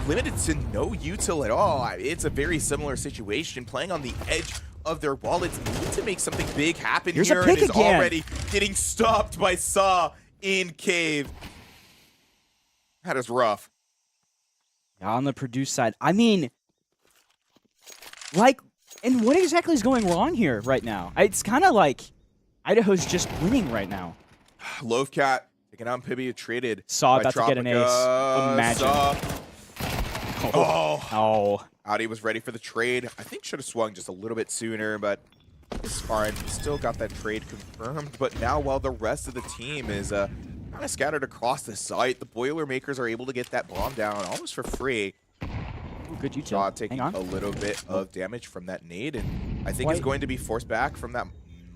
limited to no util at all, it's a very similar situation. Playing on the edge of their wallets, need to make something big happen Here's here, a pick and is again. already getting stopped by Saw in cave. That is rough. On the Purdue side, I mean, and what exactly is going wrong here right now? It's kind of like Idaho's just winning right now. Loafcat taking on Pibby, traded. Saw about to get an ace. Imagine. Saw. Audi was ready for the trade. I think should have swung just a little bit sooner, but it's fine. Still got that trade confirmed. But now while the rest of the team is kind of scattered across the site, the Boilermakers are able to get that bomb down almost for free. Ooh, good util. Saw taking a little bit of damage from that nade, and I think it's going to be forced back from that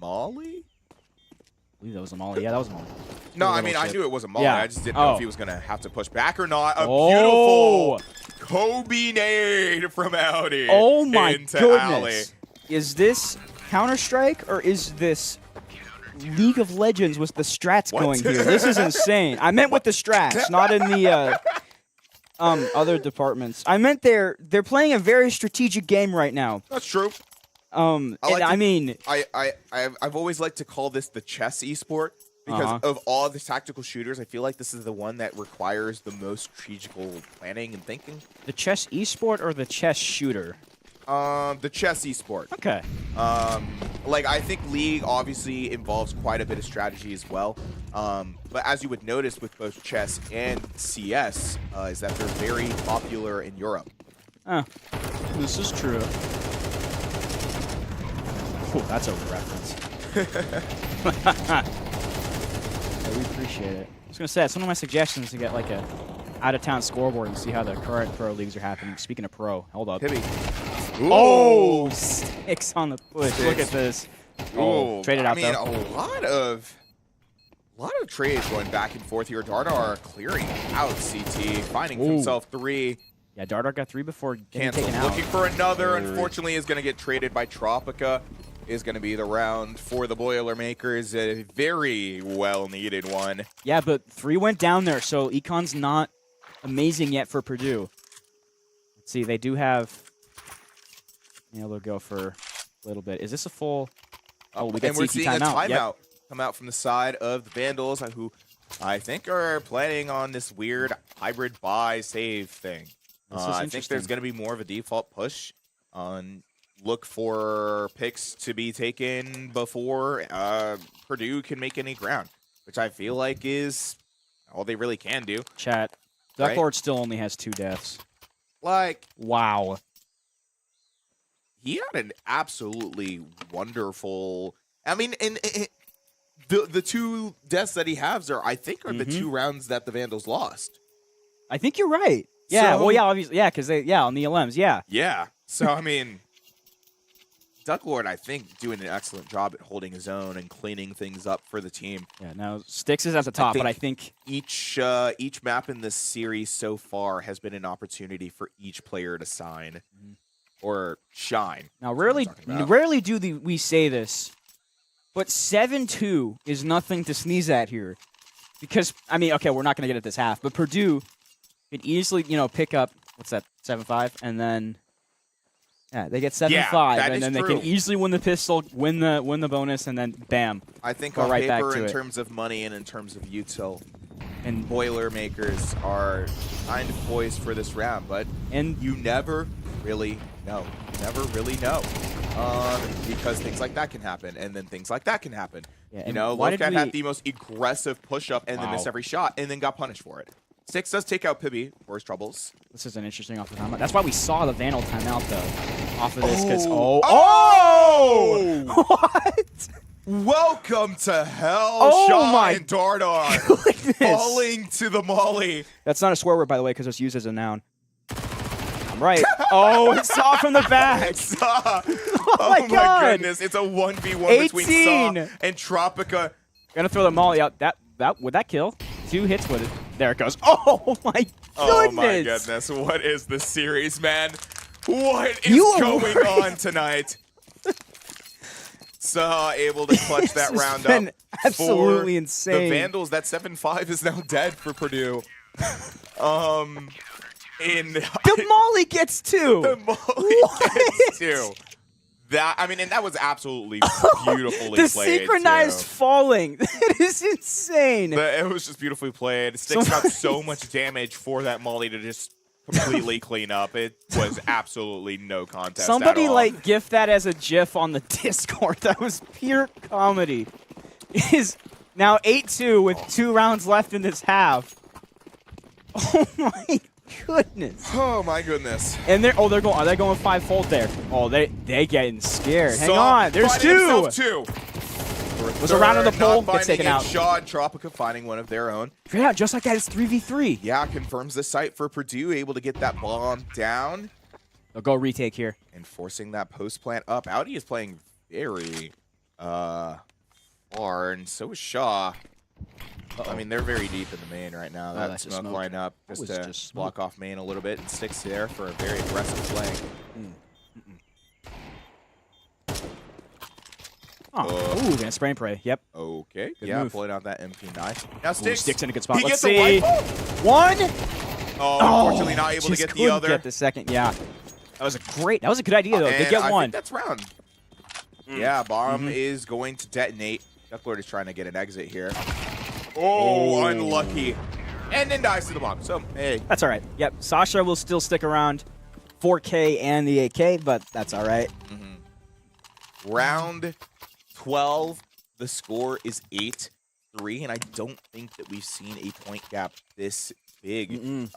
Molly? I believe that was a Molly. Yeah, that was a Molly. No, I mean, I knew it was a Molly. Yeah. I just didn't know if he was going to have to push back or not. A beautiful Kobe nade from Audi. Oh my into goodness. Alley. Is this Counter-Strike or is this League of Legends with the strats going here? This is insane. I meant with the strats, not in the other departments. I meant they're playing a very strategic game right now. That's true. I've always liked to call this the chess esport because of all the tactical shooters. I feel like this is the one that requires the most strategical planning and thinking. The chess esport or the chess shooter? The chess esport. Okay. like, I think League obviously involves quite a bit of strategy as well. But as you would notice with both chess and CS, is that they're very popular in Europe. Oh, this is true. Oh, that's a reference. Yeah, we appreciate it. I was going to say, it's one of my suggestions to get like a out-of-town scoreboard and see how the current pro leagues are happening. Speaking of pro, hold up. Pibby. Oh, sticks on the push. Sticks. Look at this. Oh, traded out I though. mean, a lot of trades going back and forth here. Dardar clearing out CT, finding himself 3. Yeah, Dardar got 3 before getting Cancel. taken out. Looking for another. Unfortunately, is going to get traded by Tropica. Is going to be the round for the Boilermakers. A very well-needed one. Yeah, but 3 went down there, so Econ's not amazing yet for Purdue. Let's see, they do have... Yeah, they'll go for a little bit. Is this a full... Oh, we got and we're CT seeing a timeout. timeout come out from the side of the Vandals, who I think are planning on this weird hybrid buy save thing. I think there's going to be more of a default push on look for picks to be taken before Purdue can make any ground, which I feel like is all they really can do. Chat. Duck Lord still only has 2 deaths. Like, wow. He had an absolutely wonderful... I mean, and the 2 deaths that he has I think are the 2 rounds that the Vandals lost. I think you're right. Yeah, So, well, yeah, obviously. Yeah, because on the LMs, yeah. Yeah. So, I mean, Duck Lord, I think, doing an excellent job at holding his own and cleaning things up for the team. Yeah, now Styx is at the top, but I think... Each map in this series so far has been an opportunity for each player to sign or shine. Now, rarely do we say this, but 7-2 is nothing to sneeze at here. Because, I mean, okay, we're not going to get at this half, but Purdue could easily, pick up, what's that, 7-5, and then... Yeah, they get 7-5, and then they can easily win the pistol, win the bonus, and then bam. I think go on right paper, back to in it. terms of money and in terms of util, And Boilermakers are kind of poised for this round, but you never really know. You never really know. Because things like that can happen, and then things like that can happen. Yeah, Lovecat had the most aggressive push-up and then missed every shot, and then got punished for it. Styx does take out Pibby for his troubles. This is an interesting off the timeout. That's why we saw the Vandal timeout, though, off of this, because... What? Welcome to hell, Oh Shaw my and Dardar. goodness. Falling to the molly. That's not a swear word, by the way, because it's used as a noun. I'm right. Oh, it's Saw from the back. Saw. Oh my God. Goodness. It's a 1v1 between Saw and Tropica. Gonna throw the molly out. Would that kill? 2 hits with it. There it goes. Oh my goodness. Oh my goodness. What is this series, man? What is going on tonight? Saw able to clutch that round up. Absolutely for insane. The Vandals, that 7-5 is now dead for Purdue. The molly gets 2. The molly gets 2. And that was absolutely beautifully the played. synchronized falling. That is insane. It was just beautifully played. Styx got so much damage for that molly to just completely clean up. It was absolutely no contest. Somebody at all. gift that as a GIF on the Discord. That was pure comedy. It is now 8-2 with 2 rounds left in this half. Oh my goodness. Oh my goodness. And are they going 5-fold there? Oh, they getting scared. Hang on, there's 2. Was a round of the pole, gets taken out. Shaw and Tropica finding one of their own. Straight out, just like that, it's 3v3. Yeah, confirms the site for Purdue, able to get that bomb down. They'll go retake here. And forcing that post plant up. Audi is playing very far, and so is Shaw. I mean, they're very deep in the main right now. That smoke line up just to block off main a little bit, and Styx there for a very aggressive play. Ooh, gonna spray and pray. Yep. Okay. Good yeah, move. pulling out that MP9. Now Styx. Styx in a good spot. He Let's gets see. a rifle. 1. Oh, unfortunately not able to get the other. Get the second. Yeah. That was a good idea though. They get 1. I think that's round. Yeah, bomb is going to detonate. Ducklord is trying to get an exit here. Oh, unlucky. And then dies to the bomb. So, hey. That's all right. Yep. Sasha will still stick around 4K and the AK, but that's all right. Round 12, the score is 8-3, and I don't think that we've seen a point gap this big in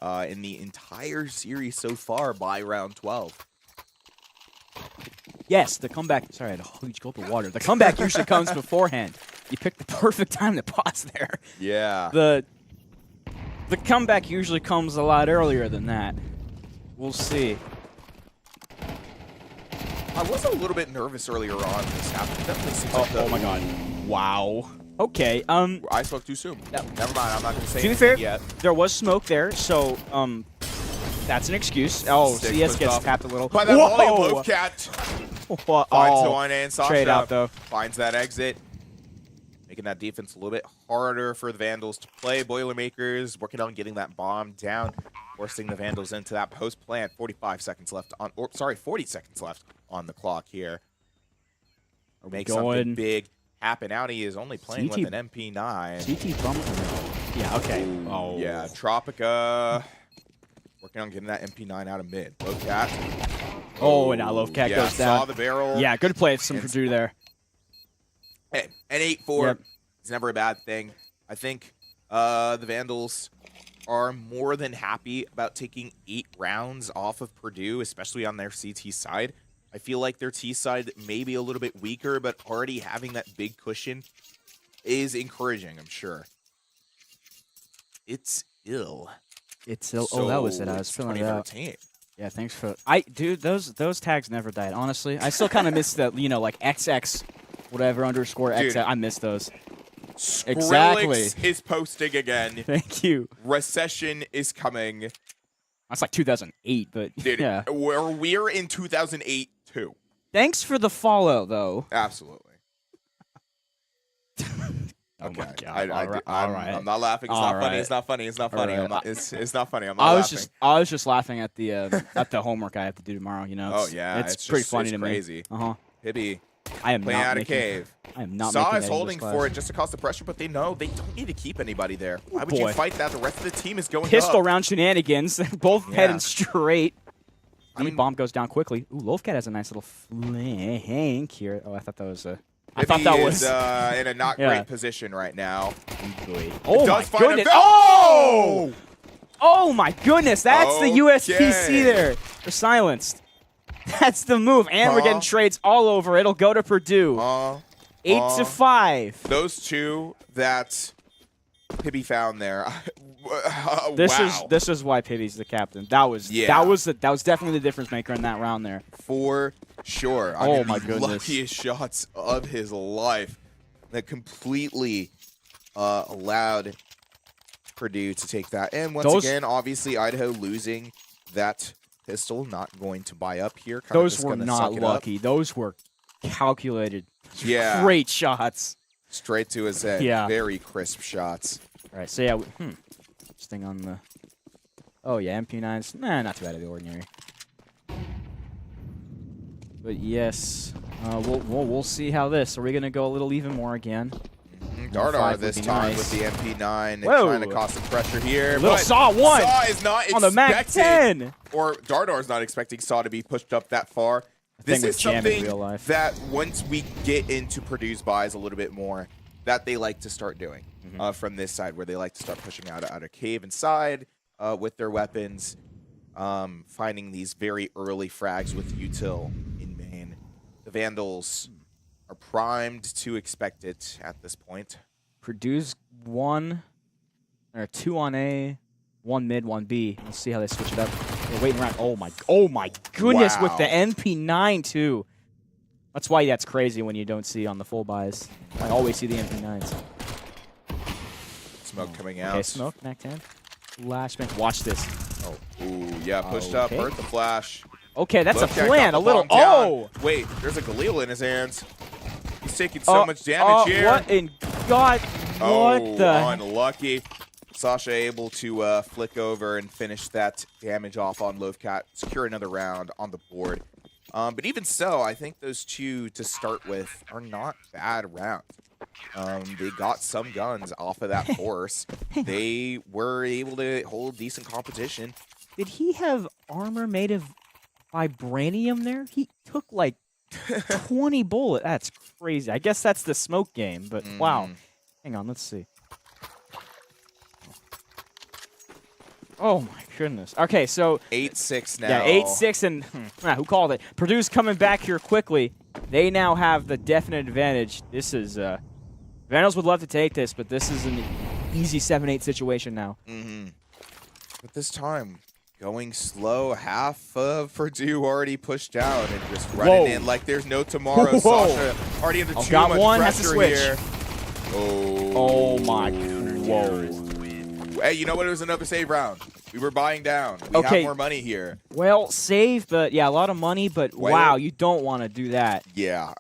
the entire series so far by round 12. Yes, the comeback. Sorry, I had a huge gulp of water. The comeback usually comes beforehand. You picked the perfect time to pause there. Yeah. The comeback usually comes a lot earlier than that. We'll see. I was a little bit nervous earlier on this happened. Definitely seems like Oh my god. Wow. Okay, I spoke too soon. No. Never mind, I'm not going to say to be anything fair, yet. there was smoke there, so, that's an excuse. Oh, Stick CS pushed gets off tapped a little. By that volley of Loafcat. Finds Oh, one in. Sasha trade out, though. finds that exit. Making that defense a little bit harder for the Vandals to play. Boilermakers working on getting that bomb down, forcing the Vandals into that post plant. 45 seconds left on, or sorry, 40 seconds left on the clock here. Or make something big happen. Out he is only playing with an MP9. CT bump. Yeah, okay. Ooh, Oh. yeah. Tropica working on getting that MP9 out of mid. Loafcat. Oh, and now Loafcat yeah, goes down. saw the barrel. Yeah, good play from Purdue there. Hey, an 8-4 Yep. is never a bad thing. I think the Vandals are more than happy about taking 8 rounds off of Purdue, especially on their CT side. I feel like their T side may be a little bit weaker, but already having that big cushion is encouraging, I'm sure. It's ill. It's ill. Oh, that was it. I was filling it out. 2013. Yeah, thanks for. Dude, those tags never died. Honestly, I still kind of miss the like XX, whatever underscore Dude. XX. I miss those. Skrillex Exactly. is posting again. Thank you. Recession is coming. That's like 2008, but Dude, yeah. we're in 2008 too. Thanks for the follow, though. Absolutely. Oh Okay. my god! All right. I'm not laughing. It's All not funny. right. It's not funny. It's not funny. All I'm right. not, it's not funny. I'm not laughing. I was just laughing at the homework I have to do tomorrow. You know. Oh It's, yeah, it's pretty just, funny it's to crazy. me. Uh-huh. Hibby I am playing not out of making. cave. I am not Saw making is that holding English for class. it just to cause the pressure, but they know they don't need to keep anybody there. Why would boy. you fight that? The rest of the team is going Pistol up. round shenanigans. Both Yeah. heading straight. I mean- bomb goes down quickly. Ooh, Loafcat has a nice little flank here. Oh, I thought that was a. I Hibby thought that is was. in a not Yeah. great position right now. Oh my Does find a goodness! va- Oh! Oh my goodness! That's the Okay. USPC there. They're silenced. That's the move, and we're getting trades all over. It'll go to Purdue. 8-5. Those two that Hibby found there. This wow. is why Pibby's the captain. That was definitely the difference maker in that round there. For sure. I Oh mean, my the goodness. luckiest shots of his life that completely allowed Purdue to take that. And once again, obviously, Idaho losing that pistol, not going to buy up here. Kinda Those just were gonna not suck it up. lucky. Those were calculated. Yeah. Great shots. Straight to his head. Yeah. Very crisp shots. All right, so yeah, this thing on the. Oh yeah, MP9s. Nah, not too out of the ordinary. But yes, we'll see how this. Are we gonna go a little even more again? Dardar 5 this would be time nice. with the MP9 Whoa. trying to cause some pressure here. Little but Saw one Saw is not on the Mac expecting, 10. or Dardar's not expecting Saw to be pushed up that far. This thing is would jam in something real life. that once we get into Purdue's buys a little bit more, that they like to start doing from this side, where they like to start pushing out of cave inside with their weapons, finding these very early frags with util in main. The Vandals are primed to expect it at this point. Purdue's 1 or 2 on A, 1 mid, 1 B. Let's see how they switch it up. They're waiting around. Oh my goodness, with the Wow. MP9 too. That's why that's crazy when you don't see on the full buys. I always see the MP9s. Smoke coming out. Okay, smoke, Mac 10. Flashbang. Watch this. Oh, ooh, yeah, pushed up, Okay. hurt the flash. Okay, that's a Loafcat plan. got A the little. bomb down. Oh! Wait, there's a Galil in his hands. He's taking so much damage here. What in God? Oh, What the? unlucky. Sasha able to flick over and finish that damage off on Loafcat, secure another round on the board. But even so, I think those two to start with are not bad rounds. They got some guns off of that force. They were able to hold decent competition. Did he have armor made of vibranium there? He took like 20 bullet. That's crazy. I guess that's the smoke game, but wow. Hang on, let's see. Oh my goodness. Okay, so 8-6 now. yeah, 8-6, and who called it? Purdue's coming back here quickly. They now have the definite advantage. This is Vandals would love to take this, but this is an easy 7-8 situation now. But this time, going slow, half of Purdue already pushed down and just running in like there's no tomorrow. Sasha already into too got much one, has to pressure switch. here. Oh my goodness. Whoa. Hey, you know what? It was another save round. We were buying down. We have more money here. Well, save, but yeah, a lot of money, but wow, you don't want to do that. Yeah,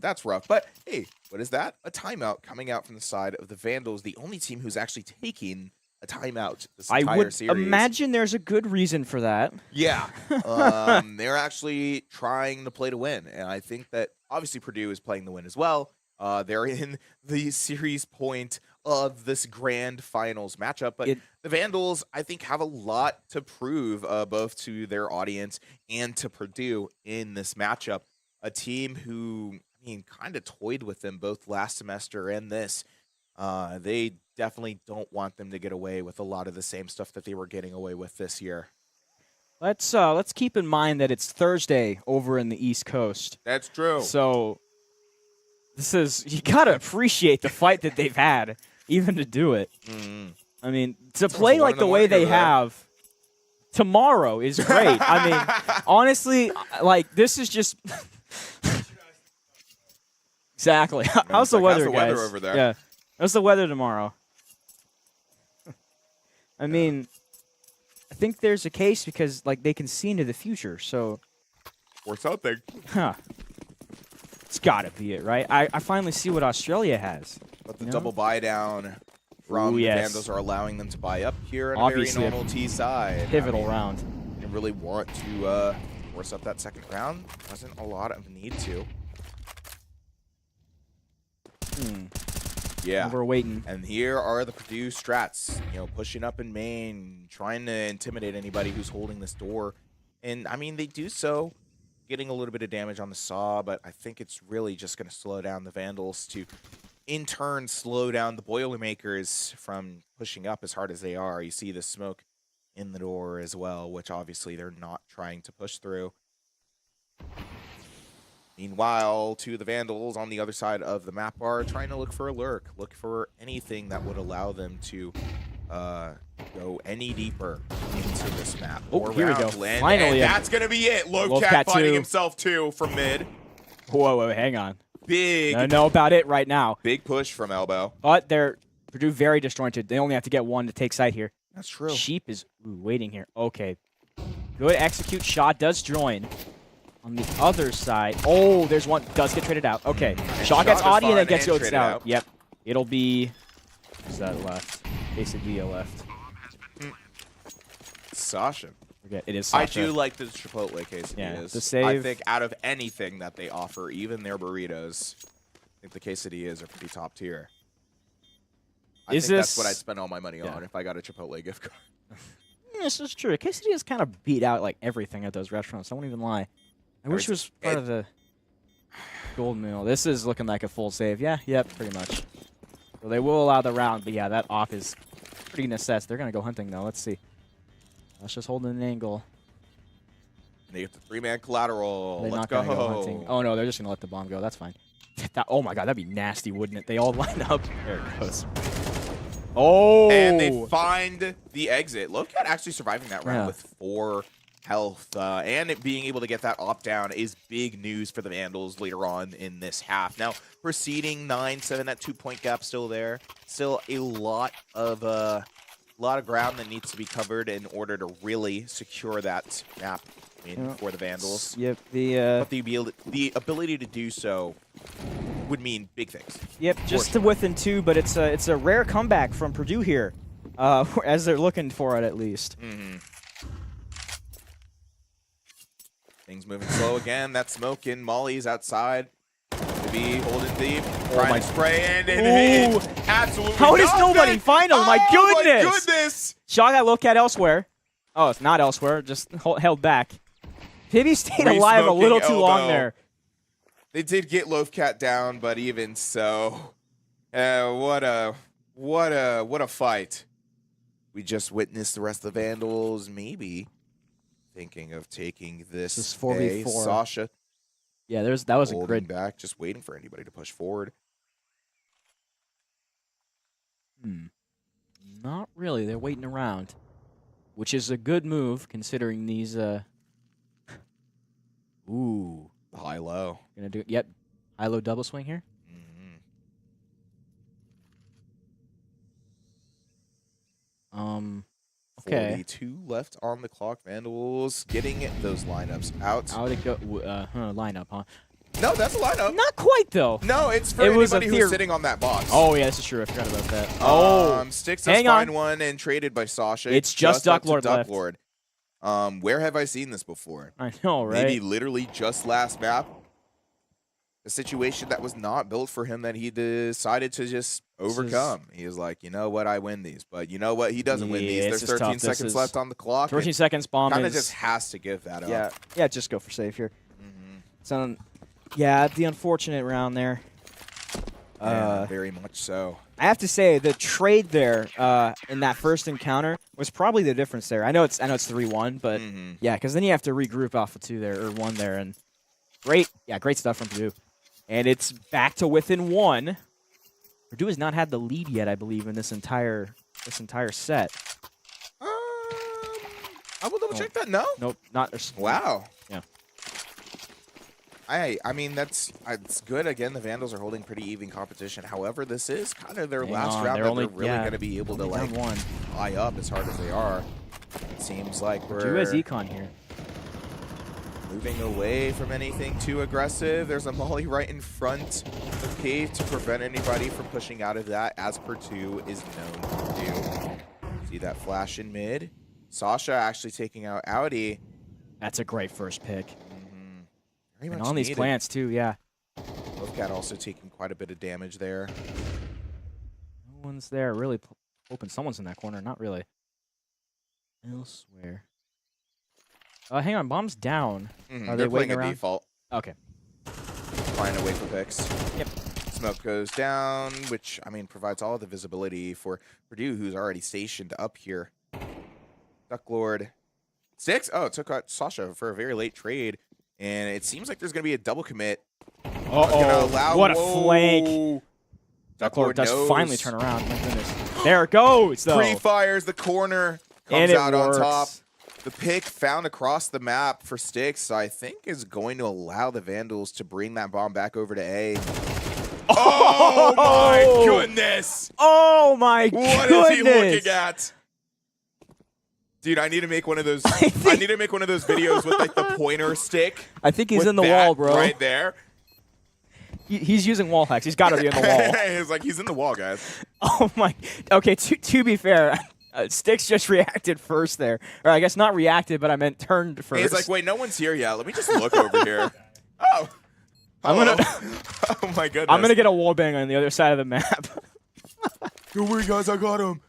that's rough. But hey, what is that? A timeout coming out from the side of the Vandals, the only team who's actually taking a timeout this entire I would series. imagine there's a good reason for that. Yeah. They're actually trying to play to win, and I think that obviously Purdue is playing to win as well. They're in the series point of this grand finals matchup, but the Vandals, I think, have a lot to prove both to their audience and to Purdue in this matchup. A team who, I mean, kind of toyed with them both last semester and this. They definitely don't want them to get away with a lot of the same stuff that they were getting away with this year. Let's keep in mind that it's Thursday over in the East Coast. That's true. So this is, you gotta appreciate the fight that they've had, even to do it. I mean, to play like the way they have tomorrow is great. I mean, honestly, like this is just exactly. How's the weather, guys? Weather over there? Yeah, how's the weather tomorrow? I mean, I think there's a case because like they can see into the future, so or something. Huh. It's gotta be it, right? I finally see what Australia has. But the double buy down from the Vandals are allowing them to buy up here on Obviously a very normal T side. Pivotal round. Didn't really want to force up that second round. Wasn't a lot of need to. Yeah. We're waiting. And here are the Purdue strats, you know, pushing up in main, trying to intimidate anybody who's holding this door. And, I mean, they do so, getting a little bit of damage on the saw, but I think it's really just going to slow down the Vandals to, in turn, slow down the Boilermakers from pushing up as hard as they are. You see the smoke in the door as well, which obviously they're not trying to push through. Meanwhile, to the Vandals on the other side of the map are trying to look for a lurk, look for anything that would allow them to go any deeper into this map. Oh, here we go. And, finally. And that's going to be it. Lowcat finding himself too from mid. Whoa, hang on. Big. I know about it right now. Big push from Elbow. But they're Purdue very disjointed. They only have to get one to take site here. That's true. Sheep is waiting here. Okay. Good execute shot. Does join. On the other side. Oh, there's one. Does get traded out. Okay. Shot gets Audi and then gets goated out. Yep. It'll be. Who's that left? Quesadilla left. Sasha. Forget. It is Sasha. I do like the Chipotle quesadillas. Yeah, the save. I think out of anything that they offer, even their burritos, I think the quesadillas are pretty top tier. I think that's what I'd spend all my money on if I got a Chipotle gift card. This is true. Quesadillas kind of beat out like everything at those restaurants. I won't even lie. I wish it was part of the gold meal. This is looking like a full save. Yeah, yep, pretty much. So they will allow the round, but yeah, that op is pretty necessary. They're going to go hunting, though. Let's see. Let's just hold an angle. They get the 3-man collateral. They're Let's not go. gonna go hunting. Oh, no, they're just going to let the bomb go. That's fine. Oh, my God, that'd be nasty, wouldn't it? They all line up. There it goes. Oh! And they find the exit. Lowcat actually surviving that round with 4 health. And it being able to get that op down is big news for the Vandals later on in this half. Now, proceeding 9-7, that 2-point gap still there. Still a lot of ground that needs to be covered in order to really secure that map for the Vandals. Yep. But the ability to do so would mean big things. Yep, just to within 2, but it's a rare comeback from Purdue here, as they're looking for it at least. Things moving slow again. That smoke in Molly's outside. To be holding deep. Trying to spray in. Absolutely. How does nobody find him? My goodness. My goodness. Shot got look at elsewhere. Oh, it's not elsewhere. Just held back. Pibby stayed alive a little too long there. They did get Loafcat down, but even so, what a fight. We just witnessed the rest of the Vandals maybe thinking of taking this. This is 4v4. Sasha. Yeah, that was a holding grid. back, just waiting for anybody to push forward. Not really. They're waiting around, which is a good move considering these. Ooh, High-low. gonna do. Yep, high-low double swing here. Okay. 42 left on the clock. Vandals getting those lineups out. How'd it go? Lineup, huh? No, that's a lineup. Not quite though. No, it's for It was a anybody who's sitting on that box. Oh yeah, this is true. I forgot about that. Sticks has find one and traded by Sasha. It's just up to Ducklord left. Ducklord. Where have I seen this before? I know, right? Maybe literally just last map. A situation that was not built for him that he decided to just overcome. He was like, you know what, I win these. But you know what, he doesn't win these. There's 13 seconds left on the clock. 13 seconds bomb Kind of just has to give that up. Yeah, just go for save here. So, yeah, the unfortunate round there. Yeah, very much so. I have to say the trade there in that first encounter was probably the difference there. I know it's 3-1, but yeah, because then you have to regroup off of 2 there or 1 there, and great stuff from Purdue. And it's back to within 1. Purdue has not had the lead yet, I believe, in this entire set. I will double check that. No. Nope, not. Wow. Yeah. I mean, it's good. Again, the Vandals are holding pretty even competition. However, this is kind of their last round that they're really going to be able to like eye up as hard as they are. It seems like we're Purdue has econ here. Moving away from anything too aggressive. There's a molly right in front of Cave to prevent anybody from pushing out of that, as Purdue is known to do. See that flash in mid. Sasha actually taking out Audi. That's a great first pick. Very much and on these plants too, yeah. Loafcat also taking quite a bit of damage there. No one's there. Really hoping someone's in that corner. Not really. Elsewhere. Hang on, bomb's down. Are they They're playing waiting around? a default. Okay. Trying to wait for picks. Yep. Smoke goes down, which, I mean, provides all of the visibility for Purdue, who's already stationed up here. Ducklord. 6? Oh, took out Sasha for a very late trade. And it seems like there's going to be a double commit. What a flank. Ducklord does finally turn around. My goodness. There it goes, though. Pre-fires the corner. Comes out on top. The pick found across the map for Sticks, I think, is going to allow the Vandals to bring that bomb back over to A. Oh my goodness! Oh my goodness! What is he looking at? Dude, I need to make one of those. I need to make one of those videos with like the pointer stick. I think he's in the wall, bro. Right there. He's using wall hacks. He's got to be in the wall. He's in the wall, guys. Oh my. Okay, to be fair, Sticks just reacted first there. Or I guess not reacted, but I meant turned first. He's like, wait, no one's here yet. Let me just look over here. Oh. I'm gonna. Oh my goodness. I'm gonna get a wall bang on the other side of the map. Don't worry, guys. I got him.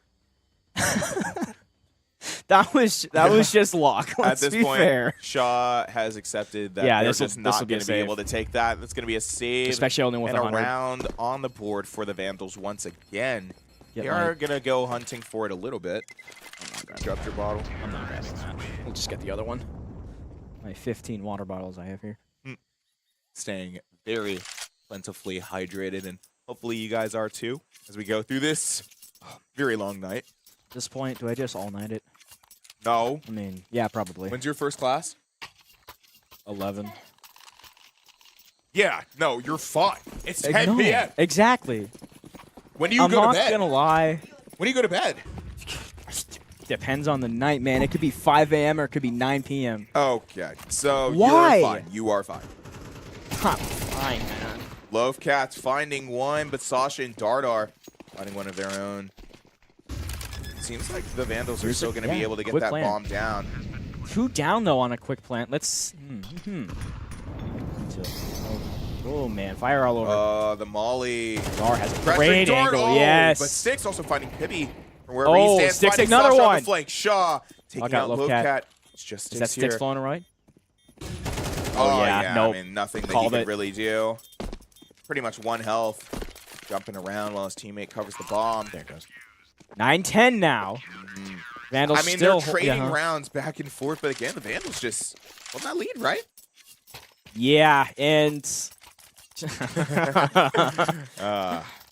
That was just luck. Let's At this be point, fair. Shaw has accepted that Yeah, they're this'll just not be a going to be save. able to take that. That's going to be a save. Especially only with and 100. a round on the board for the Vandals once again. Get they are going to go hunting for it a little bit. Drop your bottle. I'm not grabbing that. We'll just get the other one. My 15 water bottles I have here. Staying very plentifully hydrated, and hopefully you guys are too as we go through this very long night. At this point, do I just all-night it? No. I mean, yeah, probably. When's your first class? 11. Yeah, no, you're fine. It's 10 p.m. Exactly. When do you go to bed? I'm not gonna lie. When do you go to bed? Depends on the night, man. It could be 5 a.m. or it could be 9 p.m. Okay, so Why? you're fine. You are fine. I'm fine, man. Loafcat's finding one, but Sasha and Dart are finding one of their own. Seems like the Vandals are still going to be able to get that bomb down. 2 down, though, on a quick plant. Let's... Oh, man. Fire all over. The Molly. Dart has a great angle, yes. But Sticks also finding Pibby from wherever he stands. Sticks finding another Sasha one. on the flank. Shaw taking out Loafcat. It's just Is that Sticks flowing right? Oh, yeah. Nope. I mean, nothing that he Called could it. really do. Pretty much 1 health, jumping around while his teammate covers the bomb. There it goes. 9-10 now. Vandals I mean, still they're trading rounds back and forth, but again, the Vandals just on that lead, right? Yeah, and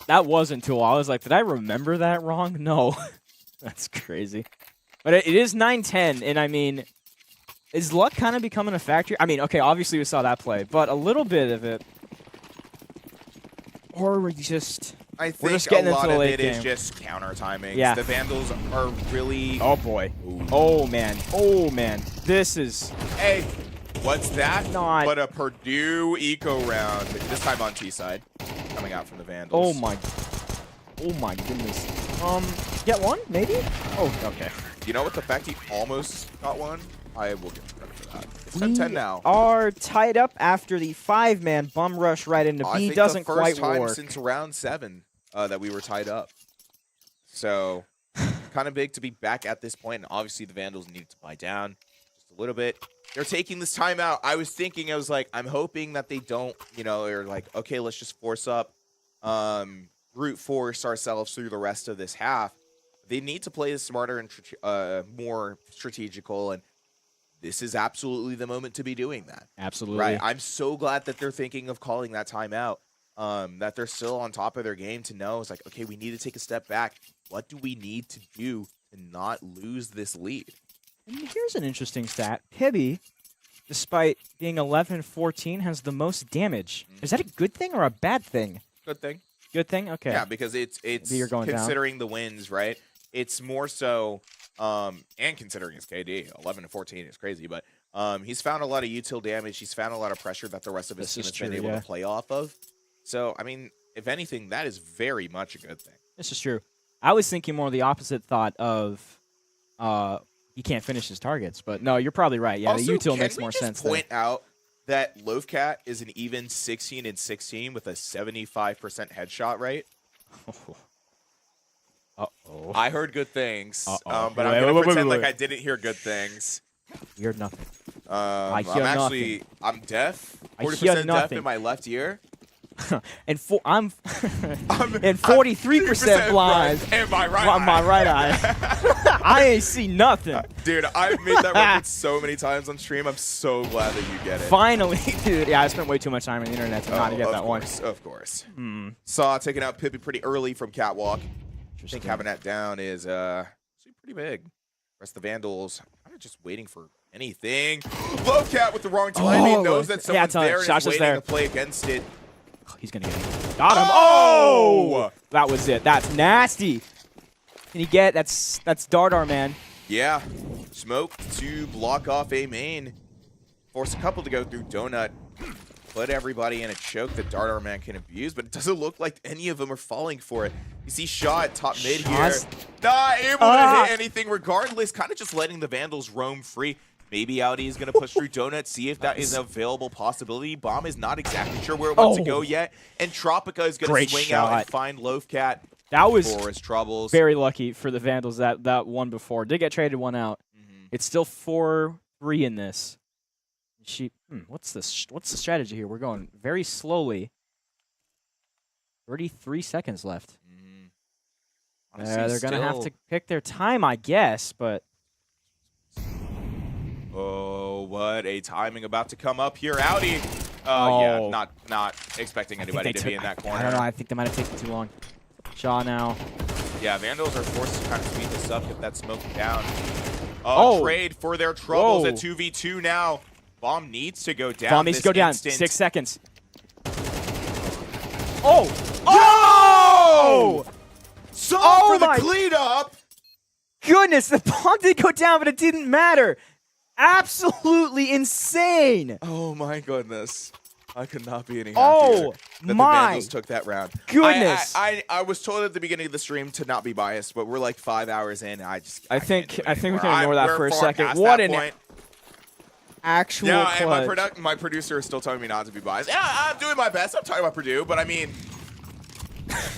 that wasn't too long. I was like, did I remember that wrong? No. That's crazy. But it is 9-10, and I mean, is luck kind of becoming a factor? I mean, okay, obviously we saw that play, but a little bit of it. Or we're just... I We're think just getting a into lot the of late it is game. just counter timing. Yeah. The Vandals are really... Oh, boy. Ooh. Oh, man. Oh, man. This is... Hey, what's that? Not- But a Purdue eco round, this time on T side, coming out from the Vandals. Oh, my goodness. Get one, maybe? Oh, okay. You know what? The fact he almost got one, I will give him credit for that. It's 10-10 now. Are tied up after the 5-man bum rush right into I B. think Doesn't the first quite time work. since round 7 that we were tied up. So, kind of big to be back at this point, and obviously the Vandals needed to buy down just a little bit. They're taking this timeout. I was like, I'm hoping that they don't, you know, they're like, okay, let's just force up, brute force ourselves through the rest of this half. They need to play this smarter and more strategical, and this is absolutely the moment to be doing that. Absolutely. Right. I'm so glad that they're thinking of calling that timeout, that they're still on top of their game to know it's like, okay, we need to take a step back. What do we need to do to not lose this lead? And here's an interesting stat. Pibby, despite being 11-14, has the most damage. Is that a good thing or a bad thing? Good thing. Good thing? Okay. Yeah, because it's You're going considering the wins, right? It's more so, and considering his KD, 11-14 is crazy, but he's found a lot of util damage. He's found a lot of pressure that the rest of his team has been able to play off of. So, I mean, if anything, that is very much a good thing. This is true. I was thinking more the opposite thought of he can't finish his targets, but no, you're probably right. Yeah, Also, the util can makes we more just sense. point out that Loafcat is an even 16-16 with a 75% headshot rate? Uh-oh. I heard good things, Uh-oh. but I'm going to pretend like I didn't hear good things. You heard nothing. I'm hear actually, I'm deaf. I hear 40% deaf nothing. in my left ear. And I'm 43% blind in my right on my right eye. I ain't see nothing. Dude, I've made that record so many times on stream. I'm so glad that you get it. Finally, dude. Yeah, I spent way too much time on the internet to not get that one. Of course. Saw taking out Pippi pretty early from Catwalk. I think Interesting. having that down is pretty big. Rest of the Vandals, I'm just waiting for anything. Loafcat with the wrong timing. Knows that someone's there and is waiting to play against it. He's going to get it. Got him. Oh! That was it. That's nasty. Can you get? That's Dardar, man. Yeah. Smoke to block off A main. Force a couple to go through Donut. Put everybody in a choke that Dardar man can abuse, but it doesn't look like any of them are falling for it. You see Shaw at top mid here. Not able to hit anything regardless. Kind of just letting the Vandals roam free. Maybe Audi is going to push through Donut, see if that is an available possibility. Bomb is not exactly sure where it wants to go yet. And Tropica is going to swing out and find Loafcat. That was for his troubles. Very lucky for the Vandals that one before. Did get traded one out. It's still 4-3 in this. What's the strategy here? We're going very slowly. 33 seconds left. They're going to have to pick their time, I guess, but... Oh, what a timing about to come up here. Audi. Yeah, not expecting anybody to be in that corner. I don't know. I think they might have taken too long. Shaw now. Yeah, Vandals are forced to kind of speed this up, get that smoke down. Trade for their troubles at 2v2 now. Bomb needs to go down. Bomb needs to go down. 6 seconds. Oh! For the cleanup! Goodness, the bomb did go down, but it didn't matter. Absolutely insane. Oh my goodness. I could not be any happier that the Vandals took that round. Goodness. I was told at the beginning of the stream to not be biased, but we're like 5 hours in. I think we can ignore that for a second. What an actual clutch. And my producer is still telling me not to be biased. Yeah, I'm doing my best. I'm talking about Purdue, but I mean,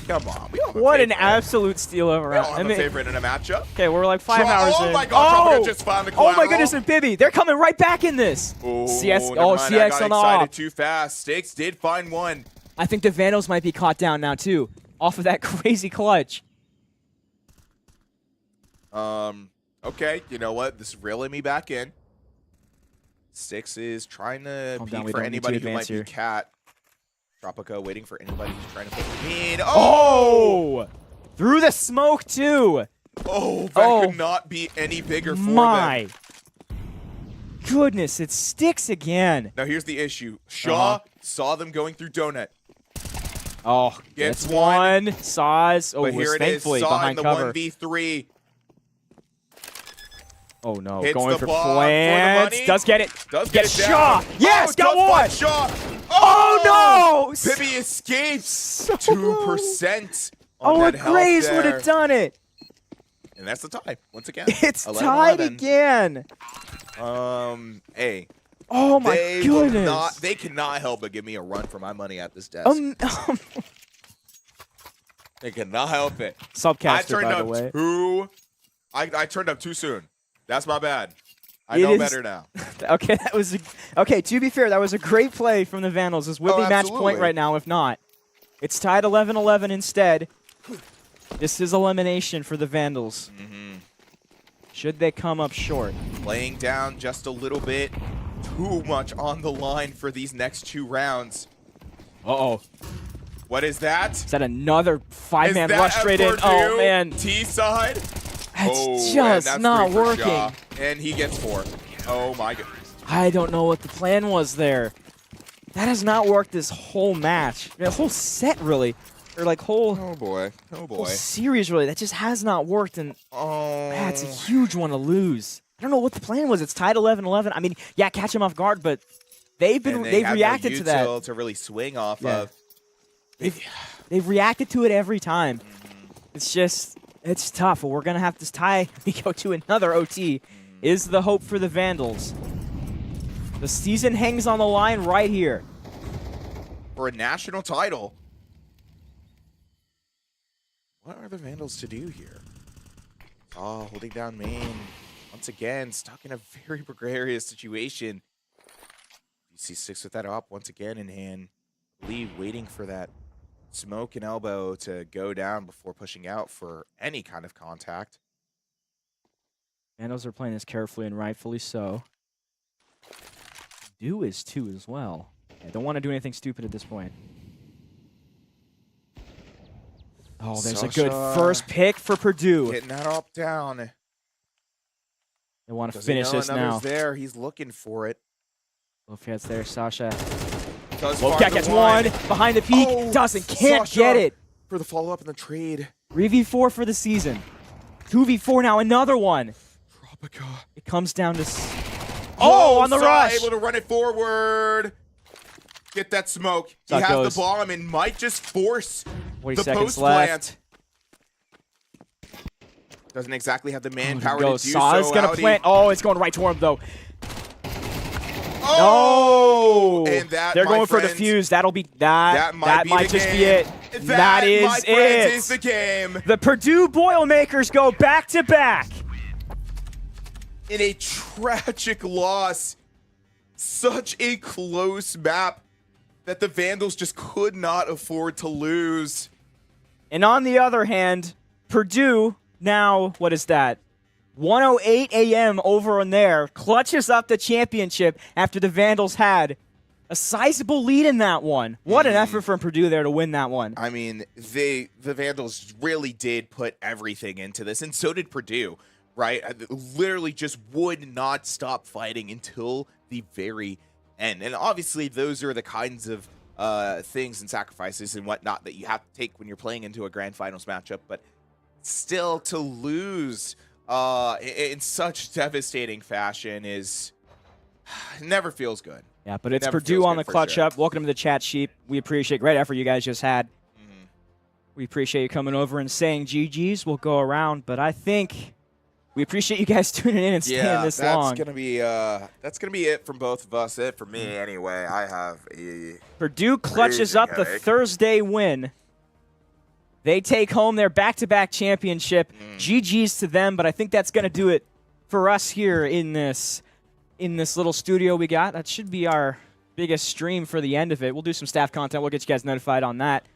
Come on. We don't have a What an favorite. absolute steal of a We don't round. have a favorite in a matchup. Okay, we're like 5 hours in. Oh my god, Trumpeter just found the Oh collateral. my goodness, and Bibby, they're coming right back in this. Oh, CS, never oh, mind, I CX got on the excited off. too fast. Sticks did find one. I think the Vandals might be caught down now too, off of that crazy clutch. Okay, you know what? This is reeling me back in. Sticks is trying to Calm down, peek we for don't need to anybody who might advance here. be Cat. Tropico waiting for anybody who's trying to put him in. Oh! Through the smoke too. Oh, that could not be any bigger for My them. goodness, it sticks again. Now here's the issue. Shaw saw them going through Donut. Oh, Gets gets one. Saws. Oh, But was here it is. thankfully Saw behind in the cover. 1v3. Oh no, Hits going the for bomb for the plants. money. Does get it. Does Gets get it Shaw. down. Yes, got does find one. Shaw. Oh, no! Pibby escapes. So 2% on Oh, a that health Graves would there. have done it. And that's the tie, once again. It's 11-11. tied again. Hey. Oh my They will goodness. not. They cannot help but give me a run for my money at this desk. They cannot help it. I Subcaster, turned by the up way. I turned up too soon. That's my bad. I It know is- better now. Okay, that was okay. To be fair, that was a great play from the Vandals. This would be match point absolutely. right now. If not, it's tied 11-11 instead. This is elimination for the Vandals. Should they come up short? Laying down just a little bit. Too much on the line for these next 2 rounds. Uh-oh. What is that? Is that another Is five-man that rush a straight in? Purdue Oh, man. T side. That's and just that's not 3 for working. Shaw. And he gets 4. Oh my god. I don't know what the plan was there. That has not worked this whole match. The whole set, really. Or, like, whole Oh boy. Oh boy. series, really. That just has not worked, and Oh. that's a huge one to lose. I don't know what the plan was. It's tied 11-11. I mean, yeah, catch them off guard, but they've And they they've have reacted no to that. util to really swing off Yeah. of. They've reacted to it every time. It's just, it's tough. We're going to have to tie. We go to another OT. Is the hope for the Vandals. The season hangs on the line right here. For a national title. What are the Vandals to do here? Oh, holding down main. Once again, stuck in a very precarious situation. DC6 with that op once again in hand. Lee waiting for that smoke and elbow to go down before pushing out for any kind of contact. Vandals are playing this carefully and rightfully so. Do is too as well. I don't want to do anything stupid at this point. Oh, there's a good Sasha first pick for Purdue. Getting that op down. They want to Does he finish know this another's now. there? He's looking for it. Lofyet's there, Sasha. Does Lofyet find gets the one line. behind the peak. Oh, Doesn't, can't Sasha get it. For the follow-up in the trade. 3v4 for the season. 2v4 now, another one. Tropica. It comes down to... Oh, on the Saw rush. able to run it forward. Get that smoke. So he it has goes. the bomb and might just force 40 the seconds post left. plant. Doesn't exactly have the Oh, manpower here to goes. do Saw's so. gonna Audi. plant. Oh, it's going right to him, though. Oh! No! And that, They're my going for the friends, fuse. That'll be that. That might, be, the just game. be it. That is my friends, is the it. game. The Purdue Boilermakers go back to back. In a tragic loss. Such a close map that the Vandals just could not afford to lose. And on the other hand, Purdue now, what is that? 1:08 a.m. over on there, clutches up the championship after the Vandals had a sizable lead in that one. What an effort from Purdue there to win that one. I mean, the Vandals really did put everything into this, and so did Purdue, right? Literally just would not stop fighting until the very end. And obviously, those are the kinds of things and sacrifices and whatnot that you have to take when you're playing into a grand finals matchup. But still, to lose in such devastating fashion is never feels good. Yeah, but it's Never Purdue feels on good the for clutch sure. up. Welcome to the chat sheet. We appreciate great effort you guys just had. Mm-hmm. We appreciate you coming over and saying GG's. We'll go around, but I think we appreciate you guys tuning in and staying this long. That's gonna be it from both of us. It for me anyway. I have a Purdue clutches Amazing up the headache. Thursday win. They take home their back-to-back championship. GG's to them, but I think that's going to do it for us here in this little studio we got. That should be our biggest stream for the end of it. We'll do some staff content. We'll get you guys notified on that.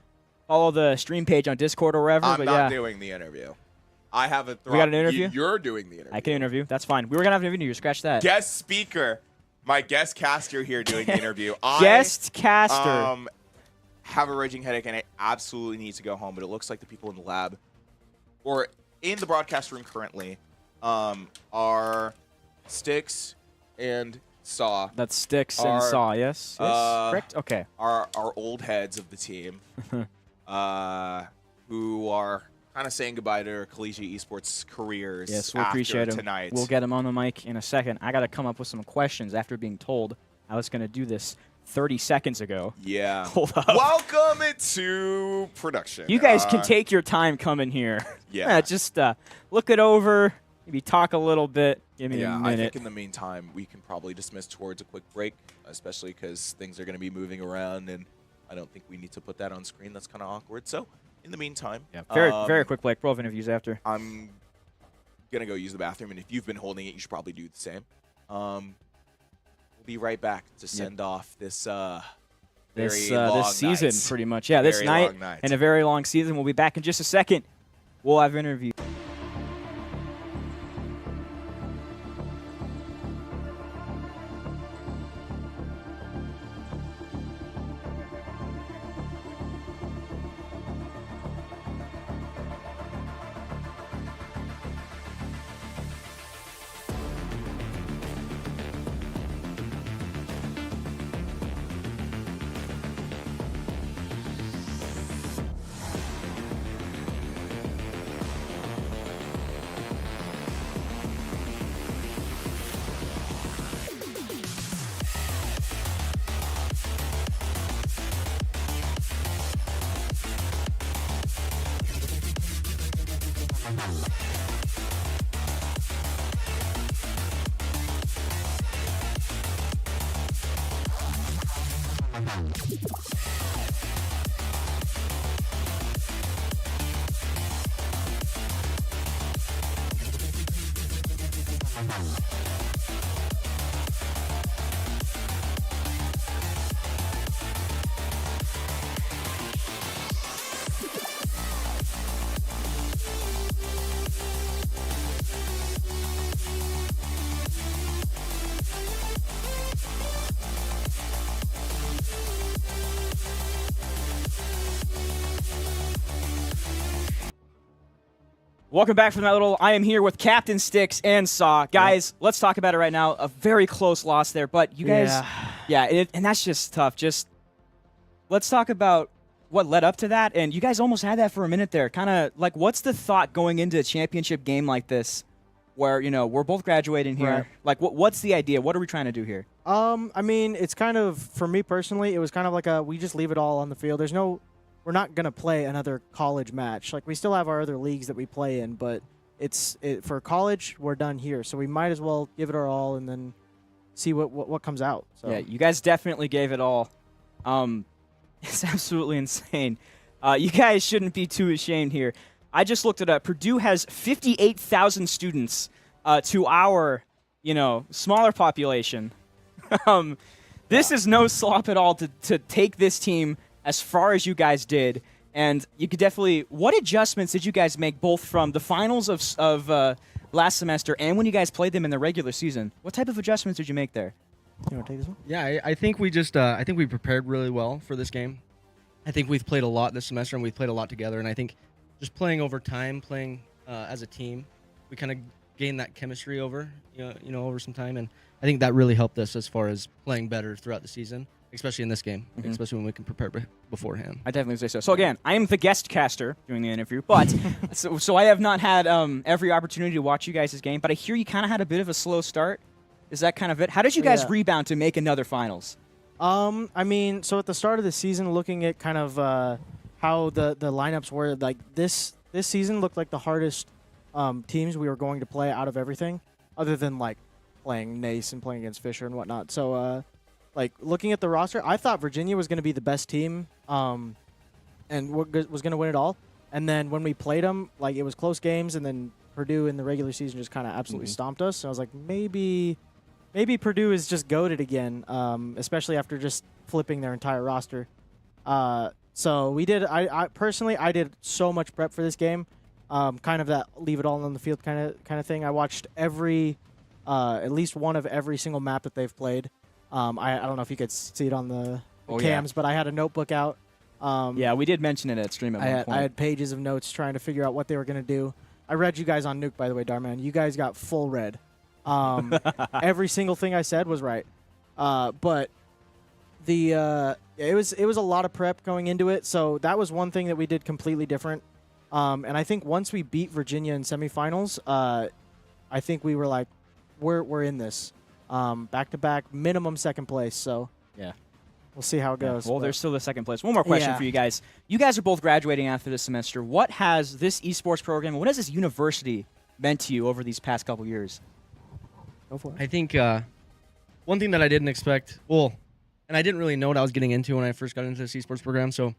Follow the stream page on Discord or wherever. I'm but not yeah. doing the interview. I have a. We got an interview? You're doing the interview. I can interview. That's fine. We were going to have an interview. Scratch that. Guest speaker. My guest caster here doing the interview. Guest caster. Have a raging headache and I absolutely need to go home, but it looks like the people in the lab or in the broadcast room currently are Sticks and Saw. That's Sticks and Saw, yes? Correct? Okay. Our old heads of the team who are kind of saying goodbye to their collegiate esports careers. Yes, we appreciate them. Tonight. We'll get them on the mic in a second. I got to come up with some questions after being told I was going to do this 30 seconds ago. Yeah. Hold up. Welcome to production. You guys can take your time coming here. Yeah. Just look it over, maybe talk a little bit. Give me a I minute. think in the meantime, we can probably dismiss towards a quick break, especially because things are going to be moving around, and I don't think we need to put that on screen. That's kind of awkward. So, in the meantime, very quick break. We'll have interviews after. I'm going to go use the bathroom, and if you've been holding it, you should probably do the same. We'll be right back to send off this This long season, night. pretty much. Yeah, this Very night long night. and a very long season. We'll be back in just a second. We'll have interviews. Welcome back from that little I am here with Captain Sticks and Saw. Guys, let's talk about it right now. A very close loss there, but you guys, and that's just tough. Just let's talk about what led up to that, and you guys almost had that for a minute there. Kind of like, what's the thought going into a championship game like this where, you know, we're both graduating here? Right. Like, what's the idea? What are we trying to do here? I mean, it's kind of, for me personally, it was kind of like we just leave it all on the field. We're not going to play another college match. Like, we still have our other leagues that we play in, but for college, we're done here. So we might as well give it our all and then see what comes out. So. Yeah, you guys definitely gave it all. It's absolutely insane. You guys shouldn't be too ashamed here. I just looked it up. Purdue has 58,000 students to our, smaller population. This is no slop at all to take this team as far as you guys did. And you could definitely, what adjustments did you guys make both from the finals of last semester and when you guys played them in the regular season? What type of adjustments did you make there? You want to take this one? Yeah, I think we just I think we prepared really well for this game. I think we've played a lot this semester and we've played a lot together. And I think just playing over time, playing as a team, we kind of gained that chemistry over some time. And I think that really helped us as far as playing better throughout the season, especially in this game, especially when we can prepare beforehand. I definitely say so. So again, I am the guest caster doing the interview, but so I have not had every opportunity to watch you guys' game. But I hear you kind of had a bit of a slow start. Is that kind of it? How did you guys rebound to make another finals? I mean, so at the start of the season, looking at kind of how the lineups were, like this season looked like the hardest teams we were going to play out of everything, other than like playing Nace and playing against Fisher and whatnot. So like looking at the roster, I thought Virginia was going to be the best team and was going to win it all. And then when we played them, like, it was close games, and then Purdue in the regular season just kind of absolutely stomped us. So I was like, maybe Purdue is just goated again, especially after just flipping their entire roster. So we did. I personally, I did so much prep for this game, kind of that leave it all on the field kind of thing. I watched at least one of every single map that they've played. I don't know if you could see it on the cams, but I had a notebook out. Yeah, we did mention it at stream at one point. I had pages of notes trying to figure out what they were going to do. I read you guys on Nuke, by the way, Darman. You guys got full read. Every single thing I said was right. But it was a lot of prep going into it. So that was one thing that we did completely different. And I think once we beat Virginia in semifinals, I think we were like, we're in this. Back-to-back, minimum second place. So yeah. We'll see how it goes. Well, there's still the second place. One more question for you guys. You guys are both graduating after this semester. What has this esports program, what has this university meant to you over these past couple years? Go for it. I think one thing that I didn't expect, and I didn't really know what I was getting into when I first got into this esports program, so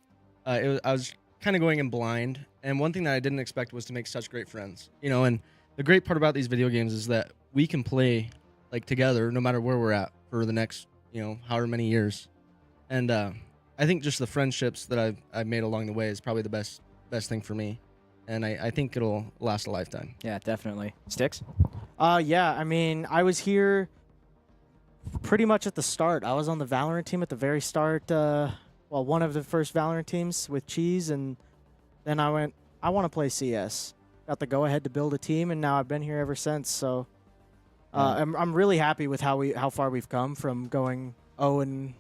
I was kind of going in blind. And one thing that I didn't expect was to make such great friends. And the great part about these video games is that we can play like together no matter where we're at for the next, however many years. And I think just the friendships that I've made along the way is probably the best thing for me. And I think it'll last a lifetime. Yeah, definitely. Sticks? Yeah, I mean, I was here pretty much at the start. I was on the Valorant team at the very start. One of the first Valorant teams with Cheese. And then I went, I want to play CS. Got the go-ahead to build a team, and now I've been here ever since. So I'm really happy with how far we've come from going 0-9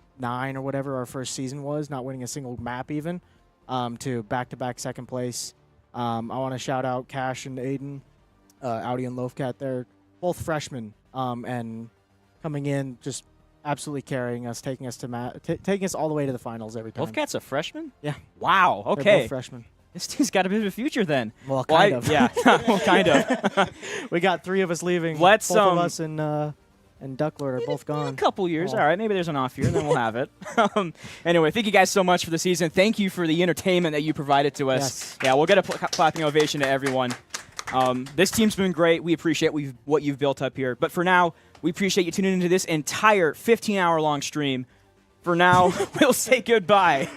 or whatever our first season was, not winning a single map even, to back-to-back second place. I want to shout out Cash and Aiden, Audi and Loafcat. They're both freshmen, and coming in just absolutely carrying us, taking us all the way to the finals every time. Loafcat's a freshman? Yeah. Wow. They're Okay. both freshmen. This team's got a bit of a future then. Well, kind of. Yeah. Well, kind of. We got 3 of us leaving. Let's, both of us and Ducklord are both In a gone. couple years. Oh. All right, maybe there's an off year, and then we'll have it. Anyway, thank you guys so much for the season. Thank you for the entertainment that you provided to us. Yes. Yeah, we'll get a clapping ovation to everyone. This team's been great. We appreciate what you've built up here. But for now, we appreciate you tuning into this entire 15-hour-long stream. For now, we'll say goodbye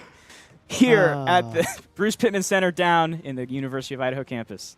here at the Bruce Pittman Center down in the University of Idaho campus.